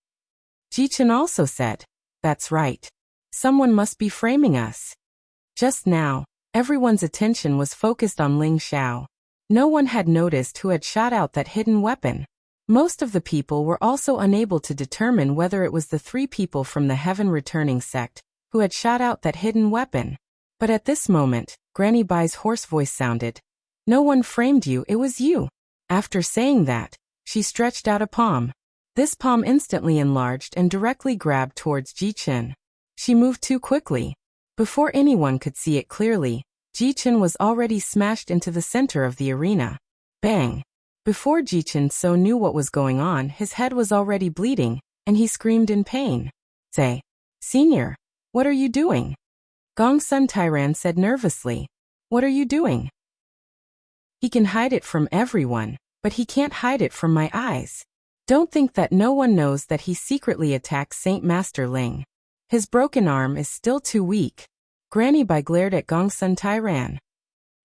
Jichen also said, "That's right. Someone must be framing us." Just now, everyone's attention was focused on Ling Xiao. No one had noticed who had shot out that hidden weapon. Most of the people were also unable to determine whether it was the 3 people from the Heaven Returning sect who had shot out that hidden weapon. But at this moment, Granny Bai's hoarse voice sounded. "No one framed you, it was you." After saying that, she stretched out a palm. This palm instantly enlarged and directly grabbed towards Jichen. She moved too quickly. Before anyone could see it clearly, Jichen was already smashed into the center of the arena. Bang! Before Jichen so knew what was going on, his head was already bleeding, and he screamed in pain. "Say, Senior, what are you doing?" Gong Sun Tairan said nervously. "What are you doing?" He can hide it from everyone, but he can't hide it from my eyes. Don't think that no one knows that he secretly attacked Saint Master Ling. His broken arm is still too weak. Granny Bai glared at Gongsun Tairan.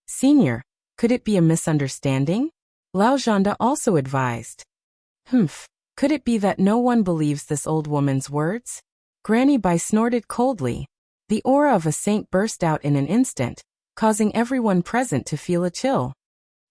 Senior, could it be a misunderstanding? Lao Zhanda also advised. Could it be that no one believes this old woman's words? Granny Bai snorted coldly. The aura of a saint burst out in an instant, causing everyone present to feel a chill.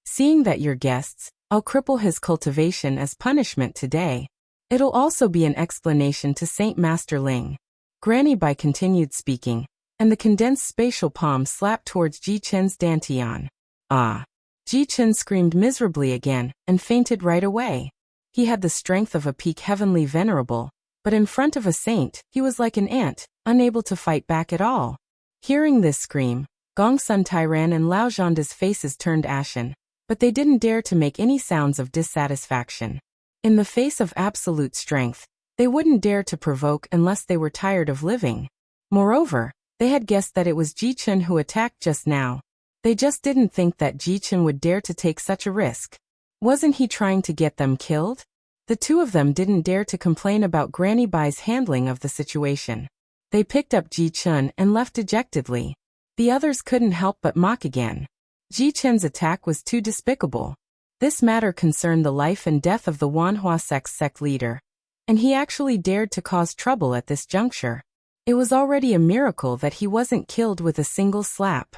Seeing that you're guests, I'll cripple his cultivation as punishment today. It'll also be an explanation to Saint Master Ling. Granny Bai continued speaking, and the condensed spatial palm slapped towards Ji Chen's dantian. Ah! Ji Chen screamed miserably again, and fainted right away. He had the strength of a peak heavenly venerable, but in front of a saint, he was like an ant, unable to fight back at all. Hearing this scream, Gongsun Tairan and Lao Zhanda's faces turned ashen, but they didn't dare to make any sounds of dissatisfaction. In the face of absolute strength, they wouldn't dare to provoke unless they were tired of living. Moreover, they had guessed that it was Ji Chen who attacked just now. They just didn't think that Ji Chen would dare to take such a risk. Wasn't he trying to get them killed? The two of them didn't dare to complain about Granny Bai's handling of the situation. They picked up Ji Chen and left dejectedly. The others couldn't help but mock again. Ji Chen's attack was too despicable. This matter concerned the life and death of the Wanhua sect leader, and he actually dared to cause trouble at this juncture. It was already a miracle that he wasn't killed with a single slap.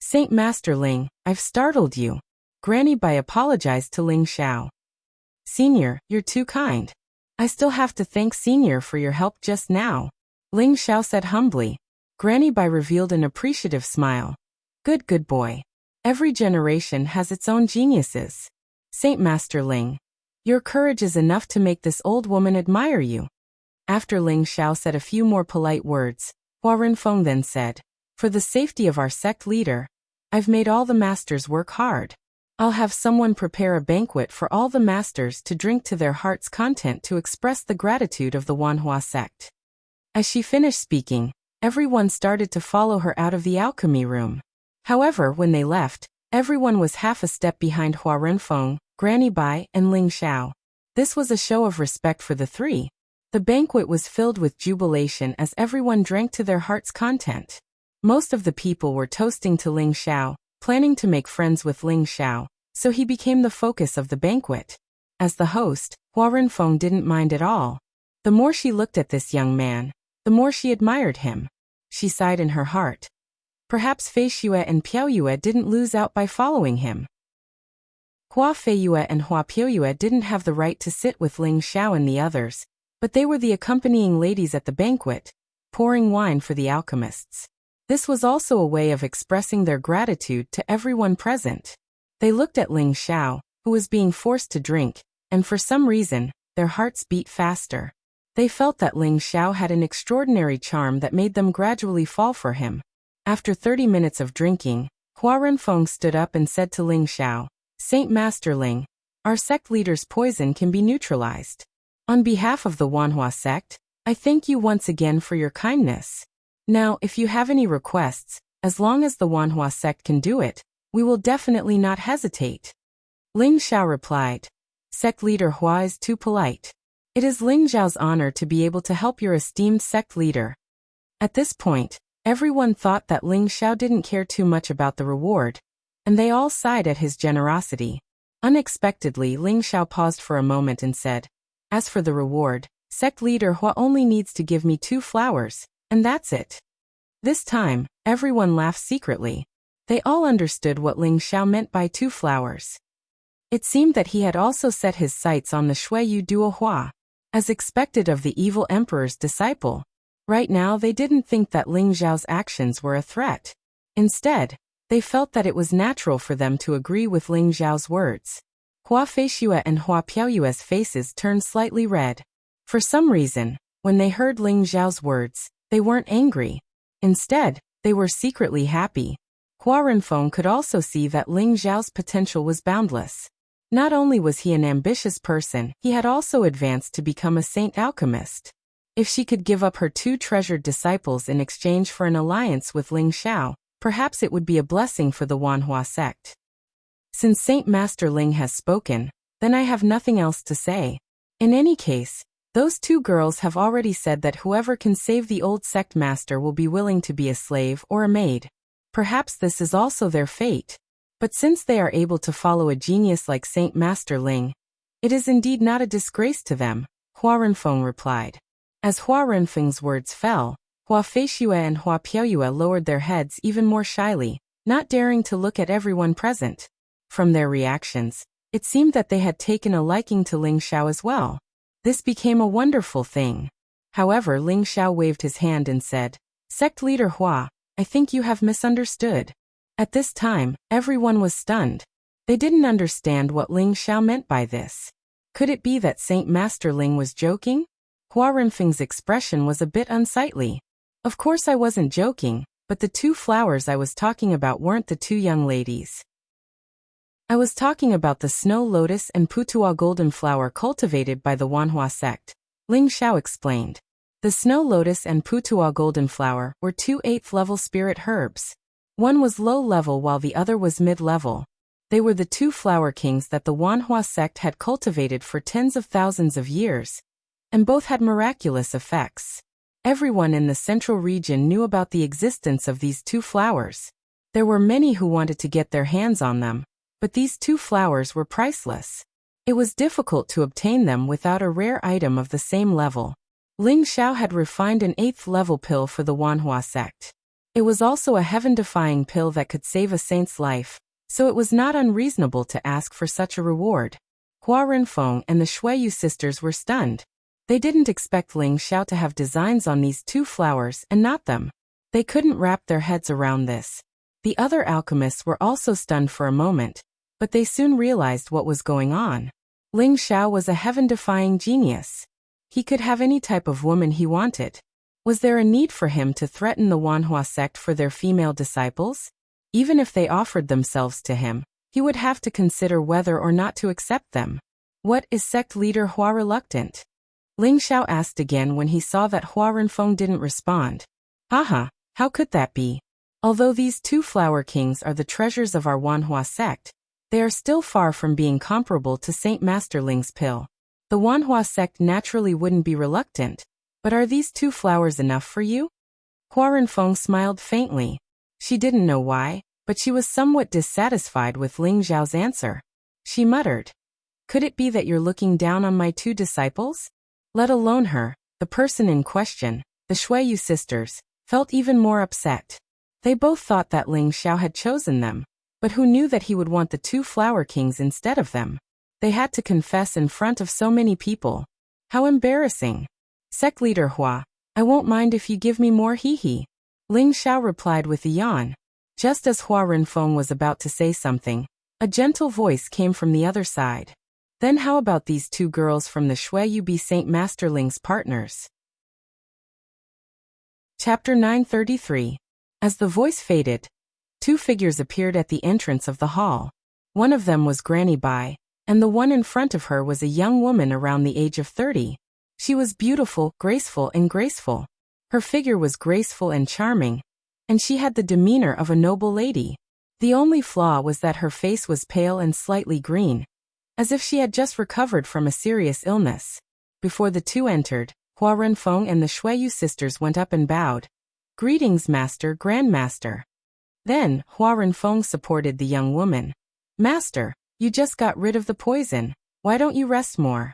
Saint Master Ling, I've startled you. Granny Bai apologized to Ling Xiao. Senior, you're too kind. I still have to thank Senior for your help just now. Ling Xiao said humbly. Granny Bai revealed an appreciative smile. Good boy. Every generation has its own geniuses. Saint Master Ling, your courage is enough to make this old woman admire you. After Ling Xiao said a few more polite words, Hua Renfeng then said, for the safety of our sect leader, I've made all the masters work hard. I'll have someone prepare a banquet for all the masters to drink to their heart's content to express the gratitude of the Wanhua sect. As she finished speaking, everyone started to follow her out of the alchemy room. However, when they left, everyone was half a step behind Hua Renfeng, Granny Bai, and Ling Xiao. This was a show of respect for the three. The banquet was filled with jubilation as everyone drank to their heart's content. Most of the people were toasting to Ling Xiao, planning to make friends with Ling Xiao, so he became the focus of the banquet. As the host, Hua Renfeng didn't mind at all. The more she looked at this young man, the more she admired him. She sighed in her heart. Perhaps Fei Xue and Piao Yue didn't lose out by following him. Hua Fei Yue and Hua Piao Yue didn't have the right to sit with Ling Xiao and the others, but they were the accompanying ladies at the banquet, pouring wine for the alchemists. This was also a way of expressing their gratitude to everyone present. They looked at Ling Xiao, who was being forced to drink, and for some reason, their hearts beat faster. They felt that Ling Xiao had an extraordinary charm that made them gradually fall for him. After 30 minutes of drinking, Hua Renfeng stood up and said to Ling Xiao, Saint Master Ling, our sect leader's poison can be neutralized. On behalf of the Wanhua sect, I thank you once again for your kindness. Now, if you have any requests, as long as the Wanhua sect can do it, we will definitely not hesitate. Ling Xiao replied, Sect leader Hua is too polite. It is Ling Xiao's honor to be able to help your esteemed sect leader. At this point, everyone thought that Ling Xiao didn't care too much about the reward, and they all sighed at his generosity. Unexpectedly, Ling Xiao paused for a moment and said, As for the reward, sect leader Hua only needs to give me 2 flowers, and that's it. This time, everyone laughed secretly. They all understood what Ling Xiao meant by 2 flowers. It seemed that he had also set his sights on the Shuiyu Duo Hua, as expected of the evil emperor's disciple. Right now they didn't think that Ling Xiao's actions were a threat. Instead, they felt that it was natural for them to agree with Ling Xiao's words. Hua Feixue and Hua Piaoyue's faces turned slightly red. For some reason, when they heard Ling Xiao's words, they weren't angry. Instead, they were secretly happy. Hua Renfeng could also see that Ling Xiao's potential was boundless. Not only was he an ambitious person, he had also advanced to become a saint alchemist. If she could give up her 2 treasured disciples in exchange for an alliance with Ling Xiao, perhaps it would be a blessing for the Wanhua sect. Since Saint Master Ling has spoken, then I have nothing else to say. In any case, those two girls have already said that whoever can save the old sect master will be willing to be a slave or a maid. Perhaps this is also their fate. But since they are able to follow a genius like Saint Master Ling, it is indeed not a disgrace to them, Hua Renfeng replied. As Hua Renfeng's words fell, Hua Feishue and Hua Piaoyue lowered their heads even more shyly, not daring to look at everyone present. From their reactions, it seemed that they had taken a liking to Ling Xiao as well. This became a wonderful thing. However, Ling Xiao waved his hand and said, "Sect leader Hua, I think you have misunderstood." At this time, everyone was stunned. They didn't understand what Ling Xiao meant by this. Could it be that Saint Master Ling was joking? Hua Renfeng's expression was a bit unsightly. Of course I wasn't joking, but the two flowers I was talking about weren't the two young ladies. I was talking about the snow lotus and putua golden flower cultivated by the Wanhua sect, Ling Xiao explained. The snow lotus and putua golden flower were two 8th level spirit herbs. One was low level while the other was mid-level. They were the two flower kings that the Wanhua sect had cultivated for tens of thousands of years, and both had miraculous effects. Everyone in the central region knew about the existence of these two flowers. There were many who wanted to get their hands on them, but these two flowers were priceless. It was difficult to obtain them without a rare item of the same level. Ling Xiao had refined an 8th level pill for the Wanhua sect. It was also a heaven-defying pill that could save a saint's life, so it was not unreasonable to ask for such a reward. Hua Renfeng and the Shuiyu sisters were stunned. They didn't expect Ling Xiao to have designs on these two flowers and not them. They couldn't wrap their heads around this. The other alchemists were also stunned for a moment, but they soon realized what was going on. Ling Xiao was a heaven-defying genius. He could have any type of woman he wanted. Was there a need for him to threaten the Wanhua sect for their female disciples? Even if they offered themselves to him, he would have to consider whether or not to accept them. What is sect leader Hua reluctant? Ling Xiao asked again when he saw that Hua Renfeng didn't respond. Haha, how could that be? Although these two flower kings are the treasures of our Wanhua sect, they are still far from being comparable to Saint Master Ling's pill. The Wanhua sect naturally wouldn't be reluctant, but are these two flowers enough for you? Hua Renfeng smiled faintly. She didn't know why, but she was somewhat dissatisfied with Ling Xiao's answer. She muttered, "Could it be that you're looking down on my two disciples?" Let alone her, the person in question, the Shuiyu sisters, felt even more upset. They both thought that Ling Xiao had chosen them, but who knew that he would want the two flower kings instead of them? They had to confess in front of so many people. How embarrassing. Sect leader Hua, I won't mind if you give me more hee-hee. Ling Xiao replied with a yawn. Just as Hua Renfeng was about to say something, a gentle voice came from the other side. Then how about these two girls from the Shuiyu be Saint Master Ling's partners? Chapter 933. As the voice faded, two figures appeared at the entrance of the hall. One of them was Granny Bai, and the one in front of her was a young woman around the age of 30. She was beautiful, graceful. Her figure was graceful and charming, and she had the demeanor of a noble lady. The only flaw was that her face was pale and slightly green, as if she had just recovered from a serious illness. Before the two entered, Hua Renfeng and the Shuiyu sisters went up and bowed. Greetings, Master, Grandmaster. Then, Hua Renfeng supported the young woman. Master, you just got rid of the poison. Why don't you rest more?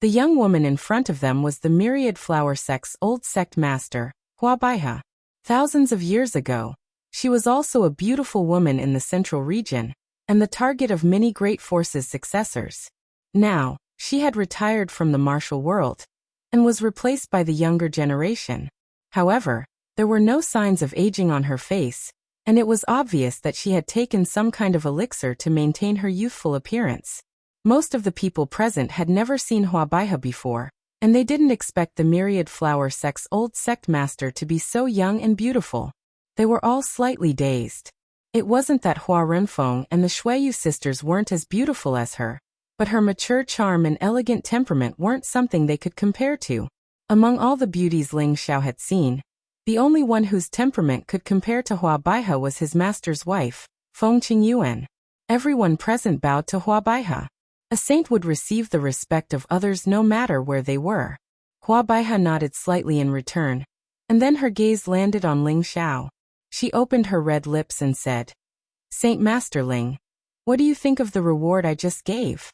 The young woman in front of them was the Myriad Flower Sect's old sect master, Hua Baihe. Thousands of years ago, she was also a beautiful woman in the central region, and the target of many great forces' successors. Now, she had retired from the martial world, and was replaced by the younger generation. However, there were no signs of aging on her face, and it was obvious that she had taken some kind of elixir to maintain her youthful appearance. Most of the people present had never seen Hua Baihe before, and they didn't expect the Myriad Flower Sect's old sect master to be so young and beautiful. They were all slightly dazed. It wasn't that Hua Renfeng and the Shuiyu sisters weren't as beautiful as her, but her mature charm and elegant temperament weren't something they could compare to. Among all the beauties Ling Xiao had seen, the only one whose temperament could compare to Hua Baihe was his master's wife, Feng Qingyuan. Everyone present bowed to Hua Baihe. A saint would receive the respect of others no matter where they were. Hua Baihe nodded slightly in return, and then her gaze landed on Ling Xiao. She opened her red lips and said, "Saint Master Ling, what do you think of the reward I just gave?"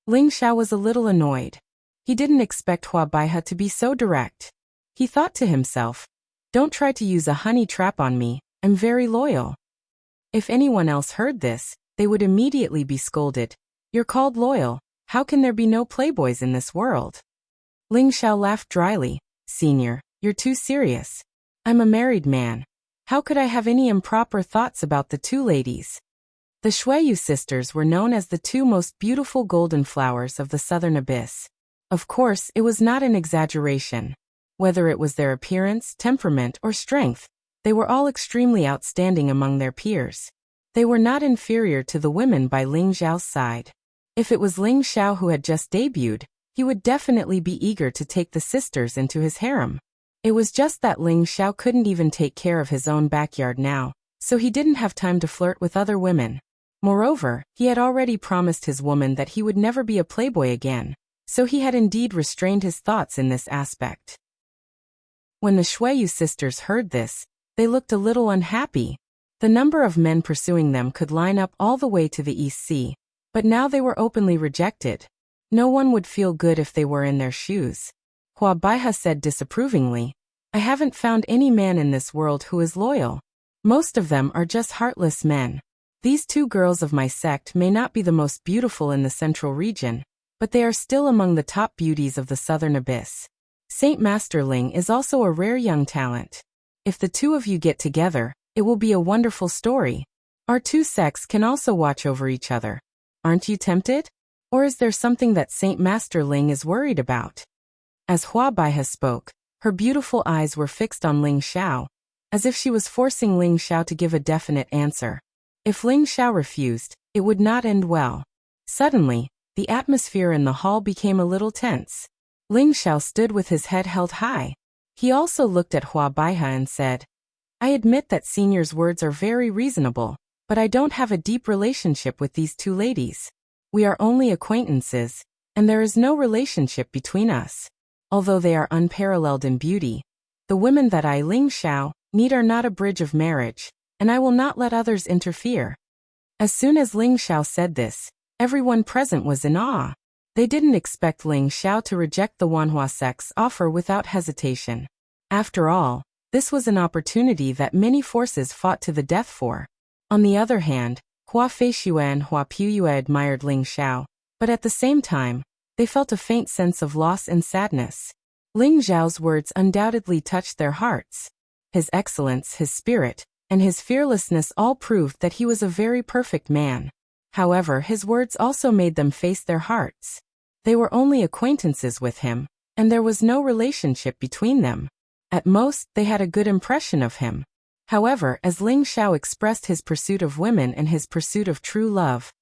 Ling Xiao was a little annoyed. He didn't expect Hua Baihe to be so direct. He thought to himself, "Don't try to use a honey trap on me, I'm very loyal." If anyone else heard this, they would immediately be scolded. "You're called loyal, how can there be no playboys in this world?" Ling Xiao laughed dryly. "Senior, you're too serious. I'm a married man. How could I have any improper thoughts about the two ladies?" The Shuiyu sisters were known as the two most beautiful golden flowers of the southern abyss. Of course, it was not an exaggeration. Whether it was their appearance, temperament, or strength, they were all extremely outstanding among their peers. They were not inferior to the women by Ling Xiao's side. If it was Ling Xiao who had just debuted, he would definitely be eager to take the sisters into his harem. It was just that Ling Xiao couldn't even take care of his own backyard now, so he didn't have time to flirt with other women. Moreover, he had already promised his woman that he would never be a playboy again, so he had indeed restrained his thoughts in this aspect. When the Shuiyu sisters heard this, they looked a little unhappy. The number of men pursuing them could line up all the way to the East Sea, but now they were openly rejected. No one would feel good if they were in their shoes. Hua Baihe said disapprovingly, "I haven't found any man in this world who is loyal. Most of them are just heartless men. These two girls of my sect may not be the most beautiful in the central region, but they are still among the top beauties of the southern abyss. Saint Master Ling is also a rare young talent. If the two of you get together, it will be a wonderful story. Our two sects can also watch over each other. Aren't you tempted? Or is there something that Saint Master Ling is worried about?" As Hua Baihe spoke, her beautiful eyes were fixed on Ling Xiao, as if she was forcing Ling Xiao to give a definite answer. If Ling Xiao refused, it would not end well. Suddenly, the atmosphere in the hall became a little tense. Ling Xiao stood with his head held high. He also looked at Hua Baihe and said, "I admit that Senior's words are very reasonable, but I don't have a deep relationship with these two ladies. We are only acquaintances, and there is no relationship between us. Although they are unparalleled in beauty, the women that I, Ling Xiao, need are not a bridge of marriage, and I will not let others interfere." As soon as Ling Xiao said this, everyone present was in awe. They didn't expect Ling Xiao to reject the Wanhua sect's offer without hesitation. After all, this was an opportunity that many forces fought to the death for. On the other hand, Hua Feishue and Hua Puyue admired Ling Xiao, but at the same time, they felt a faint sense of loss and sadness. Ling Xiao's words undoubtedly touched their hearts. His excellence, his spirit, and his fearlessness all proved that he was a very perfect man. However, his words also made them face their hearts. They were only acquaintances with him, and there was no relationship between them. At most, they had a good impression of him. However, as Ling Xiao expressed his pursuit of women and his pursuit of true love,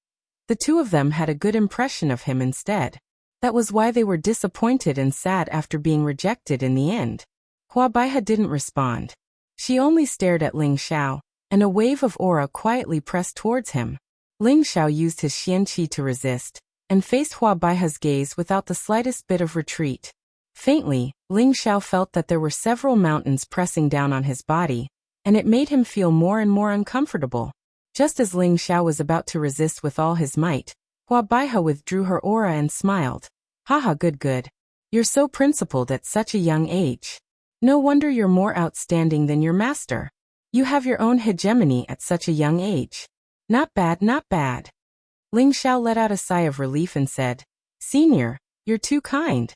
the two of them had a good impression of him instead. That was why they were disappointed and sad after being rejected in the end. Hua Baihe didn't respond. She only stared at Ling Xiao, and a wave of aura quietly pressed towards him. Ling Xiao used his xianqi to resist, and faced Hua Baihe's gaze without the slightest bit of retreat. Faintly, Ling Xiao felt that there were several mountains pressing down on his body, and it made him feel more and more uncomfortable. Just as Ling Xiao was about to resist with all his might, Hua Baihe withdrew her aura and smiled. "Haha, good. You're so principled at such a young age. No wonder you're more outstanding than your master. You have your own hegemony at such a young age. Not bad, not bad." Ling Xiao let out a sigh of relief and said, "Senior, you're too kind."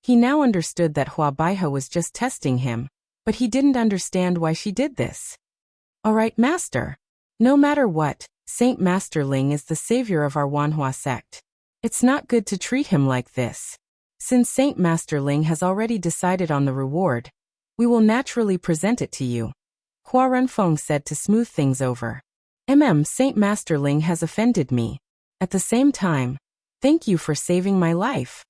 He now understood that Hua Baihe was just testing him, but he didn't understand why she did this. "All right, master. No matter what, Saint Master Ling is the savior of our Wanhua sect. It's not good to treat him like this. Since Saint Master Ling has already decided on the reward, we will naturally present it to you," Hua Renfeng said to smooth things over. Saint Master Ling has offended me. At the same time, thank you for saving my life."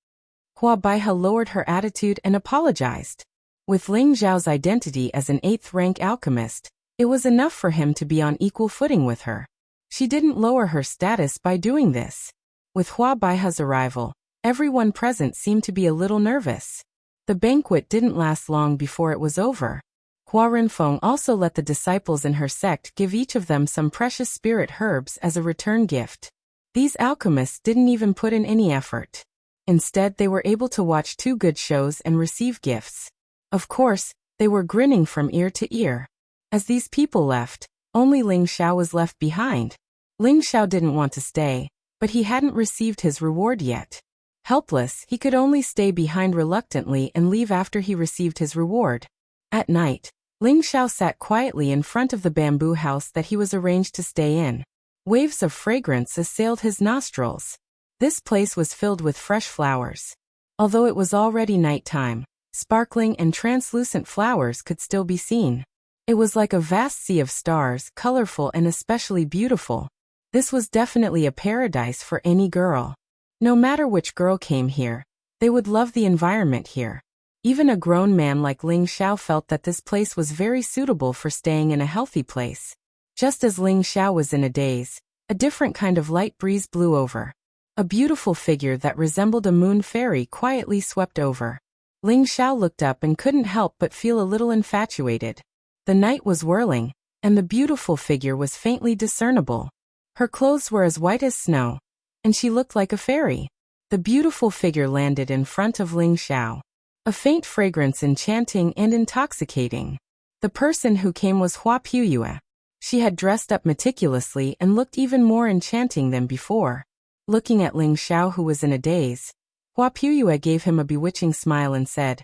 Hua Baihe lowered her attitude and apologized. With Ling Xiao's identity as an 8th-rank alchemist, it was enough for him to be on equal footing with her. She didn't lower her status by doing this. With Hua Baihe's arrival, everyone present seemed to be a little nervous. The banquet didn't last long before it was over. Hua Renfeng also let the disciples in her sect give each of them some precious spirit herbs as a return gift. These alchemists didn't even put in any effort. Instead, they were able to watch 2 good shows and receive gifts. Of course, they were grinning from ear to ear. As these people left, only Ling Xiao was left behind. Ling Xiao didn't want to stay, but he hadn't received his reward yet. Helpless, he could only stay behind reluctantly and leave after he received his reward. At night, Ling Xiao sat quietly in front of the bamboo house that he was arranged to stay in. Waves of fragrance assailed his nostrils. This place was filled with fresh flowers. Although it was already nighttime, sparkling and translucent flowers could still be seen. It was like a vast sea of stars, colorful and especially beautiful. This was definitely a paradise for any girl. No matter which girl came here, they would love the environment here. Even a grown man like Ling Xiao felt that this place was very suitable for staying in a healthy place. Just as Ling Xiao was in a daze, a different kind of light breeze blew over. A beautiful figure that resembled a moon fairy quietly swept over. Ling Xiao looked up and couldn't help but feel a little infatuated. The night was whirling, and the beautiful figure was faintly discernible. Her clothes were as white as snow, and she looked like a fairy. The beautiful figure landed in front of Ling Xiao. A faint fragrance enchanting and intoxicating. The person who came was Hua Puyue. She had dressed up meticulously and looked even more enchanting than before. Looking at Ling Xiao, who was in a daze, Hua Puyue gave him a bewitching smile and said,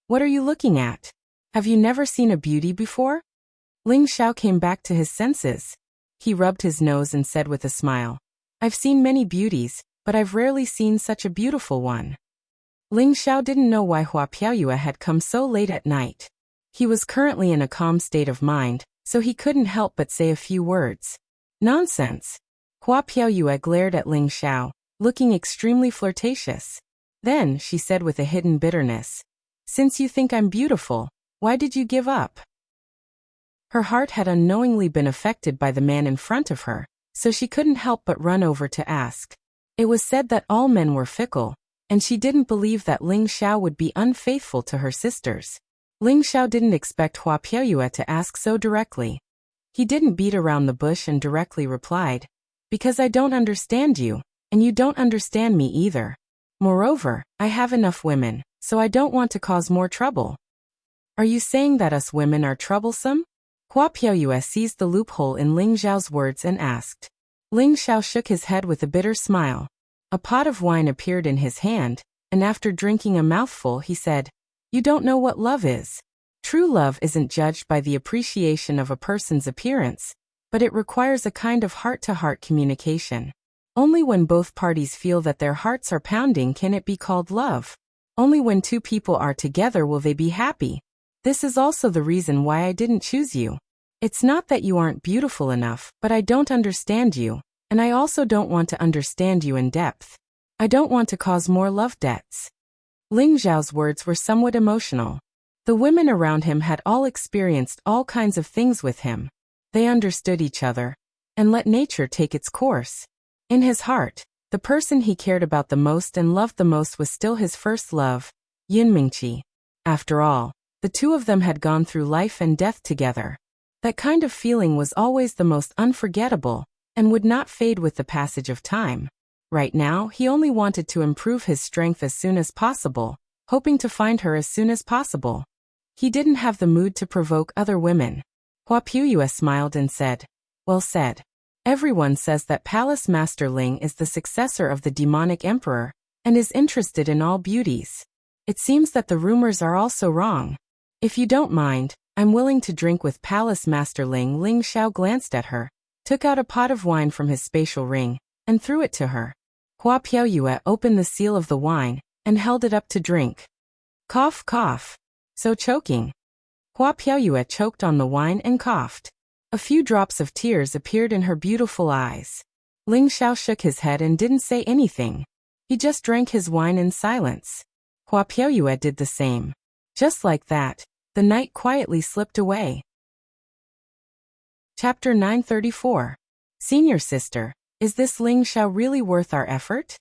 "What are you looking at? Have you never seen a beauty before?" Ling Xiao came back to his senses. He rubbed his nose and said with a smile, "I've seen many beauties, but I've rarely seen such a beautiful one." Ling Xiao didn't know why Hua Puyue had come so late at night. He was currently in a calm state of mind, so he couldn't help but say a few words. "Nonsense." Hua Puyue glared at Ling Xiao, looking extremely flirtatious. Then she said with a hidden bitterness, "Since you think I'm beautiful, why did you give up?" Her heart had unknowingly been affected by the man in front of her, so she couldn't help but run over to ask. It was said that all men were fickle, and she didn't believe that Ling Xiao would be unfaithful to her sisters. Ling Xiao didn't expect Hua Puyue to ask so directly. He didn't beat around the bush and directly replied, "Because I don't understand you, and you don't understand me either. Moreover, I have enough women, so I don't want to cause more trouble." "Are you saying that us women are troublesome?" Hua Puyue seized the loophole in Ling Xiao's words and asked. Ling Xiao shook his head with a bitter smile. A pot of wine appeared in his hand, and after drinking a mouthful he said, "You don't know what love is. True love isn't judged by the appreciation of a person's appearance, but it requires a kind of heart-to-heart communication. Only when both parties feel that their hearts are pounding can it be called love. Only when 2 people are together will they be happy. This is also the reason why I didn't choose you. It's not that you aren't beautiful enough, but I don't understand you, and I also don't want to understand you in depth. I don't want to cause more love debts." Ling Xiao's words were somewhat emotional. The women around him had all experienced all kinds of things with him. They understood each other, and let nature take its course. In his heart, the person he cared about the most and loved the most was still his first love, Yin Mingqi. After all, the 2 of them had gone through life and death together. That kind of feeling was always the most unforgettable, and would not fade with the passage of time. Right now, he only wanted to improve his strength as soon as possible, hoping to find her as soon as possible. He didn't have the mood to provoke other women. Hua Puyue smiled and said, "Well said. Everyone says that Palace Master Ling is the successor of the demonic emperor, and is interested in all beauties. It seems that the rumors are also wrong. If you don't mind, I'm willing to drink with Palace Master Ling." Ling Xiao glanced at her, took out a pot of wine from his spatial ring, and threw it to her. Hua Puyue opened the seal of the wine, and held it up to drink. Cough, cough. So choking. Hua Puyue choked on the wine and coughed. A few drops of tears appeared in her beautiful eyes. Ling Xiao shook his head and didn't say anything. He just drank his wine in silence. Hua Puyue did the same. Just like that, the night quietly slipped away. Chapter 934. Senior sister, is this Ling Xiao really worth our effort?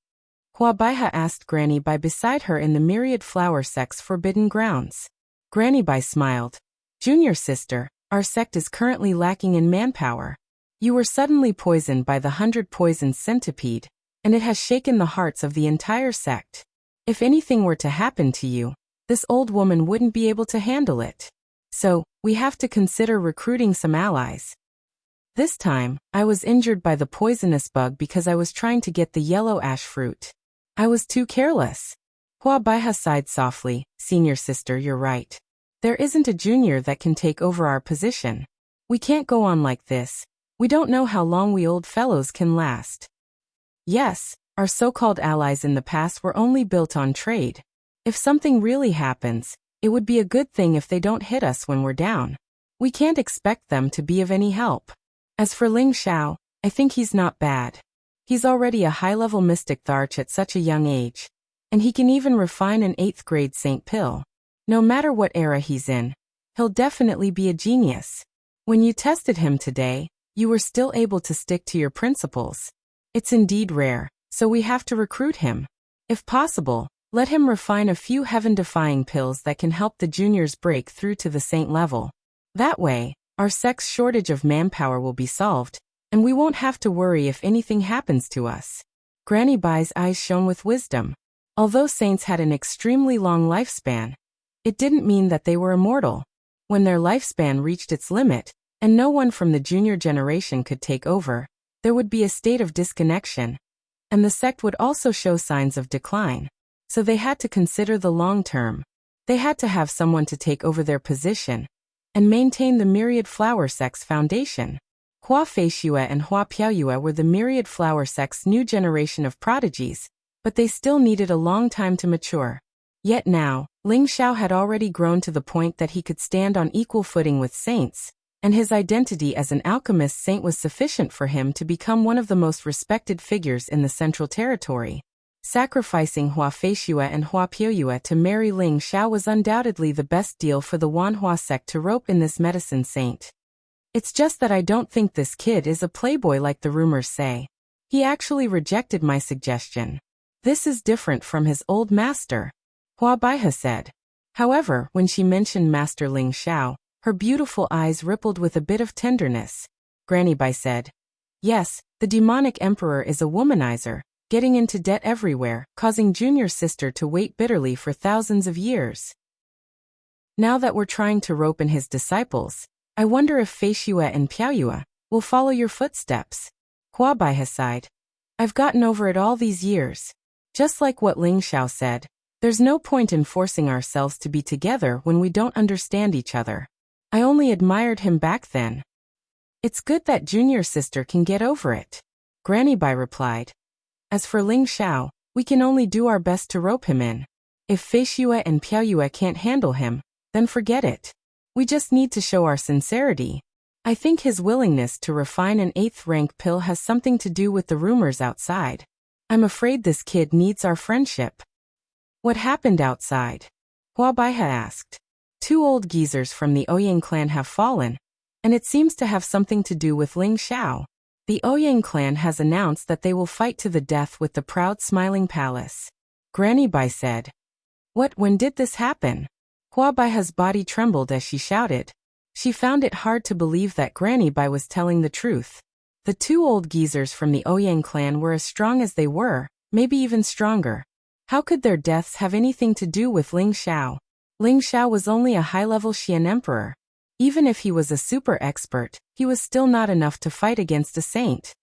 Hua Baiha asked Granny Bai beside her in the myriad flower sect's forbidden grounds. Granny Bai smiled. Junior sister, our sect is currently lacking in manpower. You were suddenly poisoned by the 100 poisons centipede, and it has shaken the hearts of the entire sect. If anything were to happen to you, this old woman wouldn't be able to handle it. So, we have to consider recruiting some allies. This time, I was injured by the poisonous bug because I was trying to get the yellow ash fruit. I was too careless. Hua Baiha sighed softly. Senior sister, you're right. There isn't a junior that can take over our position. We can't go on like this. We don't know how long we old fellows can last. Yes, our so-called allies in the past were only built on trade. If something really happens, it would be a good thing if they don't hit us when we're down. We can't expect them to be of any help. As for Ling Xiao, I think he's not bad. He's already a high-level mystic tharch at such a young age. And he can even refine an 8th grade Saint Pill. No matter what era he's in, he'll definitely be a genius. When you tested him today, you were still able to stick to your principles. It's indeed rare, so we have to recruit him. If possible, let him refine a few heaven-defying pills that can help the juniors break through to the saint level. That way, our sect's shortage of manpower will be solved, and we won't have to worry if anything happens to us. Granny Bai's eyes shone with wisdom. Although saints had an extremely long lifespan, it didn't mean that they were immortal. When their lifespan reached its limit, and no one from the junior generation could take over, there would be a state of disconnection, and the sect would also show signs of decline. So they had to consider the long term. They had to have someone to take over their position and maintain the myriad flower sect's foundation. Hua Feishue and Hua Piaoyue were the myriad flower sect's new generation of prodigies, but they still needed a long time to mature. Yet now, Ling Xiao had already grown to the point that he could stand on equal footing with saints, and his identity as an alchemist saint was sufficient for him to become one of the most respected figures in the Central Territory. Sacrificing Hua Feishue and Hua Piaoyue to marry Ling Xiao was undoubtedly the best deal for the Wanhua sect to rope in this medicine saint. It's just that I don't think this kid is a playboy like the rumors say. He actually rejected my suggestion. This is different from his old master, Hua Baiha said. However, when she mentioned Master Ling Xiao, her beautiful eyes rippled with a bit of tenderness. Granny Bai said, yes, the demonic emperor is a womanizer, getting into debt everywhere, causing junior sister to wait bitterly for thousands of years. Now that we're trying to rope in his disciples, I wonder if Feishue and Piaoyue will follow your footsteps. Hua Baiha sighed. I've gotten over it all these years. Just like what Ling Xiao said, there's no point in forcing ourselves to be together when we don't understand each other. I only admired him back then. It's good that junior sister can get over it, Granny Bai replied. As for Ling Xiao, we can only do our best to rope him in. If Feishue and Piaoyue can't handle him, then forget it. We just need to show our sincerity. I think his willingness to refine an 8th rank pill has something to do with the rumors outside. I'm afraid this kid needs our friendship. What happened outside? Hua Baiha asked. 2 old geezers from the Ouyang clan have fallen, and it seems to have something to do with Ling Xiao. The Ouyang clan has announced that they will fight to the death with the proud smiling palace. Granny Bai said. When did this happen? Hua Baiha's body trembled as she shouted. She found it hard to believe that Granny Bai was telling the truth. The 2 old geezers from the Ouyang clan were as strong as they were, maybe even stronger. How could their deaths have anything to do with Ling Xiao? Ling Xiao was only a high-level Xian emperor. Even if he was a super expert, he was still not enough to fight against a saint.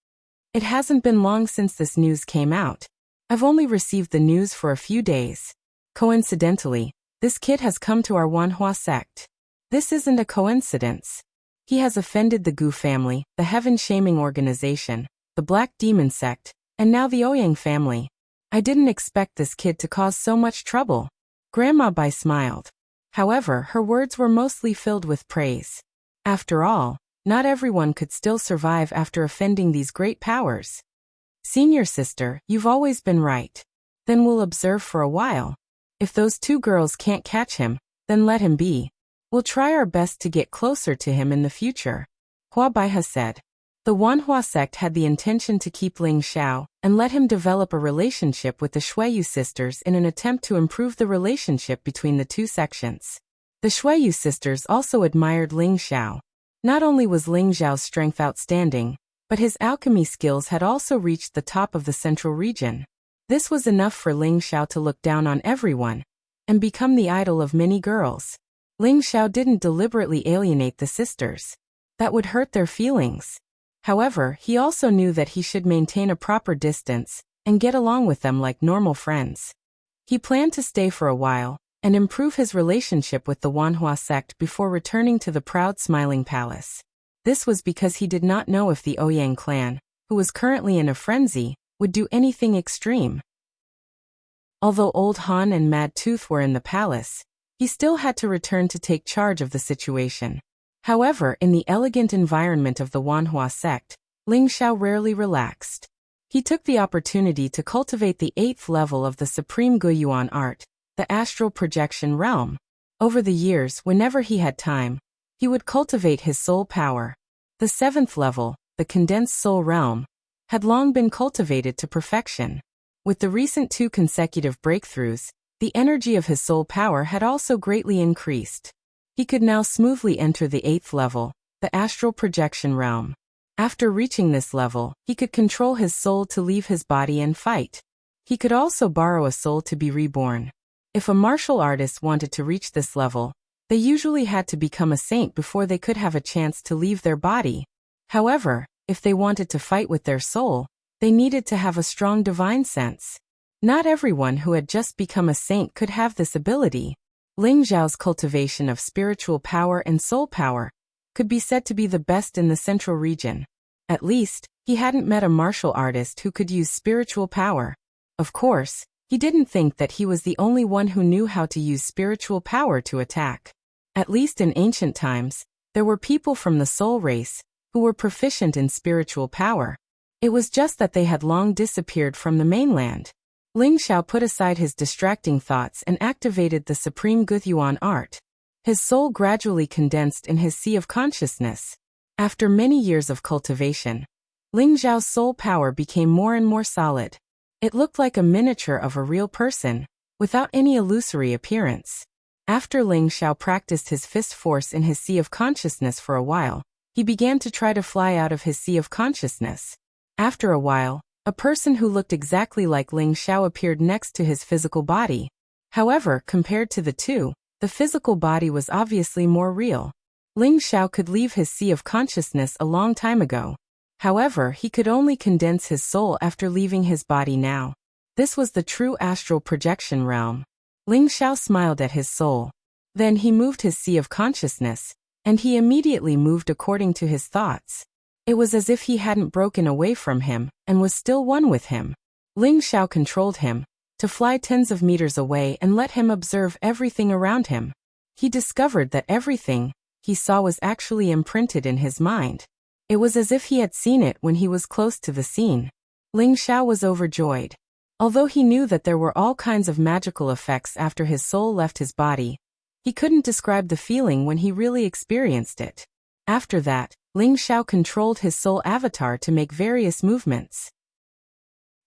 It hasn't been long since this news came out. I've only received the news for a few days. Coincidentally, this kid has come to our Wanhua sect. This isn't a coincidence. He has offended the Gu family, the heaven-shaming organization, the Black Demon sect, and now the Ouyang family. I didn't expect this kid to cause so much trouble. Grandma Bai smiled. However, her words were mostly filled with praise. After all, not everyone could still survive after offending these great powers. Senior sister, you've always been right. Then we'll observe for a while. If those 2 girls can't catch him, then let him be. We'll try our best to get closer to him in the future, Hua Baiha said. The Wanhua sect had the intention to keep Ling Xiao and let him develop a relationship with the Shuiyu sisters in an attempt to improve the relationship between the two sections. The Shuiyu sisters also admired Ling Xiao. Not only was Ling Xiao's strength outstanding, but his alchemy skills had also reached the top of the central region. This was enough for Ling Xiao to look down on everyone and become the idol of many girls. Ling Xiao didn't deliberately alienate the sisters. That would hurt their feelings. However, he also knew that he should maintain a proper distance and get along with them like normal friends. He planned to stay for a while and improve his relationship with the Wanhua sect before returning to the proud smiling palace. This was because he did not know if the Ouyang clan, who was currently in a frenzy, would do anything extreme. Although Old Han and Mad Tooth were in the palace, he still had to return to take charge of the situation. However, in the elegant environment of the Wanhua sect, Ling Xiao rarely relaxed. He took the opportunity to cultivate the 8th level of the Supreme Guiyuan art, the astral projection realm. Over the years, whenever he had time, he would cultivate his soul power. The 7th level, the condensed soul realm, had long been cultivated to perfection. With the recent 2 consecutive breakthroughs, the energy of his soul power had also greatly increased. He could now smoothly enter the 8th level, the astral projection realm. After reaching this level, he could control his soul to leave his body and fight. He could also borrow a soul to be reborn. If a martial artist wanted to reach this level, they usually had to become a saint before they could have a chance to leave their body. However, if they wanted to fight with their soul, they needed to have a strong divine sense. Not everyone who had just become a saint could have this ability. Ling Xiao's cultivation of spiritual power and soul power could be said to be the best in the central region. At least, he hadn't met a martial artist who could use spiritual power. Of course, he didn't think that he was the only one who knew how to use spiritual power to attack. At least in ancient times, there were people from the soul race who were proficient in spiritual power. It was just that they had long disappeared from the mainland. Ling Xiao put aside his distracting thoughts and activated the Supreme Guiyuan art. His soul gradually condensed in his sea of consciousness. After many years of cultivation, Ling Xiao's soul power became more and more solid. It looked like a miniature of a real person, without any illusory appearance. After Ling Xiao practiced his fist force in his sea of consciousness for a while, he began to try to fly out of his sea of consciousness. After a while, a person who looked exactly like Ling Xiao appeared next to his physical body. However, compared to the two, the physical body was obviously more real. Ling Xiao could leave his sea of consciousness a long time ago. However, he could only condense his soul after leaving his body now. This was the true astral projection realm. Ling Xiao smiled at his soul. Then he moved his sea of consciousness, and he immediately moved according to his thoughts. It was as if he hadn't broken away from him and was still one with him. Ling Xiao controlled him to fly tens of meters away and let him observe everything around him. He discovered that everything he saw was actually imprinted in his mind. It was as if he had seen it when he was close to the scene. Ling Xiao was overjoyed. Although he knew that there were all kinds of magical effects after his soul left his body, he couldn't describe the feeling when he really experienced it. After that, Ling Xiao controlled his soul avatar to make various movements.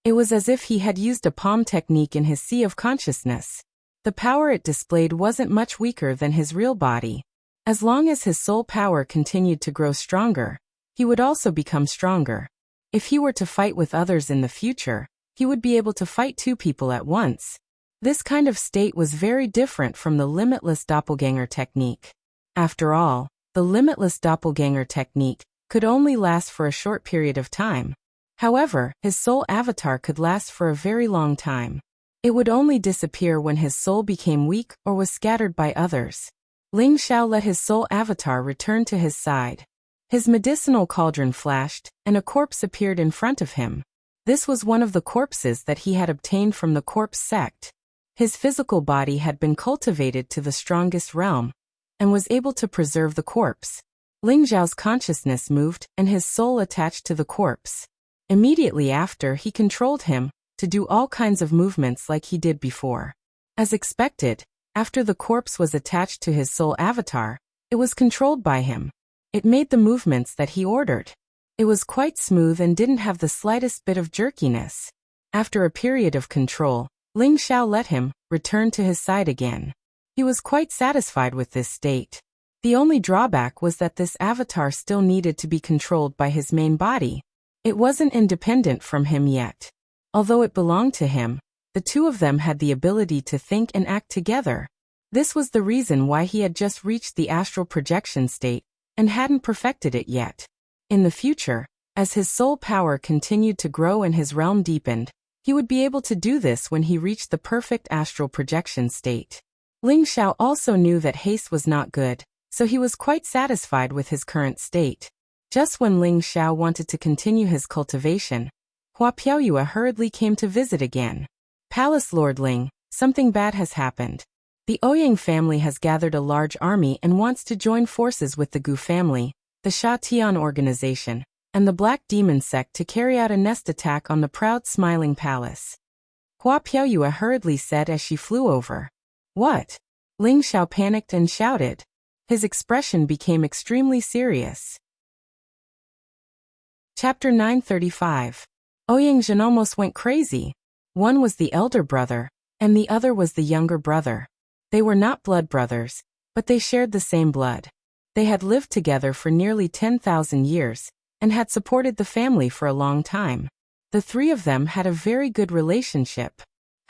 It was as if he had used a palm technique in his sea of consciousness. The power it displayed wasn't much weaker than his real body. As long as his soul power continued to grow stronger, he would also become stronger. If he were to fight with others in the future, he would be able to fight 2 people at once. This kind of state was very different from the limitless doppelganger technique. After all, the limitless doppelganger technique could only last for a short period of time. However, his soul avatar could last for a very long time. It would only disappear when his soul became weak or was scattered by others. Ling Xiao let his soul avatar return to his side. His medicinal cauldron flashed, and a corpse appeared in front of him. This was one of the corpses that he had obtained from the corpse sect. His physical body had been cultivated to the strongest realm, and was able to preserve the corpse. Ling Xiao's consciousness moved, and his soul attached to the corpse. Immediately after, he controlled him to do all kinds of movements like he did before. As expected, after the corpse was attached to his soul avatar, it was controlled by him. It made the movements that he ordered. It was quite smooth and didn't have the slightest bit of jerkiness. After a period of control, Ling Xiao let him return to his side again. He was quite satisfied with this state. The only drawback was that this avatar still needed to be controlled by his main body. It wasn't independent from him yet. Although it belonged to him, the two of them had the ability to think and act together. This was the reason why he had just reached the astral projection state and hadn't perfected it yet. In the future, as his soul power continued to grow and his realm deepened, he would be able to do this when he reached the perfect astral projection state. Ling Xiao also knew that haste was not good, so he was quite satisfied with his current state. Just when Ling Xiao wanted to continue his cultivation, Hua Piaoyue hurriedly came to visit again. Palace Lord Ling, something bad has happened. The Ouyang family has gathered a large army and wants to join forces with the Gu family, the Sha Tian organization, and the Black Demon sect to carry out a nest attack on the proud smiling palace. Hua Piaoyue hurriedly said as she flew over. What? Ling Xiao panicked and shouted. His expression became extremely serious. Chapter 935. Ouyang Zhen almost went crazy. One was the elder brother, and the other was the younger brother. They were not blood brothers, but they shared the same blood. They had lived together for nearly 10,000 years, and had supported the family for a long time. The three of them had a very good relationship.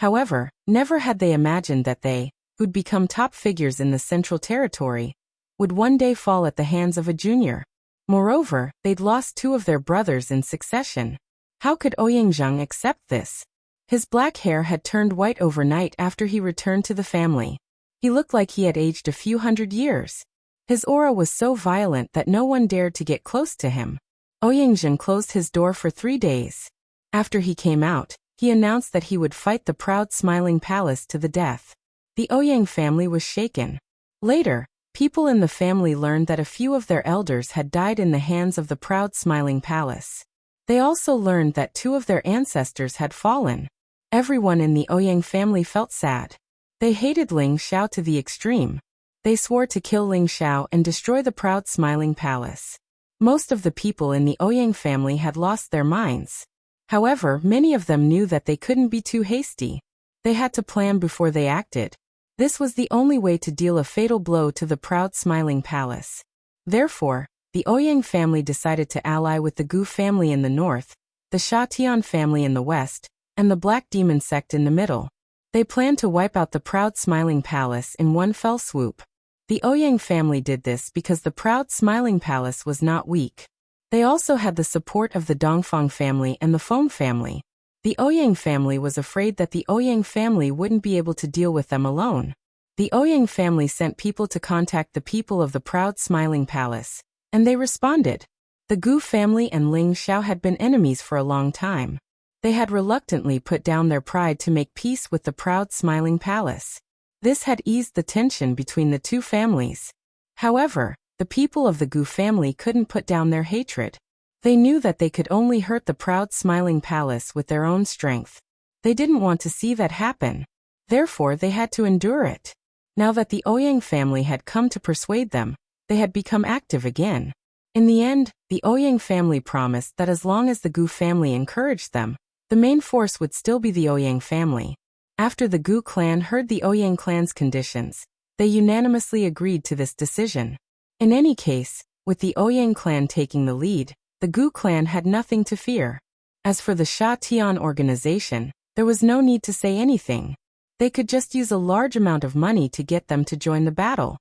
However, never had they imagined that they, who'd become top figures in the Central Territory, would one day fall at the hands of a junior. Moreover, they'd lost two of their brothers in succession. How could Ouyang Zheng accept this? His black hair had turned white overnight after he returned to the family. He looked like he had aged a few hundred years. His aura was so violent that no one dared to get close to him. Ouyang Zhen closed his door for 3 days. After he came out, he announced that he would fight the proud smiling palace to the death. The Ouyang family was shaken. Later, people in the family learned that a few of their elders had died in the hands of the proud smiling palace. They also learned that 2 of their ancestors had fallen. Everyone in the Ouyang family felt sad. They hated Ling Xiao to the extreme. They swore to kill Ling Xiao and destroy the proud smiling palace. Most of the people in the Ouyang family had lost their minds. However, many of them knew that they couldn't be too hasty. They had to plan before they acted. This was the only way to deal a fatal blow to the proud smiling palace. Therefore, the Ouyang family decided to ally with the Gu family in the north, the Sha Tian family in the west, and the Black Demon sect in the middle. They planned to wipe out the proud smiling palace in one fell swoop. The Ouyang family did this because the proud smiling palace was not weak. They also had the support of the Dongfang family and the Feng family. The Ouyang family was afraid that the Ouyang family wouldn't be able to deal with them alone. The Ouyang family sent people to contact the people of the proud smiling palace, and they responded. The Gu family and Ling Xiao had been enemies for a long time. They had reluctantly put down their pride to make peace with the proud smiling palace. This had eased the tension between the two families. However, the people of the Gu family couldn't put down their hatred. They knew that they could only hurt the proud smiling palace with their own strength. They didn't want to see that happen. Therefore, they had to endure it. Now that the Ouyang family had come to persuade them, they had become active again. In the end, the Ouyang family promised that as long as the Gu family encouraged them, the main force would still be the Ouyang family. After the Gu clan heard the Ouyang clan's conditions, they unanimously agreed to this decision. In any case, with the Ouyang clan taking the lead, the Gu clan had nothing to fear. As for the Sha Tian organization, there was no need to say anything. They could just use a large amount of money to get them to join the battle.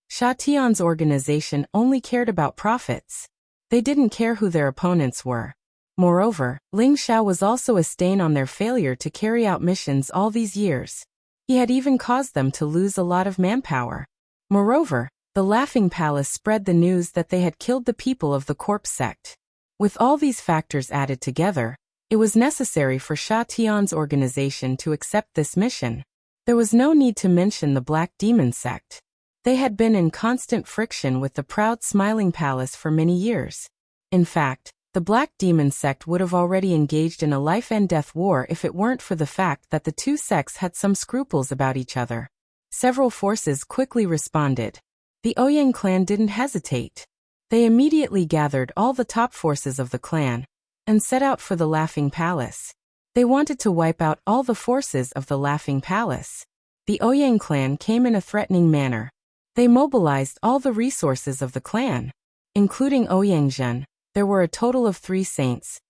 Sha Tian's organization only cared about profits. They didn't care who their opponents were. Moreover, Ling Xiao was also a stain on their failure to carry out missions all these years. He had even caused them to lose a lot of manpower. Moreover, the Laughing Palace spread the news that they had killed the people of the Corpse sect. With all these factors added together, it was necessary for Sha Tian's organization to accept this mission. There was no need to mention the Black Demon sect. They had been in constant friction with the proud Smiling Palace for many years. In fact, the Black Demon sect would have already engaged in a life-and-death war if it weren't for the fact that the two sects had some scruples about each other. Several forces quickly responded. The Ouyang clan didn't hesitate. They immediately gathered all the top forces of the clan and set out for the Laughing Palace. They wanted to wipe out all the forces of the Laughing Palace. The Ouyang clan came in a threatening manner. They mobilized all the resources of the clan. Including Ouyang, there were a total of 3 saints,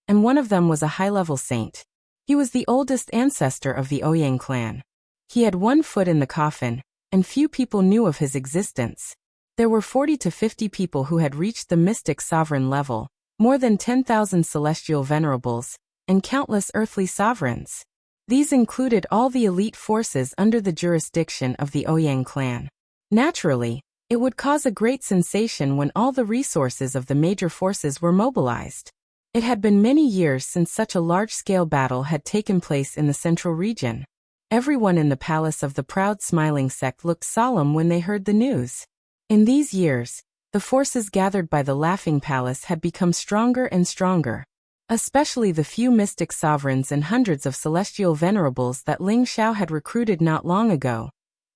and one of them was a high-level saint. He was the oldest ancestor of the Ouyang clan. He had 1 foot in the coffin, and few people knew of his existence. There were 40 to 50 people who had reached the mystic sovereign level, more than 10,000 celestial venerables, and countless earthly sovereigns. These included all the elite forces under the jurisdiction of the Ouyang clan. Naturally, it would cause a great sensation when all the resources of the major forces were mobilized. It had been many years since such a large-scale battle had taken place in the central region. Everyone in the palace of the proud smiling sect looked solemn when they heard the news. In these years, the forces gathered by the Laughing Palace had become stronger and stronger. Especially the few mystic sovereigns and hundreds of celestial venerables that Ling Xiao had recruited not long ago.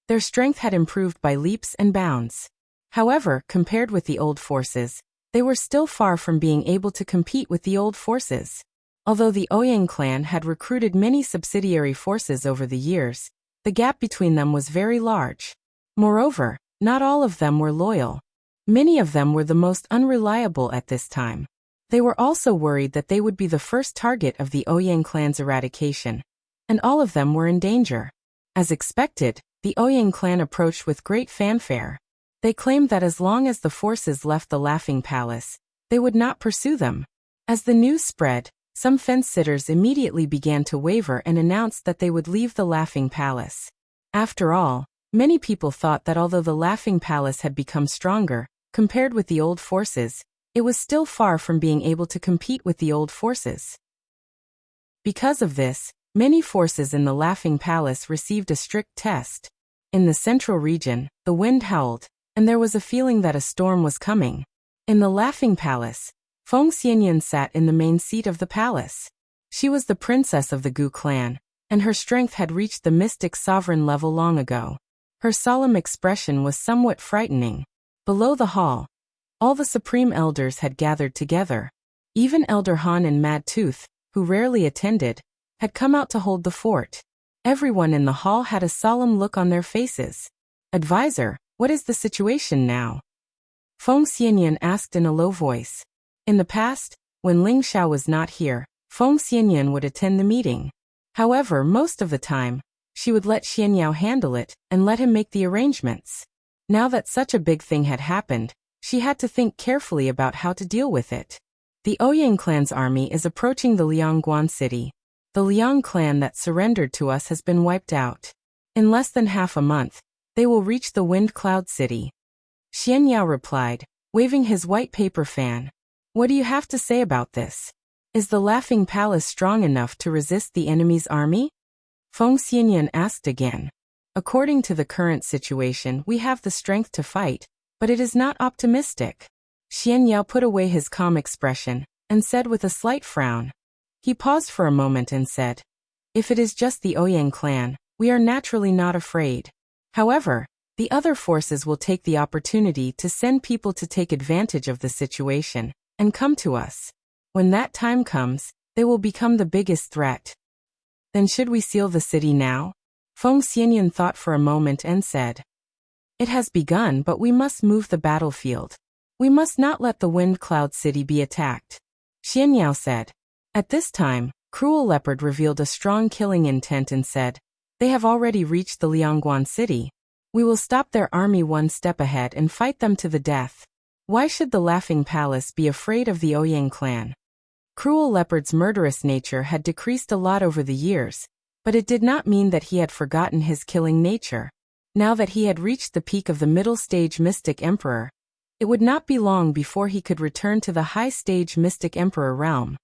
Their strength had improved by leaps and bounds. However, compared with the old forces, they were still far from being able to compete with the old forces. Although the Ouyang clan had recruited many subsidiary forces over the years, the gap between them was very large. Moreover, not all of them were loyal. Many of them were the most unreliable at this time. They were also worried that they would be the first target of the Ouyang clan's eradication, and all of them were in danger. As expected, the Ouyang clan approached with great fanfare. They claimed that as long as the forces left the Laughing Palace, they would not pursue them. As the news spread, some fence-sitters immediately began to waver and announced that they would leave the Laughing Palace. After all, many people thought that although the Laughing Palace had become stronger, compared with the old forces, it was still far from being able to compete with the old forces. Because of this, many forces in the Laughing Palace received a strict test. In the central region, the wind howled, and there was a feeling that a storm was coming. In the Laughing Palace, Feng Xianyan sat in the main seat of the palace. She was the princess of the Gu clan, and her strength had reached the mystic sovereign level long ago. Her solemn expression was somewhat frightening. Below the hall, all the supreme elders had gathered together. Even Elder Han and Mad Tooth, who rarely attended, had come out to hold the fort. Everyone in the hall had a solemn look on their faces. "Advisor, what is the situation now?" Feng Xianyan asked in a low voice. In the past, when Ling Xiao was not here, Feng Xianyan would attend the meeting. However, most of the time, she would let Xianyao handle it and let him make the arrangements. Now that such a big thing had happened, she had to think carefully about how to deal with it. The Ouyang clan's army is approaching the Liangguan city. The Liang clan that surrendered to us has been wiped out. In less than half a month, they will reach the Wind Cloud City. Xianyao replied, waving his white paper fan. What do you have to say about this? Is the Laughing Palace strong enough to resist the enemy's army? Feng Xianyan asked again. According to the current situation, we have the strength to fight, but it is not optimistic. Xianyao put away his calm expression and said with a slight frown. He paused for a moment and said, "If it is just the Ouyang clan, we are naturally not afraid. However, the other forces will take the opportunity to send people to take advantage of the situation and come to us. When that time comes, they will become the biggest threat." "Then should we seal the city now?" Feng Xianyan thought for a moment and said, "It has begun, but we must move the battlefield. We must not let the Wind Cloud City be attacked." Xianyao said. At this time, Cruel Leopard revealed a strong killing intent and said, "They have already reached the Liangguan city. We will stop their army one step ahead and fight them to the death. Why should the Laughing Palace be afraid of the Ouyang clan?" Cruel Leopard's murderous nature had decreased a lot over the years, but it did not mean that he had forgotten his killing nature. Now that he had reached the peak of the middle stage Mystic Emperor, it would not be long before he could return to the high stage Mystic Emperor realm.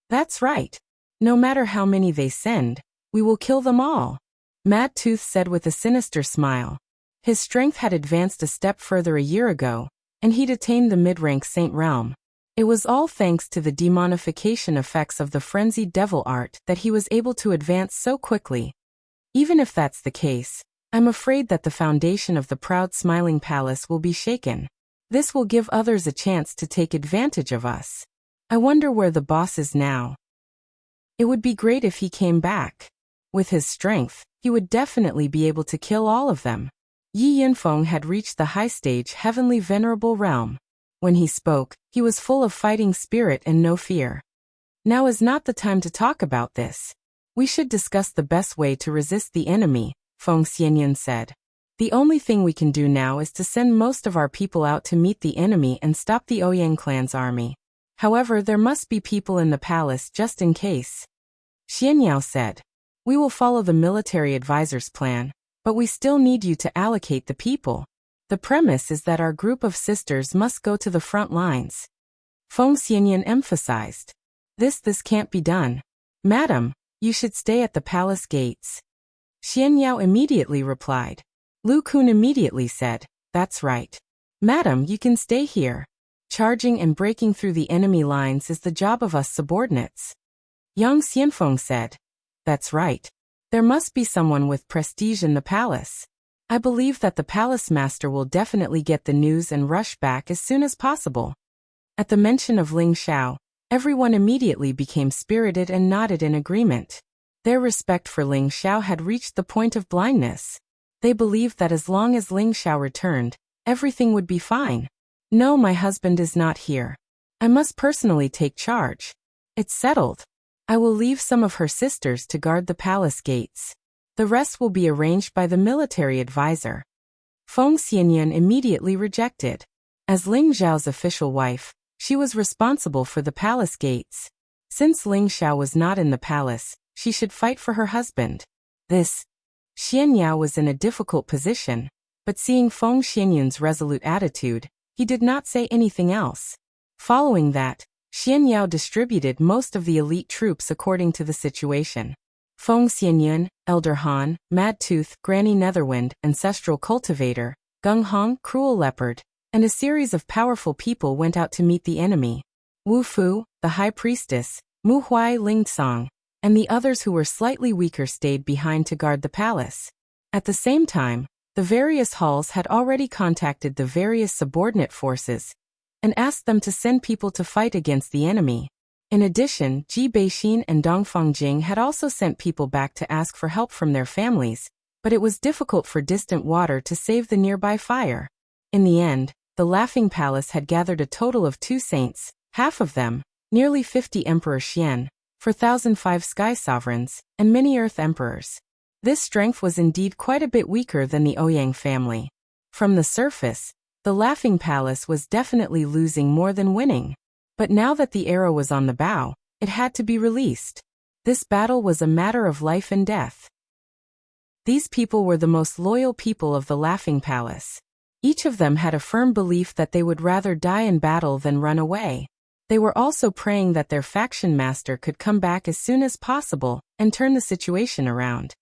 "That's right. No matter how many they send, we will kill them all," Mad Tooth said with a sinister smile. His strength had advanced a step further a year ago, and he'd attained the mid-rank Saint realm. It was all thanks to the demonification effects of the frenzied devil art that he was able to advance so quickly. Even if that's the case, I'm afraid that the foundation of the proud smiling palace will be shaken. This will give others a chance to take advantage of us. I wonder where the boss is now. It would be great if he came back. With his strength, he would definitely be able to kill all of them. Yi Yinfeng had reached the high stage heavenly venerable realm. When he spoke, he was full of fighting spirit and no fear. Now is not the time to talk about this. We should discuss the best way to resist the enemy, Feng Xianyan said. The only thing we can do now is to send most of our people out to meet the enemy and stop the Ouyang clan's army. However, there must be people in the palace just in case. Xianyao said. We will follow the military advisor's plan, but we still need you to allocate the people. The premise is that our group of sisters must go to the front lines. Feng Xianyan emphasized. This can't be done. Madam, you should stay at the palace gates. Xianyao immediately replied. Lu Kun immediately said, that's right. Madam, you can stay here. Charging and breaking through the enemy lines is the job of us subordinates. Yang Xianfeng said, that's right. There must be someone with prestige in the palace. I believe that the palace master will definitely get the news and rush back as soon as possible. At the mention of Ling Xiao, everyone immediately became spirited and nodded in agreement. Their respect for Ling Xiao had reached the point of blindness. They believed that as long as Ling Xiao returned, everything would be fine. No, my husband is not here. I must personally take charge. It's settled. I will leave some of her sisters to guard the palace gates. The rest will be arranged by the military advisor. Feng Xianyan immediately rejected. As Ling Xiao's official wife, she was responsible for the palace gates. Since Ling Xiao was not in the palace, she should fight for her husband. Xianyao was in a difficult position, but seeing Feng Xianyan's resolute attitude, he did not say anything else. Following that, Xianyao distributed most of the elite troops according to the situation. Feng Xianyan, Elder Han, Mad Tooth, Granny Netherwind, Ancestral Cultivator, Gung Hong, Cruel Leopard, and a series of powerful people went out to meet the enemy. Wu Fu, the High Priestess, Mu Huai Lingsong, and the others who were slightly weaker stayed behind to guard the palace. At the same time, the various halls had already contacted the various subordinate forces and asked them to send people to fight against the enemy. In addition, Ji Beixin and Dongfang Jing had also sent people back to ask for help from their families, but it was difficult for distant water to save the nearby fire. In the end, the Laughing Palace had gathered a total of 2 saints, half of them, nearly 50 Emperor Xian, 4,005 sky sovereigns, and many earth emperors. This strength was indeed quite a bit weaker than the Ouyang family. From the surface, the Laughing Palace was definitely losing more than winning. But now that the arrow was on the bow, it had to be released. This battle was a matter of life and death. These people were the most loyal people of the Laughing Palace. Each of them had a firm belief that they would rather die in battle than run away. They were also praying that their faction master could come back as soon as possible and turn the situation around.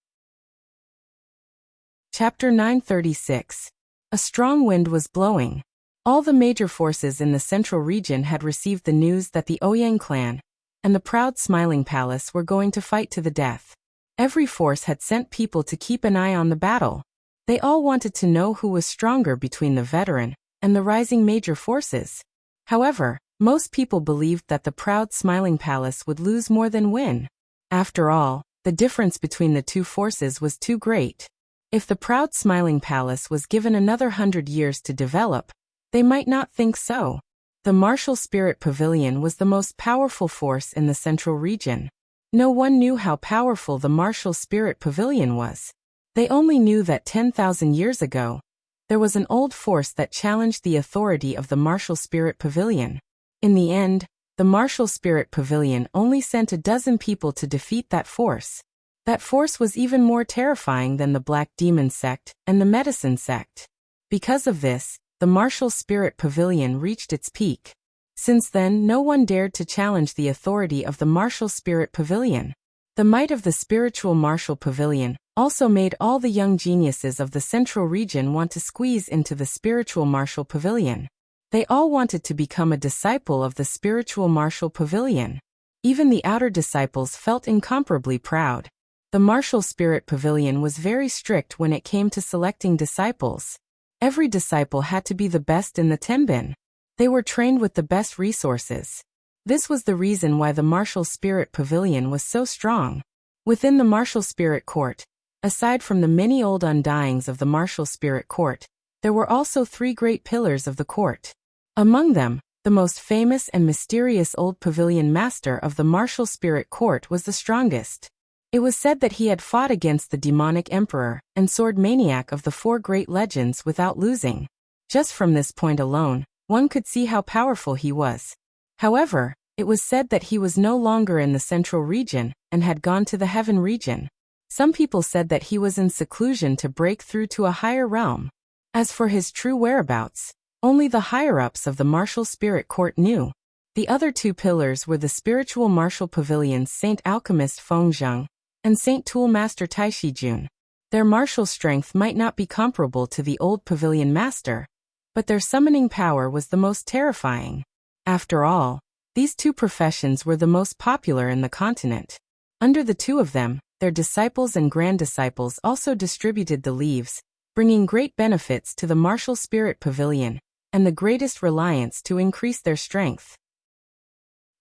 Chapter 936. A strong wind was blowing. All the major forces in the central region had received the news that the Ouyang clan and the proud Smiling Palace were going to fight to the death. Every force had sent people to keep an eye on the battle. They all wanted to know who was stronger between the veteran and the rising major forces. However, most people believed that the proud Smiling Palace would lose more than win. After all, the difference between the two forces was too great. If the proud Smiling Palace was given another 100 years to develop, they might not think so. The Martial Spirit Pavilion was the most powerful force in the central region. No one knew how powerful the Martial Spirit Pavilion was. They only knew that 10,000 years ago, there was an old force that challenged the authority of the Martial Spirit Pavilion. In the end, the Martial Spirit Pavilion only sent a dozen people to defeat that force. That force was even more terrifying than the Black Demon Sect and the Medicine Sect. Because of this, the Martial Spirit Pavilion reached its peak. Since then, no one dared to challenge the authority of the Martial Spirit Pavilion. The might of the Spiritual Martial Pavilion also made all the young geniuses of the central region want to squeeze into the Spiritual Martial Pavilion. They all wanted to become a disciple of the Spiritual Martial Pavilion. Even the outer disciples felt incomparably proud. The Martial Spirit Pavilion was very strict when it came to selecting disciples. Every disciple had to be the best in the tenbin. They were trained with the best resources. This was the reason why the martial spirit pavilion was so strong. Within the martial spirit court, aside from the many old undyings of the martial spirit court, there were also 3 great pillars of the court. Among them, the most famous and mysterious old pavilion master of the martial spirit court was the strongest. It was said that he had fought against the demonic emperor and sword maniac of the 4 great legends without losing. Just from this point alone, one could see how powerful he was. However, it was said that he was no longer in the central region and had gone to the heaven region. Some people said that he was in seclusion to break through to a higher realm. As for his true whereabouts, only the higher-ups of the martial spirit court knew. The other 2 pillars were the spiritual martial pavilions Saint Alchemist Fengzheng and Saint Tool Master Taishijun. Their martial strength might not be comparable to the old pavilion master, but their summoning power was the most terrifying. After all, these 2 professions were the most popular in the continent. Under the 2 of them, their disciples and grand disciples also distributed the leaves, bringing great benefits to the martial spirit pavilion, and the greatest reliance to increase their strength.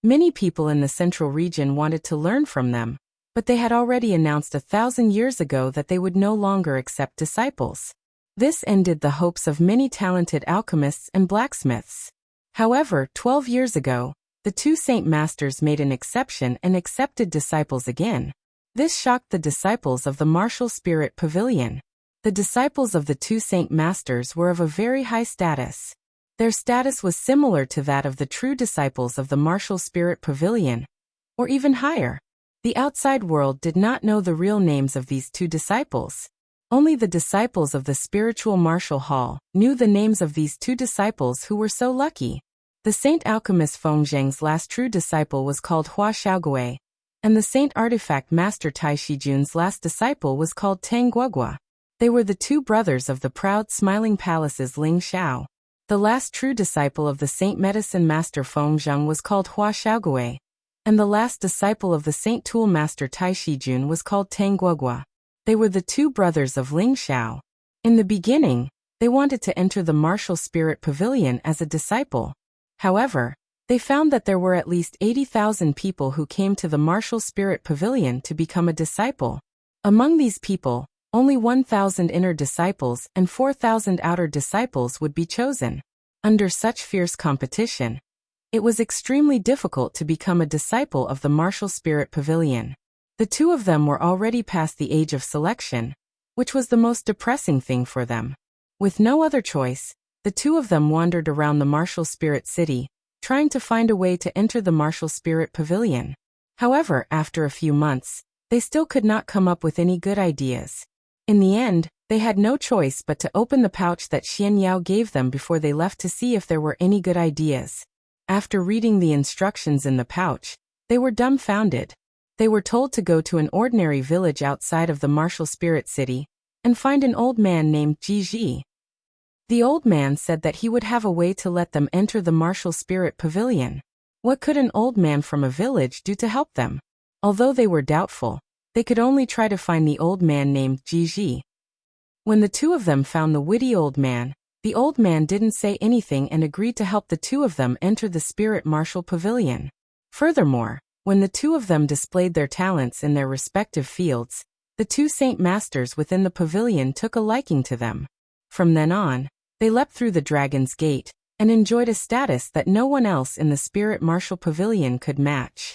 Many people in the central region wanted to learn from them, but they had already announced 1,000 years ago that they would no longer accept disciples. This ended the hopes of many talented alchemists and blacksmiths. However, 12 years ago, the 2 saint masters made an exception and accepted disciples again. This shocked the disciples of the martial spirit pavilion. The disciples of the 2 saint masters were of a very high status. Their status was similar to that of the true disciples of the martial spirit pavilion, or even higher. The outside world did not know the real names of these 2 disciples. Only the disciples of the spiritual martial hall knew the names of these 2 disciples who were so lucky. The Saint Alchemist Fengzheng's last true disciple was called Hua Xiaogui, and the Saint Artifact Master Taishijun's last disciple was called Tang Guogua. They were the 2 brothers of the proud smiling palace's Ling Xiao. The last true disciple of the Saint Medicine Master Fengzheng was called Hua Xiaogui, and the last disciple of the Saint Tool Master Taishijun was called Tang Guogua. They were the 2 brothers of Ling Xiao. In the beginning, they wanted to enter the martial spirit pavilion as a disciple. However, they found that there were at least 80,000 people who came to the martial spirit pavilion to become a disciple. Among these people, only 1,000 inner disciples and 4,000 outer disciples would be chosen. Under such fierce competition, it was extremely difficult to become a disciple of the martial spirit pavilion. The 2 of them were already past the age of selection, which was the most depressing thing for them. With no other choice, the 2 of them wandered around the martial spirit city, trying to find a way to enter the martial spirit pavilion. However, after a few months, they still could not come up with any good ideas. In the end, they had no choice but to open the pouch that Xian Yao gave them before they left to see if there were any good ideas. After reading the instructions in the pouch, they were dumbfounded. They were told to go to an ordinary village outside of the martial spirit city and find an old man named Ji. The old man said that he would have a way to let them enter the martial spirit pavilion. What could an old man from a village do to help them? Although they were doubtful, they could only try to find the old man named Ji. When the 2 of them found the witty old man, the old man didn't say anything and agreed to help the 2 of them enter the spirit martial pavilion. Furthermore, when the 2 of them displayed their talents in their respective fields, the 2 saint masters within the pavilion took a liking to them. From then on, they leapt through the Dragon's Gate and enjoyed a status that no one else in the spirit martial pavilion could match.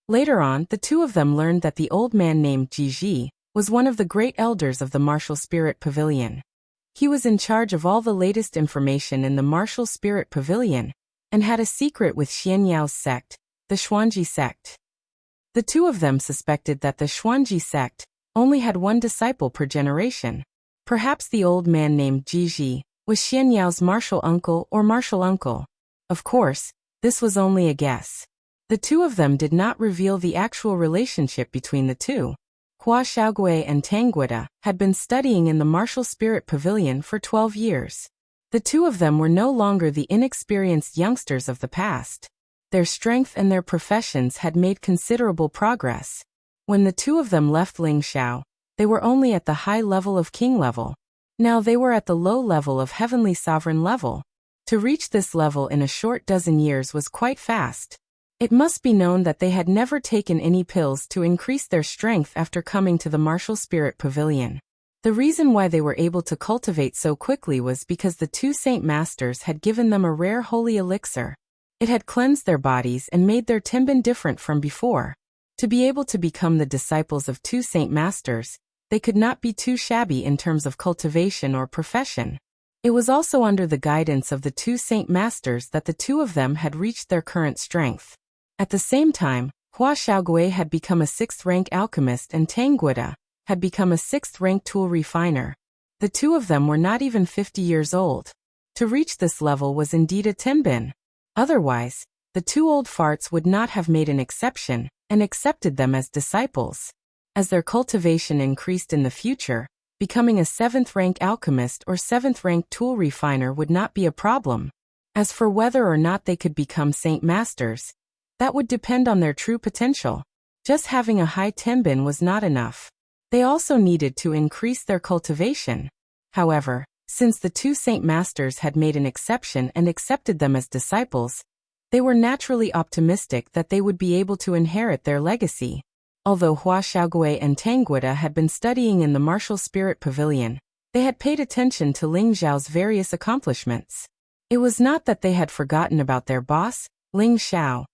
Later on, the 2 of them learned that the old man named Ji was one of the great elders of the martial spirit pavilion. He was in charge of all the latest information in the martial spirit pavilion and had a secret with Xian Yao's sect, the Xuanji sect. The 2 of them suspected that the Xuanji sect only had 1 disciple per generation. Perhaps the old man named Ji was Xian Yao's martial uncle or martial uncle. Of course, this was only a guess. The 2 of them did not reveal the actual relationship between the 2. Hua Xiaogui and Tang Guida had been studying in the martial spirit pavilion for 12 years. The 2 of them were no longer the inexperienced youngsters of the past. Their strength and their professions had made considerable progress. When the 2 of them left Ling Xiao, they were only at the high level of king level. Now they were at the low level of heavenly sovereign level. To reach this level in a short dozen years was quite fast. It must be known that they had never taken any pills to increase their strength after coming to the martial spirit pavilion. The reason why they were able to cultivate so quickly was because the two Saint Masters had given them a rare holy elixir. It had cleansed their bodies and made their Tenbin different from before. To be able to become the disciples of two Saint Masters, they could not be too shabby in terms of cultivation or profession. It was also under the guidance of the two Saint Masters that the two of them had reached their current strength. At the same time, Hua Xiaogui had become a 6th-rank alchemist and Tang Guida had become a 6th-rank tool refiner. The two of them were not even 50 years old. To reach this level was indeed a Tenbin. Otherwise, the two old farts would not have made an exception and accepted them as disciples. As their cultivation increased in the future, becoming a 7th-rank alchemist or 7th-rank tool refiner would not be a problem. As for whether or not they could become Saint Masters, that would depend on their true potential. Just having a high Tenbin was not enough. They also needed to increase their cultivation. However, since the two Saint Masters had made an exception and accepted them as disciples, they were naturally optimistic that they would be able to inherit their legacy. Although Hua Xiaogui and Tang Guida had been studying in the martial spirit pavilion, they had paid attention to Ling Xiao's various accomplishments. It was not that they had forgotten about their boss, Ling Xiao.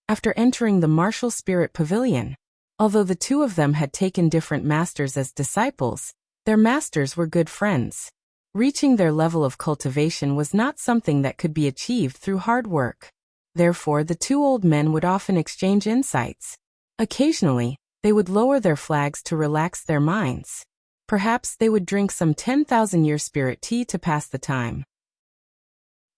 After entering the martial spirit pavilion, although the two of them had taken different masters as disciples, their masters were good friends. Reaching their level of cultivation was not something that could be achieved through hard work. Therefore, the two old men would often exchange insights. Occasionally, they would lower their flags to relax their minds. Perhaps they would drink some 10,000-year spirit tea to pass the time.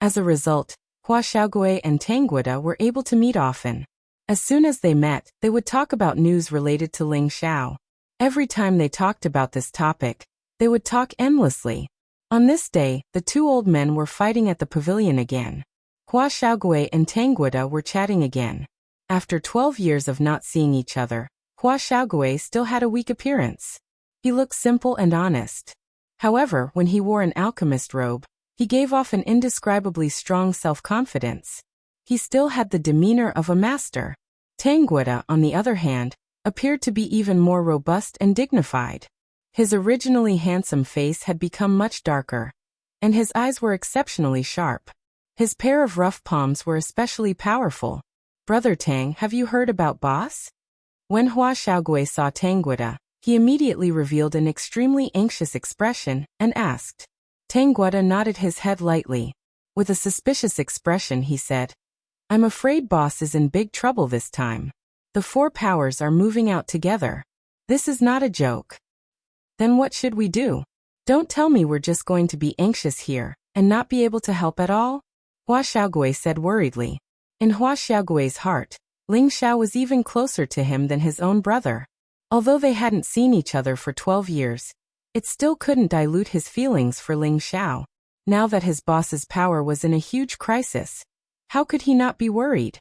As a result, Hua Xiaogui and Tang Guida were able to meet often. As soon as they met, they would talk about news related to Ling Xiao. Every time they talked about this topic, they would talk endlessly. On this day, the two old men were fighting at the pavilion again. Hua Xiaogui and Tang Guida were chatting again. After 12 years of not seeing each other, Hua Xiaogui still had a weak appearance. He looked simple and honest. However, when he wore an alchemist robe, he gave off an indescribably strong self-confidence. He still had the demeanor of a master. Tang Guida, on the other hand, appeared to be even more robust and dignified. His originally handsome face had become much darker, and his eyes were exceptionally sharp. His pair of rough palms were especially powerful. "Brother Tang, have you heard about boss?" When Hua Xiaogui saw Tang Guida, he immediately revealed an extremely anxious expression and asked. Tang Guida nodded his head lightly. With a suspicious expression he said, "I'm afraid boss is in big trouble this time. The four powers are moving out together. This is not a joke." "Then what should we do? Don't tell me we're just going to be anxious here and not be able to help at all?" Hua Xiaogui said worriedly. In Hua Xiaogui's heart, Ling Xiao was even closer to him than his own brother. Although they hadn't seen each other for 12 years, it still couldn't dilute his feelings for Ling Xiao. Now that his boss's power was in a huge crisis, how could he not be worried?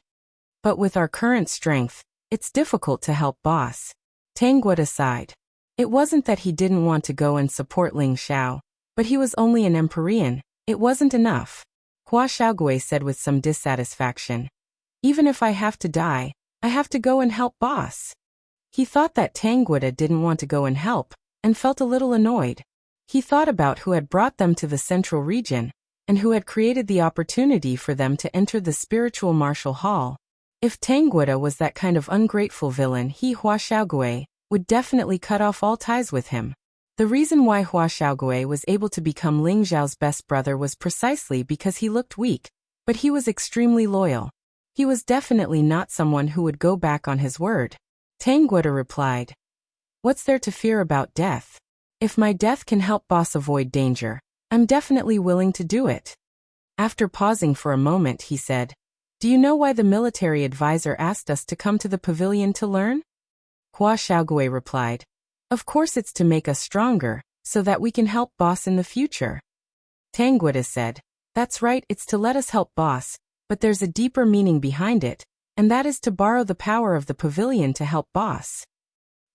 But with our current strength, it's difficult to help boss. Tang Guida sighed. It wasn't that he didn't want to go and support Ling Xiao, but he was only an Empyrean. It wasn't enough. Hua Xiaogui said with some dissatisfaction. "Even if I have to die, I have to go and help boss." He thought that Tang Guida didn't want to go and help, and felt a little annoyed. He thought about who had brought them to the central region, and who had created the opportunity for them to enter the spiritual martial hall. If Tang Guida was that kind of ungrateful villain, he, Hua Xiaogui, would definitely cut off all ties with him. The reason why Hua Xiaogui was able to become Ling Xiao's best brother was precisely because he looked weak, but he was extremely loyal. He was definitely not someone who would go back on his word. Tang Guida replied, "What's there to fear about death? If my death can help boss avoid danger, I'm definitely willing to do it." After pausing for a moment, he said, "Do you know why the military advisor asked us to come to the pavilion to learn?" Hua Xiaogui replied, "Of course it's to make us stronger, so that we can help boss in the future." Tang Guida said, "That's right, it's to let us help boss, but there's a deeper meaning behind it, and that is to borrow the power of the pavilion to help boss."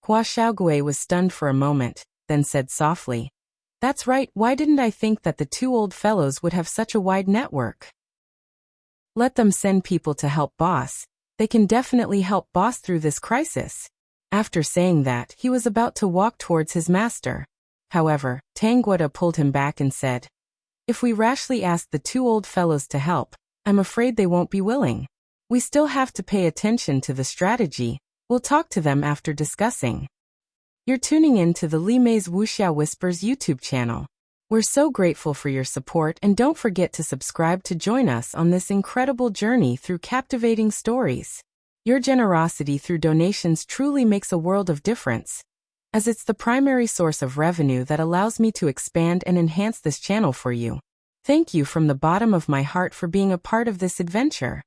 Hua Xiaogui was stunned for a moment, then said softly, That's right, why didn't I think that the two old fellows would have such a wide network? Let them send people to help boss. They can definitely help boss through this crisis. After saying that, he was about to walk towards his master. However, Tanguata pulled him back and said, "If we rashly ask the two old fellows to help, I'm afraid they won't be willing. We still have to pay attention to the strategy. We'll talk to them after discussing." You're tuning in to the Li Mei's Wuxia Whispers YouTube channel. We're so grateful for your support, and don't forget to subscribe to join us on this incredible journey through captivating stories. Your generosity through donations truly makes a world of difference, as it's the primary source of revenue that allows me to expand and enhance this channel for you. Thank you from the bottom of my heart for being a part of this adventure.